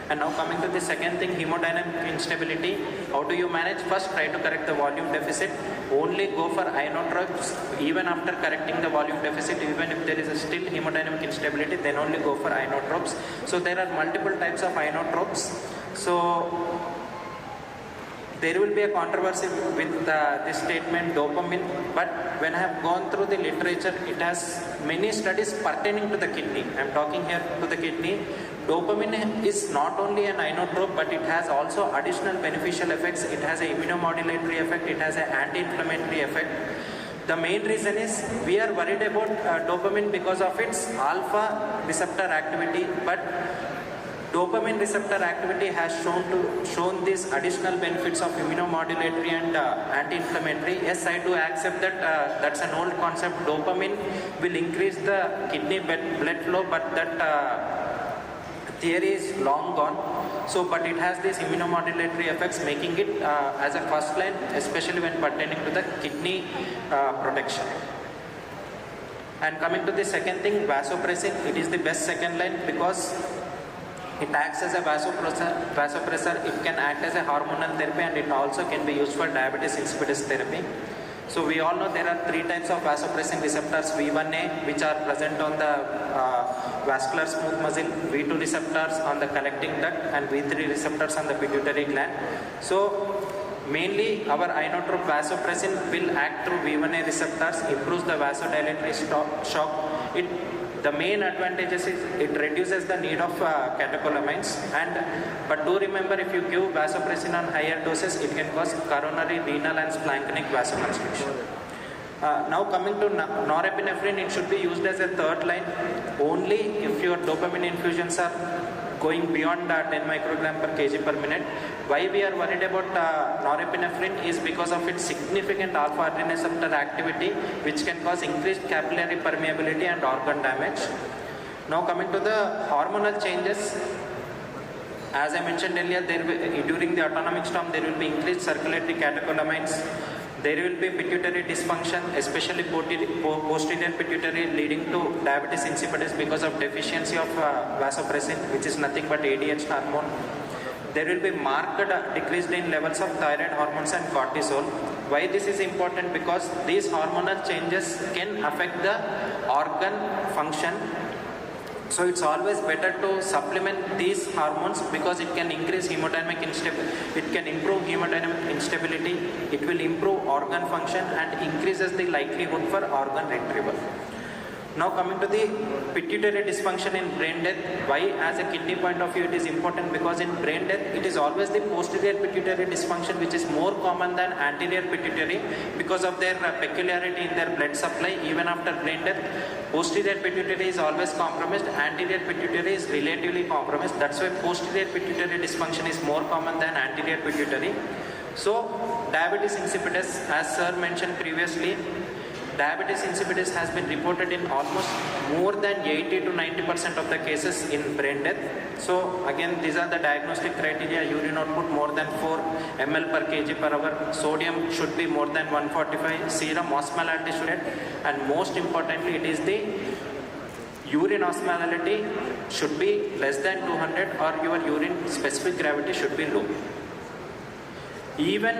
And now coming to the second thing, hemodynamic instability. How do you manage? First, try to correct the volume deficit. Only go for inotropes. Even after correcting the volume deficit, even if there is a still hemodynamic instability, then only go for inotropes. So there are multiple types of inotropes. So there will be a controversy with this statement dopamine, but when I have gone through the literature, it has many studies pertaining to the kidney. I am talking here to the kidney. Dopamine is not only an inotrope, but it has also additional beneficial effects. It has an immunomodulatory effect, it has an anti-inflammatory effect. The main reason is we are worried about dopamine because of its alpha receptor activity, but dopamine receptor activity has shown these additional benefits of immunomodulatory and anti-inflammatory. Yes, I do accept that that's an old concept. Dopamine will increase the kidney blood flow, but that theory is long gone. So, but it has these immunomodulatory effects, making it as a first line, especially when pertaining to the kidney protection. And coming to the second thing, vasopressin, it is the best second line because it acts as a vasopressor, it can act as a hormonal therapy, and it also can be used for diabetes insipidus therapy. So we all know there are three types of vasopressin receptors, V1A, which are present on the vascular smooth muscle, V2 receptors on the collecting duct, and V3 receptors on the pituitary gland. So mainly our inotrope vasopressin will act through V1A receptors, improves the vasodilatory shock. The main advantages is it reduces the need of catecholamines, but do remember, if you give vasopressin on higher doses, it can cause coronary, renal and splanchnic vasoconstriction. Now coming to norepinephrine, it should be used as a third line only if your dopamine infusions are going beyond 10 microgram per kg per minute. Why we are worried about norepinephrine is because of its significant alpha adrenergic receptor activity, which can cause increased capillary permeability and organ damage. Now coming to the hormonal changes, as I mentioned earlier, during the autonomic storm there will be increased circulatory catecholamines. There will be pituitary dysfunction, especially posterior pituitary, leading to diabetes insipidus because of deficiency of vasopressin, which is nothing but ADH hormone. There will be marked decrease in levels of thyroid hormones and cortisol. Why this is important? Because these hormonal changes can affect the organ function. So it's always better to supplement these hormones because it can increase hemodynamic instability, it can improve hemodynamic instability, it will improve organ function and increases the likelihood for organ retrieval. Now coming to the pituitary dysfunction in brain death, why as a kidney point of view it is important? Because in brain death it is always the posterior pituitary dysfunction which is more common than anterior pituitary because of their peculiarity in their blood supply. Even after brain death, posterior pituitary is always compromised, anterior pituitary is relatively compromised. That's why posterior pituitary dysfunction is more common than anterior pituitary. So diabetes insipidus, as sir mentioned previously, diabetes insipidus has been reported in almost more than 80 to 90% of the cases in brain death. So again, these are the diagnostic criteria: urine output more than 4 ml per kg per hour, sodium should be more than 145, serum osmolality should, and most importantly it is the urine osmolality should be less than 200 or your urine specific gravity should be low. Even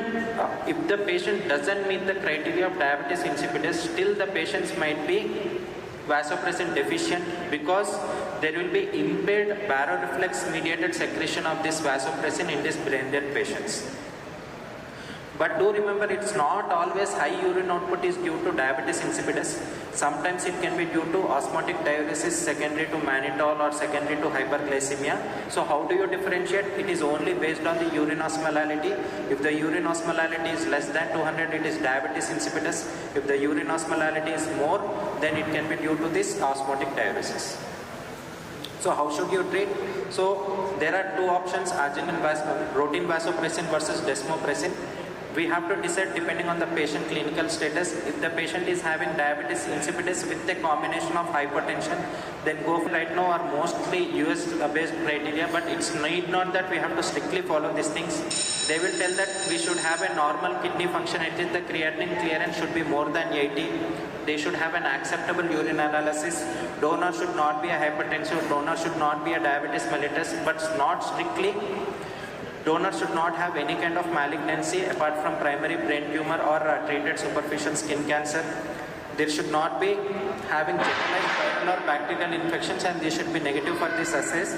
if the patient doesn't meet the criteria of diabetes insipidus, still the patients might be vasopressin deficient because there will be impaired baroreflex mediated secretion of this vasopressin in these brain death patients. But do remember, it's not always high urine output is due to diabetes insipidus. Sometimes it can be due to osmotic diuresis secondary to mannitol or secondary to hyperglycemia. So how do you differentiate? It is only based on the urine osmolality. If the urine osmolality is less than 200, it is diabetes insipidus. If the urine osmolality is more, then it can be due to this osmotic diuresis. So how should you treat? So there are two options: routine vasopressin versus desmopressin. We have to decide depending on the patient clinical status. If the patient is having diabetes insipidus with a combination of hypertension, then go for right now are mostly US based criteria, but it's need not that we have to strictly follow these things. They will tell that we should have a normal kidney function, it is the creatinine clearance should be more than 80. They should have an acceptable urine analysis. Donor should not be a hypertensive, donor should not be a diabetes mellitus, but not strictly. Donor should not have any kind of malignancy apart from primary brain tumor or treated superficial skin cancer. There should not be having generalized viral or bacterial infections, and they should be negative for this assays.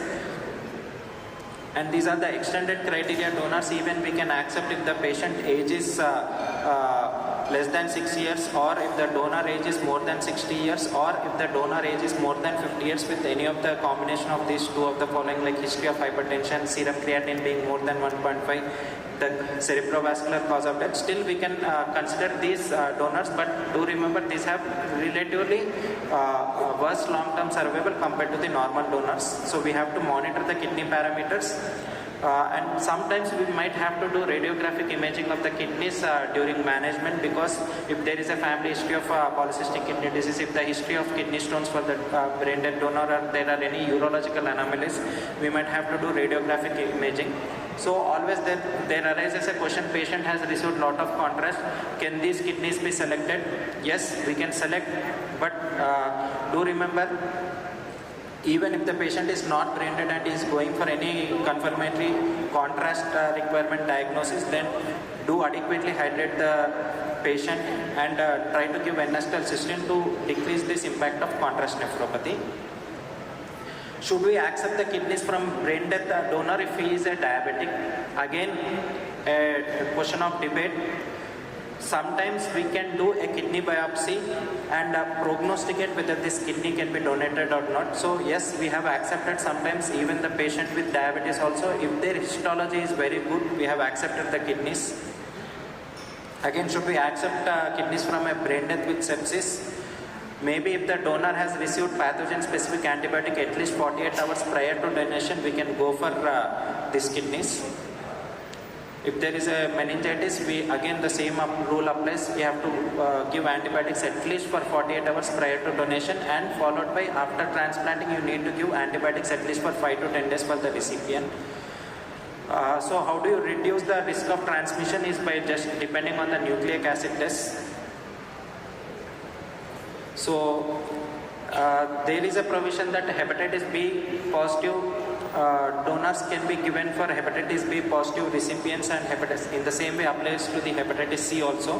And these are the extended criteria donors. Even we can accept if the patient age is less than 6 years, or if the donor age is more than 60 years, or if the donor age is more than 50 years with any of the combination of these two of the following, like history of hypertension, serum creatinine being more than 1.5, the cerebrovascular cause of death. Still we can consider these donors, but do remember these have relatively worse long-term survival compared to the normal donors. So we have to monitor the kidney parameters. And sometimes we might have to do radiographic imaging of the kidneys during management, because if there is a family history of polycystic kidney disease, if the history of kidney stones for the brain dead donor, or there are any urological anomalies, we might have to do radiographic imaging. So always there arises a question: patient has received lot of contrast, can these kidneys be selected? Yes, we can select, but do remember, even if the patient is not brain dead and is going for any confirmatory contrast requirement diagnosis, then do adequately hydrate the patient and try to give N-acetylcysteine to decrease this impact of contrast nephropathy. Should we accept the kidneys from brain death donor if he is a diabetic? Again, a question of debate. Sometimes we can do a kidney biopsy and prognosticate whether this kidney can be donated or not. So yes, we have accepted sometimes even the patient with diabetes also, if their histology is very good, we have accepted the kidneys. Again, should we accept kidneys from a brain death with sepsis? Maybe if the donor has received pathogen-specific antibiotic at least 48 hours prior to donation, we can go for these kidneys. If there is a meningitis, again the same rule applies. We have to give antibiotics at least for 48 hours prior to donation, and followed by after transplanting you need to give antibiotics at least for 5 to 10 days for the recipient. So how do you reduce the risk of transmission is by just depending on the nucleic acid test. So there is a provision that hepatitis B positive donors can be given for hepatitis B positive recipients, and hepatitis in the same way applies to the hepatitis C also.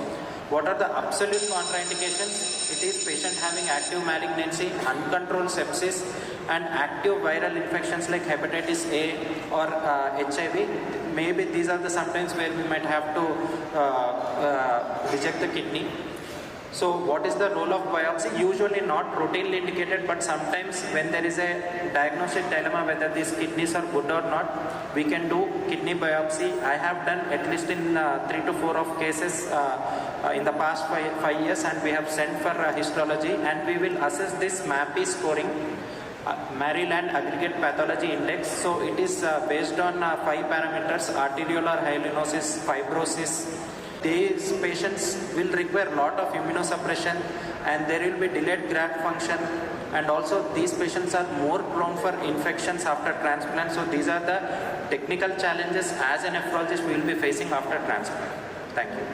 What are the absolute contraindications? It is patient having active malignancy, uncontrolled sepsis, and active viral infections like hepatitis A or HIV. Maybe these are the sometimes where we might have to reject the kidney. So what is the role of biopsy? Usually not routinely indicated, but sometimes when there is a diagnostic dilemma whether these kidneys are good or not, we can do kidney biopsy. I have done at least in 3 to 4 of cases in the past 5 years, and we have sent for histology, and we will assess this MAPI scoring, Maryland Aggregate Pathology Index. So it is based on 5 parameters: arteriolar hyalinosis, fibrosis. These patients will require a lot of immunosuppression, and there will be delayed graft function, and also these patients are more prone for infections after transplant. So these are the technical challenges as a nephrologist we will be facing after transplant. Thank you.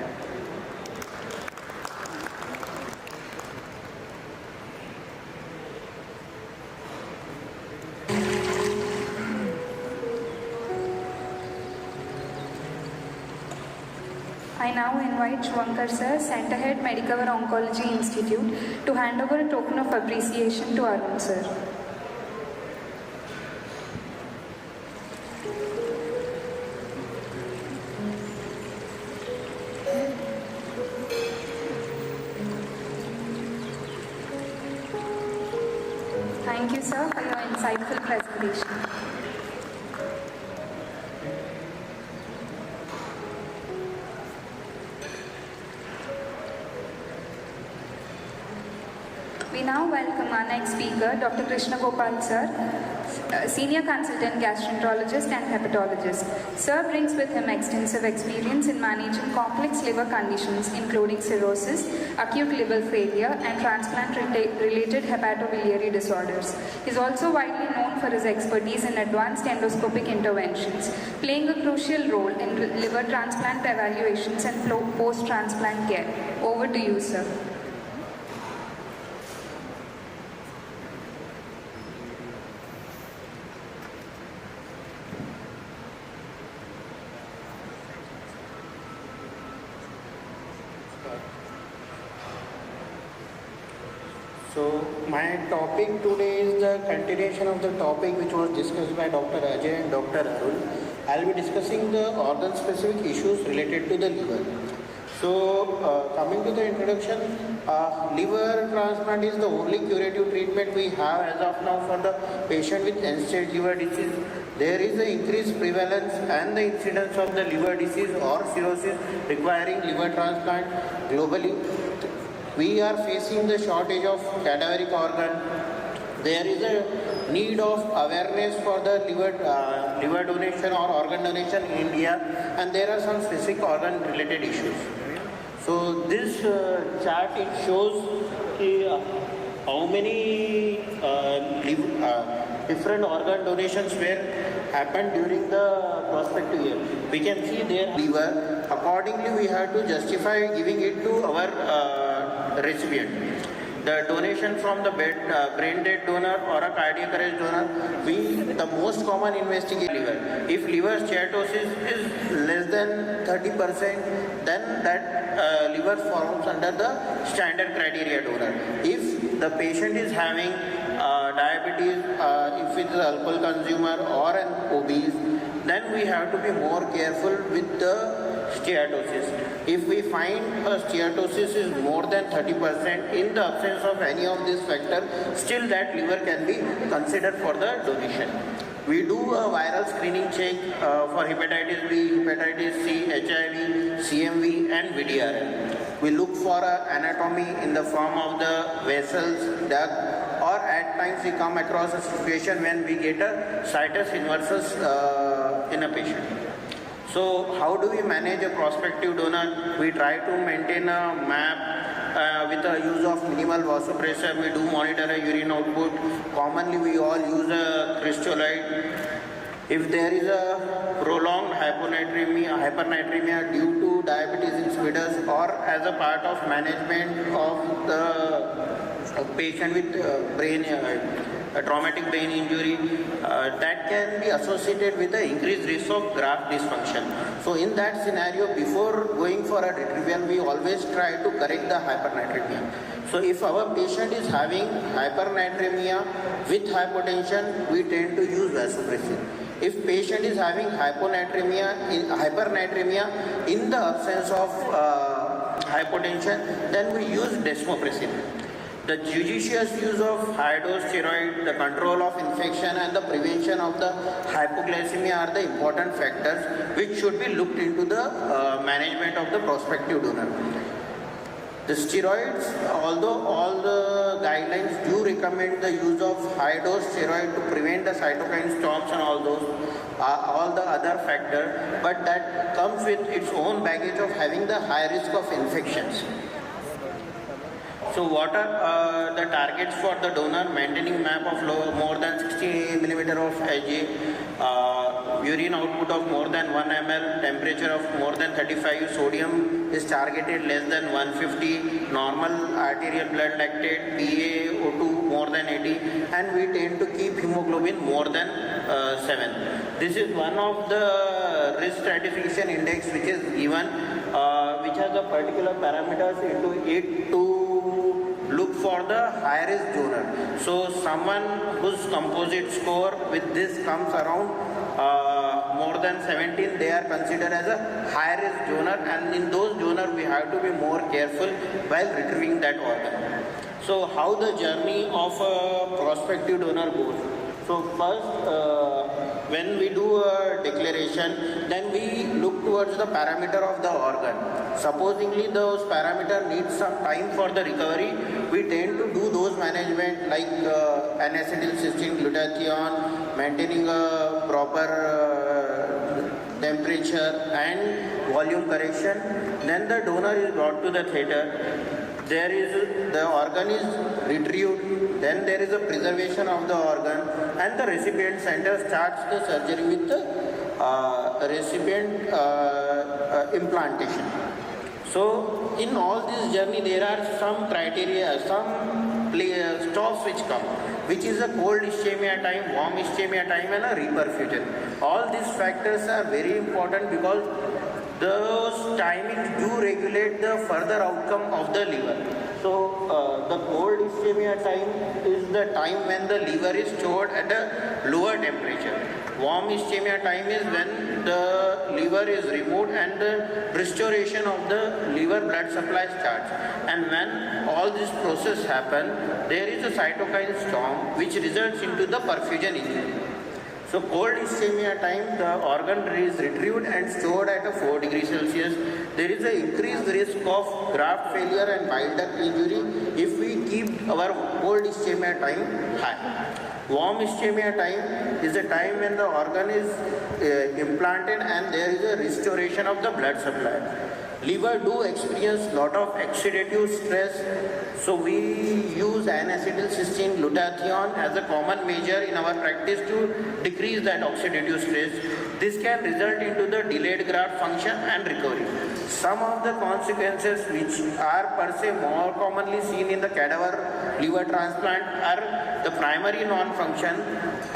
I now invite Shwankar sir, Center Head, Medical Oncology Institute, to hand over a token of appreciation to Arun sir. Thank you, sir, for your insightful presentation. We now welcome our next speaker, Dr. Krishna Gopal sir, Senior Consultant Gastroenterologist and Hepatologist. Sir brings with him extensive experience in managing complex liver conditions including cirrhosis, acute liver failure, and transplant-related hepatobiliary disorders. He is also widely known for his expertise in advanced endoscopic interventions, playing a crucial role in liver transplant evaluations and post-transplant care. Over to you, sir. So my topic today is the continuation of the topic which was discussed by Dr. Ajay and Dr. Arun. I will be discussing the organ-specific issues related to the liver. So coming to the introduction, liver transplant is the only curative treatment we have as of now for the patient with end-stage liver disease. There is an increased prevalence and the incidence of the liver disease or cirrhosis requiring liver transplant globally. We are facing the shortage of cadaveric organ. There is a need of awareness for the liver donation or organ donation in India, and there are some specific organ related issues. So this chart, it shows how many different organ donations were happened during the prospective year. We can see there liver. Accordingly, we have to justify giving it to our recipient. The donation from the brain dead donor or a cardiac arrest donor, the most common investigate liver. If liver steatosis is less than 30%, then that liver falls under the standard criteria donor. If the patient is having diabetes, if it is alcohol consumer or an obese, then we have to be more careful with the steatosis. If we find a steatosis is more than 30% in the absence of any of these factors, still that liver can be considered for the donation. We do a viral screening check for hepatitis B, hepatitis C, HIV, CMV and VDRL. We look for anatomy in the form of the vessels, duct, or at times we come across a situation when we get a situs inversus in a patient. So how do we manage a prospective donor? We try to maintain a map with the use of minimal vasopressor. We do monitor a urine output. Commonly we all use a crystolite. If there is a prolonged hypernatremia due to diabetes insipidus or as a part of management of the patient with brain a traumatic brain injury, that can be associated with the increased risk of graft dysfunction. So in that scenario, before going for a retrieval, we always try to correct the hypernatremia. So if our patient is having hypernatremia with hypotension, we tend to use vasopressin. If patient is having hypernatremia in the absence of hypotension, then we use desmopressin. The judicious use of high-dose steroid, the control of infection and the prevention of the hypoglycemia are the important factors which should be looked into the management of the prospective donor. The steroids, although all the guidelines do recommend the use of high-dose steroid to prevent the cytokine storms and all the other factors, but that comes with its own baggage of having the high risk of infections. So what are the targets for the donor? Maintaining MAP of more than 60 mm of Hg, urine output of more than 1 ml, temperature of more than 35, sodium is targeted less than 150, normal arterial blood lactate, PaO2 more than 80, and we tend to keep hemoglobin more than 7. This is one of the risk stratification index which is given, which has a particular parameters into it to look for the high risk donor. So someone whose composite score with this comes around more than 17, they are considered as a high risk donor, and in those donors we have to be more careful while retrieving that organ. So how the journey of a prospective donor goes? So first, when we do a declaration, then we look towards the parameter of the organ. Supposingly those parameters need some time for the recovery, we tend to do those management like N-acetylcysteine glutathione, maintaining a proper temperature and volume correction. Then the donor is brought to the theatre. The organ is retrieved, then there is a preservation of the organ, and the recipient center starts the surgery with the recipient implantation. So in all this journey there are some criteria, some stops which come, which is a cold ischemia time, warm ischemia time and a reperfusion. All these factors are very important because those timings do regulate the further outcome of the liver. So the cold ischemia time is the time when the liver is stored at a lower temperature. Warm ischemia time is when the liver is removed and the restoration of the liver blood supply starts. And when all this process happens, there is a cytokine storm which results into the perfusion injury. So cold ischemia time, the organ is retrieved and stored at a 4 degrees Celsius. There is an increased risk of graft failure and bile duct injury if we keep our cold ischemia time high. Warm ischemia time is a time when the organ is implanted and there is a restoration of the blood supply. Liver do experience lot of oxidative stress, so we use N-acetylcysteine glutathione as a common measure in our practice to decrease that oxidative stress. This can result into the delayed graft function and recovery. Some of the consequences which are per se more commonly seen in the cadaver liver transplant are the primary non-function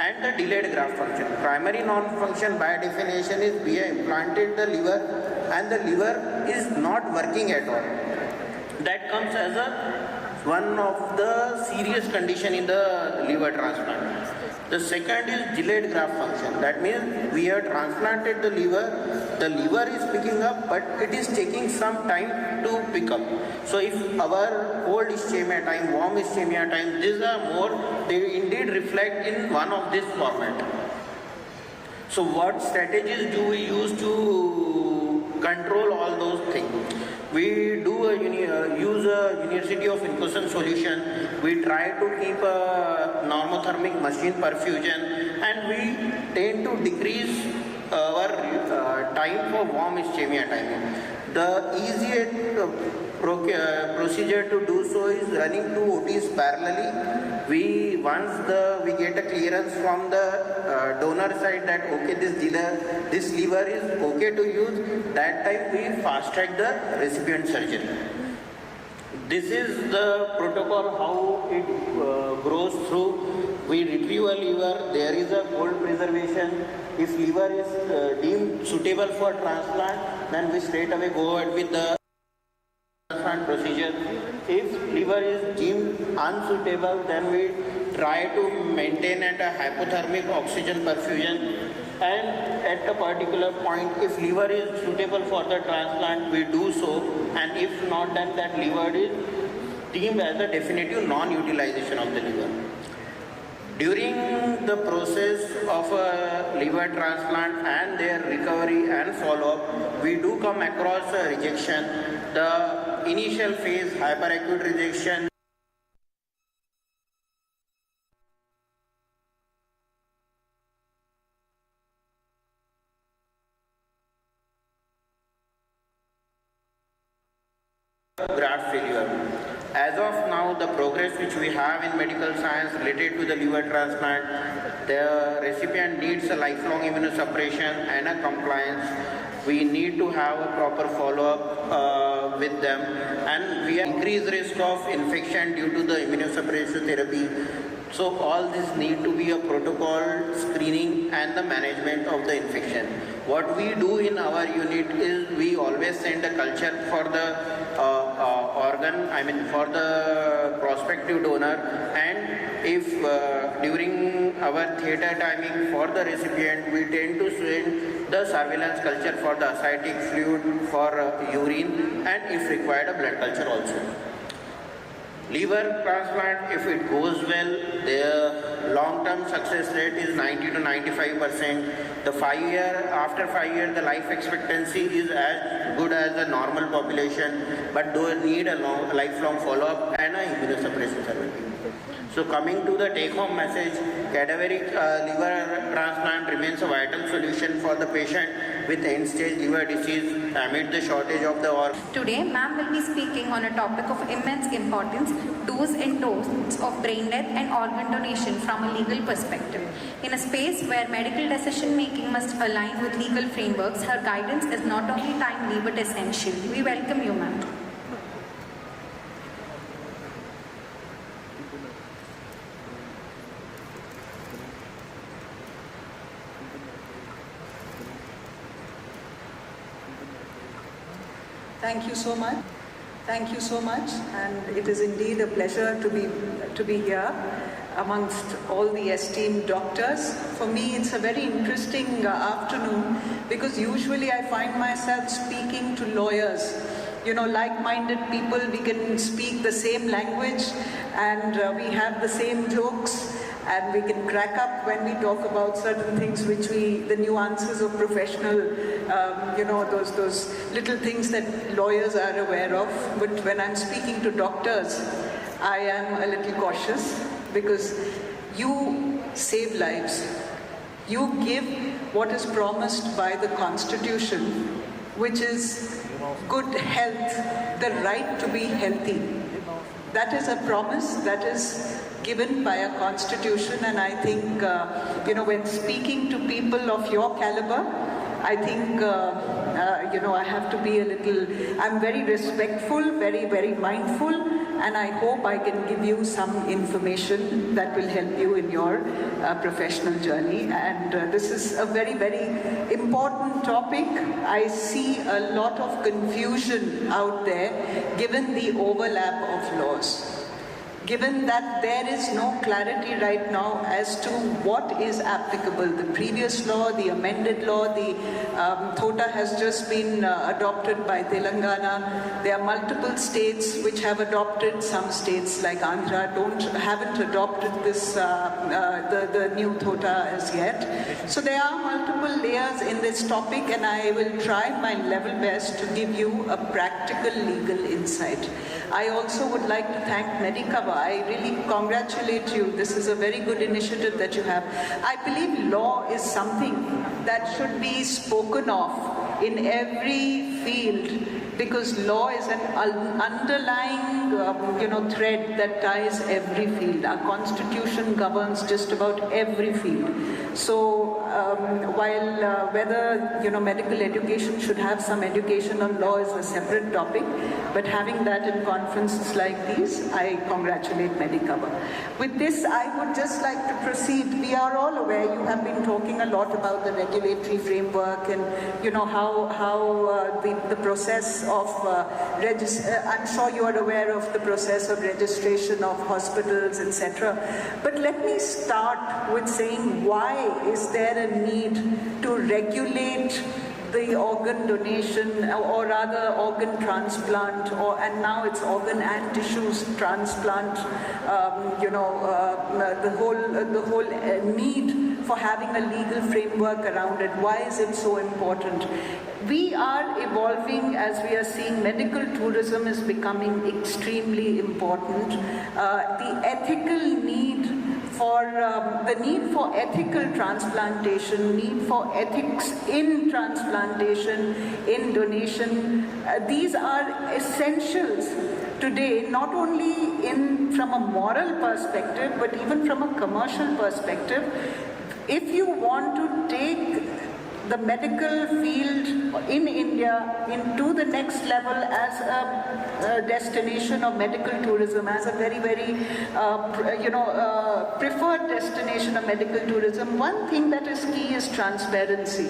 and the delayed graft function. Primary non-function by definition is we have implanted the liver and the liver is not working at all. That comes as one of the serious condition in the liver transplant. The second is delayed graft function. That means we have transplanted the liver is picking up, but it is taking some time to pick up. So if our cold ischemia time, warm ischemia time, these are more, they indeed reflect in one of this format. So what strategies do we use to control all those things? We do use a University of Wisconsin solution. We try to keep a normothermic machine perfusion, and we tend to decrease our time for warm ischemia time. The easiest procedure to do so is running two OTs parallelly. Once we get a clearance from the donor side that okay, this liver is okay to use, that time we fast track the recipient surgery. This is the protocol how it grows through. We retrieve a liver, there is a cold preservation. If liver is deemed suitable for transplant, then we straight away go ahead with the transplant procedure. If liver is deemed unsuitable, then we try to maintain at a hypothermic oxygen perfusion, and at a particular point, if liver is suitable for the transplant, we do so, and if not, then that liver is deemed as a definitive non-utilization of the liver. During the process of a liver transplant and their recovery and follow-up, we do come across a rejection. The initial phase, hyperacute rejection, graft failure. As of now, the progress which we have in medical science related to the liver transplant, the recipient needs a lifelong immunosuppression and a compliance. We need to have a proper follow-up with them, and we have increased risk of infection due to the immunosuppression therapy. So all this need to be a protocol screening and the management of the infection. What we do in our unit is we always send a culture for the for the prospective donor, and if during our theatre timing for the recipient, we tend to send the surveillance culture for the ascitic fluid, for urine, and if required a blood culture also. Liver transplant, if it goes well, the long-term success rate is 90 to 95%. After 5 years, the life expectancy is as good as the normal population, but they need a lifelong follow-up and an immunosuppression therapy. So coming to the take-home message, cadaveric liver transplant remains a vital solution for the patient with end-stage liver disease amid the shortage of the organ. Today, ma'am will be speaking on a topic of immense importance, do's and don'ts of brain death and organ donation from a legal perspective. In a space where medical decision-making must align with legal frameworks, her guidance is not only timely but essential. We welcome you, ma'am. Thank you so much. Thank you so much, and it is indeed a pleasure to be here amongst all the esteemed doctors. For me, it's a very interesting afternoon because usually I find myself speaking to lawyers. You know, like-minded people, we can speak the same language and we have the same jokes, and we can crack up when we talk about certain things the nuances of professional, those little things that lawyers are aware of. But when I'm speaking to doctors, I am a little cautious because you save lives. You give what is promised by the Constitution, which is good health, the right to be healthy. That is a promise that is given by a constitution, and I think, when speaking to people of your caliber, I think I have to be I'm very respectful, very, very mindful, and I hope I can give you some information that will help you in your professional journey. And this is a very, very important topic. I see a lot of confusion out there given the overlap of laws. Given that there is no clarity right now as to what is applicable. The previous law, the amended law, the TOTA has just been adopted by Telangana. There are multiple states which have adopted. Some states like Andhra haven't adopted this, the new TOTA as yet. So there are multiple layers in this topic, and I will try my level best to give you a practical legal insight. I also would like to thank Medicover. I really congratulate you. This is a very good initiative that you have. I believe law is something that should be spoken of in every field, because law is an underlying thread that ties every field. Our constitution governs just about every field. So while whether medical education should have some education on law is a separate topic, but having that in conferences like these, I congratulate Medicover. With this, I would just like to proceed. We are all aware, you have been talking a lot about the regulatory framework and how the process of I'm sure you are aware of the process of registration of hospitals, etc. But let me start with saying, why is there a need to regulate the organ donation, or rather organ transplant, and now it's organ and tissues transplant, the whole need for having a legal framework around it. Why is it so important? We are evolving, as we are seeing. Medical tourism is becoming extremely important. The ethical need for ethical transplantation, need for ethics in transplantation, in donation, these are essentials today, not only from a moral perspective, but even from a commercial perspective. If you want to take the medical field in India into the next level as a destination of medical tourism, as a very, very preferred destination of medical tourism, one thing that is key is transparency.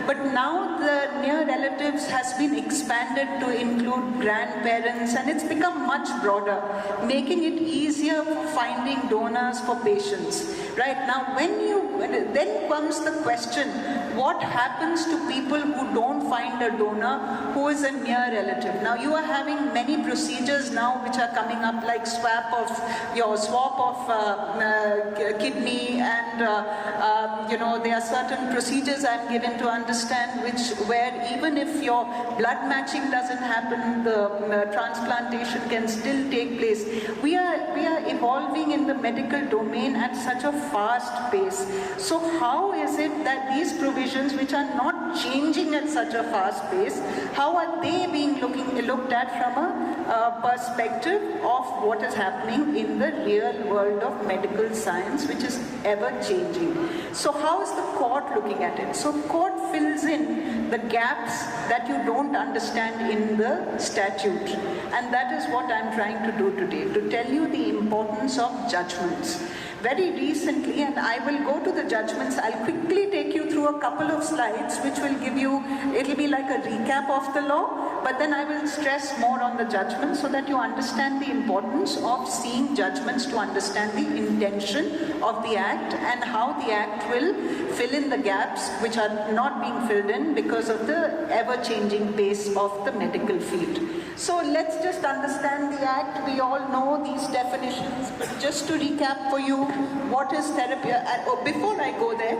But now the near relatives has been expanded to include grandparents, and it's become much broader, making it easier for finding donors for patients. Right now, then comes the question, what happens to people who don't find a donor who is a near relative? Now, you are having many procedures now which are coming up, like swap of kidney, and there are certain procedures I'm given to understand where even if your blood matching doesn't happen, the transplantation can still take place. We are evolving in the medical domain at such a fast pace. So how is it that these provisions, which are not changing at such a fast pace, how are they being looked at from a perspective of what is happening in the real world of medical science, which is ever changing? So how is the court looking at it? So court fills in the gaps that you don't understand in the statute, and that is what I'm trying to do today, to tell you the importance of judgments. Very recently, and I will go to the judgments, I'll quickly take you through a couple of slides which will give you, it'll be like a recap of the law, but then I will stress more on the judgments so that you understand the importance of seeing judgments to understand the intention of the Act and how the Act will fill in the gaps which are not being filled in because of the ever-changing pace of the medical field. So let's just understand the Act. We all know these definitions, but just to recap for you, what is therapy? Before I go there,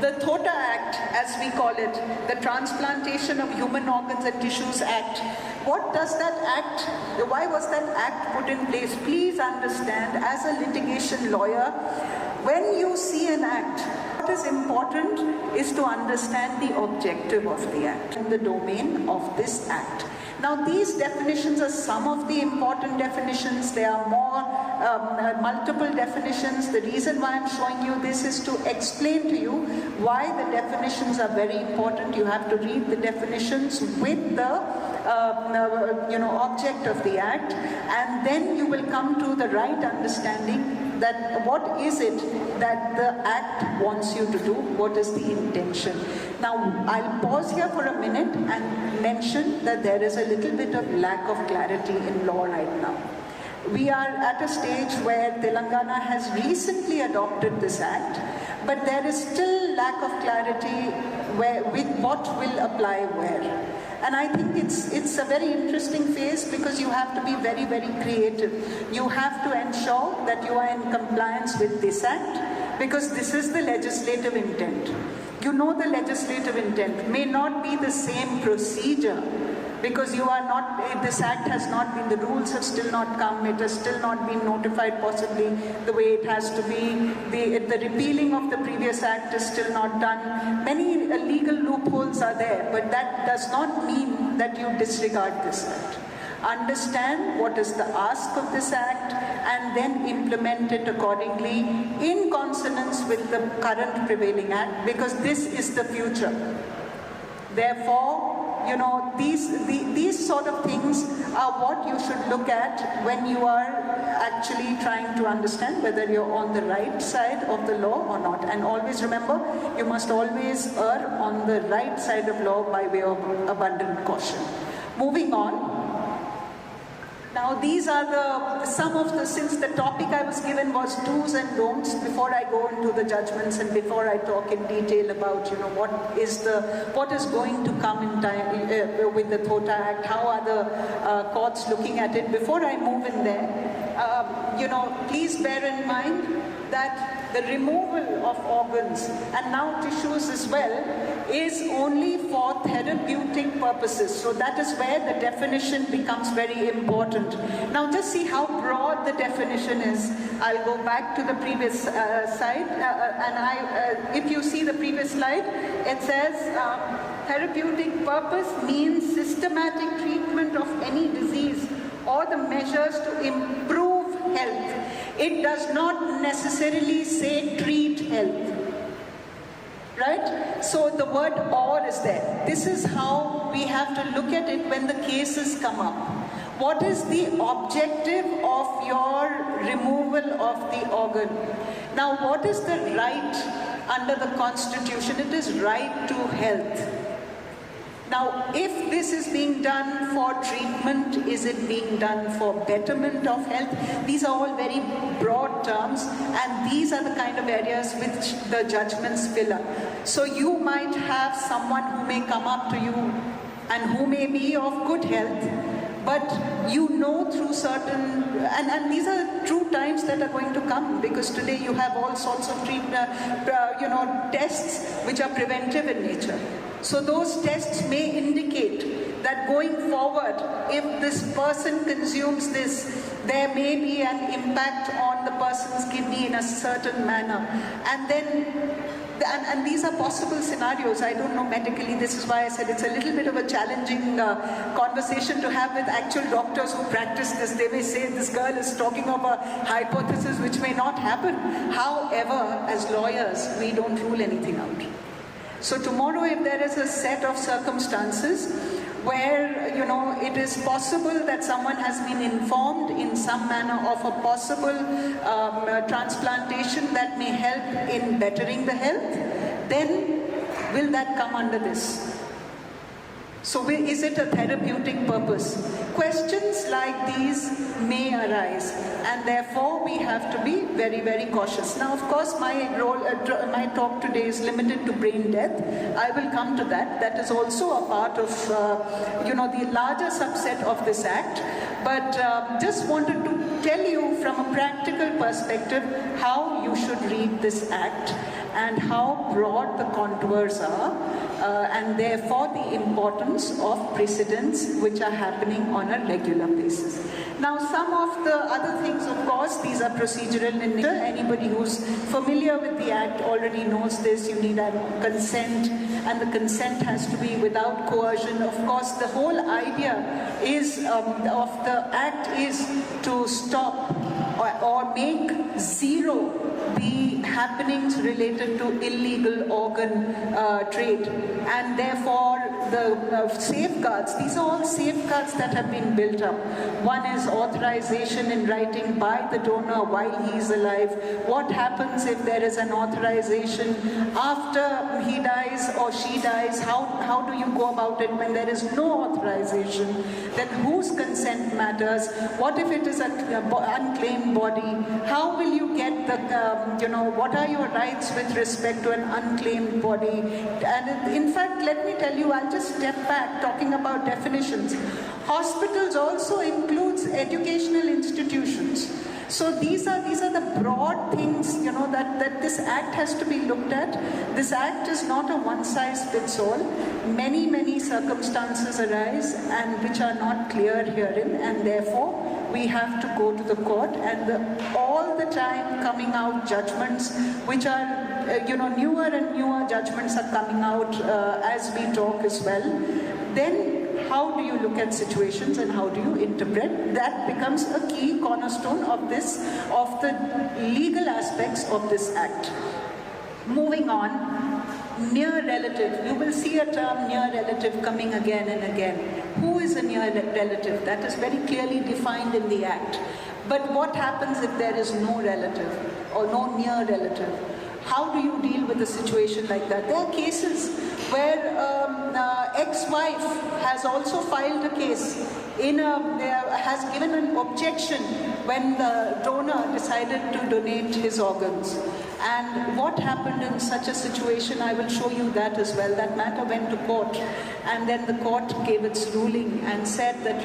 the TOTA Act, as we call it, the Transplantation of Human Organs and Tissues Act, what does that Act, why was that Act put in place? Please understand, as a litigation lawyer, when you see an Act, what is important is to understand the objective of the Act and the domain of this Act. Now these definitions are some of the important definitions. There are more multiple definitions. The reason why I'm showing you this is to explain to you why the definitions are very important. You have to read the definitions with the object of the act, and then you will come to the right understanding that what is it that the act wants you to do, what is the intention. Now I'll pause here for a minute and mention that there is a little bit of lack of clarity in law right now. We are at a stage where Telangana has recently adopted this act, but there is still lack of clarity with what will apply where. And I think it's a very interesting phase because you have to be very, very creative. You have to ensure that you are in compliance with this act because this is the legislative intent. You know the legislative intent may not be the same procedure because you are not, this act has not been, the rules have still not come, it has still not been notified possibly the way it has to be, the repealing of the previous act is still not done. Many legal loopholes are there, but that does not mean that you disregard this act. Understand what is the ask of this act and then implement it accordingly in consonance with the current prevailing act because this is the future. Therefore, these sort of things are what you should look at when you are actually trying to understand whether you're on the right side of the law or not. And always remember, you must always err on the right side of law by way of abundant caution. Moving on. Now these are since the topic I was given was do's and don'ts, before I go into the judgments and before I talk in detail about what is going to come in time with the TOTA Act, how are the courts looking at it, before I move in there, please bear in mind that the removal of organs and now tissues as well is only for therapeutic purposes. So that is where the definition becomes very important. Now just see how broad the definition is. I'll go back to the previous slide if you see the previous slide, it says therapeutic purpose means systematic treatment of any disease or the measures to improve health. It does not necessarily say treat health. Right? So the word or is there. This is how we have to look at it when the cases come up. What is the objective of your removal of the organ? Now what is the right under the Constitution? It is right to health. Now, if this is being done for treatment, is it being done for betterment of health? These are all very broad terms, and these are the kind of areas which the judgments fill up. So you might have someone who may come up to you and who may be of good health, but through certain, and these are true times that are going to come, because today you have all sorts of tests which are preventive in nature. So those tests may indicate that going forward, if this person consumes this, there may be an impact on the person's kidney in a certain manner. And these are possible scenarios. I don't know medically, this is why I said it's a little bit of a challenging conversation to have with actual doctors who practice this. They may say this girl is talking of a hypothesis which may not happen. However, as lawyers, we don't rule anything out. So tomorrow, if there is a set of circumstances where, it is possible that someone has been informed in some manner of a possible transplantation that may help in bettering the health, then will that come under this? So is it a therapeutic purpose? Questions like these may arise, and therefore we have to be very, very cautious. Now, of course, my talk today is limited to brain death. I will come to that. That is also a part of, the larger subset of this act. But just wanted to tell you from a practical perspective how you should read this act and how broad the contours are, and therefore the importance of precedents which are happening on a regular basis. Now, some of the other things, of course, these are procedural in nature. Anybody who's familiar with the Act already knows this. You need a consent and the consent has to be without coercion. Of course, the whole idea is of the act is to stop or make zero the happenings related to illegal organ trade, and therefore the safeguards, these are all safeguards that have been built up. One is authorization in writing by the donor while he is alive. What happens if there is an authorization after he dies or she dies? How do you go about it when there is no authorization? Then whose consent matters? What if it is an unclaimed body? How will you get the, what are your rights with respect to an unclaimed body? And in fact, let me tell you, I'll just step back talking about definitions. Hospitals also includes educational institutions. So these are the broad things, that this act has to be looked at. This act is not a one-size-fits-all. Many, many circumstances arise and which are not clear herein, and therefore we have to go to the court, and all the time coming out judgments which are, newer and newer judgments are coming out as we talk as well. Then how do you look at situations and how do you interpret? That becomes a key cornerstone of the legal aspects of this act. Moving on, near relative. You will see a term near relative coming again and again. Who is a near relative? That is very clearly defined in the act. But what happens if there is no relative or no near relative? How do you deal with a situation like that? There are cases where ex-wife has also filed a case, has given an objection when the donor decided to donate his organs. And what happened in such a situation, I will show you that as well. That matter went to court, and then the court gave its ruling and said that,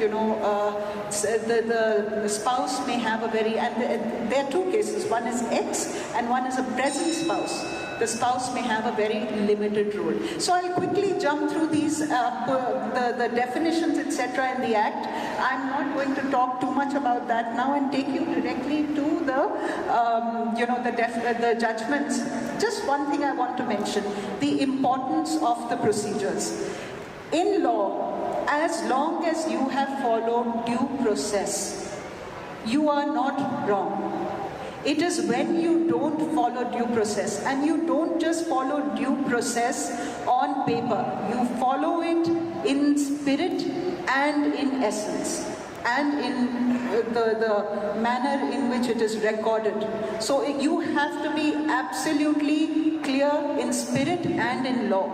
the spouse may have a very, and there are two cases, one is ex and one is a present spouse. The spouse may have a very limited role. So I'll quickly jump through these, the definitions, etc. in the Act. I'm not going to talk too much about that now and take you directly to the judgments. Just one thing I want to mention, the importance of the procedures. In law, as long as you have followed due process, you are not wrong. It is when you don't follow due process, and you don't just follow due process on paper, you follow it in spirit and in essence, and in the manner in which it is recorded. So you have to be absolutely clear in spirit and in law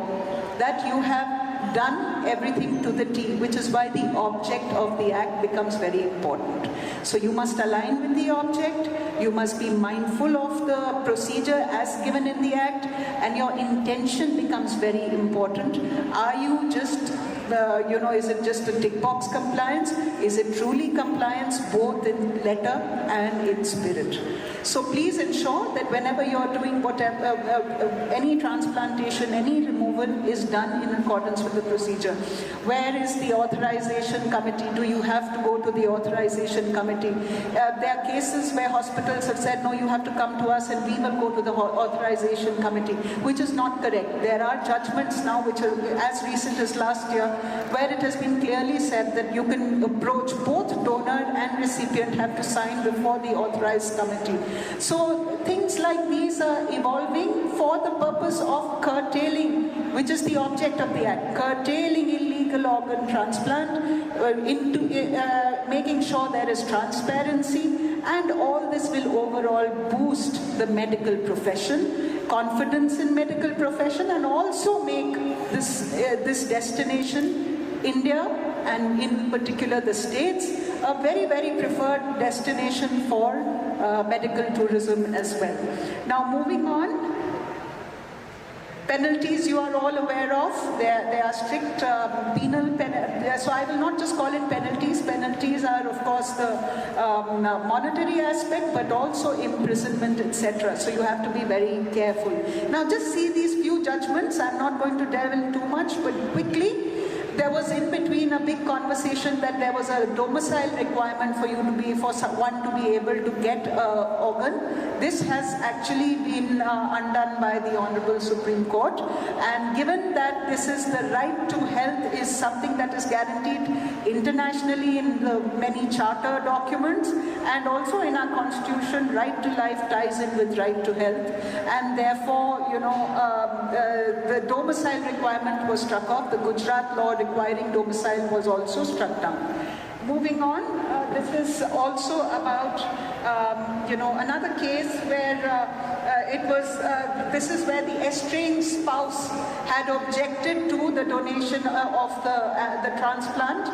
that you have done everything to the T, which is why the object of the act becomes very important. So you must align with the object, you must be mindful of the procedure as given in the act, and your intention becomes very important. Are you just is it just a tick box compliance? Is it truly compliance both in letter and in spirit? So please ensure that whenever you're doing whatever, any transplantation, any removal is done in accordance with the procedure. Where is the authorization committee? Do you have to go to the authorization committee? There are cases where hospitals have said, no, you have to come to us and we will go to the authorization committee, which is not correct. There are judgments now which are as recent as last year, where it has been clearly said that you can approach both donor and recipient have to sign before the authorized committee. So things like these are evolving for the purpose of curtailing, which is the object of the act, curtailing illegal organ transplant, into making sure there is transparency, and all this will overall boost the medical profession, confidence in medical profession, and also make this destination, India, and in particular the states, a very, very preferred destination for medical tourism as well. Now moving on, penalties you are all aware of. There are strict penal penalties. So I will not just call it penalties. Penalties are of course the monetary aspect, but also imprisonment, etc. So you have to be very careful. Now just see these few judgments. I'm not going to delve in too much, but quickly. there was in between a big conversation that there was a domicile requirement for one to be able to get an organ. This has actually been undone by the Honorable Supreme Court, and given that this is the right to health is something that is guaranteed internationally in the many charter documents, and also in our constitution, right to life ties in with right to health, and therefore, the domicile requirement was struck off. The Gujarat law requiring domicile was also struck down. Moving on, this is also about, another case where this is where the estranged spouse had objected to the donation of the transplant,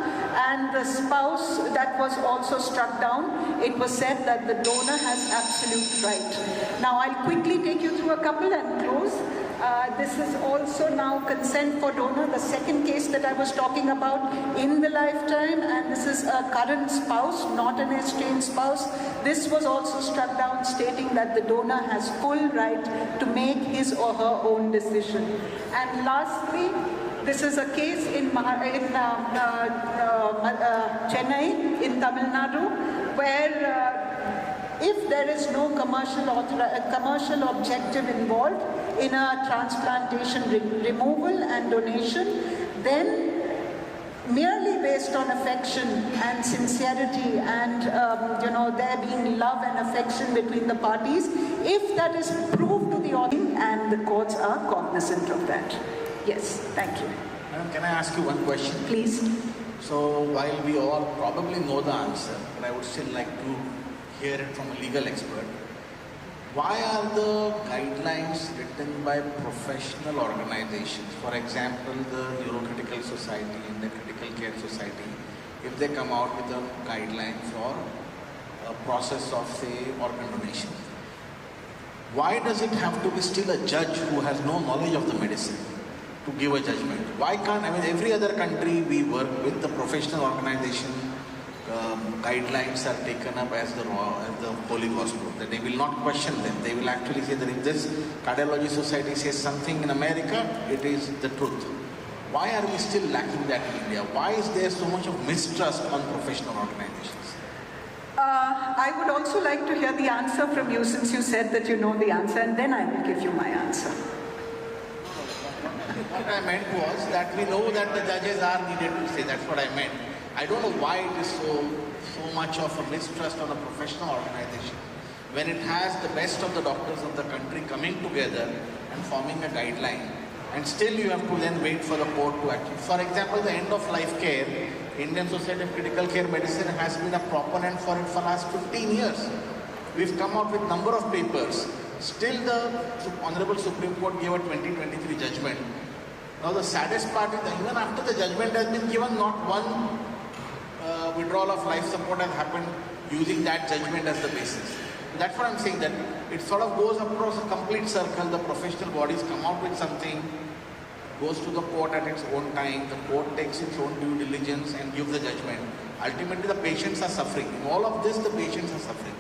and the spouse, that was also struck down. It was said that the donor has absolute right. Now I'll quickly take you through a couple and close. This is also now consent for donor, the second case that I was talking about in the lifetime, and this is a current spouse, not an estranged spouse. This was also struck down, stating that the donor has full right to make his or her own decision. And lastly, this is a case in Chennai, in Tamil Nadu, where if there is no commercial objective involved in a transplantation removal and donation, then merely based on affection and sincerity and there being love and affection between the parties, if that is proved to the audience, and the courts are cognizant of that. Yes, thank you. Madam, can I ask you one question? Please. So while we all probably know the answer, but I would still like to hear it from a legal expert. Why are the guidelines written by professional organizations? For example, the Neurocritical Society and the Critical Care Society, if they come out with a guideline for a process of, say, organ donation, why does it have to be still a judge who has no knowledge of the medicine to give a judgment? Why can't, every other country we work with, the professional organization guidelines are taken up as the holy gospel, that they will not question them. They will actually say that if this cardiology society says something in America, it is the truth. Why are we still lacking that in India? Why is there so much of mistrust on professional organizations? I would also like to hear the answer from you, since you said that you know the answer, and then I will give you my answer. What I meant was that we know that the judges are needed to say. That's what I meant. I don't know why it is so much of a mistrust on a professional organization when it has the best of the doctors of the country coming together and forming a guideline, and still you have to then wait for the court to act. For example, the end-of-life care, Indian Society of Critical Care Medicine has been a proponent for it for the last 15 years. We've come out with number of papers. Still the Honorable Supreme Court gave a 2023 judgment. Now the saddest part is that even after the judgment has been given, not one withdrawal of life support has happened using that judgment as the basis. That's what I'm saying, that it sort of goes across a complete circle. The professional bodies come out with something, goes to the court at its own time, the court takes its own due diligence and gives the judgment. Ultimately the patients are suffering. In all of this, the patients are suffering.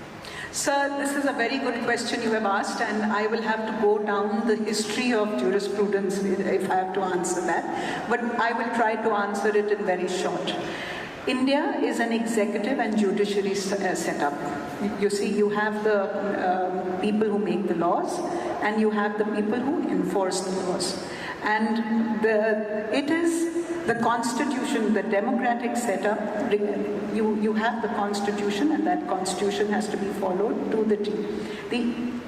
Sir, this is a very good question you have asked, and I will have to go down the history of jurisprudence if I have to answer that, but I will try to answer it in very short. India is an executive and judiciary setup. You see, you have the people who make the laws, and you have the people who enforce the laws. And it is the constitution, the democratic setup. You have the constitution, and that constitution has to be followed to the T.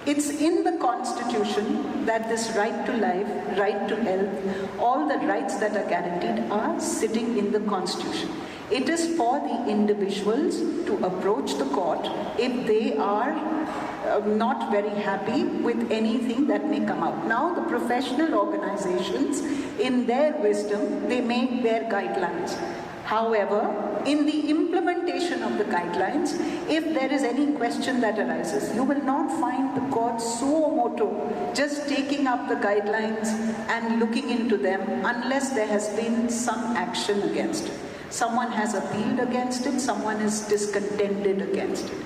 It's in the constitution that this right to life, right to health, all the rights that are guaranteed are sitting in the constitution. It is for the individuals to approach the court if they are not very happy with anything that may come out. Now, the professional organizations, in their wisdom, they make their guidelines. However, in the implementation of the guidelines, if there is any question that arises, you will not find the court suo moto just taking up the guidelines and looking into them unless there has been some action against it. Someone has appealed against it, someone is discontented against it.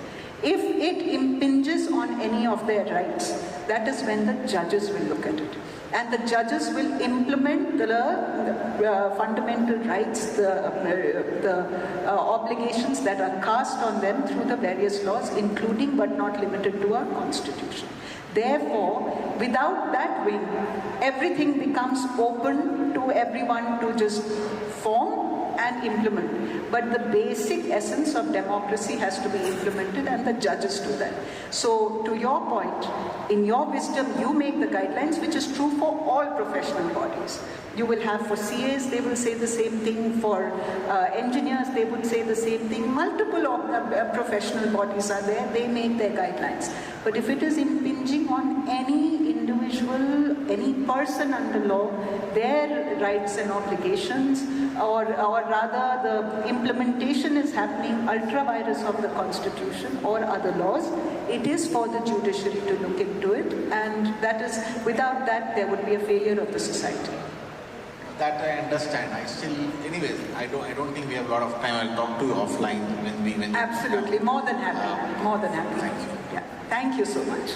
If it impinges on any of their rights, that is when the judges will look at it. and the judges will implement the fundamental rights, the obligations that are cast on them through the various laws, including but not limited to our Constitution. Therefore, without that wing, everything becomes open to everyone to just form and implement. But the basic essence of democracy has to be implemented, and the judges do that. So, to your point, in your wisdom, you make the guidelines, which is true for all professional bodies. You will have for CAs, they will say the same thing. For engineers, they would say the same thing. Multiple professional bodies are there, they make their guidelines. But if it is impinging on any individual, any person under law, their rights and obligations, or rather the implementation is happening ultra vires of the Constitution or other laws, it is for the judiciary to look into it, and that is, without that, there would be a failure of the society. That I understand. Anyways, I don't think we have a lot of time. I'll talk to you offline when Absolutely, more than happy. More than happy. Thank you. Yeah. Thank you so much.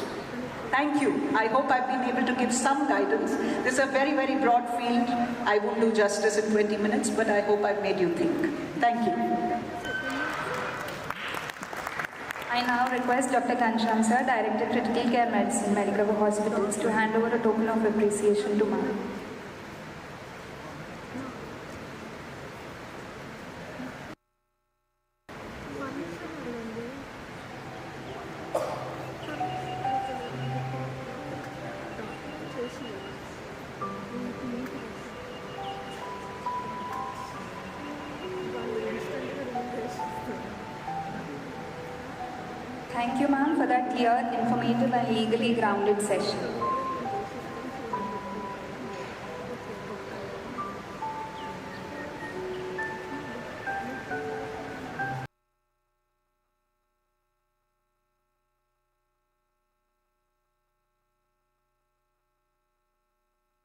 Thank you. I hope I've been able to give some guidance. This is a very, very broad field. I won't do justice in 20 minutes, but I hope I've made you think. Thank you. I now request Dr. Ghanshyam Sir, Director Critical Care Medicine, Medicover Hospitals, to hand over a token of appreciation to Ma'am. Thank you, ma'am, for that clear, informative and legally grounded session.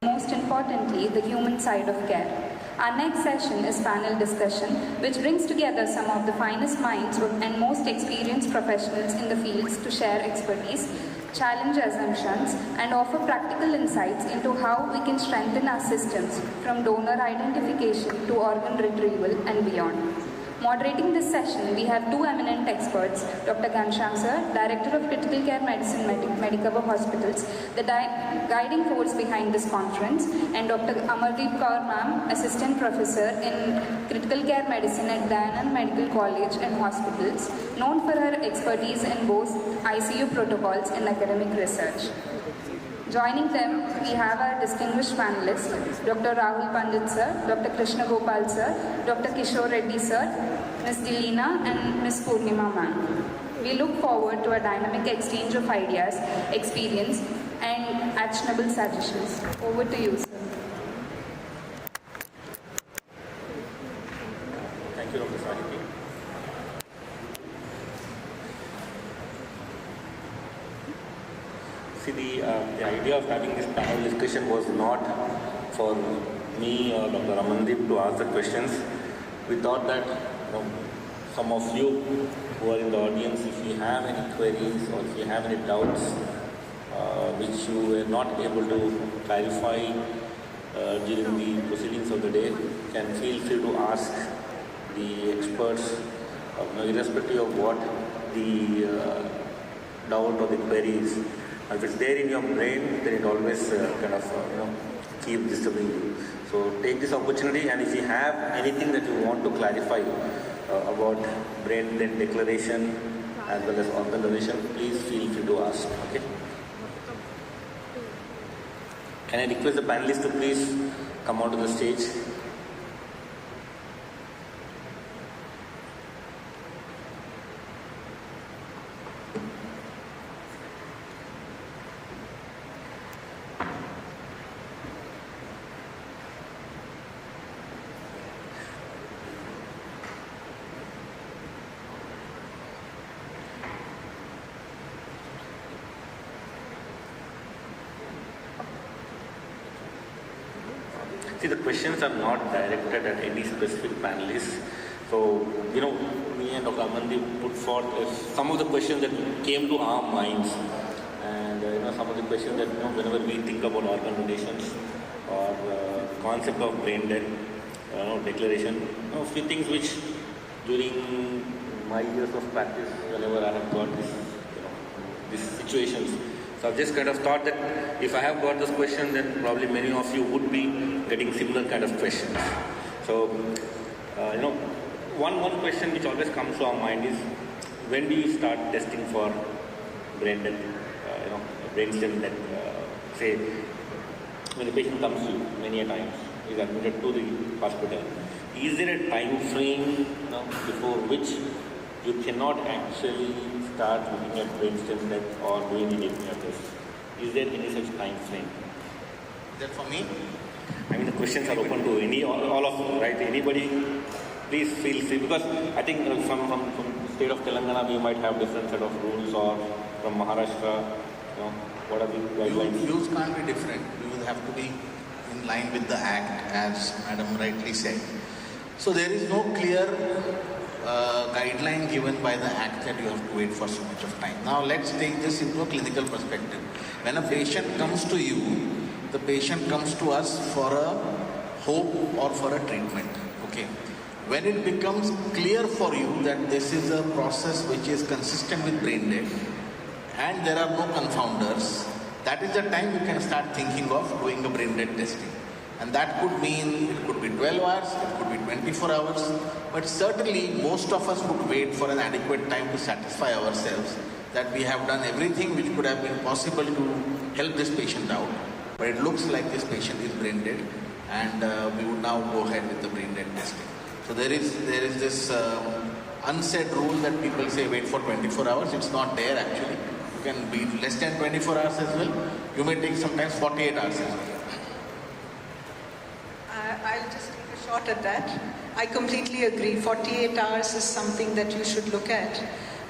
Most importantly, the human side of care. Our next session is panel discussion, which brings together some of the finest minds and most experienced professionals in the fields to share expertise, challenge assumptions, and offer practical insights into how we can strengthen our systems from donor identification to organ retrieval and beyond. Moderating this session, we have two eminent experts, Dr. Ghanshyam Sir, Director of Critical Care Medicine, Medicover Hospitals, the guiding force behind this conference, and Dr. Amardeep Kaur Ma'am, Assistant Professor in Critical Care Medicine at Dayanand Medical College and Hospitals, known for her expertise in both ICU protocols and academic research. Joining them, we have our distinguished panelists, Dr. Rahul Pandit Sir, Dr. Krishna Gopal Sir, Dr. Kishore Reddy Sir, Ms. Dilina and Ms. Purnima Ma'am. We look forward to a dynamic exchange of ideas, experience and actionable suggestions. Over to you, sir. Thank you, Dr. Sariki. See, the idea of having this panel discussion was not for me or Dr. Amandeep to ask the questions. We thought that some of you who are in the audience, if you have any queries or if you have any doubts which you were not able to clarify during the proceedings of the day, can feel free to ask the experts, irrespective of what the doubt or the query is. If it's there in your brain, then it always keep disturbing you. So take this opportunity, and if you have anything that you want to clarify about brain death declaration as well as organ donation, please feel free to ask. Okay. Can I request the panelists to please come onto the stage? See, the questions are not directed at any specific panelist. So, me and Dr. Amandeep put forth some of the questions that came to our minds. And some of the questions that whenever we think about organ donations or concept of brain death, declaration, a few things which during my years of practice, whenever I have got these situations, so I've just kind of thought that if I have got this question, then probably many of you would be getting similar kind of questions. So, one question which always comes to our mind is, when do you start testing for brain death, brain stem death? Say, when the patient comes to you many a times, is admitted to the hospital, is there a time frame before which you cannot actually start looking at brain stem death or doing the apnea test? Is there any such time frame? Is that for me? I mean, the questions are open to all of you, right? Anybody, please feel free, because I think from the state of Telangana we might have different set of rules, or from Maharashtra, what are the guidelines? Views can't be different. You will have to be in line with the Act, as Madam rightly said. So there is no clear guideline given by the Act that you have to wait for so much of time. Now let's take this into a clinical perspective. When a patient comes to you, the patient comes to us for a hope or for a treatment. Okay. When it becomes clear for you that this is a process which is consistent with brain death and there are no confounders, that is the time you can start thinking of doing a brain death testing. And that could mean, it could be 12 hours, it could be 24 hours, but certainly most of us would wait for an adequate time to satisfy ourselves that we have done everything which could have been possible to help this patient out. But it looks like this patient is brain dead, and we would now go ahead with the brain dead testing. So there is this unsaid rule that people say wait for 24 hours. It's not there actually. You can be less than 24 hours as well. You may take sometimes 48 hours as well. I'll just take a shot at that. I completely agree. 48 hours is something that you should look at.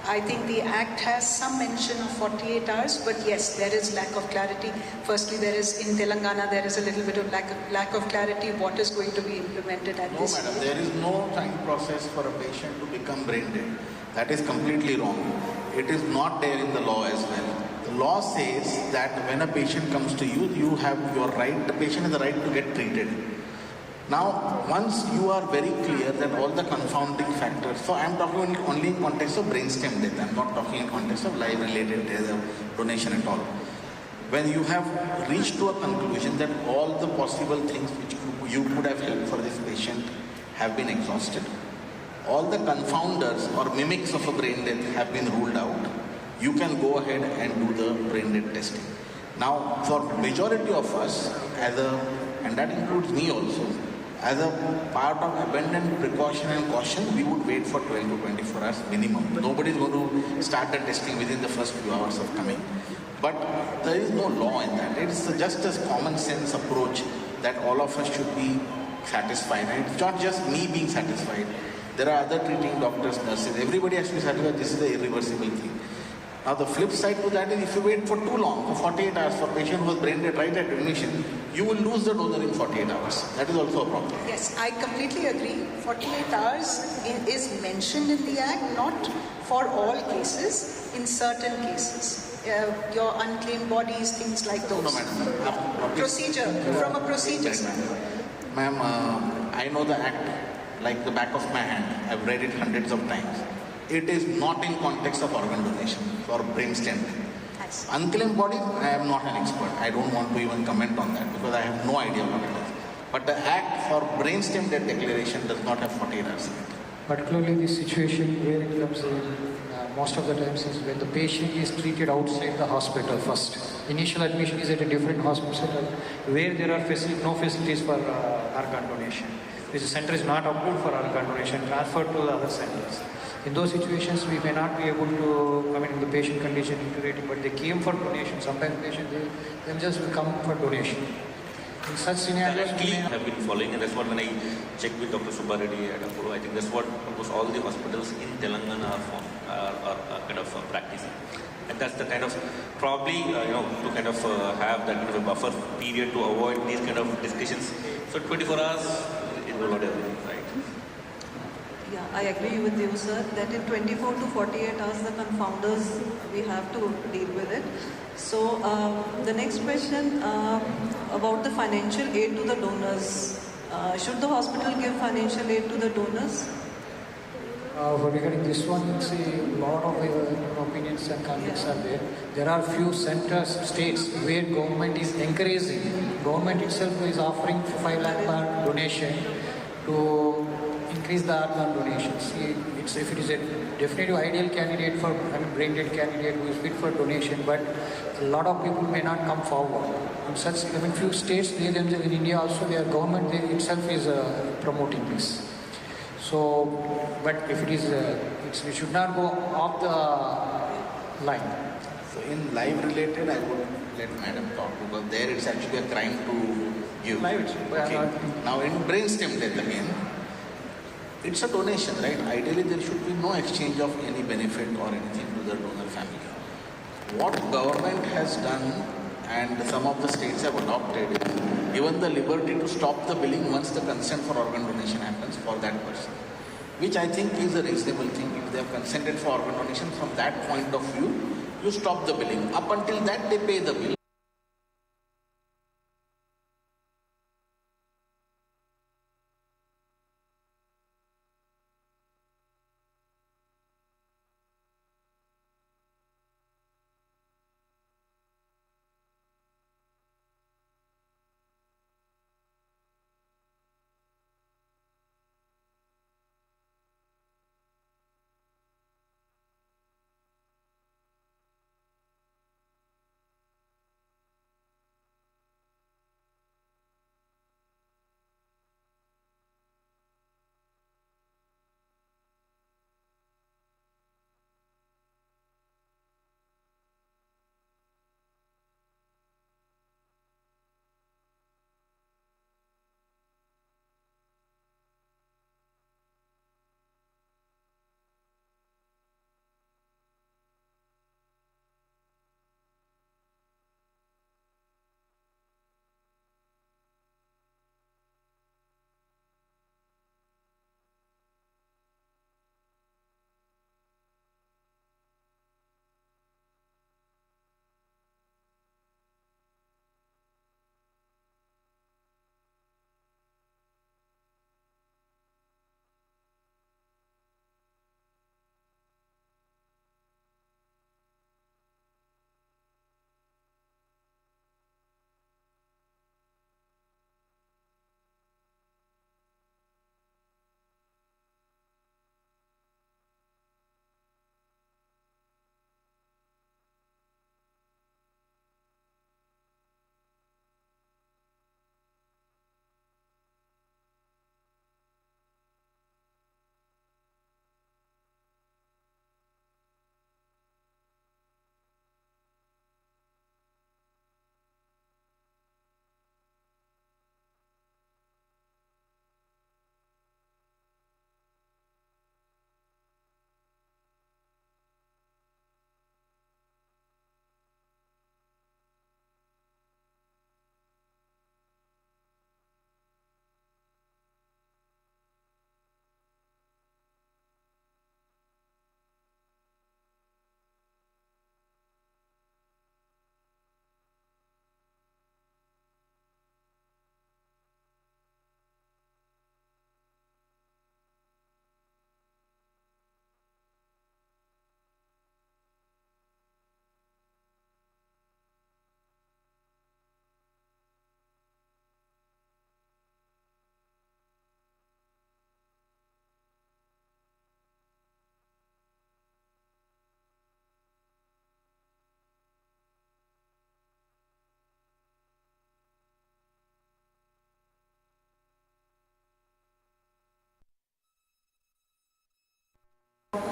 I think the Act has some mention of 48 hours, but yes, there is lack of clarity. Firstly, there is in Telangana, there is a little bit of lack of clarity what is going to be implemented at this No, madam, there is no time process for a patient to become brain dead. That is completely wrong. It is not there in the law as well. The law says that when a patient comes to you, you have your right, the patient has the right to get treated. Now, once you are very clear that all the confounding factors, so I am talking only in context of brainstem death, I am not talking in context of life-related death or donation at all. When you have reached to a conclusion that all the possible things which you could have helped for this patient have been exhausted, all the confounders or mimics of a brain death have been ruled out, you can go ahead and do the brain death testing. Now, for majority of us, and that includes me also, as a part of abundant precaution and caution, we would wait for 12 to 24 hours minimum. Nobody is going to start the testing within the first few hours of coming. But there is no law in that. It's just a common sense approach that all of us should be satisfied. And it's not just me being satisfied. There are other treating doctors, nurses. Everybody has to be satisfied. This is an irreversible thing. Now the flip side to that is if you wait for too long, for 48 hours, for a patient who was brain dead right at admission, you will lose the donor in 48 hours. That is also a problem. Yes, I completely agree. 48 hours is mentioned in the Act, not for all cases, in certain cases. Your unclaimed bodies, things like those. No, madam. Procedure, from a procedure standpoint. Ma'am, I know the Act like the back of my hand. I've read it hundreds of times. It is not in context of organ donation for brainstem. Unclaimed body, I am not an expert. I don't want to even comment on that because I have no idea what it is. But the Act for brainstem death declaration does not have 48 hours in it. Particularly the situation where it comes in most of the times is when the patient is treated outside the hospital first. Initial admission is at a different hospital where there are no facilities for organ donation. This center is not approved for organ donation, transferred to the other centers. In those situations, we may not be able to come in the patient condition integrating, but they came for donation. Sometimes patients, they just will come for donation. In such scenarios, I have been following, and that's what when I checked with Dr. Subba Reddy at Apollo, I think that's what almost all the hospitals in Telangana are kind of practicing. And that's the kind of, probably, to kind of have that kind of a buffer period to avoid these kind of discussions. So 24 hours is a lot of everything, right? Yeah, I agree with you, sir, that in 24 to 48 hours, the confounders, we have to deal with it. So, the next question about the financial aid to the donors. Should the hospital give financial aid to the donors? Regarding this one, you see a lot of opinions and conflicts are there. There are few centers, states where government is encouraging. Government itself is offering 5 lakh per donation to increase the organ donations. See, if it is a definitive ideal candidate for, brain dead candidate who is fit for donation, but a lot of people may not come forward. In such, few states, they themselves in India also, their government itself is promoting this. So, but if it is, we should not go off the line. So in live related, I would let Madam talk, because there it's actually a crime to give. Okay. Now in brainstem death again, it's a donation, right? Ideally there should be no exchange of any benefit or anything to the donor family. What government has done, and some of the states have adopted, is given the liberty to stop the billing once the consent for organ donation happens for that person, which I think is a reasonable thing. If they have consented for organ donation, from that point of view, you stop the billing. Up until that, they pay the bill.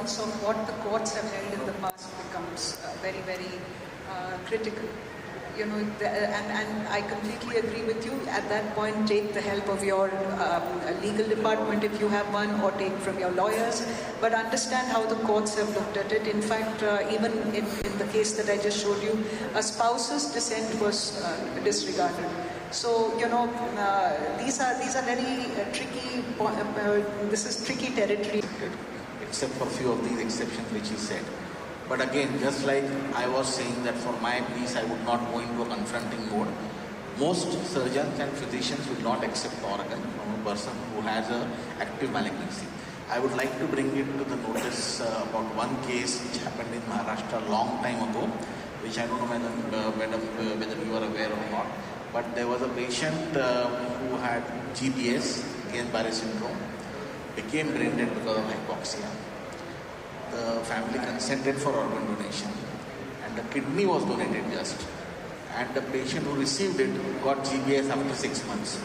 Of what the courts have held in the past becomes very, very critical. And I completely agree with you. At that point, take the help of your legal department if you have one, or take from your lawyers. But understand how the courts have looked at it. In fact, even in the case that I just showed you, a spouse's dissent was disregarded. So, these are very tricky, this is tricky territory. Except for a few of these exceptions which he said. But again, just like I was saying that for my piece, I would not go into a confronting mode. Most surgeons and physicians will not accept organ from a person who has an active malignancy. I would like to bring it to the notice about one case which happened in Maharashtra a long time ago, which I don't know whether you are aware or not. But there was a patient who had GBS, Guillain-Barré syndrome, became brain dead because of hypoxia. The family consented for organ donation, and the kidney was donated just. And the patient who received it got GBS after 6 months.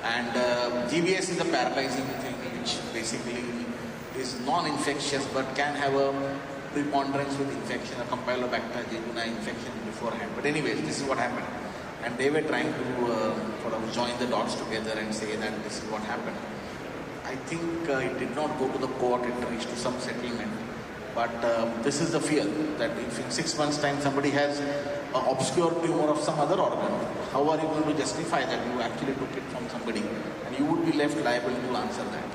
And GBS is a paralyzing thing which basically is non-infectious but can have a preponderance with infection, a Campylobacter jejuni infection beforehand. But anyways, this is what happened. And they were trying to sort of join the dots together and say that this is what happened. I think it did not go to the court, it reached to some settlement. But this is the fear that if in 6 months' time somebody has an obscure tumor of some other organ, how are you going to justify that you actually took it from somebody? And you would be left liable to answer that.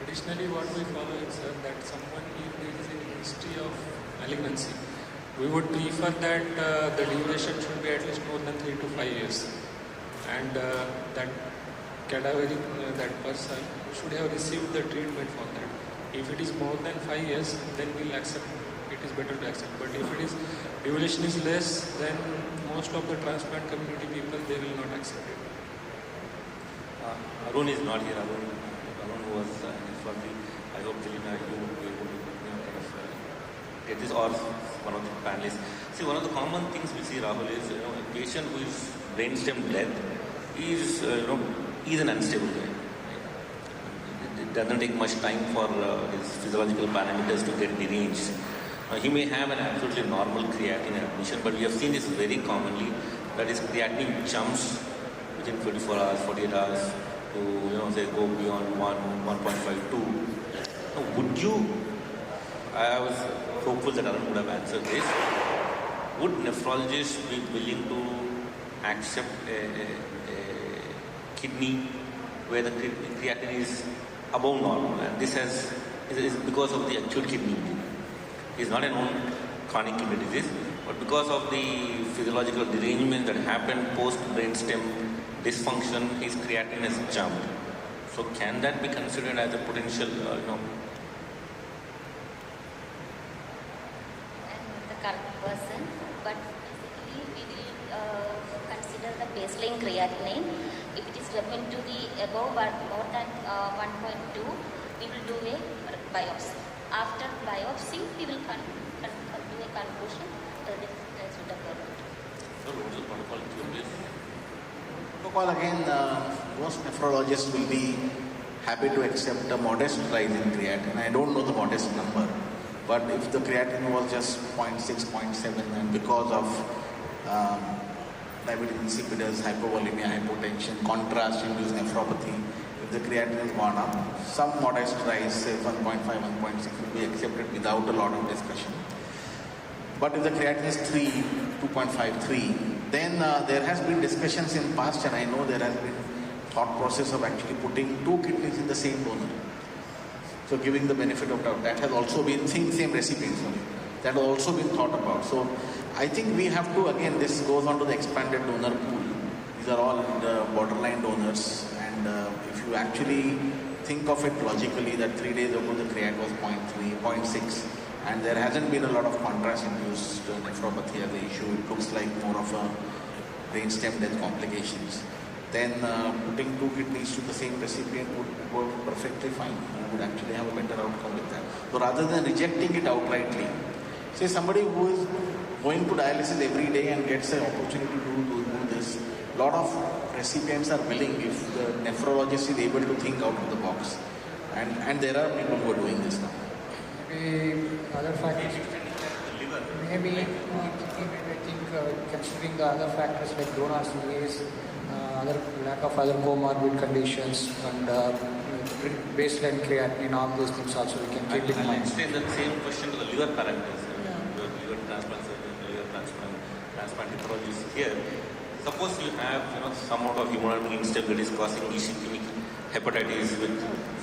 Additionally, what we follow is that someone, if there is any history of malignancy, we would prefer that the duration should be at least more than 3 to 5 years. And that cadaveric, that person should have received the treatment for that. If it is more than 5 years, then we'll accept. It is better to accept. But if it is duration is less, then most of the transplant community people, they will not accept it. Arun is not here. Arun was sorry. I hope Jelina, you will be able to get this, or one of the panelists. See, one of the common things we see, Rahul, is a patient who is brainstem death is is an unstable guy. It doesn't take much time for his physiological parameters to get deranged. He may have an absolutely normal creatinine admission, but we have seen this very commonly, that his creatinine jumps within 24 hours, 48 hours to say go beyond 1.52. Would you? I was hopeful that Arun would have answered this. Would nephrologists be willing to accept a kidney where the creatinine is above normal, and this is because of the acute kidney injury? It's not a known chronic kidney disease, but because of the physiological derangement that happened post brainstem dysfunction, his creatinine has jumped. So can that be considered as a potential, the correct person, but basically we will consider the baseline creatinine. If it is going to be above more than 1.2, we will do a biopsy. After biopsy, we will come to a conclusion that is suitable. So what is the protocol to this? Protocol again, most nephrologists will be happy to accept a modest rise in creatinine. I don't know the modest number, but if the creatinine was just 0.6, 0.7, and because of diabetes insipidus, hypovolemia, hypotension, contrast-induced nephropathy, if the creatinine has gone up, some modest rise, say 1.5, 1.6, will be accepted without a lot of discussion. But if the creatinine is 3, 2.5, 3, then there has been discussions in past, and I know there has been thought process of actually putting 2 kidneys in the same donor. So giving the benefit of doubt. That has also been, same recipients, that has also been thought about. So I think we have to, again, this goes on to the expanded donor pool. These are all the borderline donors, and if you actually think of it logically, that 3 days ago the creatinine was 0.3, 0.6, and there hasn't been a lot of contrast-induced nephropathy as an issue. It looks like more of a brainstem death complications. Then putting 2 kidneys to the same recipient would work perfectly fine. You would actually have a better outcome with that. So rather than rejecting it outrightly, say somebody who is going to dialysis every day and gets an opportunity to do this, a lot of recipients are willing if the nephrologist is able to think out of the box. And there are people who are doing this now. Maybe other factors. Maybe I think considering the other factors like donors, other lack of other comorbid conditions and baseline creatinine, all those things also we can keep in mind. Extend the same question to the liver parameters. Liver transplant, liver transplant. transplant pathologists here. Suppose you have some amount of hemodynamic instability causing ischemic hepatitis with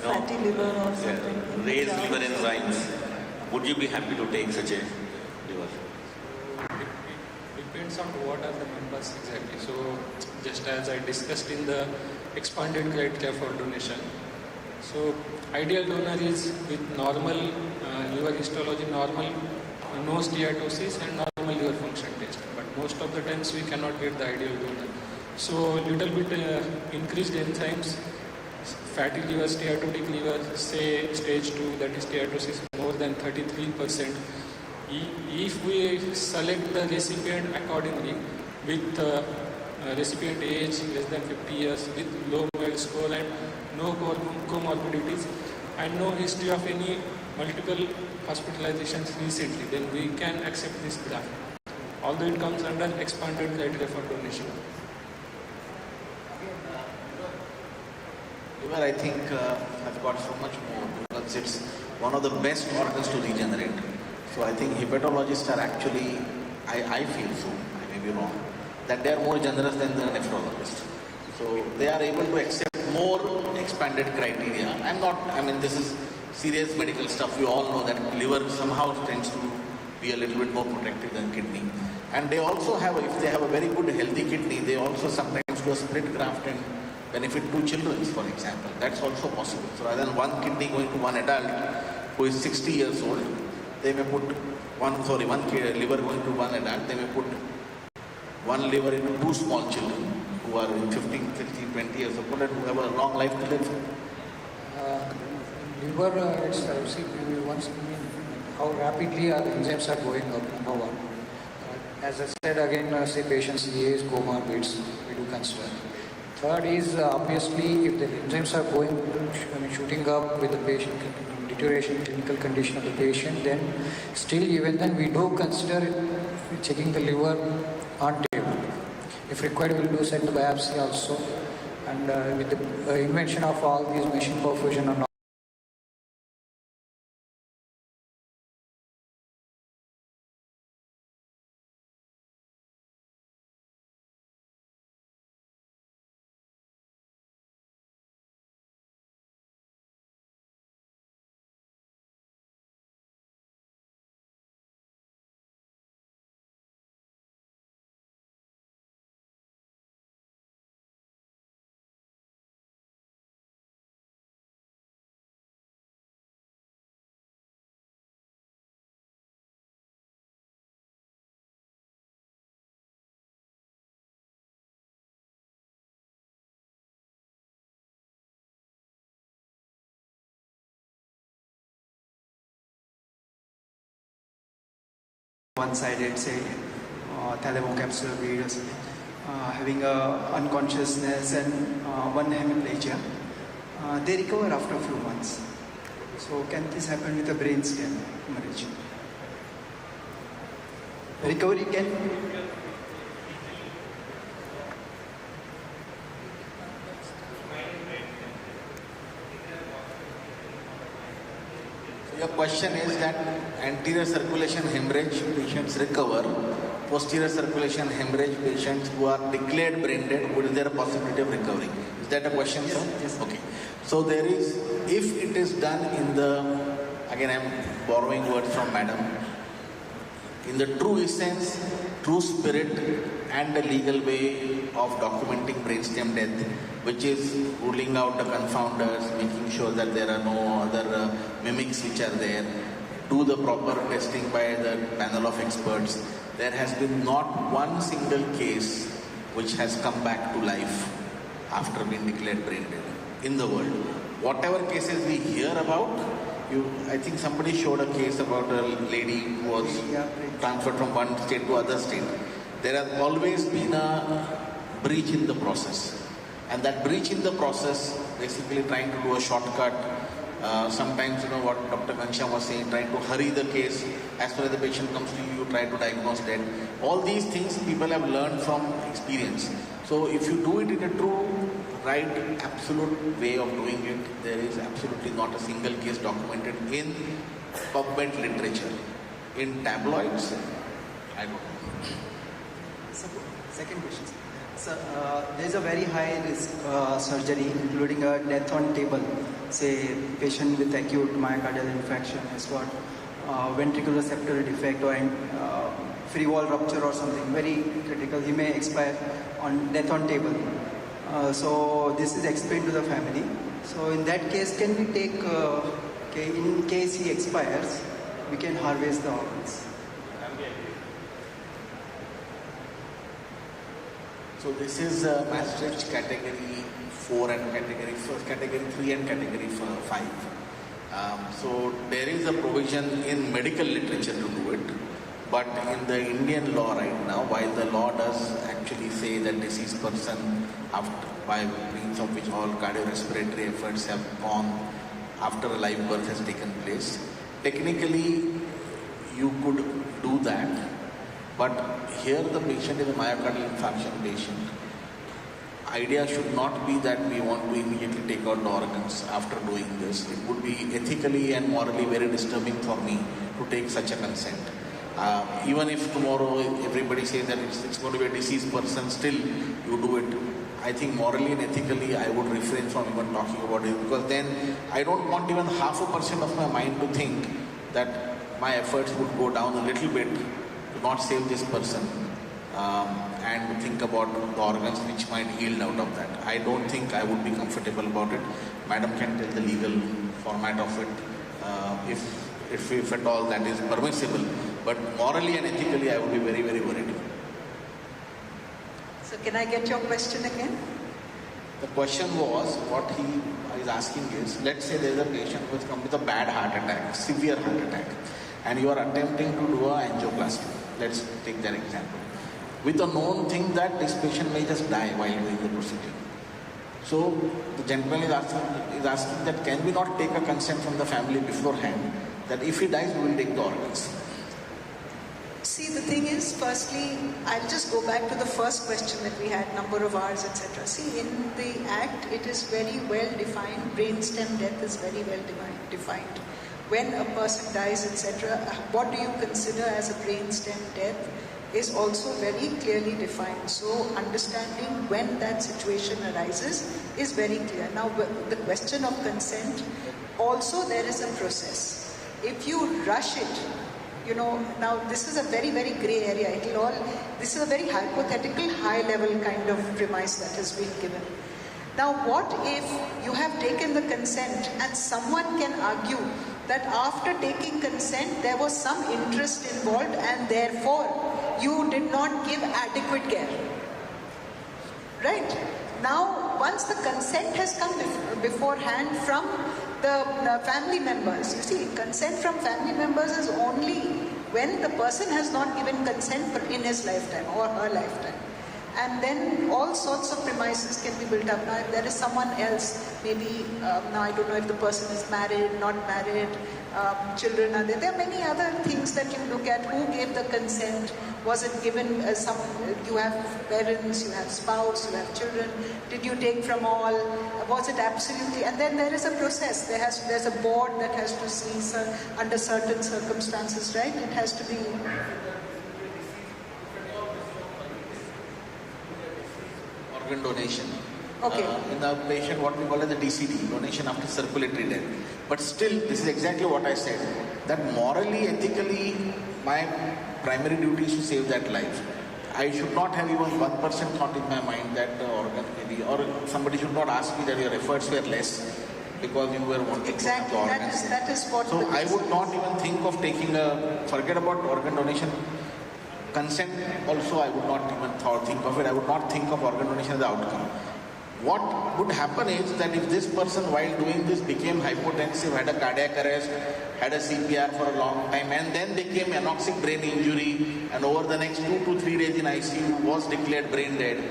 fatty liver or something. Raised liver enzymes. Would you be happy to take such a liver? Depends on what are the members exactly. So just as I discussed in the expanded criteria for donation. So ideal donor is with normal liver histology, normal no steatosis and normal liver function test. But most of the times we cannot get the ideal donor. So little bit increased enzymes, fatty liver, steatotic liver, say stage 2, that is steatosis more than 33%. If we select the recipient accordingly with recipient age less than 50 years with low MED score and no comorbidities and no history of any multiple hospitalizations recently, then we can accept this graft. Although it comes under expanded criteria for donation. Liver, I think, has got so much more because it's one of the best organs to regenerate. So I think hepatologists are actually, I feel so, I may be wrong, that they are more generous than the nephrologists. So they are able to accept more expanded criteria. This is serious medical stuff. We all know that liver somehow tends to be a little bit more protective than kidney. And they also have, if they have a very good healthy kidney, they also sometimes do a split graft and benefit 2 children, for example. That's also possible. So rather than one kidney going to one adult who is 60 years old, they may put one liver going to one adult, they may put one liver into 2 small children who are in 15, 16, 20 years old and who have a long life to live. Liver, how rapidly our enzymes are going up, number one. As I said again, say patients age, comorbids, we do consider. Third is obviously if the enzymes are shooting up with the patient, deterioration clinical condition of the patient, then still even then we do consider checking the liver on table. If required, we will do send the biopsy also. And with the invention of all these machine perfusion and all, one-sided, say, thalamocapsular bleed or something, having unconsciousness and one hemiplegia, they recover after a few months. So can this happen with a brain stem hemorrhage? Recovery can... Your question is that anterior circulation hemorrhage patients recover, posterior circulation hemorrhage patients who are declared brain dead, would there a possibility of recovery? Is that a question, yes, sir? Yes. Okay. So there is, if it is done in the, again I am borrowing words from madam, in the true essence, true spirit and the legal way of documenting brainstem death, which is ruling out the confounders, making sure that there are no other mimics which are there, do the proper testing by the panel of experts. There has been not one single case which has come back to life after being declared brain dead in the world. Whatever cases we hear about, I think somebody showed a case about a lady who was transferred from one state to other state. There has always been a breach in the process. And that breach in the process, basically trying to do a shortcut, sometimes, what Dr. Ghanshyam was saying, trying to hurry the case. As far as the patient comes to you, try to diagnose dead. All these things people have learned from experience. So if you do it in a true, right, absolute way of doing it, there is absolutely not a single case documented in PubMed literature. In tabloids, I don't know. Second question. So, there is a very high risk surgery, including a death on table. Say, patient with acute myocardial infarction has got ventricular septal defect or free wall rupture or something very critical. He may expire on death on table. So this is explained to the family. So in that case, can we take, in case he expires, we can harvest the organs. So this is Maastricht category 4 and category 3 and category 5. So there is a provision in medical literature to do it, but in the Indian law right now, while the law does actually say that deceased person, after, by means of which all cardiorespiratory efforts have gone after a live birth has taken place, technically you could do that. But here the patient is a myocardial infarction patient. Idea should not be that we want to immediately take out the organs after doing this. It would be ethically and morally very disturbing for me to take such a consent. Even if tomorrow everybody says that it's going to be a deceased person, still you do it. I think morally and ethically I would refrain from even talking about it, because then I don't want even 0.5% of my mind to think that my efforts would go down a little bit to not save this person and think about the organs which might yield out of that. I don't think I would be comfortable about it. Madam can tell the legal format of it if at all that is permissible. But morally and ethically I would be very, very worried. So can I get your question again? The question was, what he is asking is, let's say there is a patient who has come with a bad heart attack, severe heart attack, and you are attempting to do a angioplasty. Let's take that example. With a known thing that this patient may just die while doing the procedure. So the gentleman is asking that can we not take a consent from the family beforehand that if he dies we will take the organs. See, the thing is, firstly, I'll just go back to the first question that we had, number of hours, etc. See, in the Act, it is very well defined. Brainstem death is very well defined. When a person dies, etc., what do you consider as a brainstem death is also very clearly defined. So, understanding when that situation arises is very clear. Now, the question of consent, also there is a process. If you rush it, now this is a very, very grey area. This is a very hypothetical, high-level kind of premise that has been given. Now, what if you have taken the consent and someone can argue that after taking consent, there was some interest involved and therefore you did not give adequate care? Right? Now, once the consent has come beforehand from the family members, you see, consent from family members is only when the person has not given consent in his lifetime or her lifetime. And then all sorts of premises can be built up. Now, if there is someone else, maybe, now I don't know if the person is married, not married, children are there. There are many other things that you look at. Who gave the consent? Was it given you have parents, you have spouse, you have children. Did you take from all? Was it absolutely? And then there is a process. There's a board that has to see under certain circumstances, right? It has to be... Organ donation. Okay. In the patient, what we call as the DCD, donation after circulatory death. But still, this is exactly what I said, that morally, ethically, my primary duty is to save that life. I should not have even 1% thought in my mind that the organ maybe, or somebody should not ask me that your efforts were less because you were wanting to have the organs. That is what... So I would not even think of taking forget about organ donation. Consent also I would not even think of it. I would not think of organ donation as the outcome. What would happen is that if this person while doing this became hypotensive, had a cardiac arrest, had a CPR for a long time and then became anoxic brain injury and over the next 2 to 3 days in ICU was declared brain dead,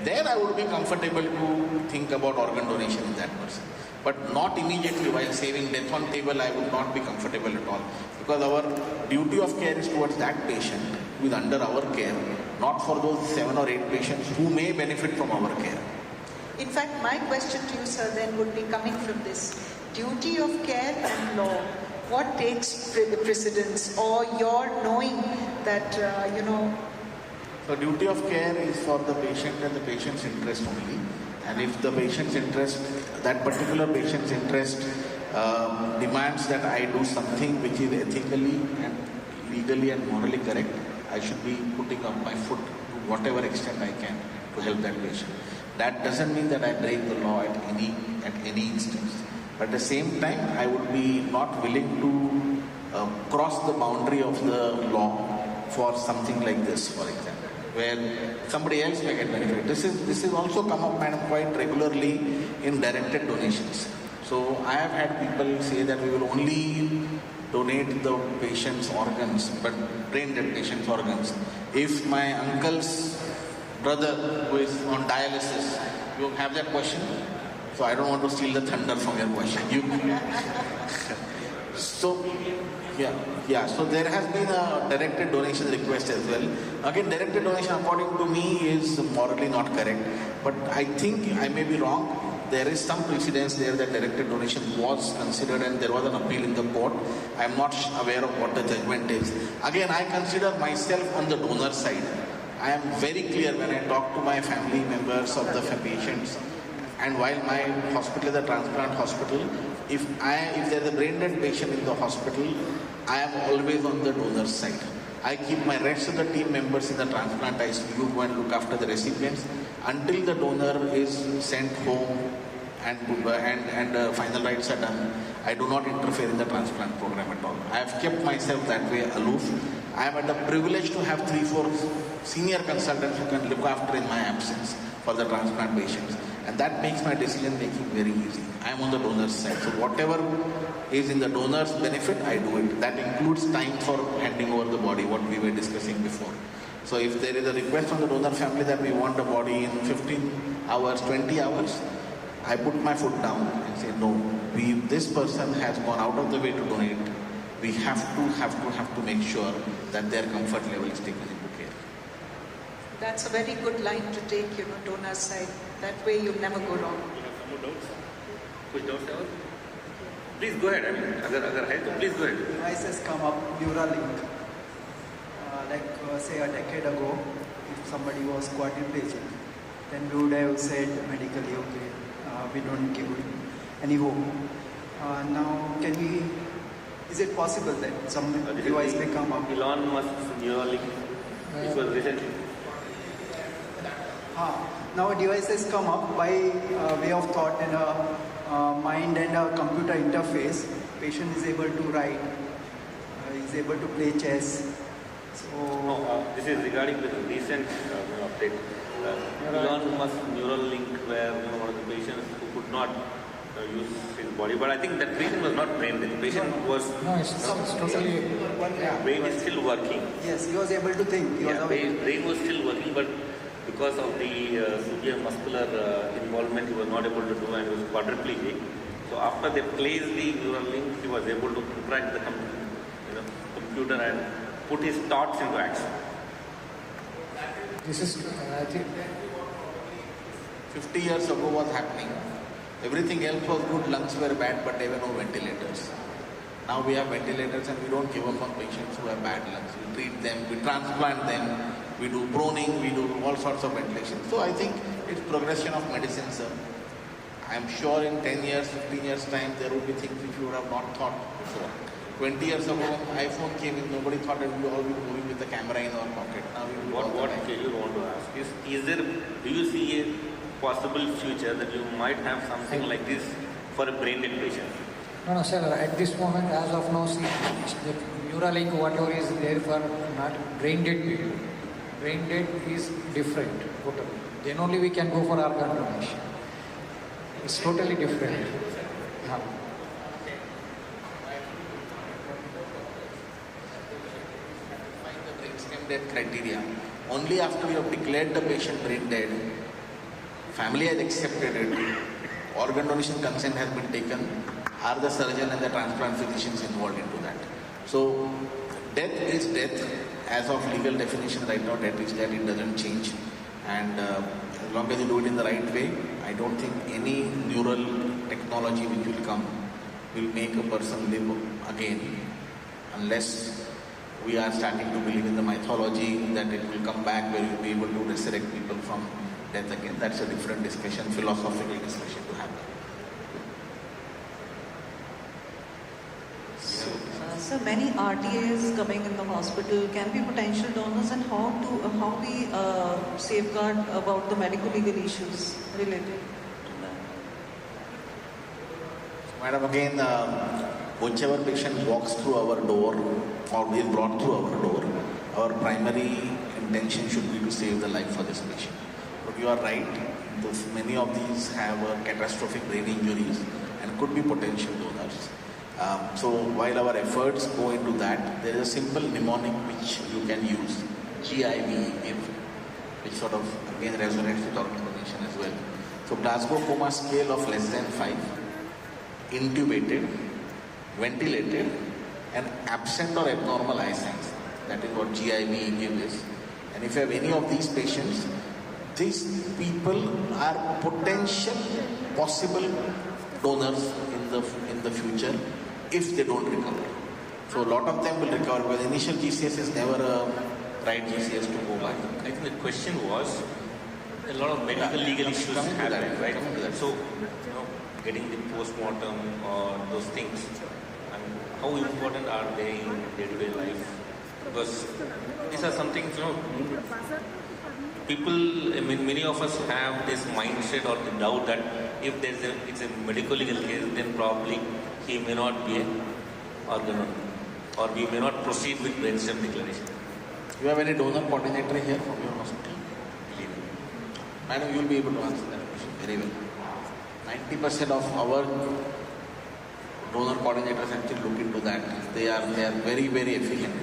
then I would be comfortable to think about organ donation in that person. But not immediately while saving death on table, I would not be comfortable at all. Because our duty of care is towards that patient who is under our care, not for those 7 or 8 patients who may benefit from our care. In fact, my question to you, sir, then would be coming from this. Duty of care and law, what takes precedence? Or your knowing that, So duty of care is for the patient and the patient's interest only. And if the patient's interest, that particular patient's interest demands that I do something which is ethically and legally and morally correct, I should be putting up my foot to whatever extent I can to help that patient. That doesn't mean that I break the law at any instance. But at the same time, I would be not willing to cross the boundary of the law for something like this, for example, where somebody else may get benefit. This is also come up, madam, quite regularly in directed donations. So I have had people say that we will only donate the patient's organs, but brain dead patient's organs. If my uncle's brother who is on dialysis, you have that question? So I don't want to steal the thunder from your question. So there has been a directed donation request as well. Again, directed donation according to me is morally not correct. But I think I may be wrong. There is some precedence there that directed donation was considered and there was an appeal in the court. I am not aware of what the judgment is. Again, I consider myself on the donor side. I am very clear when I talk to my family members of the patients, and while my hospital is a transplant hospital, if there is a brain dead patient in the hospital, I am always on the donor side. I keep my rest of the team members in the transplant ICU go and look after the recipients until the donor is sent home and final rites are done. I do not interfere in the transplant program at all. I have kept myself that way aloof. I am at the privilege to have 3-4 senior consultants who can look after in my absence for the transplant patients. And that makes my decision making very easy. I am on the donor's side. So whatever is in the donor's benefit, I do it. That includes time for handing over the body, what we were discussing before. So if there is a request from the donor family that we want the body in 15 hours, 20 hours, I put my foot down and say, no, this person has gone out of the way to donate. We have to make sure that their comfort level is taken into care. That's a very good line to take, donor's side. That way you'll never go wrong. You have some more doubts? Kuch doubts are? Please go ahead. I mean, agar hai to please go ahead. Devices come up, Neuralink. Say a decade ago, if somebody was quadriplegic, then we would have said medically, okay, we don't give any hope. Now, is it possible that some device may come up? Elon Musk's Neuralink, which was recently. Now devices come up by way of thought and a mind and a computer interface. Patient is able to write, is able to play chess. So this is regarding the recent update. Elon Musk Neuralink, where one of the patients who could not use his body, but I think that patient was not brain dead. The patient was it's totally. brain is still working. Yes, he was able to think. Brain was still working, but because of the severe muscular involvement, he was not able to do, and he was quadriplegic. So after they placed the Neuralink, he was able to crack the computer and put his thoughts into action. This is, I think, 50 years ago was happening. Everything else was good, lungs were bad, but there were no ventilators. Now we have ventilators and we don't give up on patients who have bad lungs. We treat them, we transplant them, we do proning, we do all sorts of ventilation. So I think it's progression of medicine, sir. I'm sure in 10 years, 15 years time, there will be things which you would have not thought before. 20 years ago when iPhone came in, nobody thought that we would all be moving with the camera in our pocket. Now we What you want to ask is there, do you see a possible future that you might have something like this for a brain dead patient? No, sir. At this moment, as of now, see, the Neuralink, whatever is there for not brain dead people. Brain dead is different, totally. Then only we can go for organ donation. It's totally different. Death criteria. Only after we have declared the patient brain dead, family has accepted it, organ donation consent has been taken, are the surgeon and the transplant physicians involved into that. So death is death. As of legal definition right now, death is death, it doesn't change. And as long as you do it in the right way, I don't think any neural technology which will come will make a person live again, unless we are starting to believe in the mythology that it will come back where you'll be able to resurrect people from death again. That's a different discussion, philosophical discussion to happen. So many RTAs coming in the hospital can be potential donors, and how we safeguard about the medico-legal issues related to that. Madam, again, whichever patient walks through our door or is brought through our door, our primary intention should be to save the life for this patient. But you are right, many of these have catastrophic brain injuries and could be potential donors. So while our efforts go into that, there is a simple mnemonic which you can use, GIV, which sort of again resonates with organ donation as well. So Glasgow Coma Scale of less than 5, intubated, ventilated, and absent or abnormal eye signs. That is what GIV is. And if you have any of these patients, these people are potential possible donors in the future if they don't recover. So a lot of them will recover, because initial GCS is never a right GCS to go by. I think the question was, a lot of medical legal issues happen, right? So, getting the post-mortem or those things, how important are they in day-to-day life? Because these are some things, people, many of us have this mindset or the doubt that if it's a medical legal case, then probably he may not be an organ donor, or we may not proceed with brainstem declaration. You have any donor coordinator here from your hospital? Madam, you will be able to answer that question very well. 90% of our donor coordinators actually look into that. They are very, very efficient.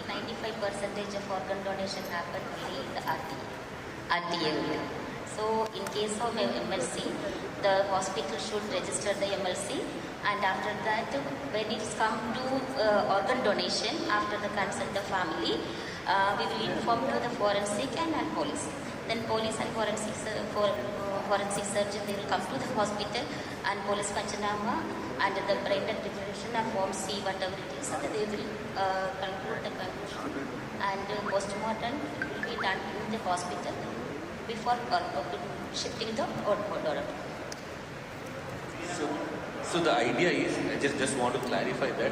95% of organ donation happen only in the RTA. So in case of MLC, the hospital should register the MLC, and after that, when it's come to organ donation, after the consent of family, we will inform to the forensic and police. Then police and forensic surgeon, they will come to the hospital, and police Panchanama and the brain death declaration and form C, whatever it is, and they will conclude the conclusion, and postmortem will be done in the hospital before shifting the order. So the idea is, I just want to clarify that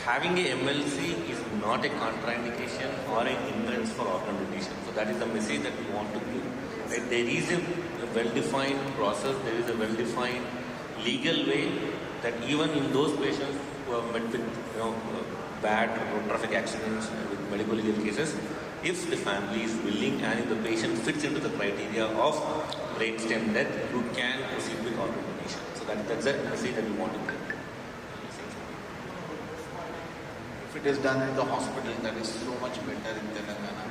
having a MLC is not a contraindication or an hindrance for organ donation. So that is the message that we want to give. Right? There is a well-defined process, there is a well-defined legal way that even in those patients who have met with bad road traffic accidents with medical legal cases, if the family is willing and if the patient fits into the criteria of brainstem death, you can proceed with organ donation. So that's the message that we want to give. If it is done in the hospital, that is so much better in Telangana.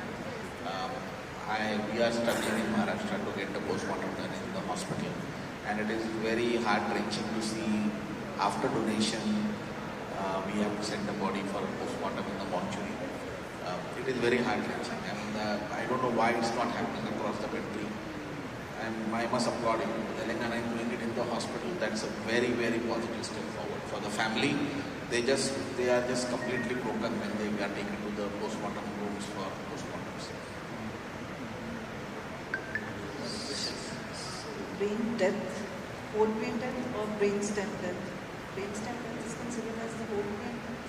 We are studying in Maharashtra to get the postmortem done in the hospital, and it is very heart-wrenching to see after donation we have to send the body for a postmortem in the mortuary. It is very heart-wrenching, and I don't know why it's not happening across the country. And I must applaud you. Telangana is doing it in the hospital. That's a very, very positive step forward for the family. They are just completely broken when they are taken to the postmortem rooms for postmortems. Brain death, whole brain death or brainstem death? Brainstem death is considered as the whole brain death.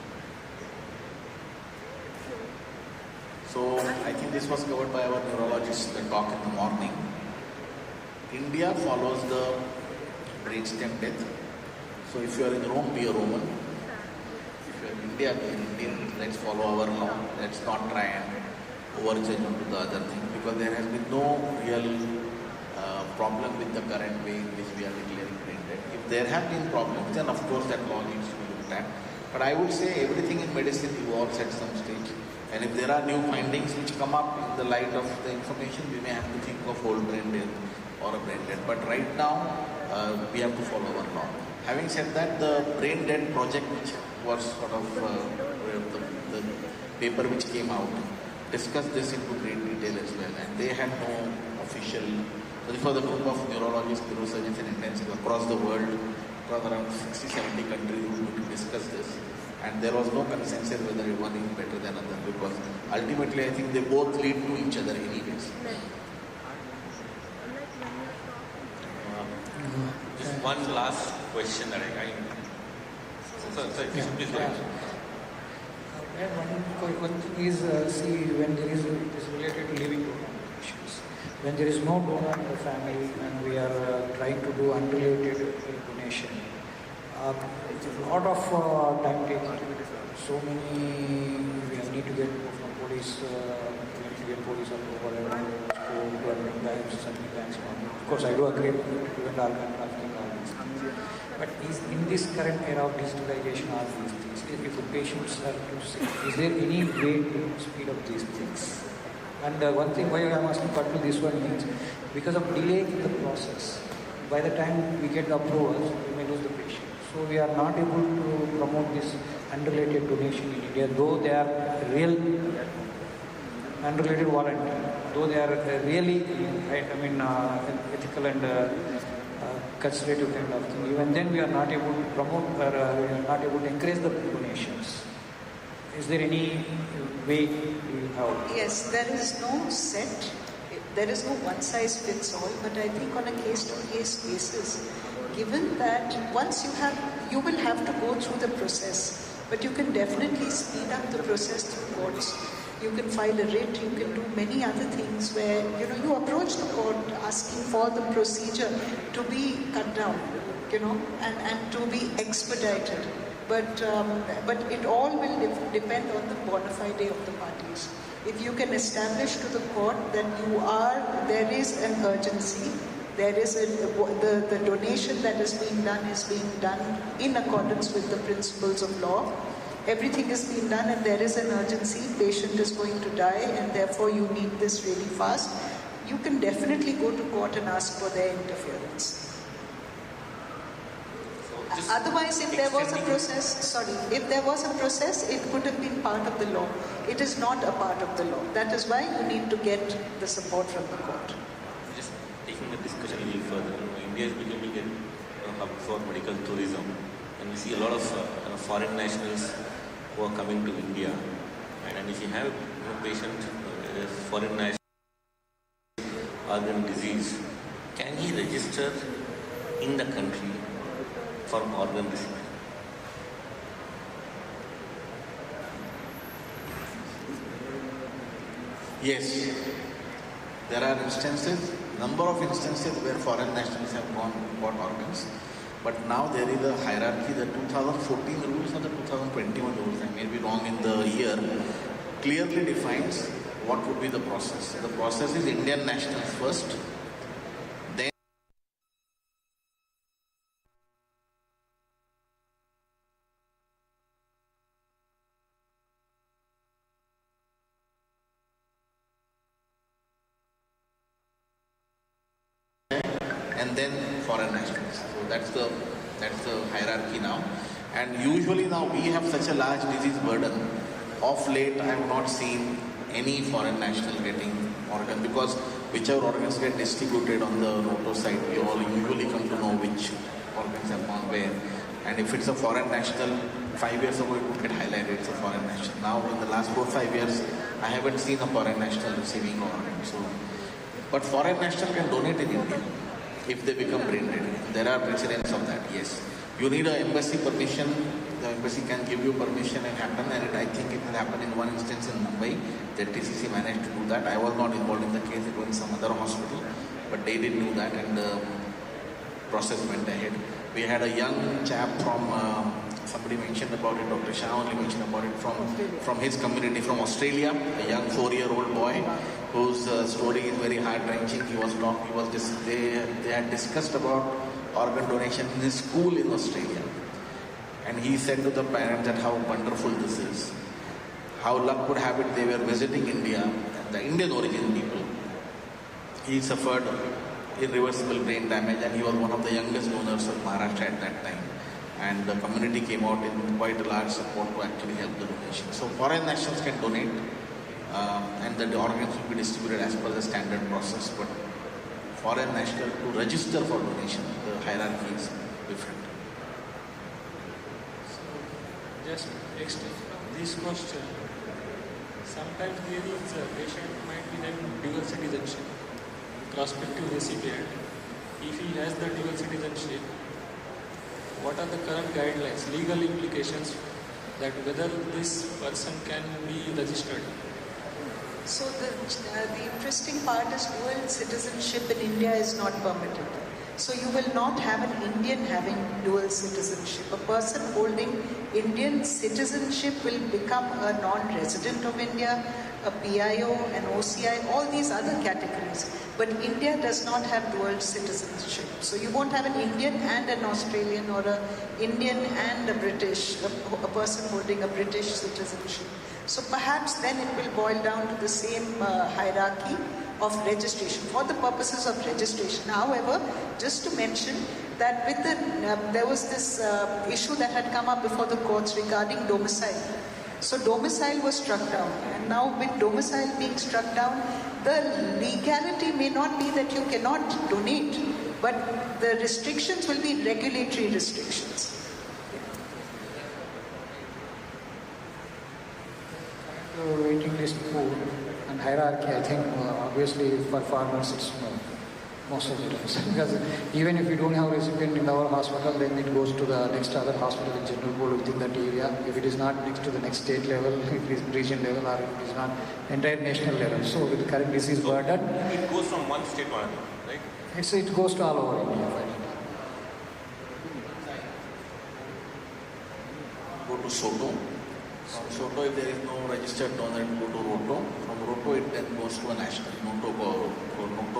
So I think this was covered by our neurologist, the talk in the morning. India follows the brainstem death. So if you are in Rome, be a Roman. If you are in India, be an Indian. Let's follow our law. Let's not try and overjudge onto the other thing, because there has been no real problem with the current way in which we are declaring brain death. If there have been problems, then of course that law needs to be looked at. But I would say everything in medicine evolves at some stage. And if there are new findings which come up in the light of the information, we may have to think of whole brain death or a brain death. But right now, we have to follow our law. Having said that, the brain death project, which was sort of the paper which came out, discussed this into great detail as well. And they had no official. So this was a group of neurologists, neurosurgeons and intensivists across the world, across around 60-70 countries who to discuss this. And there was no consensus whether one is better than other, because ultimately I think they both lead to each other anyways. Just one last question that sorry, please go ahead. One thing is, see, when there is, it is related to living donor issues. When there is no donor in the family and we are trying to do unrelated donation, it's a lot of time taking. So many, we need to get from police, police approval, something. Of course, I do agree with prevent organ trafficking, all these things. But in this current era of digitalization, all these things, if the patients are too sick, is there any way to speed up these things? And one thing why I am asking to this one means, because of delay in the process, by the time we get the approvals, we may lose the patient. So we are not able to promote this unrelated donation in India, though they are real unrelated volunteer, though they are really, ethical and conservative kind of thing. Even then, we are not able to promote or we are not able to encourage the donations. Is there any way you have? Yes, there is no set, there is no one size fits all, but I think on a case-to-case basis, given that once you will have to go through the process, but you can definitely speed up the process through courts. You can file a writ, you can do many other things where, you approach the court asking for the procedure to be cut down, and to be expedited. But it all will depend on the bona fide of the parties. If you can establish to the court that there is an urgency, there is the donation that is being done in accordance with the principles of law. Everything is being done and there is an urgency, patient is going to die and therefore you need this really fast. You can definitely go to court and ask for their interference. Otherwise, if there was a process, it could have been part of the law. It is not a part of the law. That is why you need to get the support from the court. Just taking the discussion a little further, India is becoming a hub for medical tourism, and we see a lot of foreign nationals who are coming to India. And if you have a patient, foreign national organ disease, can he register in the country for organ receipt? Yes, there are number of instances where foreign nationals have gone and bought organs. But now there is a hierarchy. The 2014 rules or the 2021 rules, I may be wrong in the year, clearly defines what would be the process. The process is Indian nationals first, then foreign nationals. So that's the hierarchy now. And usually now we have such a large disease burden. Of late, I have not seen any foreign national getting organ, because whichever organs get distributed on the noto site, we all usually come to know which organs have gone where. And if it's a foreign national, 5 years ago it would get highlighted, it's a foreign national. Now in the last 4 or 5 years, I haven't seen a foreign national receiving organ. So, but foreign national can donate in India if they become brain dead. There are precedents of that, yes. You need an embassy permission. The embassy can give you permission and happen, and I think it will happen in one instance in Mumbai. The TCC managed to do that. I was not involved in the case, it was in some other hospital, but they did do that and the process went ahead. We had a young chap from, somebody mentioned about it, Dr. Shah only mentioned about it, from his community, from Australia, a young 4-year-old boy whose story is very heart-wrenching. They had discussed about organ donation in his school in Australia. And he said to the parents that how wonderful this is. How luck would have it, they were visiting India, the Indian origin people. He suffered irreversible brain damage and he was one of the youngest donors of Maharashtra at that time. And the community came out in quite a large support to actually help the donation. So foreign nationals can donate and the organs will be distributed as per the standard process. But foreign national to register for donation, the hierarchy is different. Just extend this question. Sometimes there is a patient might be having dual citizenship, prospective recipient. If he has the dual citizenship, what are the current guidelines, legal implications that whether this person can be registered? So the interesting part is dual citizenship in India is not permitted. So you will not have an Indian having dual citizenship. A person holding Indian citizenship will become a non-resident of India, a PIO, an OCI, all these other categories. But India does not have dual citizenship. So you won't have an Indian and an Australian, or an Indian and a British, a person holding a British citizenship. So perhaps then it will boil down to the same hierarchy of registration for the purposes of registration. However, just to mention that with there was this issue that had come up before the courts regarding domicile. So domicile was struck down, and now with domicile being struck down, the legality may not be that you cannot donate, but the restrictions will be regulatory restrictions. Waiting list pool and hierarchy, I think obviously for farmers it's most of the times. Because even if you don't have a recipient in our hospital, then it goes to the next other hospital in general pool within that area. If it is not next to the next state level, if it is region level, or if it is not entire national level. So with the current disease burden, It goes from one state to another, right? it goes to all over India. Go to Soto. From Soto, if there is no registered donor, it go to Roto. From Roto, it then goes to a national Noto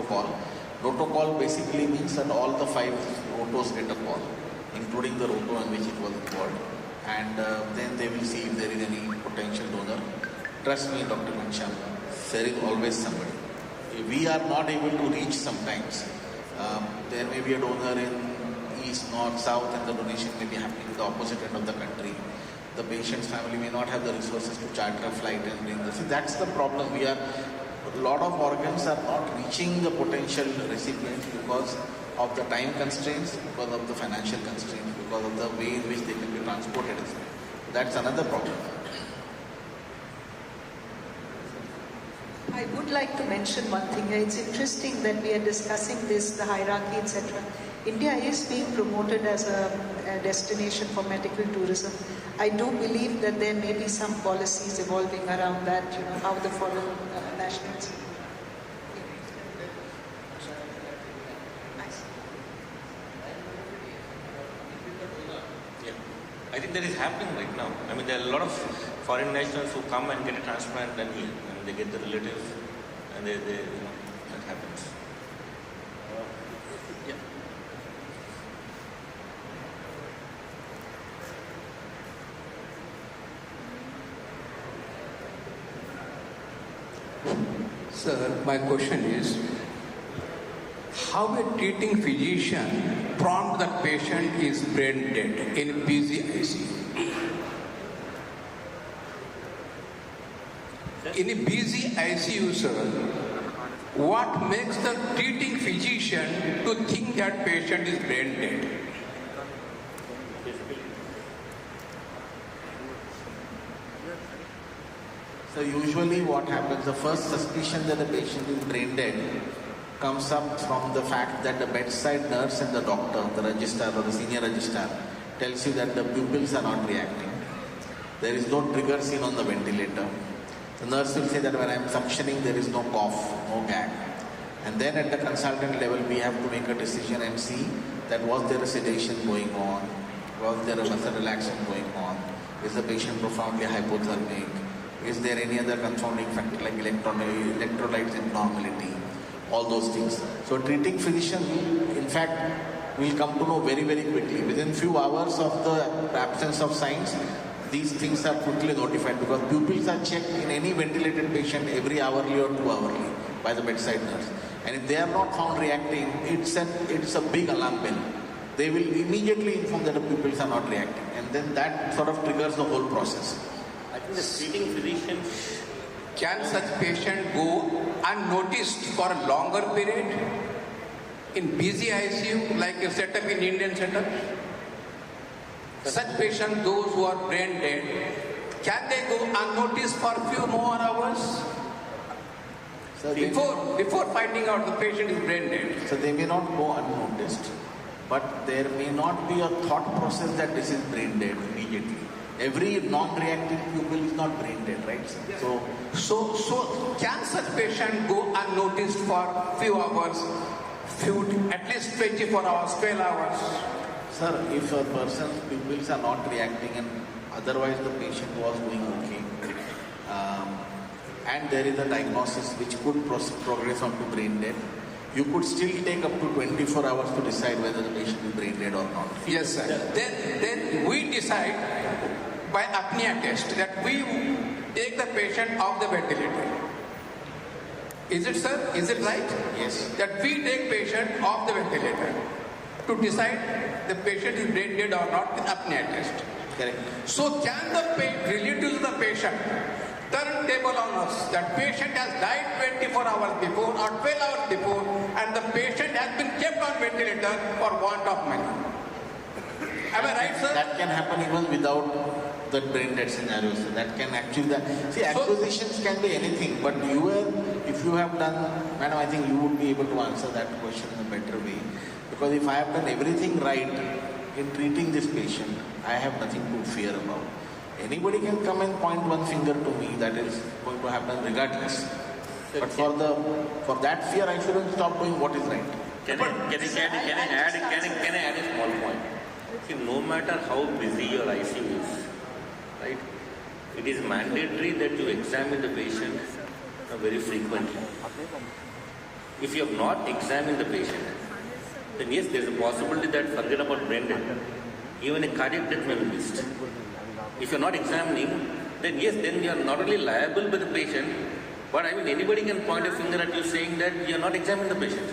call. Roto call basically means that all the 5 Rotos get a call, including the Roto in which it was involved. And then they will see if there is any potential donor. Trust me, Dr. Mansham, there is always somebody. If we are not able to reach sometimes, there may be a donor in east, north, south, and the donation may be happening at the opposite end of the country. The patient's family may not have the resources to charter a flight and bring this. See, that's the problem. A lot of organs are not reaching the potential recipients because of the time constraints, because of the financial constraints, because of the way in which they can be transported. That's another problem. I would like to mention one thing. It's interesting that we are discussing this, the hierarchy, etc. India is being promoted as a destination for medical tourism. I do believe that there may be some policies evolving around that, how the foreign nationals. Yeah, I think that is happening right now. I mean, there are a lot of foreign nationals who come and get a transplant done here. I mean, they get the relatives, and they that happens. Yeah. Sir, my question is, how a treating physician prompt the patient is brain dead in busy ICU? In a busy ICU, sir, what makes the treating physician to think that patient is brain dead? So usually what happens, the first suspicion that the patient is brain dead comes up from the fact that the bedside nurse and the doctor, the registrar or the senior registrar, tells you that the pupils are not reacting. There is no trigger seen on the ventilator. The nurse will say that when I am suctioning, there is no cough, no gag. And then at the consultant level, we have to make a decision and see that was there a sedation going on, was there a muscle relaxation going on, is the patient profoundly hypothermic, is there any other confounding factor like electrolytes abnormality, all those things. So treating physician, in fact, will come to know very, very quickly. Within few hours of the absence of signs, these things are quickly notified because pupils are checked in any ventilated patient every hourly or 2 hourly by the bedside nurse. And if they are not found reacting, it's a big alarm bell. They will immediately inform that the pupils are not reacting, and then that sort of triggers the whole process. I think the treating physician, can such patient go unnoticed for a longer period in busy ICU like a setup in Indian setup? Such patients, those who are brain dead, can they go unnoticed for a few more hours? Before finding out the patient is brain dead. So they may not go unnoticed, but there may not be a thought process that this is brain dead immediately. Every non-reactive pupil is not brain dead, right? So can such patient go unnoticed for few hours, at least 24 hours, 12 hours? Sir, if a person's pupils are not reacting and otherwise the patient was doing okay, and there is a diagnosis which could progress onto brain dead, you could still take up to 24 hours to decide whether the patient is brain dead or not. Yes, sir. Then we decide by apnea test that we take the patient off the ventilator. Is it, sir? Is it right? Yes. That we take patient off the ventilator to decide the patient is brain dead or not with apnea test. Correct. So can the relatives of the patient turn table on us that patient has died 24 hours before or 12 hours before and the patient has been kept on ventilator for want of money? Am I right, sir? That can happen even without the brain dead scenario. So that can actually, acquisitions can be anything, but if you have done, madam, I think you would be able to answer that question in a better way. Because if I have done everything right in treating this patient, I have nothing to fear about. Anybody can come and point one finger to me, that is going to happen regardless. But for that fear, I shouldn't stop doing what is right. Can I add a small point? See, no matter how busy your ICU is, right, it is mandatory that you examine the patient very frequently. If you have not examined the patient, then yes, there is a possibility that forget about brain death. Even a cardiac death may be missed. If you are not examining, then yes, then you are not only liable by the patient, but anybody can point a finger at you saying that you are not examining the patient.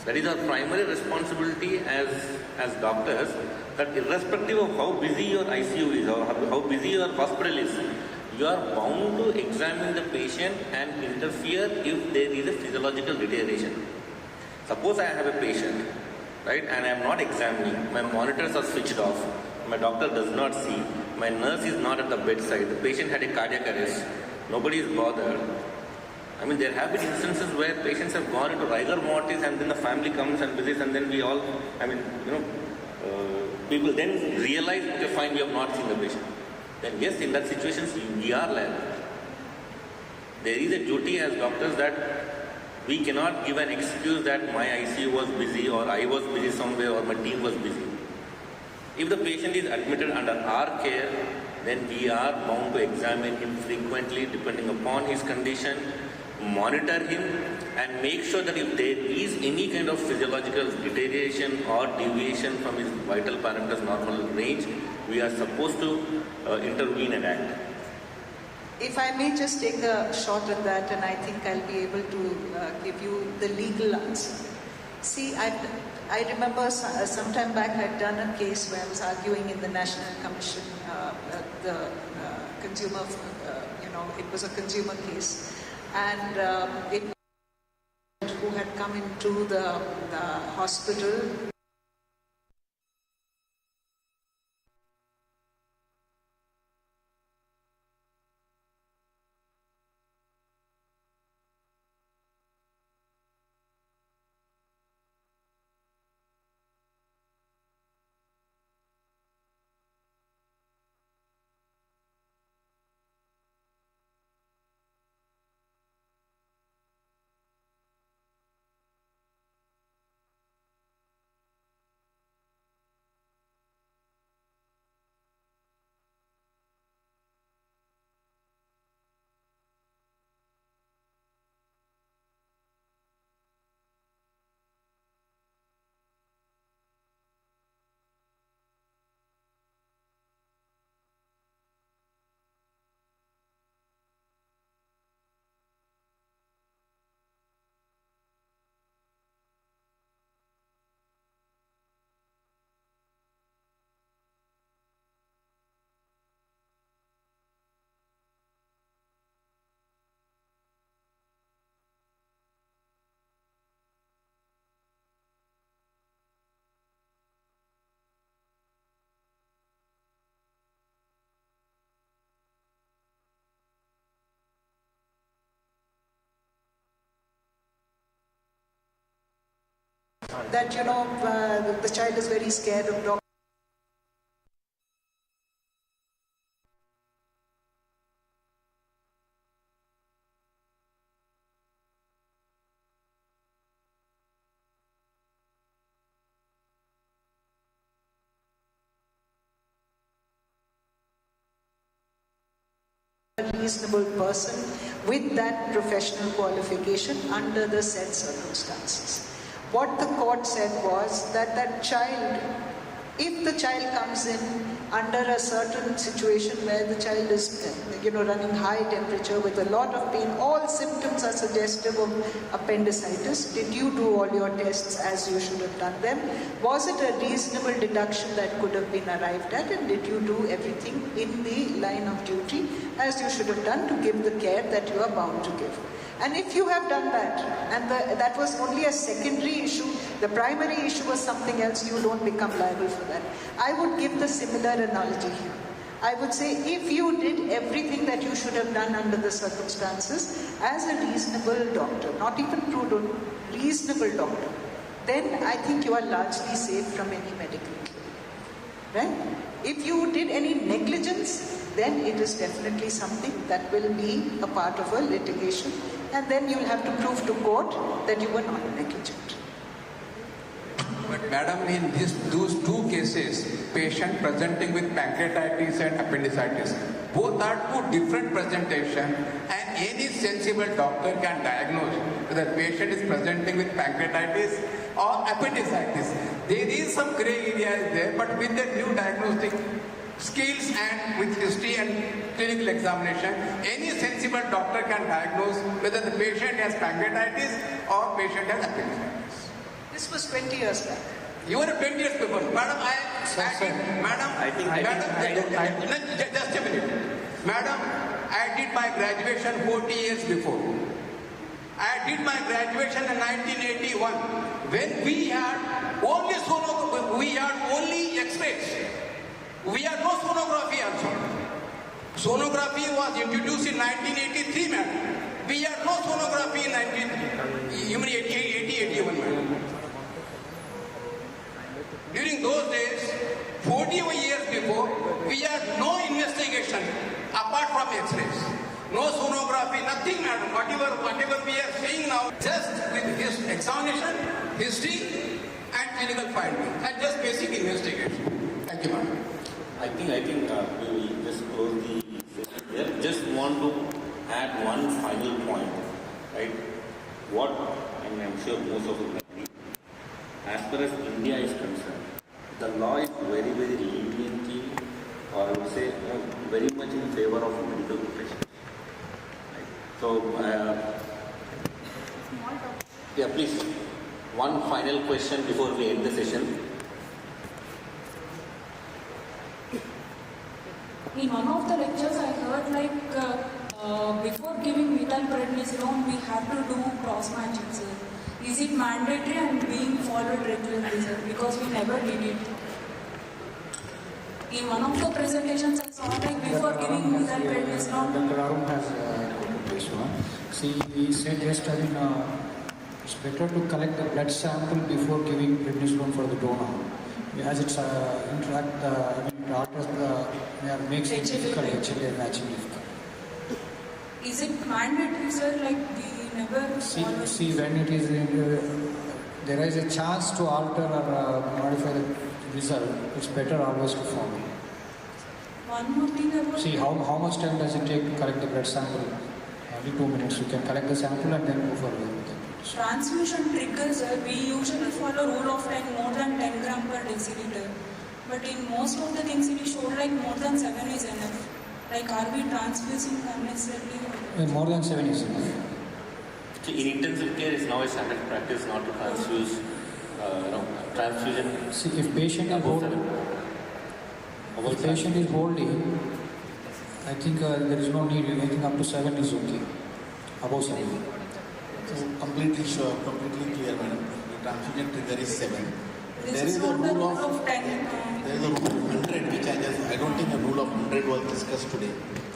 That is our primary responsibility as doctors, that irrespective of how busy your ICU is or how busy your hospital is, you are bound to examine the patient and interfere if there is a physiological deterioration. Suppose I have a patient, right, and I am not examining, my monitors are switched off, my doctor does not see, my nurse is not at the bedside, the patient had a cardiac arrest, nobody is bothered. There have been instances where patients have gone into rigor mortis and then the family comes and visits and then we all, people then realize, okay, fine, we have not seen the patient. Then yes, in that situation, we are liable. There is a duty as doctors that we cannot give an excuse that my ICU was busy or I was busy somewhere or my team was busy. If the patient is admitted under our care, then we are bound to examine him frequently depending upon his condition, monitor him and make sure that if there is any kind of physiological deterioration or deviation from his vital parameters normal range, we are supposed to intervene and act. If I may just take a shot at that, and I think I'll be able to give you the legal answer. See, I remember some time back I'd done a case where I was arguing in the National Commission, the consumer, it was a consumer case. And it who had come into the hospital. that, the child is very scared of doctors. A reasonable person with that professional qualification under the said circumstances. What the court said was that that child, if the child comes in under a certain situation where the child is, running high temperature with a lot of pain, all symptoms are suggestive of appendicitis. Did you do all your tests as you should have done them? Was it a reasonable deduction that could have been arrived at? And did you do everything in the line of duty as you should have done to give the care that you are bound to give? And if you have done that, and that was only a secondary issue, the primary issue was something else, you don't become liable for that. I would give the similar analogy here. I would say if you did everything that you should have done under the circumstances as a reasonable doctor, not even prudent, reasonable doctor, then I think you are largely safe from any medical claim. Right? If you did any negligence, then it is definitely something that will be a part of a litigation, and then you will have to prove to court that you were not negligent. But madam, in those two cases, patient presenting with pancreatitis and appendicitis, both are two different presentations, and any sensible doctor can diagnose whether the patient is presenting with pancreatitis or appendicitis. There is some grey areas there, but with the new diagnostic skills and with history and clinical examination, any sensible doctor can diagnose whether the patient has pancreatitis or patient has appendicitis. This was 20 years back. You were 20 years before. Madam, just a minute. Madam, I did my graduation 40 years before. I did my graduation in 1981 when we had only sonography, we had only X-rays. We had no sonography also. Sonography was introduced in 1983, madam. We had no sonography in 81, madam. During those days, 40 years before, we had no investigation apart from X-rays. No sonography, nothing, madam. Whatever we are saying now, just with his examination, history and clinical finding, and just basic investigation. Thank you, madam. I think we will just close the session here. Just want to add one final point, right? What, and I'm sure most of it agree, as far as India is concerned, the law is very, very leniently, or I would say very much in favor of medical professionals. Right? So, yeah, please, one final question before we end the session. In one of the lectures I heard before giving methylprednisolone we have to do cross-matching, sir. Is it mandatory and being followed regularly, sir? Because we never did it. In one of the presentations I saw before giving methylprednisolone. Dr. Arun has quoted this one. See, he said yesterday it's better to collect the blood sample before giving prednisolone for the donor. As it's it alters makes it difficult, HLA matching difficult. Is it mandatory, sir? We never see when it is there is a chance to alter or modify the result. It's better always to follow. One more thing about... See how much time does it take to collect the blood sample? Only 2 minutes. You can collect the sample and then move forward with it. Transfusion triggers, we usually follow rule of more than 10 gram per deciliter. But in most of the things it is showed more than 7 is enough. Are we transfusing unnecessarily? More than 7 is enough. See, in intensive care is now a standard practice not to transfuse, transfusion. See, if patient is holding, I think there is no need. Anything up to 7 is okay. Above 7. Completely sure, completely clear, madam. The transfusion trigger is 7. There is a rule of 10. There is a rule of 100, which I don't think a rule of 100 was discussed today.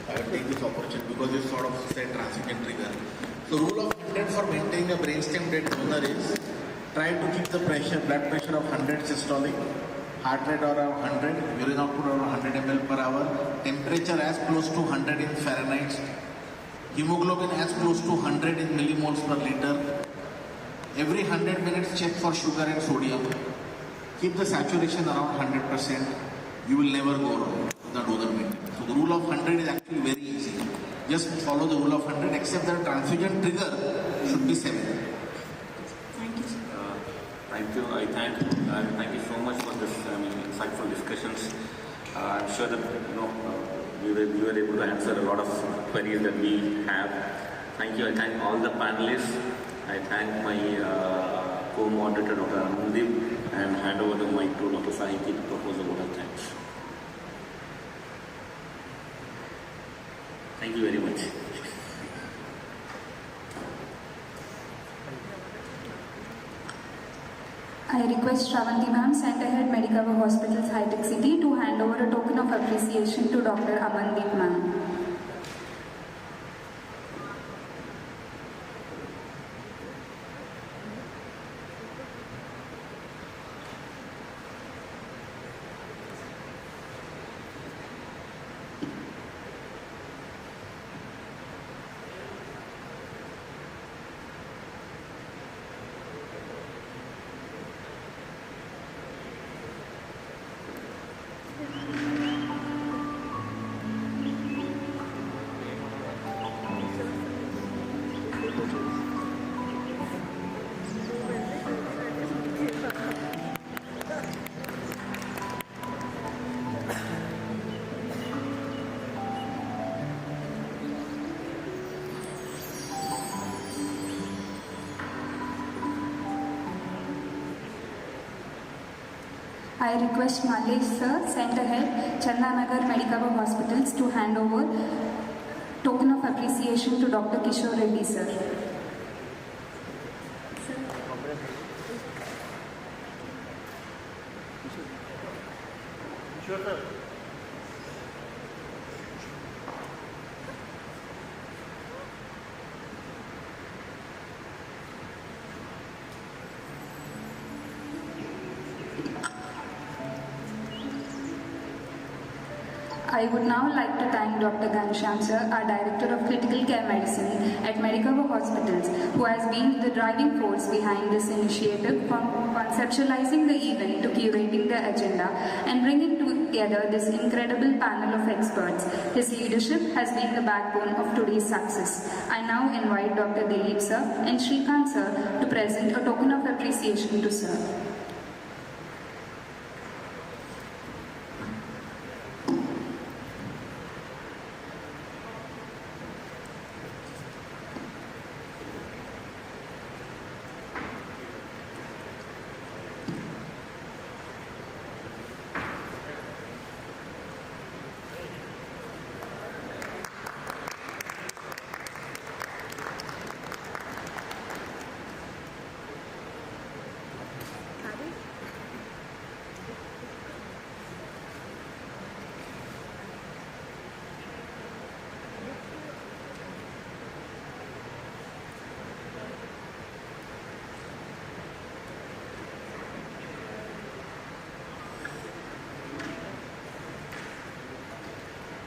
I will take this opportunity because you sort of said transfusion trigger. So rule of 100 for maintaining a brainstem dead donor is try to keep the pressure, blood pressure of 100 systolic, heart rate around 100, urine output around 100 ml per hour, temperature as close to 100 in Fahrenheit, hemoglobin as close to 100 in millimoles per liter. Every 100 minutes check for sugar and sodium. Keep the saturation around 100%. You will never go wrong with the donor maintenance. So the rule of 100 is actually very easy. Just follow the rule of 100, except that transfusion trigger should be 7. Thank you. Thank you. Thank you so much for this insightful discussions. I'm sure that we were able to answer a lot of queries that we have. Thank you. I thank all the panelists. I thank my co-moderator, Dr. Amandeep, and hand over the mic to Dr. Sahiti to propose a vote of thanks. Thank you very much. I request Shravanti ma'am, Center Head Medicover Hospitals, High Tech City, to hand over a token of appreciation to Dr. Amandeep ma'am. I request Malesh sir, Center Head, Chandanagar Medicover Hospitals, to hand over token of appreciation to Dr. Kishore Reddy sir. I would now like to thank Dr. Ghanshyam sir, our Director of Critical Care Medicine at Medicover Hospitals, who has been the driving force behind this initiative, from conceptualizing the event to curating the agenda and bringing together this incredible panel of experts. His leadership has been the backbone of today's success. I now invite Dr. Dilip sir and Shrikant sir to present a token of appreciation to sir.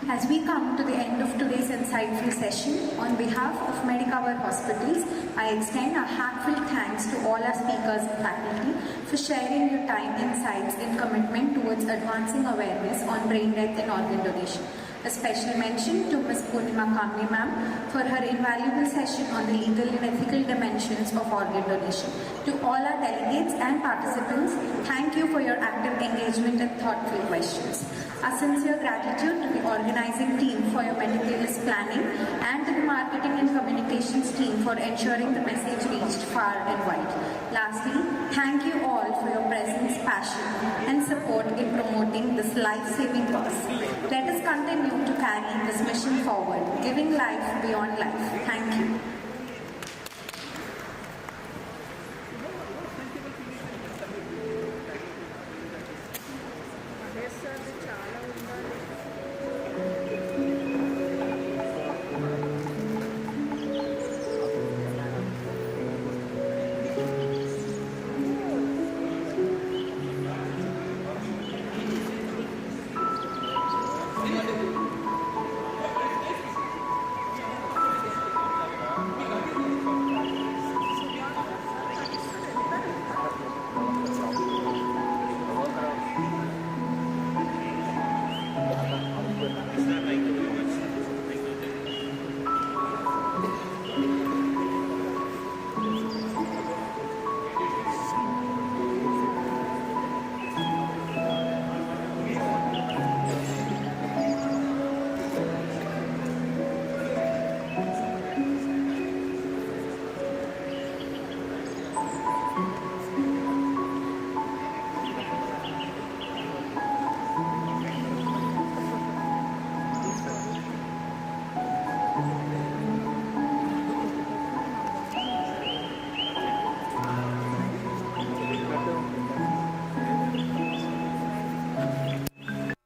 As we come to the end of today's insightful session, on behalf of Medicover Hospitals, I extend a heartfelt thanks to all our speakers and faculty for sharing your time, insights, and commitment towards advancing awareness on brain death and organ donation. A special mention to Ms. Purnima Kamli ma'am for her invaluable session on the legal and ethical dimensions of organ donation. To all our delegates and participants, thank you for your active engagement and thoughtful questions. A sincere gratitude to the organizing team for your meticulous planning and to the marketing and communications team for ensuring the message reached far and wide. Lastly, thank you all for your presence, passion and support in promoting this life-saving cause. Let us continue to carry this mission forward, giving life beyond life. Thank you. closing and